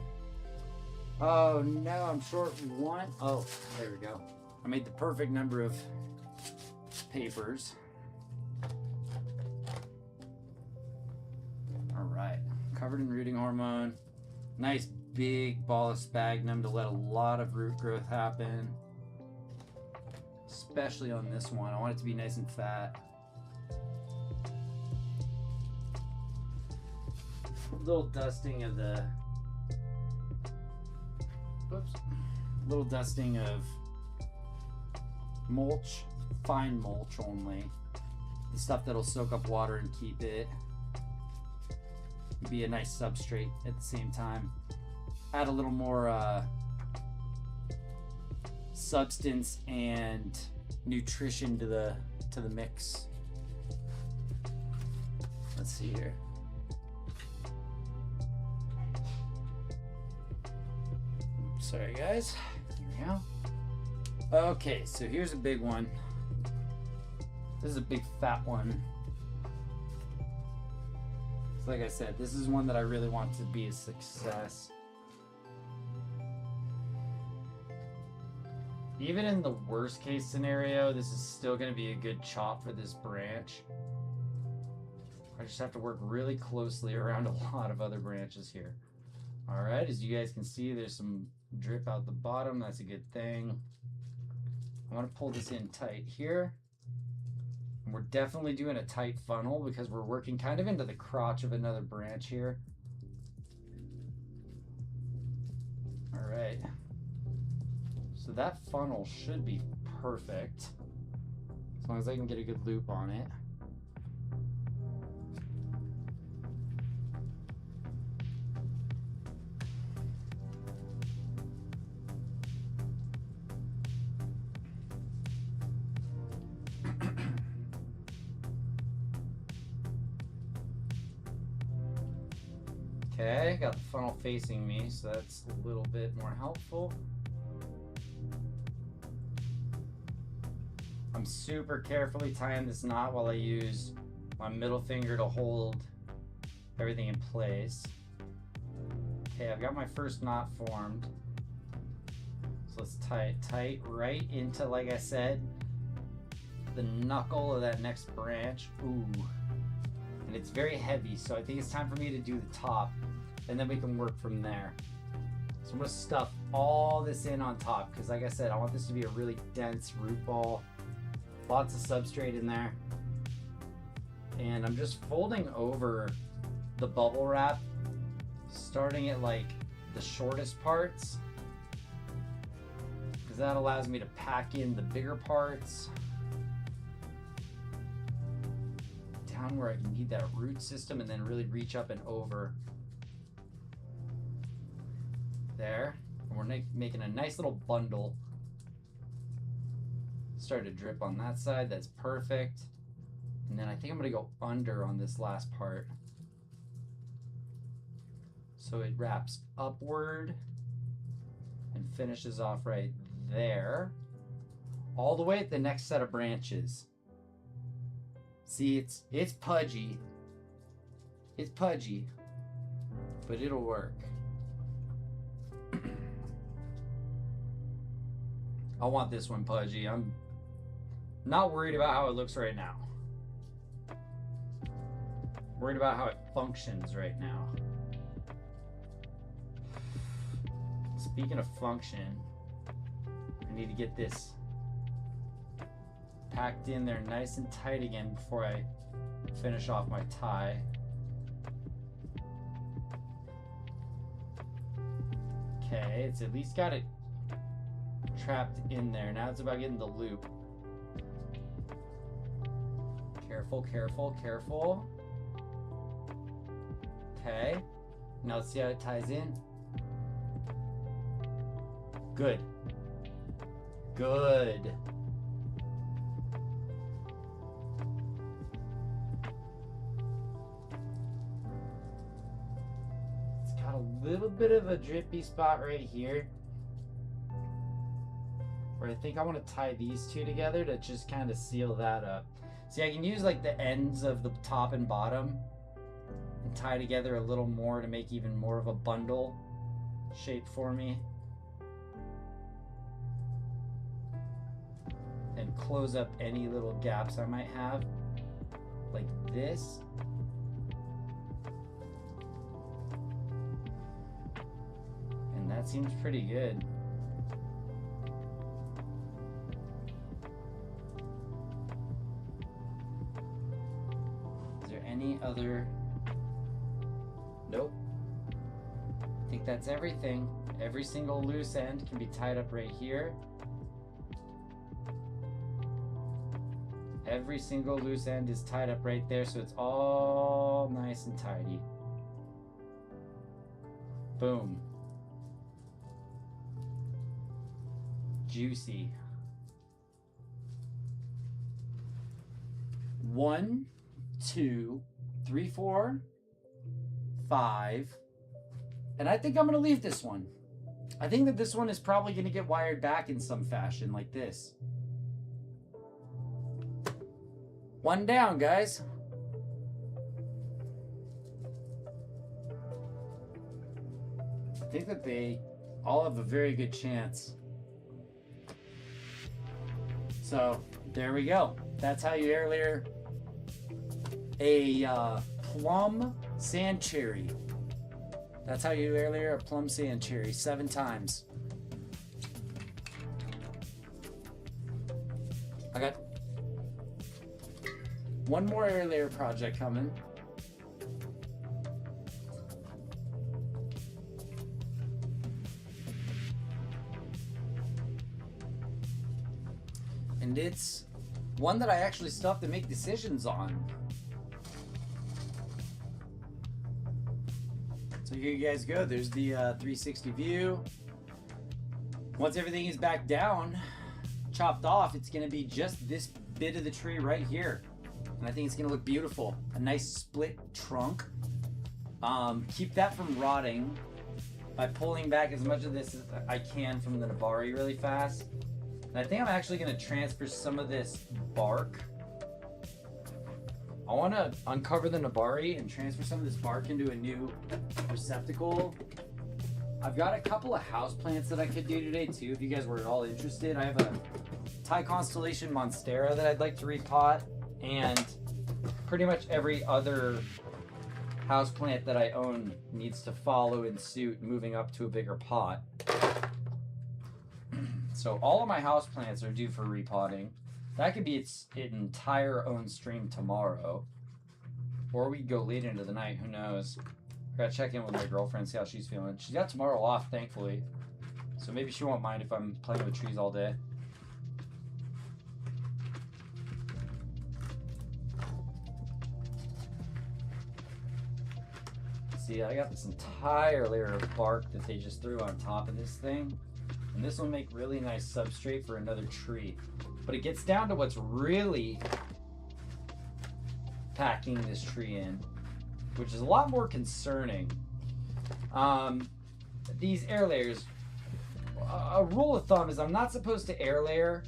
Oh no, I'm short one. Oh, there we go. I made the perfect number of papers. Alright, covered in rooting hormone. Nice big ball of sphagnum to let a lot of root growth happen. Especially on this one. I want it to be nice and fat. A little dusting of the... Whoops. A little dusting of mulch. Fine mulch only. The stuff that'll soak up water and keep it. Be a nice substrate at the same time. Add a little more substance and nutrition to the mix. Let's see here. Sorry guys. Here we go. Okay, so here's a big one. This is a big fat one. Like I said, this is one that I really want to be a success. Even in the worst case scenario, this is still going to be a good chop for this branch. I just have to work really closely around a lot of other branches here. Alright, as you guys can see, there's some drip out the bottom. That's a good thing. I want to pull this in tight here. We're definitely doing a tight funnel because we're working kind of into the crotch of another branch here. All right. So that funnel should be perfect as long as I can get a good loop on it. Okay, got the funnel facing me, so that's a little bit more helpful. I'm super carefully tying this knot while I use my middle finger to hold everything in place. Okay, I've got my first knot formed. So let's tie it tight right into, like I said, the knuckle of that next branch. Ooh. And it's very heavy, so I think it's time for me to do the top, and then we can work from there. So I'm gonna stuff all this in on top, because like I said, I want this to be a really dense root ball. Lots of substrate in there. And I'm just folding over the bubble wrap, starting at like the shortest parts, because that allows me to pack in the bigger parts down where I can get that root system, and then really reach up and over there. And we're making a nice little bundle. Started to drip on that side. That's perfect. And then I think I'm gonna go under on this last part, so it wraps upward and finishes off right there, all the way at the next set of branches. See, it's pudgy. It's pudgy, but it'll work. I want this one pudgy. I'm not worried about how it looks right now. Worried about how it functions right now. Speaking of function, I need to get this packed in there nice and tight again before I finish off my tie. Okay, it's at least got it trapped in there. Now it's about getting the loop. Careful, careful, careful. Okay. Now let's see how it ties in. Good. Good. It's got a little bit of a drippy spot right here, where I think I want to tie these two together to just kind of seal that up. See, I can use like the ends of the top and bottom and tie together a little more to make even more of a bundle shape for me. And close up any little gaps I might have, like this. And that seems pretty good. Is there any other? Nope. I think that's everything. Every single loose end can be tied up right here. Every single loose end is tied up right there, so it's all nice and tidy. Boom. Juicy. 1, 2, 3, 4, 5. And I think I'm going to leave this one. I think that this one is probably going to get wired back in some fashion like this. One down, guys. I think that they all have a very good chance. So, there we go. That's how you air layer a plum sand cherry. That's how you air layer a plum sand cherry 7 times. I got one more air layer project coming. And it's one that I actually still have to make decisions on. So here you guys go. There's the 360 view. Once everything is back down, chopped off, it's going to be just this bit of the tree right here. And I think it's going to look beautiful. A nice split trunk. Keep that from rotting by pulling back as much of this as I can from the Nabari really fast. And I think I'm actually going to transfer some of this bark. I want to uncover the Nabari and transfer some of this bark into a new receptacle. I've got a couple of houseplants that I could do today too, if you guys were at all interested. I have a Thai Constellation Monstera that I'd like to repot, and pretty much every other houseplant that I own needs to follow in suit, moving up to a bigger pot. So all of my houseplants are due for repotting. That could be its entire own stream tomorrow. Or we could go late into the night, who knows. Gotta check in with my girlfriend, see how she's feeling. She's got tomorrow off, thankfully. So maybe she won't mind if I'm playing with trees all day. See, I got this entire layer of bark that they just threw on top of this thing. And this will make really nice substrate for another tree. But it gets down to what's really packing this tree in, which is a lot more concerning. These air layers, a rule of thumb is I'm not supposed to air layer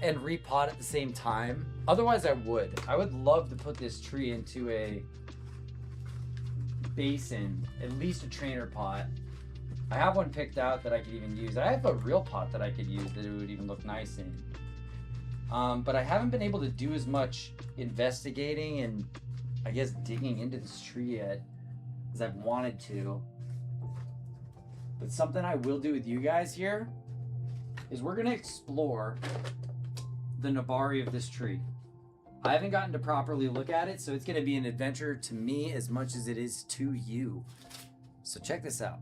and repot at the same time. Otherwise I would. I would love to put this tree into a basin, at least a trainer pot. I have one picked out that I could even use. I have a real pot that I could use that it would even look nice in. But I haven't been able to do as much investigating and I guess digging into this tree yet as I've wanted to. But something I will do with you guys here is we're gonna explore the Nabari of this tree. I haven't gotten to properly look at it, so it's gonna be an adventure to me as much as it is to you. So check this out.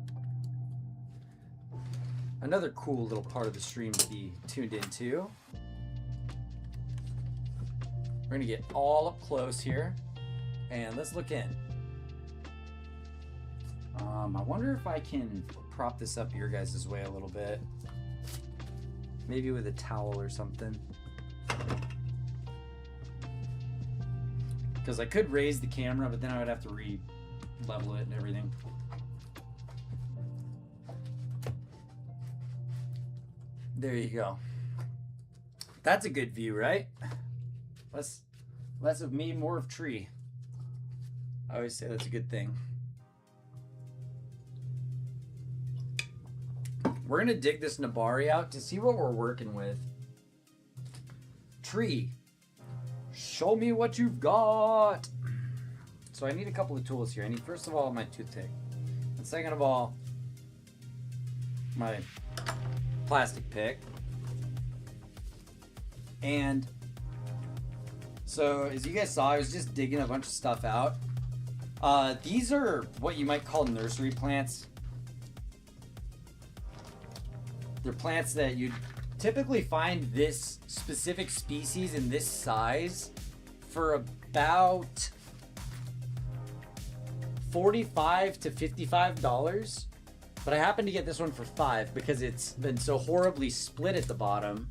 Another cool little part of the stream to be tuned into We're gonna get all up close here, and let's look in. I wonder if I can prop this up your guys' way a little bit. Maybe with a towel or something. Because I could raise the camera, but then I would have to re-level it and everything. There you go. That's a good view, right? Less of me, more of tree. I always say that's a good thing. We're gonna dig this Nabari out to see what we're working with. Tree, show me what you've got. So I need a couple of tools here. I need, first of all, my toothpick. And second of all, my plastic pick. And so as you guys saw, I was just digging a bunch of stuff out. These are what you might call nursery plants. They're plants that you'd typically find this specific species in this size for about $45 to $55. But I happened to get this one for $5 because it's been so horribly split at the bottom.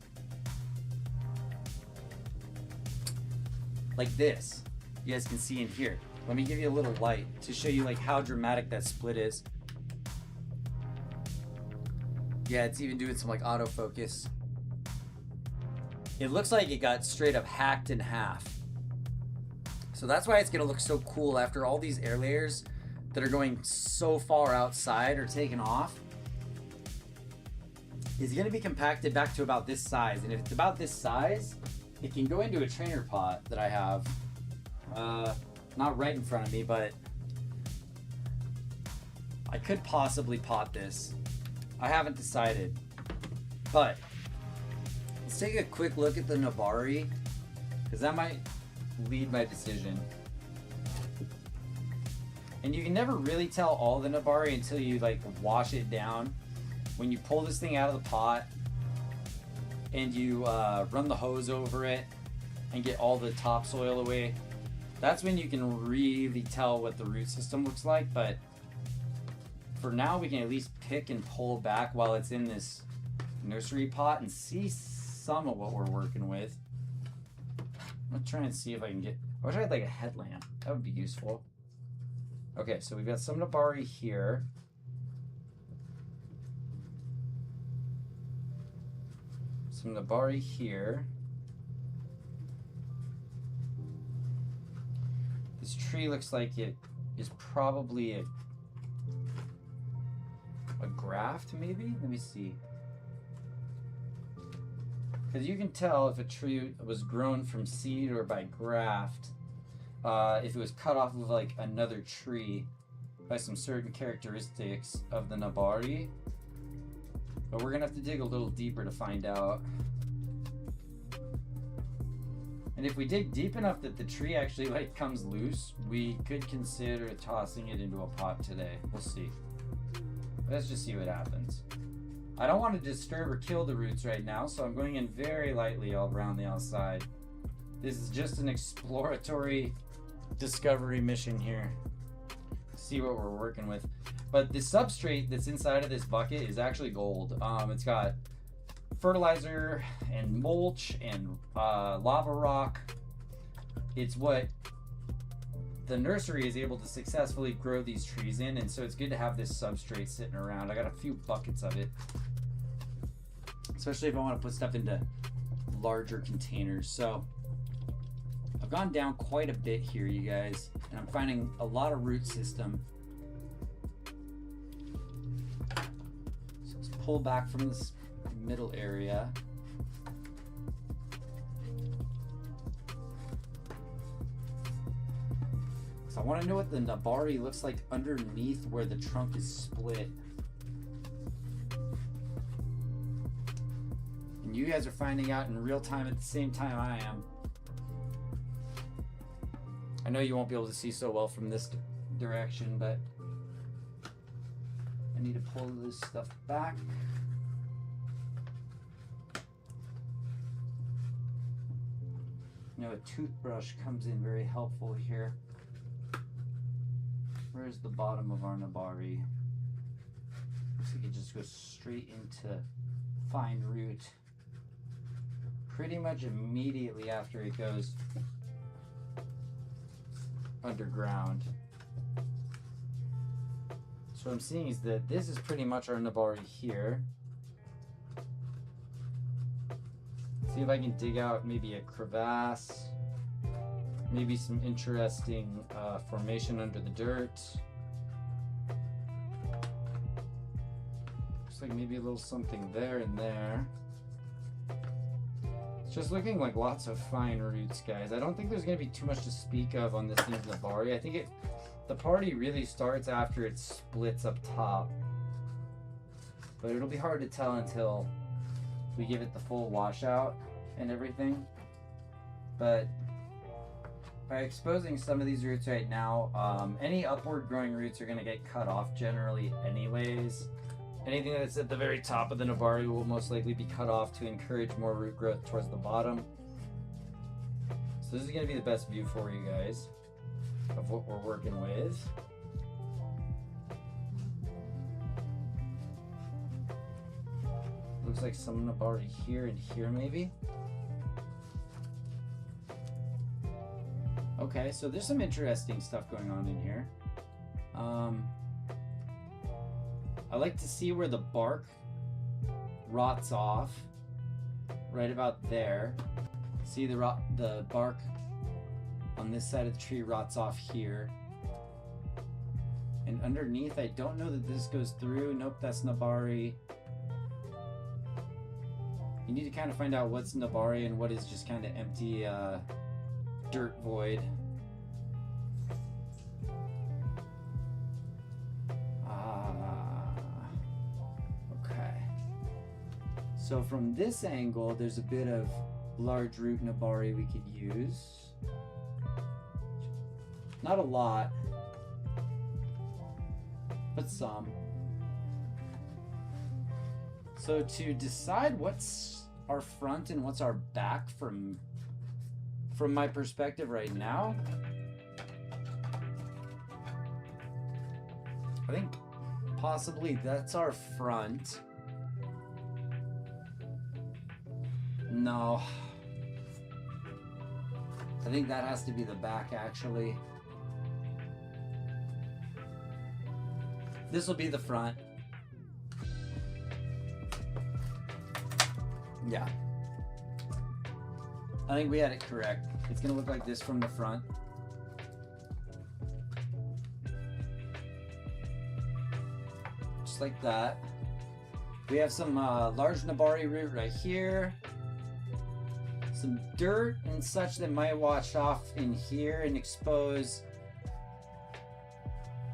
Like this. You guys can see in here. Let me give you a little light to show you like how dramatic that split is. Yeah, it's even doing some like autofocus. It looks like it got straight up hacked in half. So that's why it's gonna look so cool after all these air layers that are going so far outside are taken off. It's gonna be compacted back to about this size. And if it's about this size, it can go into a trainer pot that I have. Not right in front of me, but I could possibly pot this. I haven't decided, but let's take a quick look at the Nabari, because that might lead my decision. And you can never really tell all the Nabari until you like wash it down. When you pull this thing out of the pot and you run the hose over it and get all the topsoil away, that's when you can really tell what the root system looks like. But for now, we can at least pick and pull back while it's in this nursery pot and see some of what we're working with. I'm gonna try and see if I can get, I wish I had like a headlamp. That would be useful. Okay, so we've got some Nabari here. Some Nabari here. This tree looks like it is probably a graft, maybe? Let me see. Because you can tell if a tree was grown from seed or by graft, if it was cut off of like another tree by some certain characteristics of the Nabari. But we're gonna have to dig a little deeper to find out. And if we dig deep enough that the tree actually like comes loose, we could consider tossing it into a pot today. We'll see. Let's just see what happens. I don't want to disturb or kill the roots right now, so I'm going in very lightly all around the outside. This is just an exploratory discovery mission here. See what we're working with. But the substrate that's inside of this bucket is actually gold. It's got fertilizer and mulch and lava rock. It's what the nursery is able to successfully grow these trees in, and so it's good to have this substrate sitting around. I got a few buckets of it, especially if I want to put stuff into larger containers. So I've gone down quite a bit here, you guys, and I'm finding a lot of root system. So let's pull back from this middle area. So I want to know what the Nabari looks like underneath where the trunk is split. And you guys are finding out in real time at the same time I am. I know you won't be able to see so well from this direction, but I need to pull this stuff back. You know, a toothbrush comes in very helpful here. Where's the bottom of our Nabari? Looks like it just goes straight into fine root. Pretty much immediately after it goes underground. So what I'm seeing is that this is pretty much our Nabari here. See if I can dig out maybe a crevasse, maybe some interesting formation under the dirt. Looks like maybe a little something there and there. It's just looking like lots of fine roots, guys. I don't think there's going to be too much to speak of on this thing's Nabari. I think the party really starts after it splits up top. But it'll be hard to tell until we give it the full washout and everything. But by exposing some of these roots right now, any upward growing roots are going to get cut off generally anyways. Anything that's at the very top of the Nabari will most likely be cut off to encourage more root growth towards the bottom. So this is going to be the best view for you guys of what we're working with. Looks like some Nabari here and here maybe. Okay, so there's some interesting stuff going on in here. I like to see where the bark rots off, right about there. See the bark on this side of the tree rots off here. And underneath, I don't know that this goes through. Nope, that's Nabari. You need to kind of find out what's Nabari and what is just kind of empty dirt void. Okay. So from this angle, there's a bit of large root Nabari we could use. Not a lot, but some. So to decide what's our front and what's our back from my perspective right now, I think possibly that's our front. No. I think that has to be the back, actually. This will be the front. Yeah. I think we had it correct. It's going to look like this from the front. Just like that. We have some large Nabari root right here. Some dirt and such that might wash off in here and expose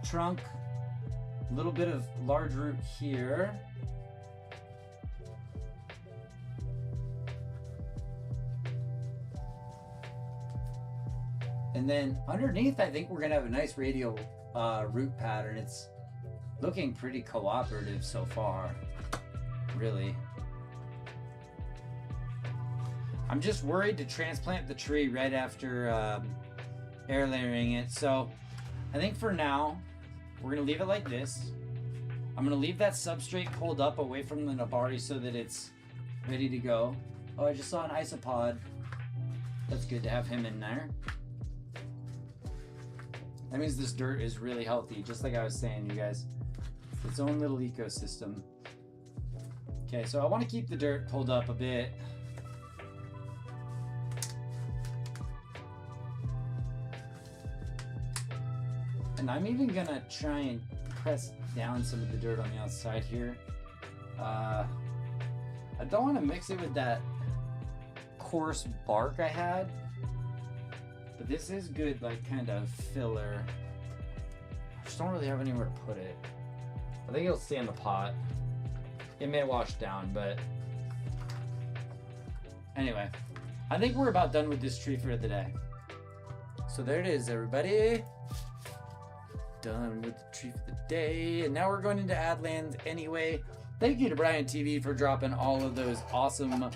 trunk. A little bit of large root here. And then underneath, I think we're gonna have a nice radial root pattern. It's looking pretty cooperative so far, really. I'm just worried to transplant the tree right after air layering it. So I think for now, we're gonna leave it like this. I'm gonna leave that substrate pulled up away from the Nabari so that it's ready to go. Oh, I just saw an isopod. That's good to have him in there. That means this dirt is really healthy, just like I was saying, you guys. It's its own little ecosystem. Okay, so I want to keep the dirt pulled up a bit. And I'm even gonna try and press down some of the dirt on the outside here. I don't want to mix it with that coarse bark I had. But this is good, like, kind of filler. I just don't really have anywhere to put it. I think it'll stay in the pot. It may wash down, but anyway, I think we're about done with this tree for the day. So there it is, everybody. Done with the tree for the day. And now we're going into Adland anyway. Thank you to Brian TV for dropping all of those awesome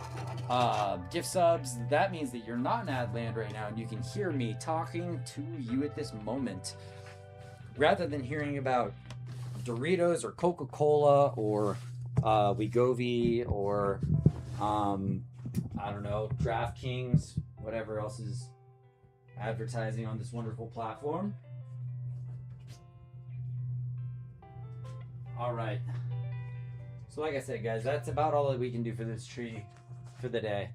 gift subs. That means that you're not in ad land right now and you can hear me talking to you at this moment. Rather than hearing about Doritos or Coca-Cola or Wegovy or I don't know, DraftKings, whatever else is advertising on this wonderful platform. All right. So like I said, guys, that's about all that we can do for this tree for the day.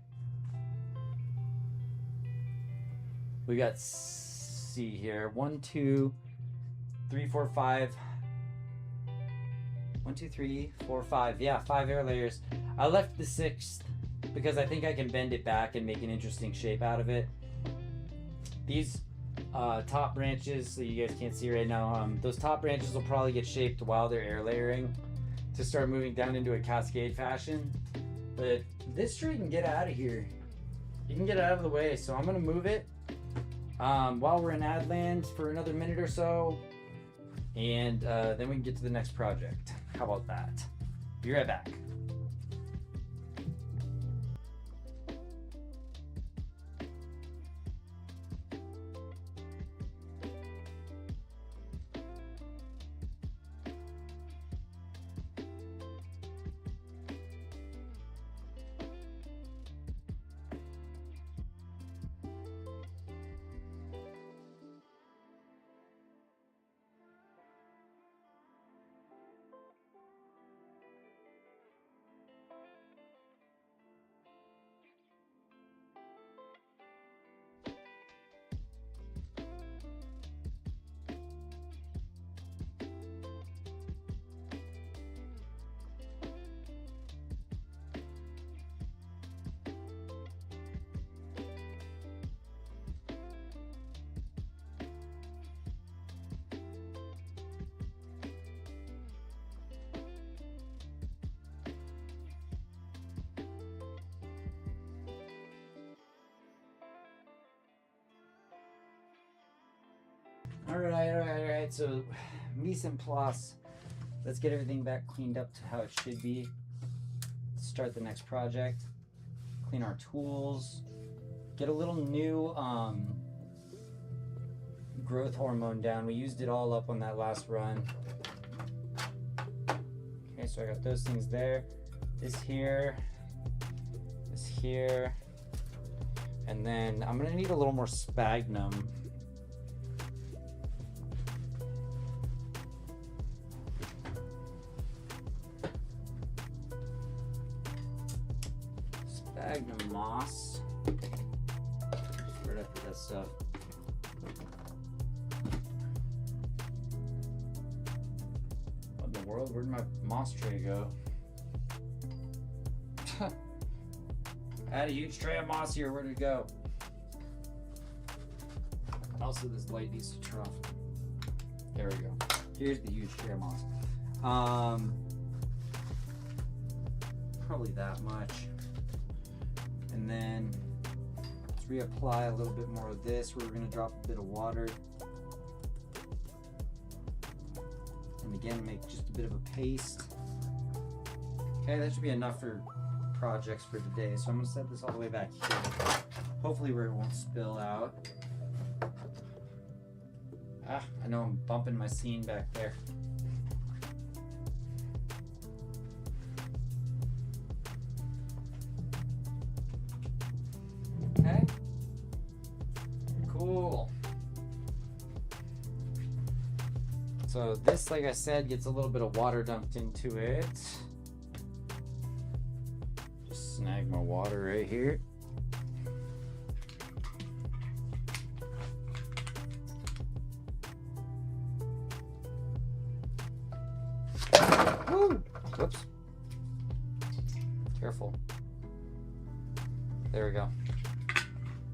We got, see here, 1, 2, 3, 4, 5. 1, 2, 3, 4, 5. Yeah, 5 air layers. I left the 6th because I think I can bend it back and make an interesting shape out of it. These top branches, so you guys can't see right now, those top branches will probably get shaped while they're air layering to start moving down into a cascade fashion. But this tree can get out of here. You can get it out of the way, so I'm gonna move it while we're in ad land for another minute or so, and then we can get to the next project. How about that? Be right back. All right. So, mise en place. Let's get everything back cleaned up to how it should be. Start the next project. Clean our tools. Get a little new growth hormone down. We used it all up on that last run. Okay, so I got those things there. This here. And then I'm gonna need a little more sphagnum. Sphagnum moss. Right after that stuff. What in the world? Where'd my moss tray go? I had a huge tray of moss here. Where'd it go? Also, this light needs to turn off. There we go. Here's the huge tray of moss. Probably that much. And then let's reapply a little bit more of this. We're going to drop a bit of water. And again, make just a bit of a paste. Okay, that should be enough for projects for today. So I'm going to set this all the way back here. Hopefully where it won't spill out. I know I'm bumping my scene back there. Okay. Cool. So this, like I said, gets a little bit of water dumped into it. Just snag my water right here. Woo! Whoops. Careful. There we go.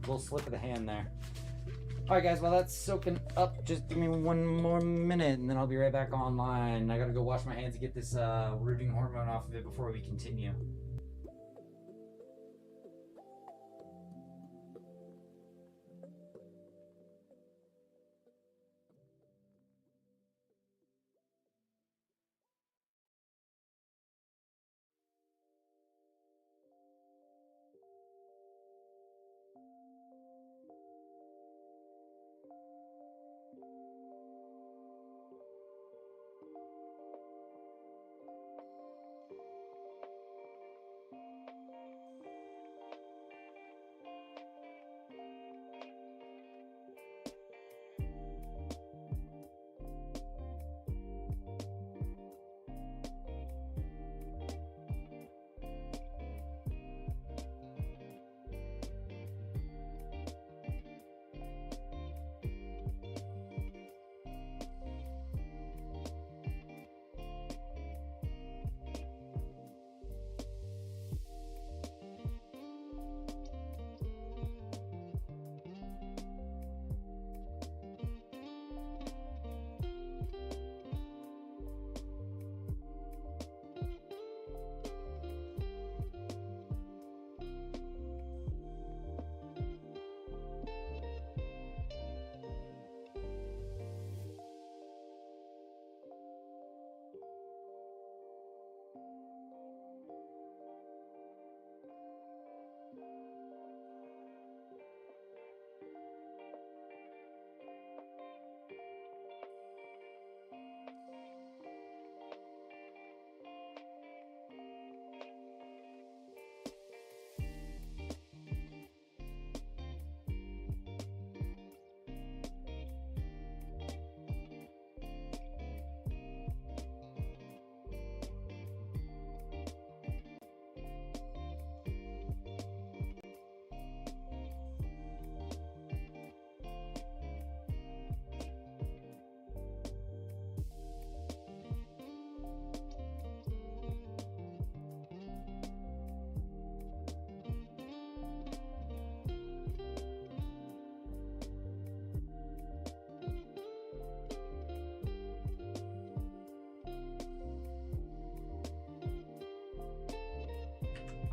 Little slip of the hand there. Alright guys, while that's soaking up, just give me one more minute and then I'll be right back online. I gotta go wash my hands and get this rooting hormone off of it before we continue.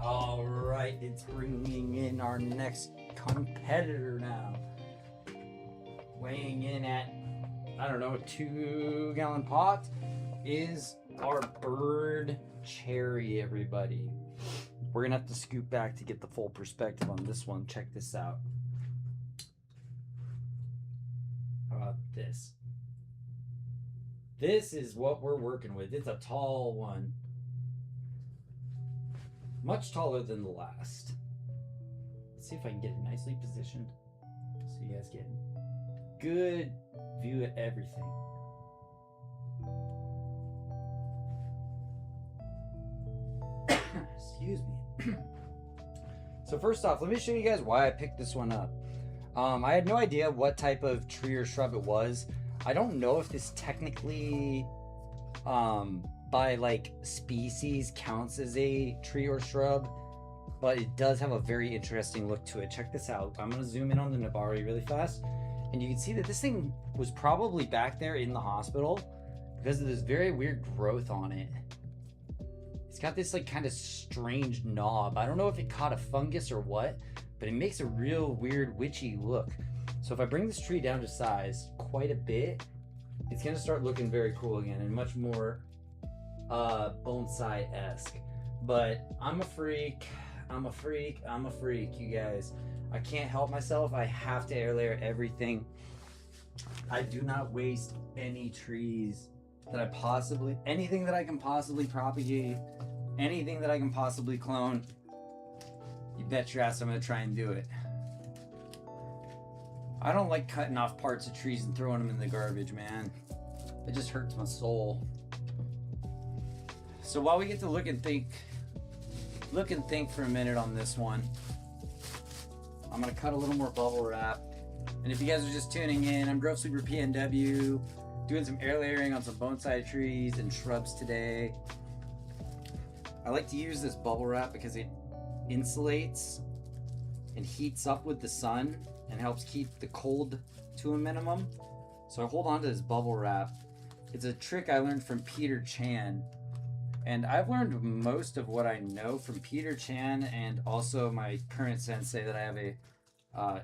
All right, it's bringing in our next competitor now. Weighing in at, I don't know, a 2-gallon pot is our bird cherry, everybody. We're gonna have to scoot back to get the full perspective on this one. Check this out. How about this? This is what we're working with. It's a tall one. Much taller than the last. Let's see if I can get it nicely positioned so you guys get good view of everything. Excuse me. So first off, let me show you guys why I picked this one up. I had no idea what type of tree or shrub it was. I don't know if this technically by like species counts as a tree or shrub, but it does have a very interesting look to it. Check this out. I'm gonna zoom in on the Nabari really fast, and you can see that this thing was probably back there in the hospital because of this very weird growth on it. It's got this like kind of strange knob. I don't know if it caught a fungus or what, but it makes a real weird witchy look. So if I bring this tree down to size quite a bit, it's gonna start looking very cool again and much more bonsai-esque. But I'm a freak, you guys. I can't help myself. I have to air layer everything. I do not waste any trees that I possibly, anything that I can possibly propagate, anything that I can possibly clone. You bet your ass I'm gonna try and do it. I don't like cutting off parts of trees and throwing them in the garbage, man. It just hurts my soul. So while we get to look and think for a minute on this one, I'm gonna cut a little more bubble wrap. And if you guys are just tuning in, I'm Grove Sweeper PNW, doing some air layering on some bonsai trees and shrubs today. I like to use this bubble wrap because it insulates and heats up with the sun and helps keep the cold to a minimum. So I hold on to this bubble wrap. It's a trick I learned from Peter Chan. And I've learned most of what I know from Peter Chan and also my current sensei that I have a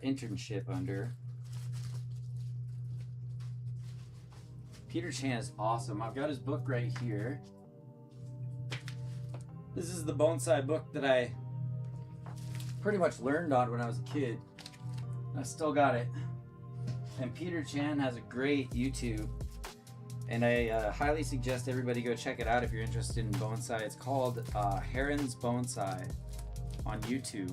internship under. Peter Chan is awesome. I've got his book right here. This is the bonsai book that I pretty much learned on when I was a kid. I still got it. And Peter Chan has a great YouTube, and I highly suggest everybody go check it out if you're interested in bonsai. It's called Heron's Bonsai on YouTube.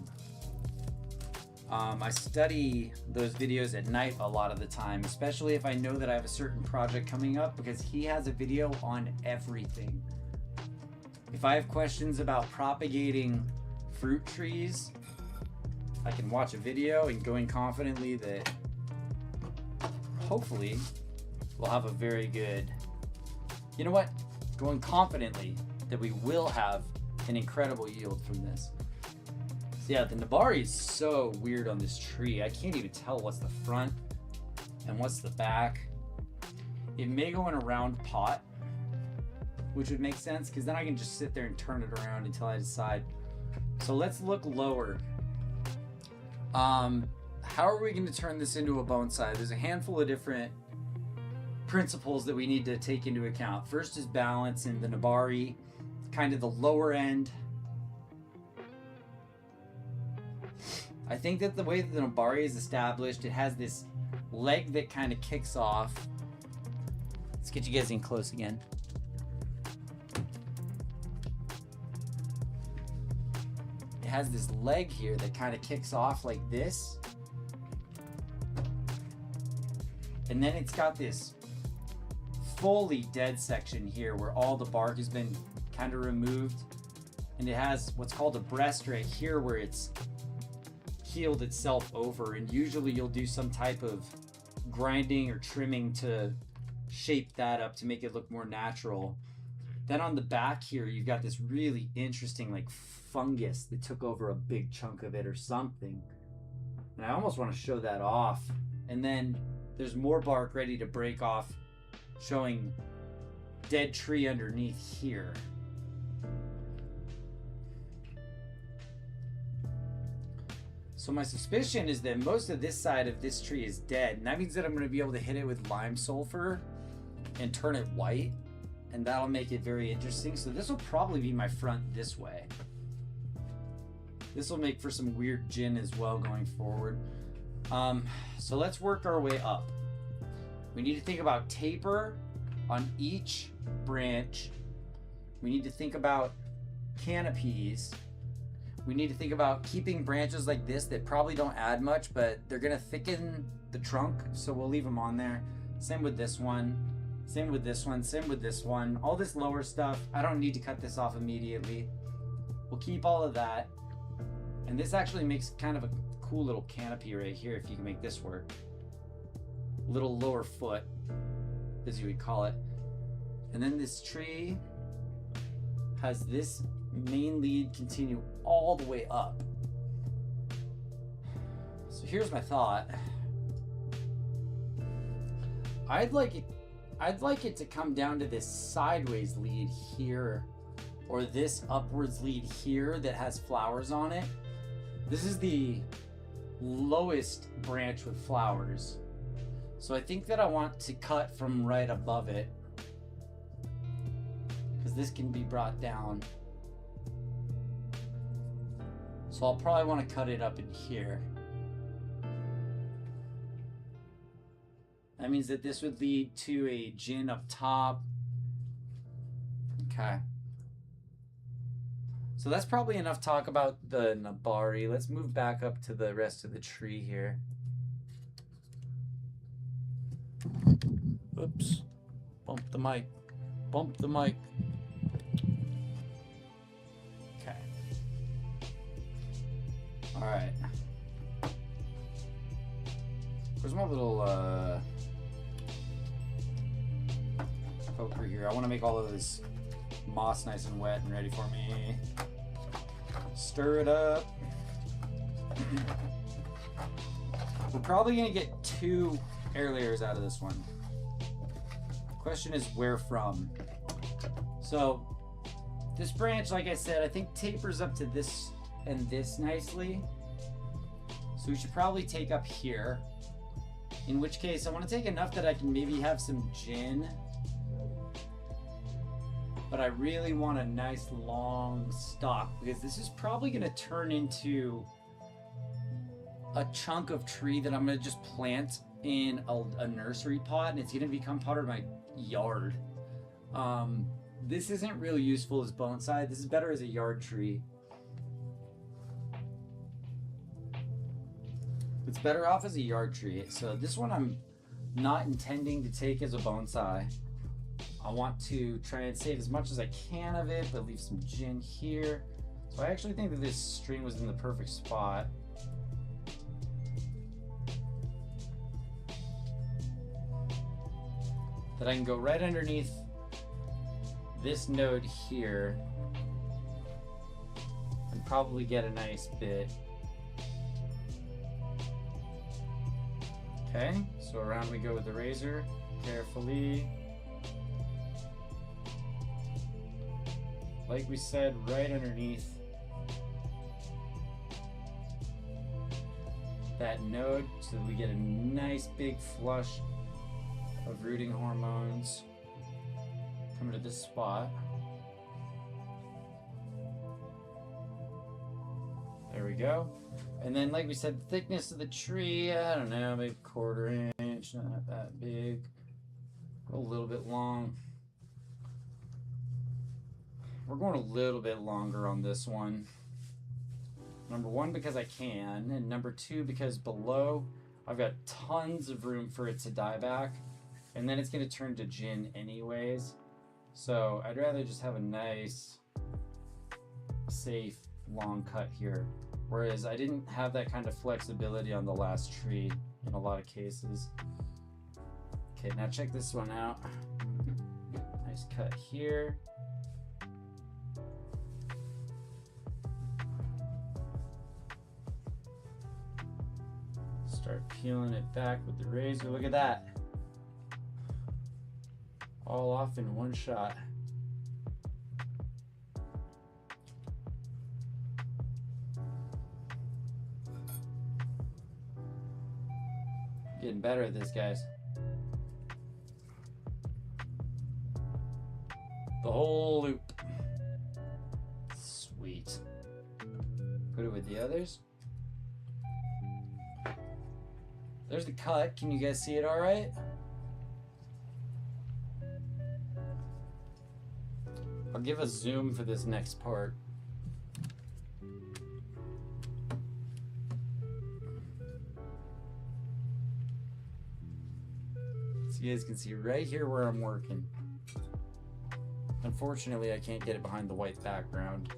I study those videos at night a lot of the time, especially if I know that I have a certain project coming up, because he has a video on everything. If I have questions about propagating fruit trees, I can watch a video and go in confidently that hopefully we'll have a very good, you know what, going confidently that we will have an incredible yield from this. So yeah, the Nabari is so weird on this tree. I can't even tell what's the front and what's the back. It may go in a round pot, which would make sense because then I can just sit there and turn it around until I decide. So let's look lower. How are we going to turn this into a bonsai? There's a handful of different principles that we need to take into account. First is balance, and the Nabari, kind of the lower end. I think that the way that the Nabari is established, it has this leg that kind of kicks off. Let's get you guys in close again. It has this leg here that kind of kicks off like this. And then it's got this fully dead section here where all the bark has been kind of removed. And it has what's called a breast right here where it's healed itself over. And usually you'll do some type of grinding or trimming to shape that up to make it look more natural. Then on the back here, you've got this really interesting like fungus that took over a big chunk of it or something. And I almost want to show that off. And then there's more bark ready to break off, showing dead tree underneath here. So my suspicion is that most of this side of this tree is dead, and that means that I'm going to be able to hit it with lime sulfur and turn it white, and that'll make it very interesting. So this will probably be my front this way. This will make for some weird gin as well going forward. So let's work our way up. We need to think about taper on each branch. We need to think about canopies. We need to think about keeping branches like this that probably don't add much, but they're gonna thicken the trunk, so we'll leave them on there. Same with this one, same with this one, same with this one. All this lower stuff, I don't need to cut this off immediately. We'll keep all of that. And this actually makes kind of a cool little canopy right here if you can make this work. Little lower foot, as you would call it. And then this tree has this main lead continue all the way up. So here's my thought. I'd like it to come down to this sideways lead here, or this upwards lead here that has flowers on it. This is the lowest branch with flowers. So I think that I want to cut from right above it, because this can be brought down. So I'll probably want to cut it up in here. That means that this would lead to a gin up top. Okay. So that's probably enough talk about the Nabari. Let's move back up to the rest of the tree here. Oops. Bump the mic. Bump the mic. Okay. Alright. Where's my little poker here? I want to make all of this moss nice and wet and ready for me. Stir it up. We're probably gonna get 2 air layers out of this one. Question is where from? So this branch, like I said, I think tapers up to this and this nicely. So we should probably take up here. In which case I want to take enough that I can maybe have some gin. But I really want a nice long stalk, because this is probably going to turn into a chunk of tree that I'm going to just plant in a nursery pot, and it's going to become part of my yard. This isn't really useful as bonsai. This is better as a yard tree. It's better off as a yard tree. So this one I'm not intending to take as a bonsai. I want to try and save as much as I can of it, but leave some gin here. So I actually think that this string was in the perfect spot. That I can go right underneath this node here and probably get a nice bit. Okay, so around we go with the razor, carefully. Like we said, right underneath that node so that we get a nice big flush of rooting hormones coming to this spot. There we go. And then, like we said, the thickness of the tree, I don't know, maybe 1/4 inch, not that big. Go a little bit long. We're going a little bit longer on this one. Number 1, because I can, and number 2, because below I've got tons of room for it to die back, and then it's going to turn to gin anyways. So I'd rather just have a nice, safe, long cut here. Whereas I didn't have that kind of flexibility on the last tree in a lot of cases. Okay, now check this one out. Nice cut here. Start peeling it back with the razor. Look at that. All off in one shot. Getting better at this, guys. The whole loop. Sweet. Put it with the others. There's the cut. Can you guys see it all right? I'll give a zoom for this next part. So you guys can see right here where I'm working. Unfortunately, I can't get it behind the white background.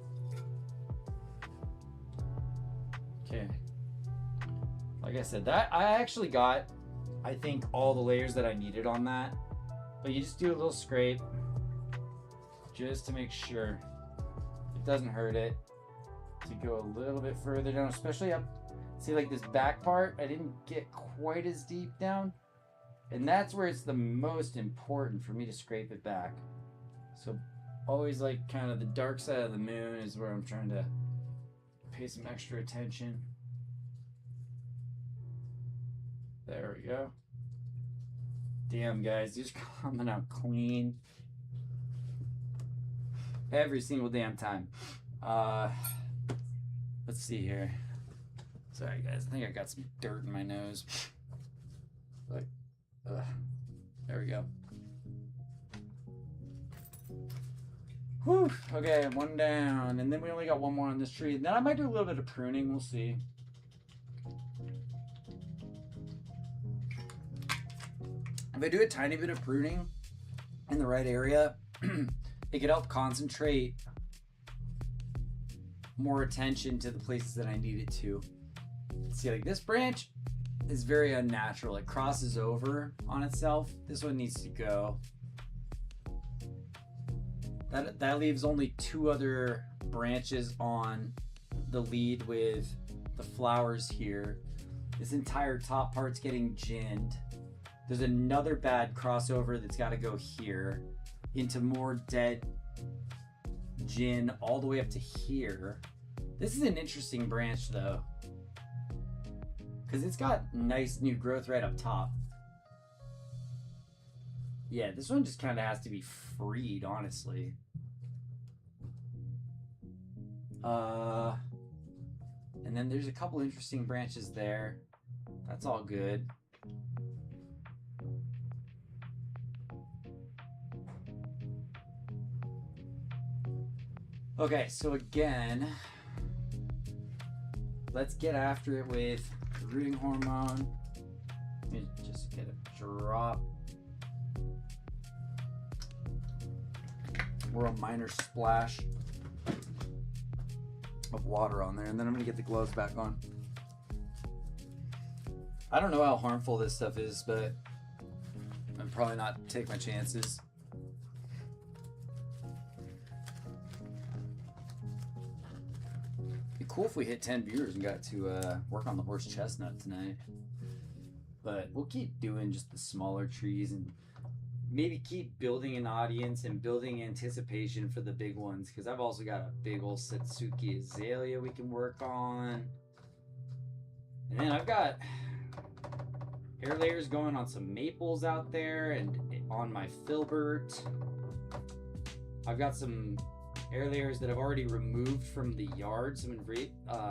Okay. Like I said, that I actually got, I think, all the layers that I needed on that. But you just do a little scrape just to make sure it doesn't hurt it. To go a little bit further down, especially up. See, like this back part, I didn't get quite as deep down. And that's where it's the most important for me to scrape it back. So always like kind of the dark side of the moon is where I'm trying to pay some extra attention. There we go. Damn, guys, these are coming out clean. Every single damn time. Let's see here. Sorry, guys. I think I got some dirt in my nose. Like, there we go. Whew. Okay, one down. And then we only got one more on this tree. Then I might do a little bit of pruning. We'll see. If I do a tiny bit of pruning in the right area, it could help concentrate more attention to the places that I need it to. See, like this branch is very unnatural. It crosses over on itself. This one needs to go. That leaves only two other branches on the lead with the flowers here. This entire top part's getting ginned. There's another bad crossover that's got to go here into more dead gin all the way up to here. This is an interesting branch though, because it's got nice new growth right up top. Yeah, this one just kind of has to be freed, honestly. And then there's a couple interesting branches there. That's all good. Okay, so again, let's get after it with the rooting hormone. Let me just get a drop. Or a minor splash of water on there, and then I'm gonna get the gloves back on. I don't know how harmful this stuff is, but I'm probably not take my chances. Be cool if we hit 10 viewers and got to work on the horse chestnut tonight. But we'll keep doing just the smaller trees and maybe keep building an audience and building anticipation for the big ones, because I've also got a big old Satsuki azalea we can work on. And then I've got air layers going on some maples out there and on my filbert. I've got some air layers that I've already removed from the yard, some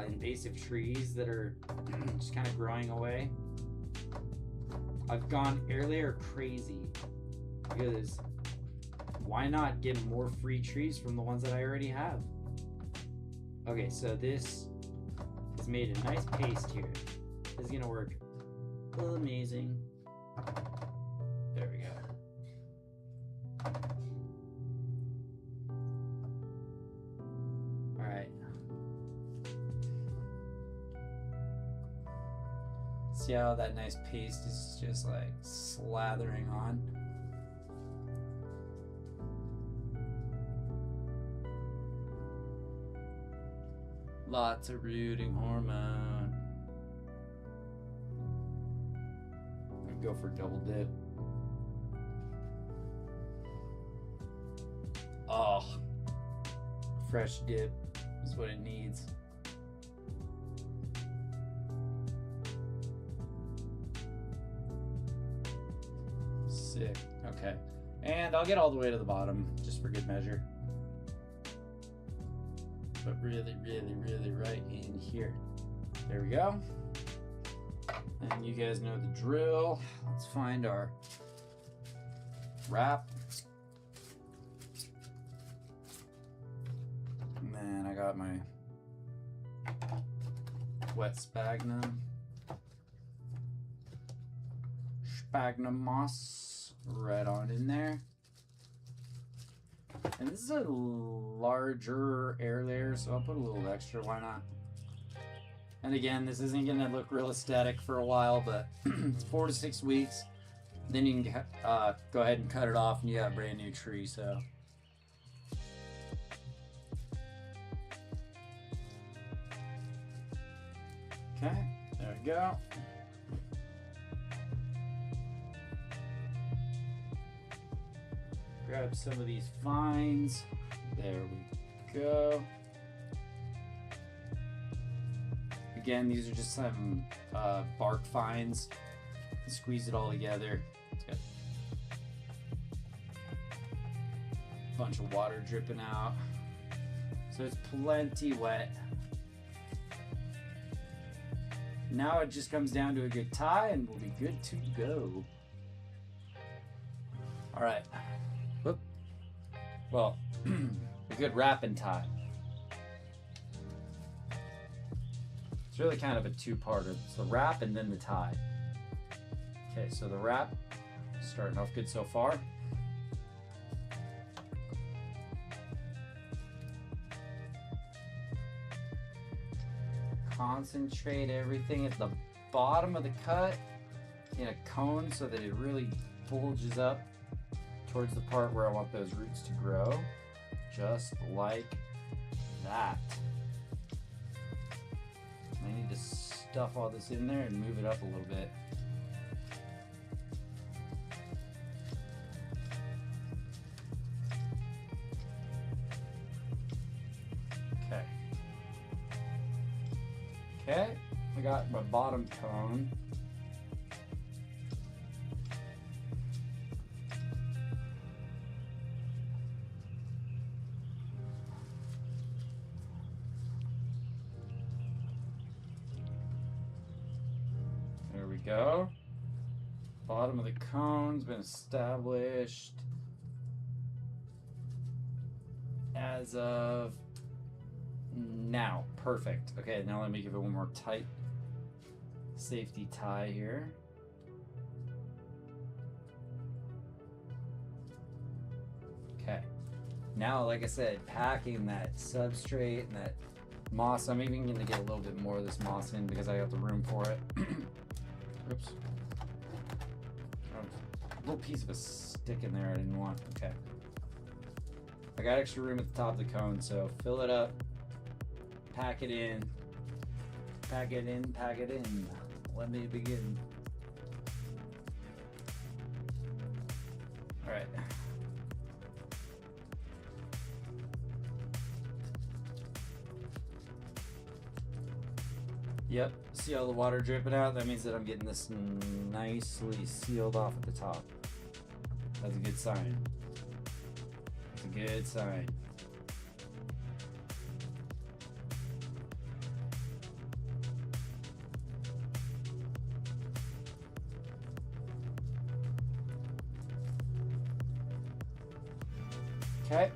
invasive trees that are just kind of growing away. I've gone air layer crazy, because why not get more free trees from the ones that I already have? Okay, so this has made a nice paste here. This is gonna work amazing. There we go. All right. See how that nice paste is just like slathering on? Lots of rooting hormone. I'm gonna go for double dip. Oh, fresh dip is what it needs. Sick. Okay. And I'll get all the way to the bottom, just for good measure. But really, really, really right in here. There we go. And you guys know the drill. Let's find our wrap. And then I got my wet sphagnum. Sphagnum moss right on in there. And this is a larger air layer, so I'll put a little extra, why not? And again, this isn't gonna look real aesthetic for a while, but it's 4 to 6 weeks. Then you can go ahead and cut it off and you got a brand new tree, so. Okay, there we go. Grab some of these vines. There we go. Again, these are just some bark vines. Squeeze it all together. It's got a bunch of water dripping out. So it's plenty wet. Now it just comes down to a good tie and we'll be good to go. All right. Whoop. Well, a good wrap and tie. It's really kind of a two-parter. It's the wrap and then the tie. Okay, so the wrap, starting off good so far. Concentrate everything at the bottom of the cut in a cone so that it really bulges up towards the part where I want those roots to grow, just like that. I need to stuff all this in there and move it up a little bit. Okay. Okay, I got my bottom cone. There we go. Bottom of the cone's been established as of now. Perfect. Okay, now let me give it one more tight safety tie here. Okay. Now, like I said, packing that substrate and that moss. I'm even going to get a little bit more of this moss in because I got the room for it. Oops. A little piece of a stick in there I didn't want. Okay. I got extra room at the top of the cone, so fill it up. Pack it in. Pack it in, pack it in. Let me begin. All right. Yep, see all the water dripping out? That means that I'm getting this nicely sealed off at the top. That's a good sign. That's a good sign. Okay.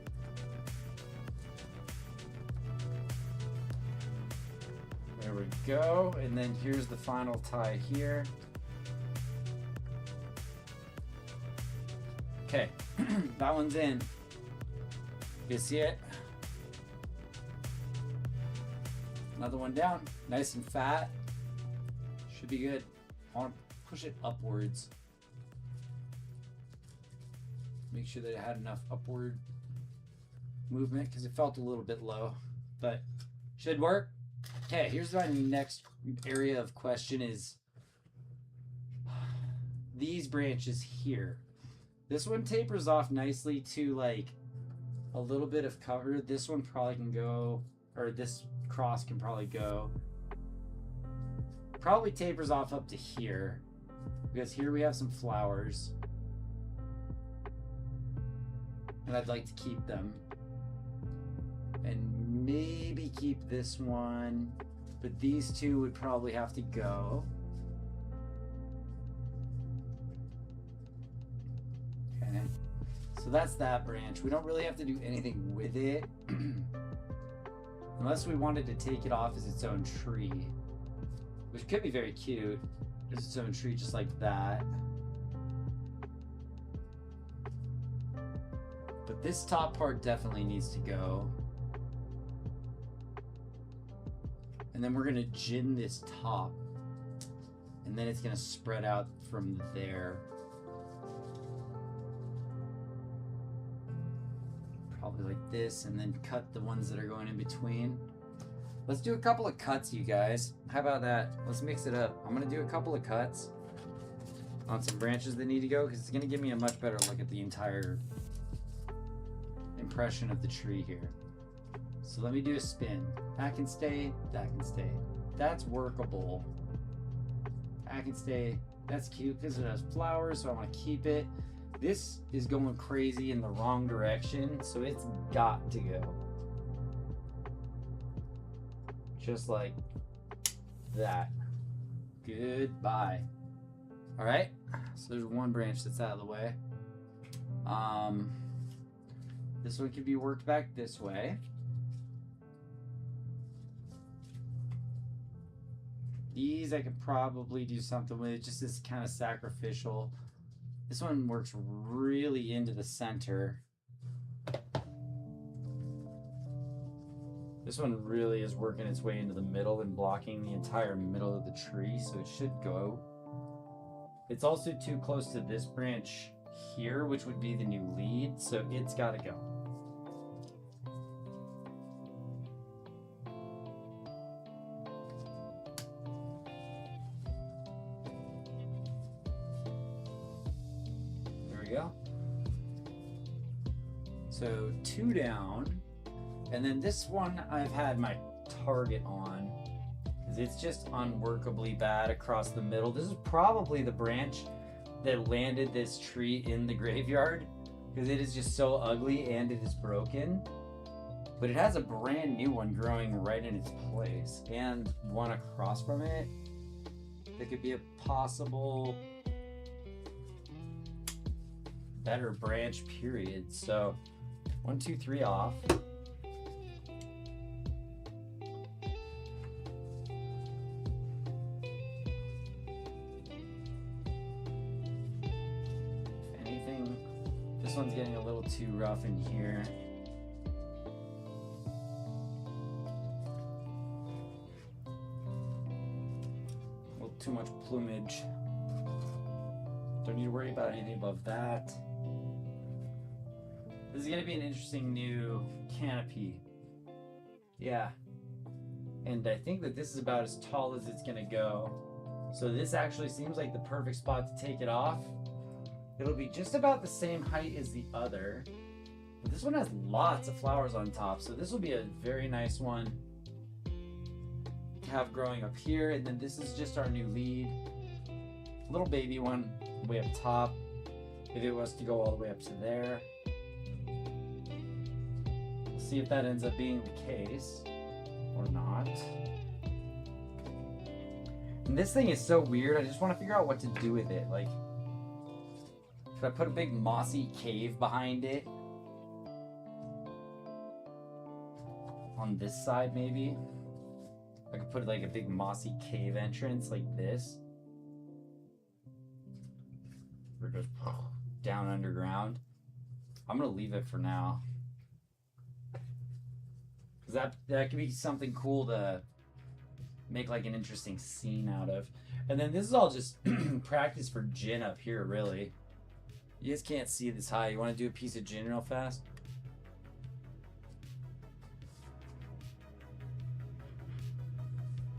There we go. And then here's the final tie here. Okay, that one's in. You see it? Another one down. Nice and fat. Should be good. I want to push it upwards. Make sure that it had enough upward movement because it felt a little bit low, but should work. Okay, here's my next area of question is these branches here. This one tapers off nicely to like a little bit of cover. This one probably can go, or this cross can probably go. Probably tapers off up to here because here we have some flowers. And I'd like to keep them. And maybe keep this one. But these two would probably have to go. Okay. So that's that branch. We don't really have to do anything with it. Unless we wanted to take it off as its own tree. Which could be very cute. As its own tree just like that. But this top part definitely needs to go. And then we're gonna gin this top. And then it's gonna spread out from there. Probably like this, and then cut the ones that are going in between. Let's do a couple of cuts, you guys. How about that? Let's mix it up. I'm gonna do a couple of cuts on some branches that need to go, because it's gonna give me a much better look at the entire impression of the tree here. So let me do a spin. That can stay, that can stay. That's workable. That can stay. That's cute because it has flowers, so I want to keep it. This is going crazy in the wrong direction, so it's got to go. Just like that. Goodbye. All right, so there's one branch that's out of the way. This one can be worked back this way. These I could probably do something with, just as kind of sacrificial. This one works really into the center. This one really is working its way into the middle and blocking the entire middle of the tree, so it should go. It's also too close to this branch here, which would be the new lead, so it's got to go. Go. So 2 down, and then this one I've had my target on because it's just unworkably bad across the middle. This is probably the branch that landed this tree in the graveyard because it is just so ugly and it is broken, but it has a brand new one growing right in its place and one across from it that could be a possible better branch, period. So 1, 2, 3 off. If anything, this one's getting a little too rough in here. A little too much plumage. Don't need to worry about anything above that. This is going to be an interesting new canopy. Yeah. And I think that this is about as tall as it's going to go. So this actually seems like the perfect spot to take it off. It'll be just about the same height as the other. But this one has lots of flowers on top. So this will be a very nice one to have growing up here. And then this is just our new lead. Little baby one way up top. If it was to go all the way up to there. See if that ends up being the case or not. And this thing is so weird. I just want to figure out what to do with it. Like, could I put a big mossy cave behind it? On this side, maybe? I could put like a big mossy cave entrance like this. Where it goes down underground. I'm gonna leave it for now. That could be something cool to make like an interesting scene out of. And then this is all just practice for gin up here, really. You guys can't see this high. You want to do a piece of gin real fast?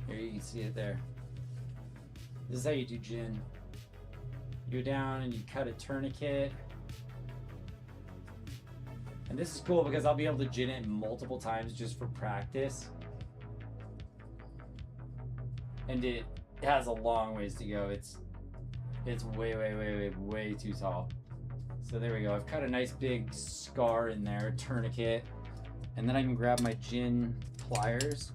Here, you can see it there. This is how you do gin. You go down and you cut a tourniquet. And this is cool because I'll be able to gin it multiple times just for practice. And it has a long ways to go. It's way too tall. So there we go. I've cut a nice big scar in there, tourniquet. And then I can grab my gin pliers.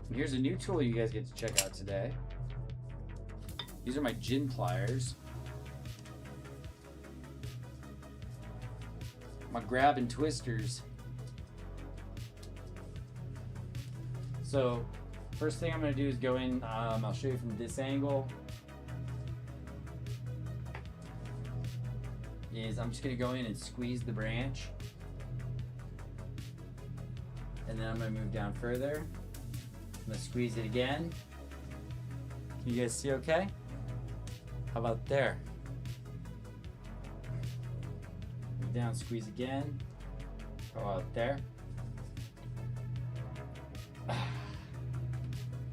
And here's a new tool you guys get to check out today. These are my gin pliers. My grab and twisters. So first thing I'm going to do is go in, I'll show you from this angle, is I'm just going to go in and squeeze the branch. And then I'm going to move down further. I'm going to squeeze it again. Can you guys see okay? How about there? Move down, squeeze again. How about there?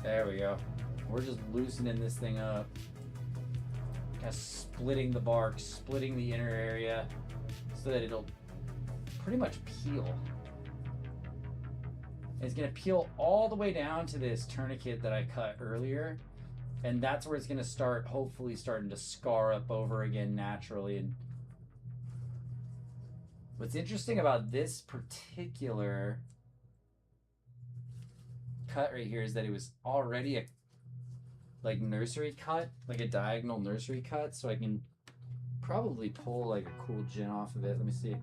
There we go. We're just loosening this thing up. Kind of splitting the bark, splitting the inner area so that it'll pretty much peel. It's gonna peel all the way down to this tourniquet that I cut earlier. And that's where it's gonna start, hopefully starting to scar up over again naturally. And what's interesting about this particular cut right here is that it was already a like nursery cut, like a diagonal nursery cut, so I can probably pull like a cool gin off of it. Let me see.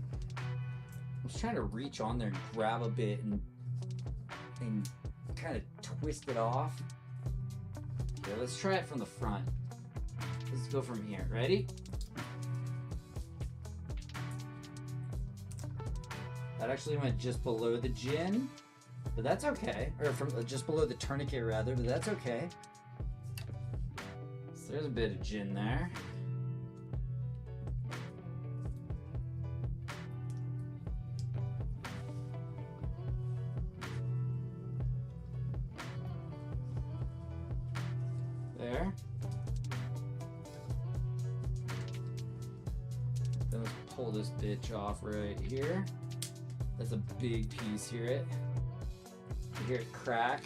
I was trying to reach on there and grab a bit and kind of twist it off. Okay, let's try it from the front. Let's go from here. Ready? That actually went just below the gin, but that's okay. Or from just below the tourniquet rather, but that's okay. So there's a bit of gin there. There. Then let's pull this bitch off right here. That's a big piece. Hear it? You hear it crack?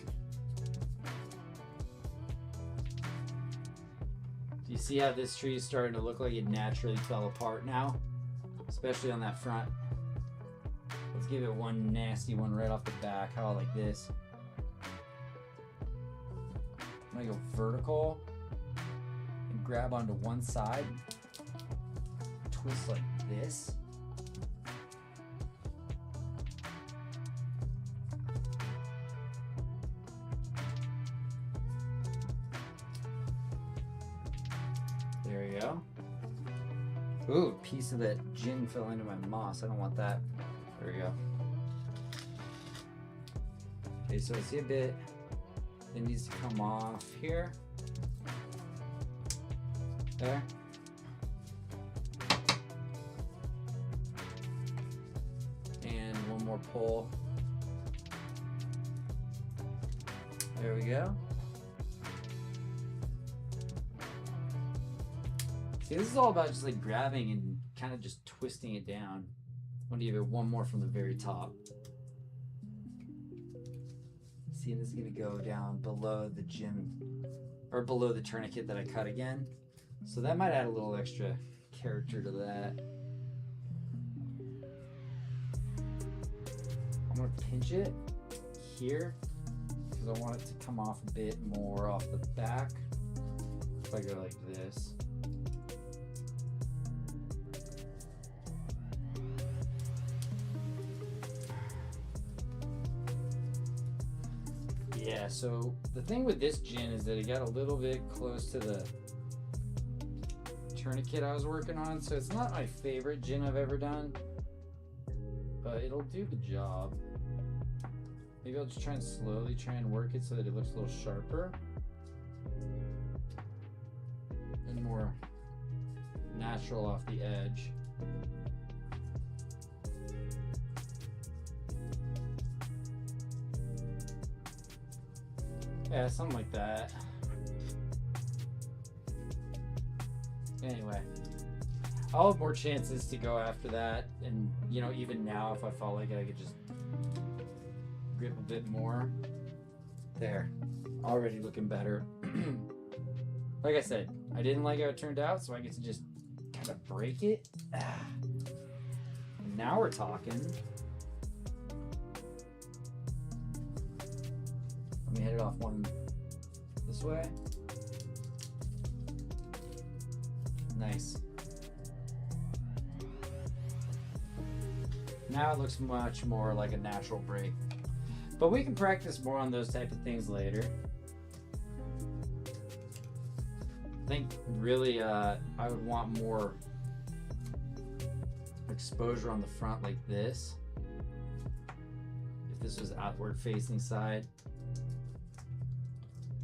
Do you see how this tree is starting to look like it naturally fell apart now? Especially on that front. Let's give it one nasty one right off the back. How about like this? I'm gonna go vertical and grab onto one side. Twist like this. There we go. Ooh, a piece of that gin fell into my moss. I don't want that. There we go. Okay, so I see a bit that needs to come off here. There. And one more pull. There we go. See, this is all about just like grabbing and kind of just twisting it down. I want to give it one more from the very top. See, and this is going to go down below the gym, or below the tourniquet that I cut again. So that might add a little extra character to that. I'm going to pinch it here because I want it to come off a bit more off the back. If I go like this. Yeah, so the thing with this gin is that it got a little bit close to the tourniquet I was working on, so it's not my favorite gin I've ever done, but it'll do the job. Maybe I'll just try and slowly work it so that it looks a little sharper and more natural off the edge. Yeah, something like that. Anyway, I'll have more chances to go after that, and you know, even now if I felt like it, I could just grip a bit more. There. Already looking better. Like I said, I didn't like how it turned out, so I get to just kind of break it. Now we're talking. Let me hit it off one this way. Nice. Now it looks much more like a natural break. But we can practice more on those type of things later. I think really I would want more exposure on the front like this. If this was outward facing side,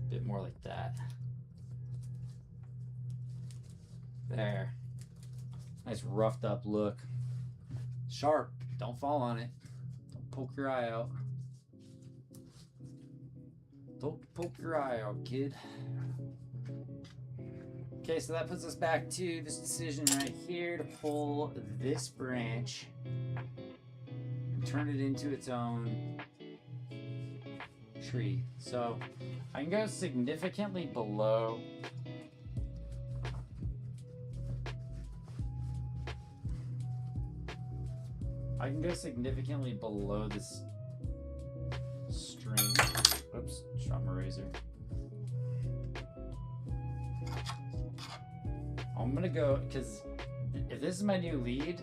a bit more like that. There. Nice roughed up look. Sharp. Don't fall on it. Don't poke your eye out. Don't poke your eye out, kid. Okay, so that puts us back to this decision right here to pull this branch and turn it into its own tree. So I can go significantly below. I can go significantly below this string. Oops, shot my razor. I'm gonna go, because if this is my new lead,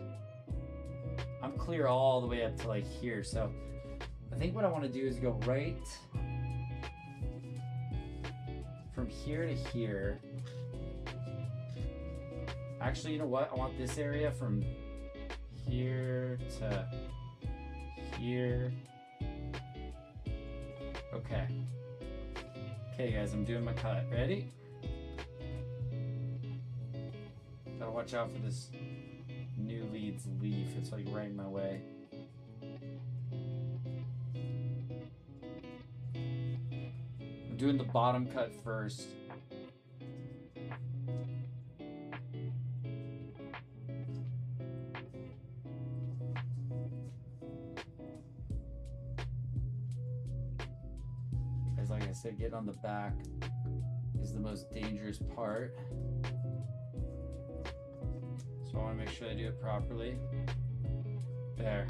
I'm clear all the way up to like here. So I think what I want to do is go right from here to here. Actually, you know what? I want this area from here to here. Okay. Okay, guys, I'm doing my cut. Ready? Gotta watch out for this new lead's leaf. It's like right in my way. I'm doing the bottom cut first. As like I said, getting on the back is the most dangerous part. So I want to make sure I do it properly. There.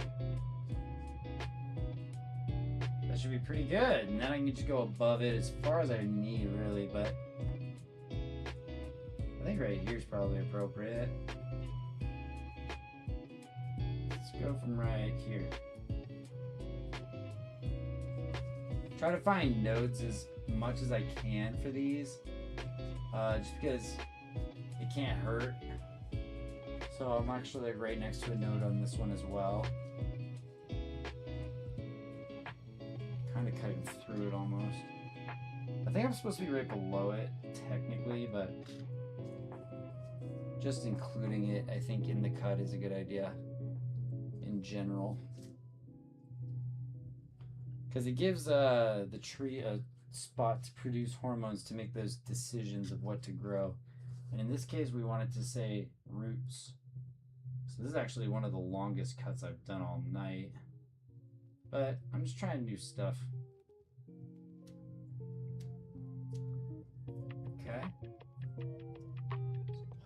That should be pretty good. And then I can just go above it as far as I need, really. But I think right here is probably appropriate. Let's go from right here. Try to find nodes as much as I can for these. Just because it can't hurt. So I'm actually like right next to a node on this one as well. Kind of cutting through it almost. I think I'm supposed to be right below it, technically, but just including it, I think, in the cut is a good idea in general. Because it gives the tree a spot to produce hormones to make those decisions of what to grow. And in this case, we want it to say roots. So this is actually one of the longest cuts I've done all night. But I'm just trying new stuff. Okay.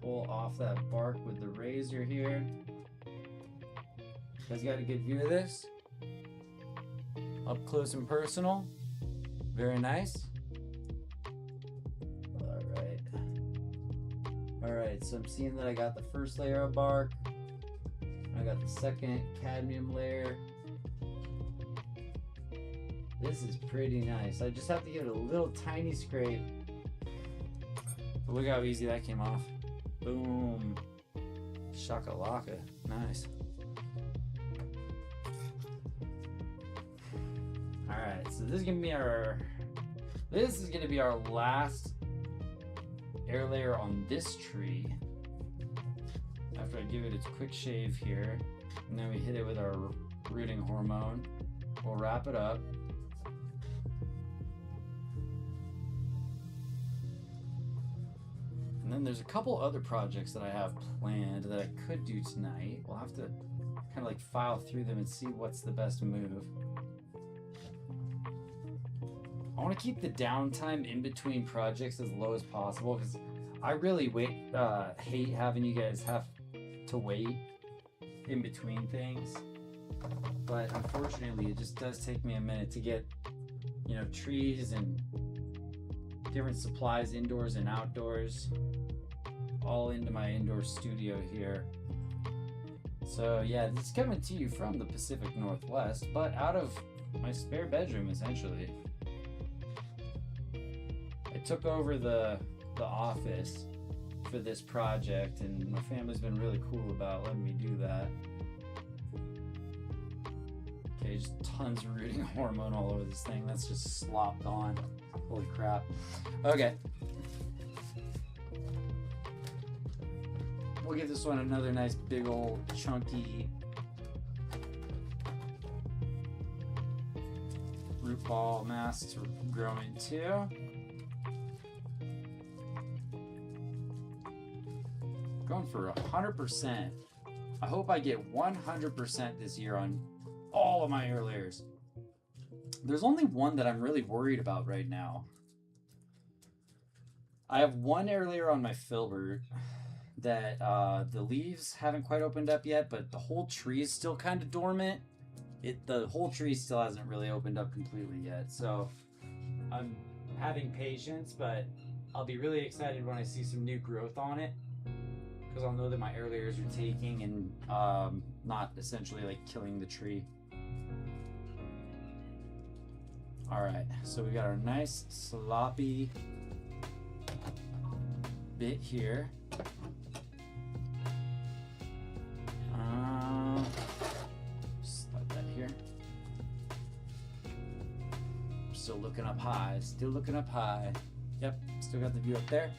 Pull off that bark with the razor here. You guys got a good view of this? Up close and personal. Very nice. Alright. Alright, so I'm seeing that I got the first layer of bark. I got the second cadmium layer. This is pretty nice. I just have to give it a little tiny scrape. But look how easy that came off. Boom. Shakalaka. Nice. Alright, so this is gonna be our last air layer on this tree. After I give it its quick shave here, and then we hit it with our rooting hormone. We'll wrap it up. And then there's a couple other projects that I have planned that I could do tonight. We'll have to kind of like file through them and see what's the best move. I want to keep the downtime in between projects as low as possible because I really hate having you guys have to wait in between things. But unfortunately, it just does take me a minute to get, you know, trees and different supplies indoors and outdoors all into my indoor studio here. So yeah, this is coming to you from the Pacific Northwest, but out of my spare bedroom essentially. I took over the office for this project, and my family's been really cool about letting me do that. Okay, just tons of rooting hormone all over this thing. That's just slopped on. Holy crap. Okay. We'll give this one another nice big old chunky root ball mass to grow into. Going for 100%. I hope I get 100% this year on all of my air layers. There's only one that I'm really worried about right now. I have one air layer on my filbert that the leaves haven't quite opened up yet, but the whole tree is still kind of dormant. The whole tree still hasn't really opened up completely yet, so I'm having patience, but I'll be really excited when I see some new growth on it, because I'll know that my air layers are taking and not essentially like killing the tree. Alright, so we got our nice sloppy bit here. Slide that here. Still looking up high, still looking up high. Yep, still got the view up there.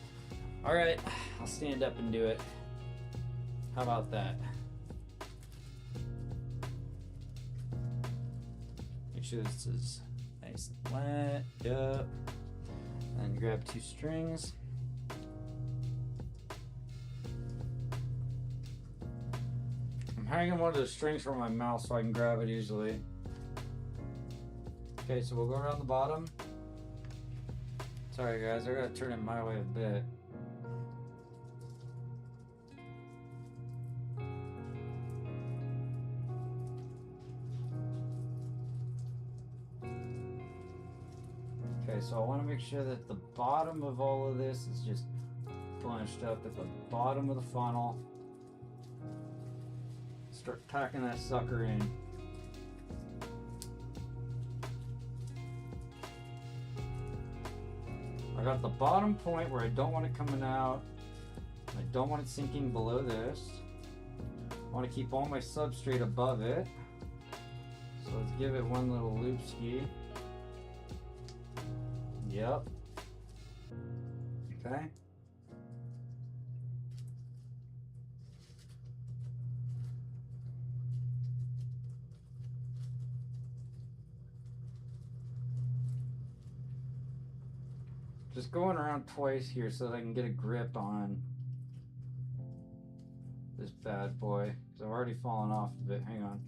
Alright, I'll stand up and do it. How about that? Make sure this is nice and flat. Yep. And grab 2 strings. I'm hanging one of the strings from my mouth so I can grab it easily. Okay, so we'll go around the bottom. Sorry guys, I gotta turn it my way a bit. Okay, so I want to make sure that the bottom of all of this is just bunched up at the bottom of the funnel. Start packing that sucker in. I got the bottom point where I don't want it coming out. I don't want it sinking below this. I want to keep all my substrate above it. So let's give it one little loop ski. Yep. Okay. Just going around twice here so that I can get a grip on this bad boy. Because I've already fallen off of it. Hang on.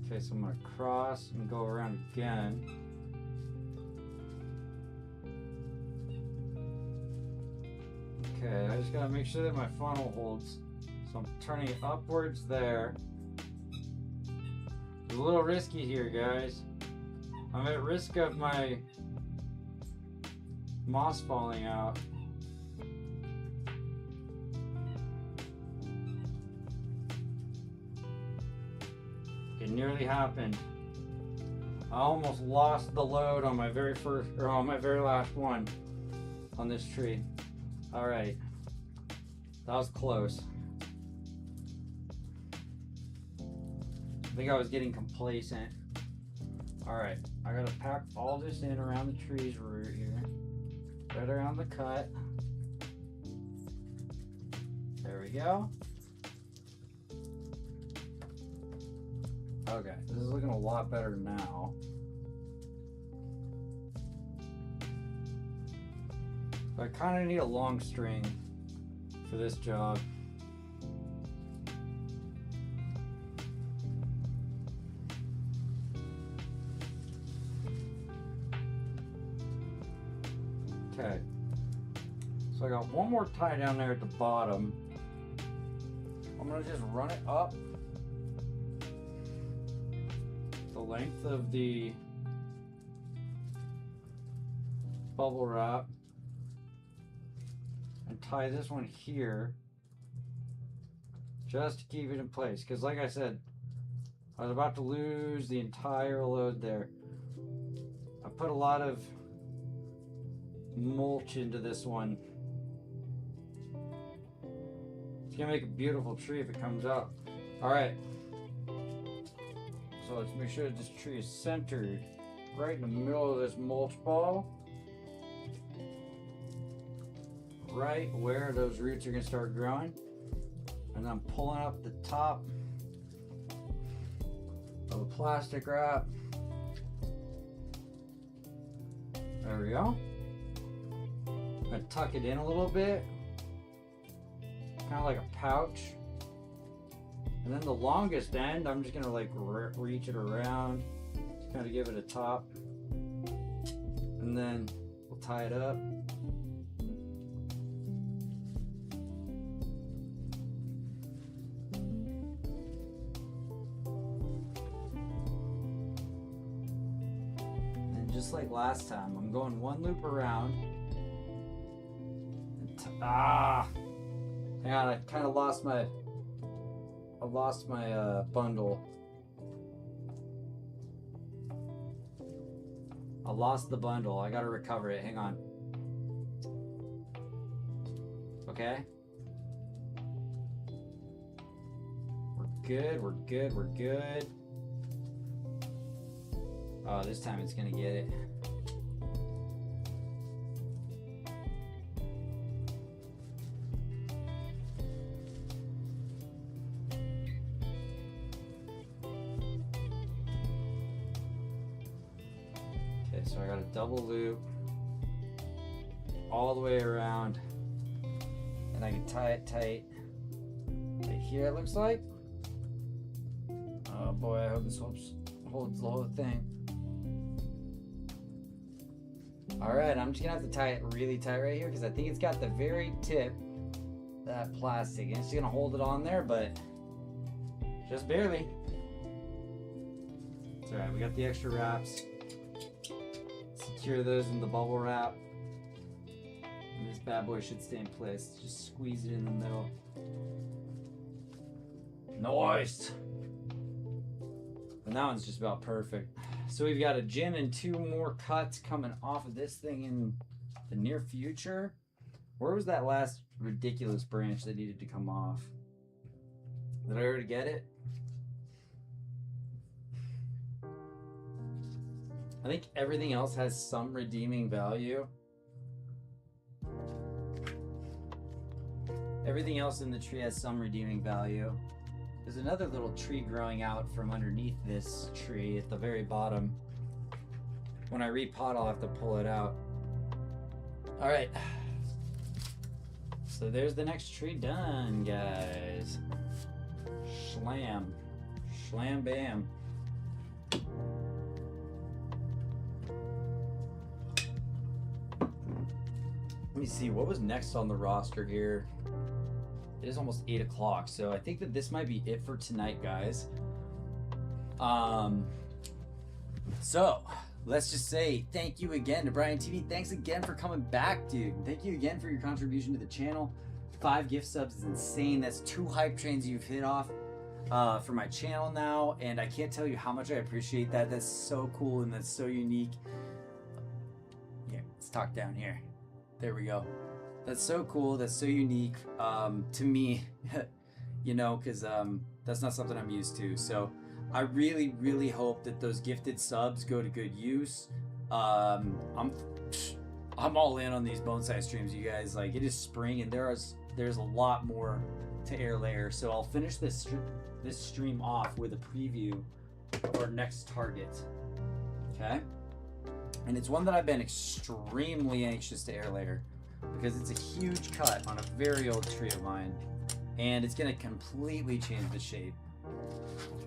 Okay, so I'm going to cross and go around again. Okay, I just got to make sure that my funnel holds. So I'm turning it upwards there. It's a little risky here, guys. I'm at risk of my moss falling out. It nearly happened. I almost lost the load on my very first, or on my very last one on this tree. All right, that was close. I think I was getting complacent. All right, I gotta pack all this in around the tree's root here, right around the cut. There we go. Okay, this is looking a lot better now. I kind of need a long string for this job. one more tie down there at the bottom. I'm gonna just run it up the length of the bubble wrap and tie this one here just to keep it in place, because like I said, I was about to lose the entire load there. I put a lot of mulch into this one. It's gonna make a beautiful tree if it comes out. Alright, so let's make sure that this tree is centered right in the middle of this mulch ball, right where those roots are gonna start growing. And I'm pulling up the top of a plastic wrap. There we go. I'm gonna tuck it in a little bit, kind of like a pouch. And then the longest end, I'm just gonna like reach it around, just kind of give it a top. And then we'll tie it up. Just like last time, I'm going one loop around. Hang on, I kind of lost my bundle. I lost the bundle. I gotta recover it. Hang on. Okay. We're good. We're good. We're good. Oh, this time it's gonna get it. Okay, so I got a double loop all the way around, and I can tie it tight right here, it looks like. Oh boy, I hope this holds the whole thing. Alright, I'm just gonna have to tie it really tight right here because I think it's got the very tip of that plastic, and it's gonna hold it on there, but just barely. It's alright, we got the extra wraps. Secure those in the bubble wrap. And this bad boy should stay in place. Just squeeze it in the middle. Nice! And that one's just about perfect. So we've got a gin and 2 more cuts coming off of this thing in the near future. Where was that last ridiculous branch that needed to come off? Did I already get it? I think everything else has some redeeming value. Everything else in the tree has some redeeming value. There's another little tree growing out from underneath this tree at the very bottom. When I repot, I'll have to pull it out. All right. So there's the next tree done, guys. Slam. Slam bam. Let me see, what was next on the roster here? It is almost 8 o'clock, so I think that this might be it for tonight, guys. So let's just say thank you again to Brian TV. Thanks again for coming back, dude. Thank you again for your contribution to the channel. 5 gift subs is insane. That's 2 hype trains you've hit off for my channel now, and I can't tell you how much I appreciate that. That's so cool and that's so unique. Here, let's talk down here. There we go. That's so cool. That's so unique to me, you know, because that's not something I'm used to. So I really, really hope that those gifted subs go to good use. I'm all in on these bonsai streams, you guys. Like, it is spring, and there's a lot more to air layer. So I'll finish this stream off with a preview of our next target. Okay, and it's one that I've been extremely anxious to air layer, because it's a huge cut on a very old tree of mine, and it's going to completely change the shape.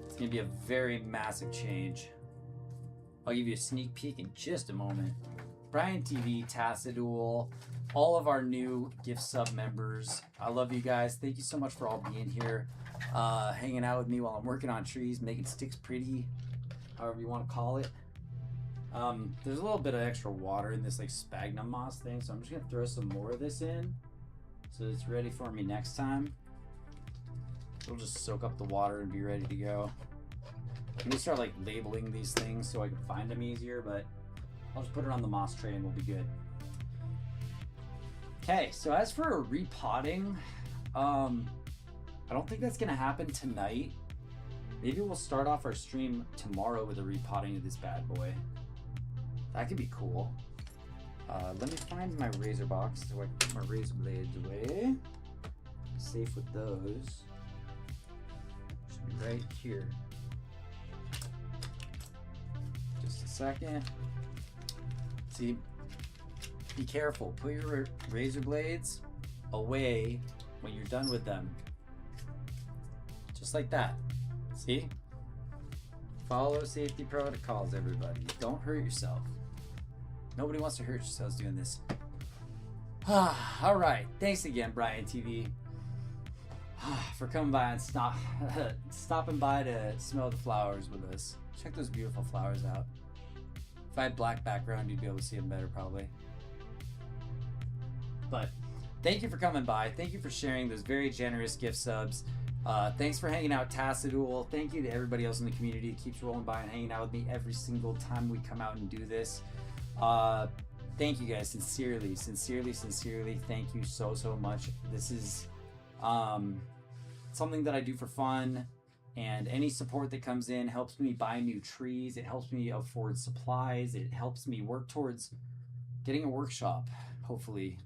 It's going to be a very massive change. I'll give you a sneak peek in just a moment. Brian TV, Tassadul, all of our new gift sub members. I love you guys. Thank you so much for all being here, hanging out with me while I'm working on trees, making sticks pretty, however you want to call it. There's a little bit of extra water in this like sphagnum moss thing, so I'm just gonna throw some more of this in so it's ready for me next time. It'll just soak up the water and be ready to go. I'm gonna start like labeling these things so I can find them easier, but I'll just put it on the moss tray and we'll be good. Okay, so as for repotting, I don't think that's gonna happen tonight. Maybe we'll start off our stream tomorrow with a repotting of this bad boy. That could be cool. Let me find my razor box so I can put my razor blades away. Safe with those. Should be right here. Just a second. See, be careful. Put your razor blades away when you're done with them. Just like that. See? Follow safety protocols, everybody. Don't hurt yourself. Nobody wants to hurt yourselves doing this. All right. Thanks again, Brian TV, for coming by and stopping by to smell the flowers with us. Check those beautiful flowers out. If I had black background, you'd be able to see them better, probably. But thank you for coming by. Thank you for sharing those very generous gift subs. Thanks for hanging out, Tassadul. Thank you to everybody else in the community that keeps rolling by and hanging out with me every single time we come out and do this. Thank you guys, sincerely, thank you so much. This is something that I do for fun, and any support that comes in helps me buy new trees, it helps me afford supplies, it helps me work towards getting a workshop, hopefully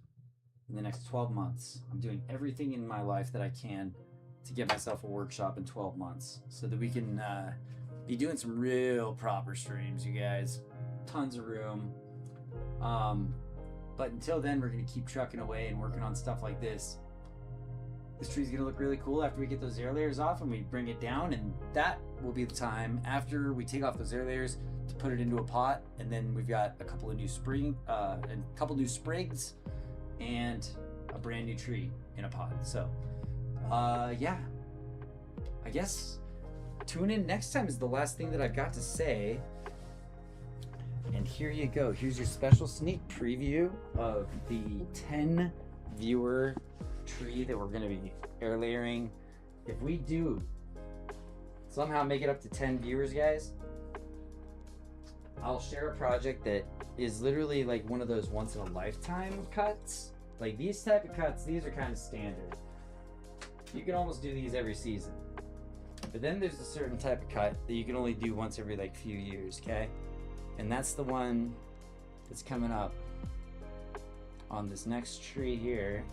in the next 12 months. I'm doing everything in my life that I can to get myself a workshop in 12 months so that we can be doing some real proper streams, you guys. Tons of room. But until then, we're going to keep trucking away and working on stuff like this. This tree's going to look really cool after we get those air layers off and we bring it down, and that will be the time after we take off those air layers to put it into a pot, and then we've got a couple of new sprigs and a brand new tree in a pot. So yeah, I guess tune in next time is the last thing that I've got to say. And here you go. Here's your special sneak preview of the 10 viewer tree that we're going to be air layering. If we do somehow make it up to 10 viewers, guys, I'll share a project that is literally like one of those once in a lifetime cuts. Like these type of cuts, these are kind of standard. You can almost do these every season. But then there's a certain type of cut that you can only do once every like few years, okay? And that's the one that's coming up on this next tree here.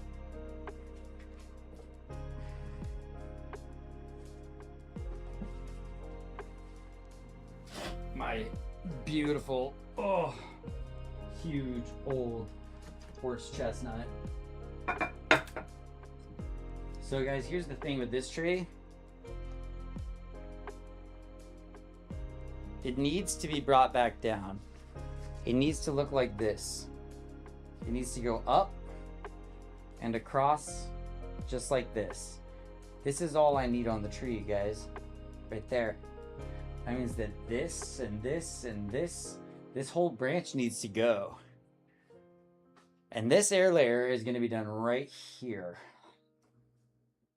My beautiful, huge old horse chestnut. So guys, here's the thing with this tree. It needs to be brought back down. It needs to look like this. It needs to go up and across just like this. This is all I need on the tree, guys. Right there. That means that this and this and this whole branch needs to go. And this air layer is going to be done right here.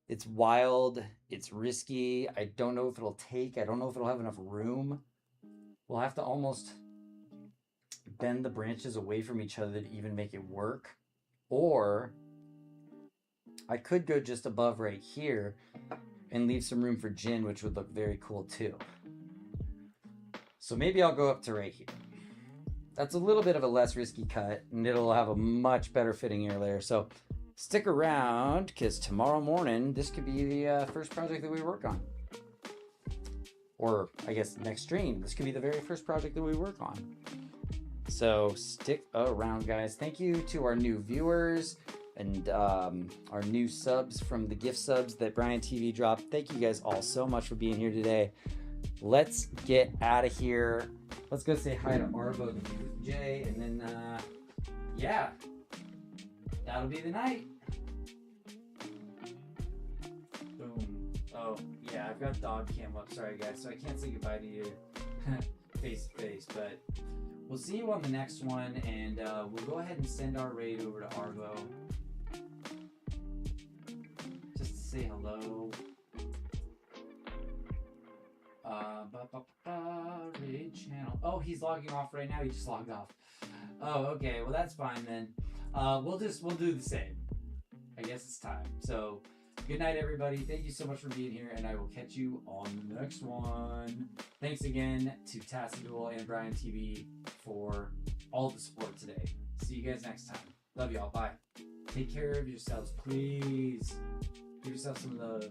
It's wild. It's risky. I don't know if it'll take. I don't know if it'll have enough room. We'll have to almost bend the branches away from each other to even make it work. Or I could go just above right here and leave some room for Jin, which would look very cool too. So maybe I'll go up to right here. That's a little bit of a less risky cut, and it'll have a much better fitting air layer. So stick around, because tomorrow morning, this could be the first project that we work on. Or I guess next stream, this could be the very first project that we work on. So stick around, guys. Thank you to our new viewers and our new subs from the gift subs that Brian TV dropped. Thank you guys all so much for being here today. let's get out of here. Let's go say hi to Arvo and Jay, and then yeah, that'll be the night. Boom. Oh yeah, I've got dog cam up. Sorry guys, so I can't say goodbye to you face to face, but we'll see you on the next one, and we'll go ahead and send our raid over to Arvo just to say hello. Raid channel. Oh, he's logging off right now. He just logged off. Oh, okay. Well, that's fine then. We'll do the same. I guess it's time. So, good night, everybody. Thank you so much for being here, and I will catch you on the next one. Thanks again to Tassadul and Brian TV for all the support today. See you guys next time. Love y'all. Bye. Take care of yourselves, please. Give yourself some love.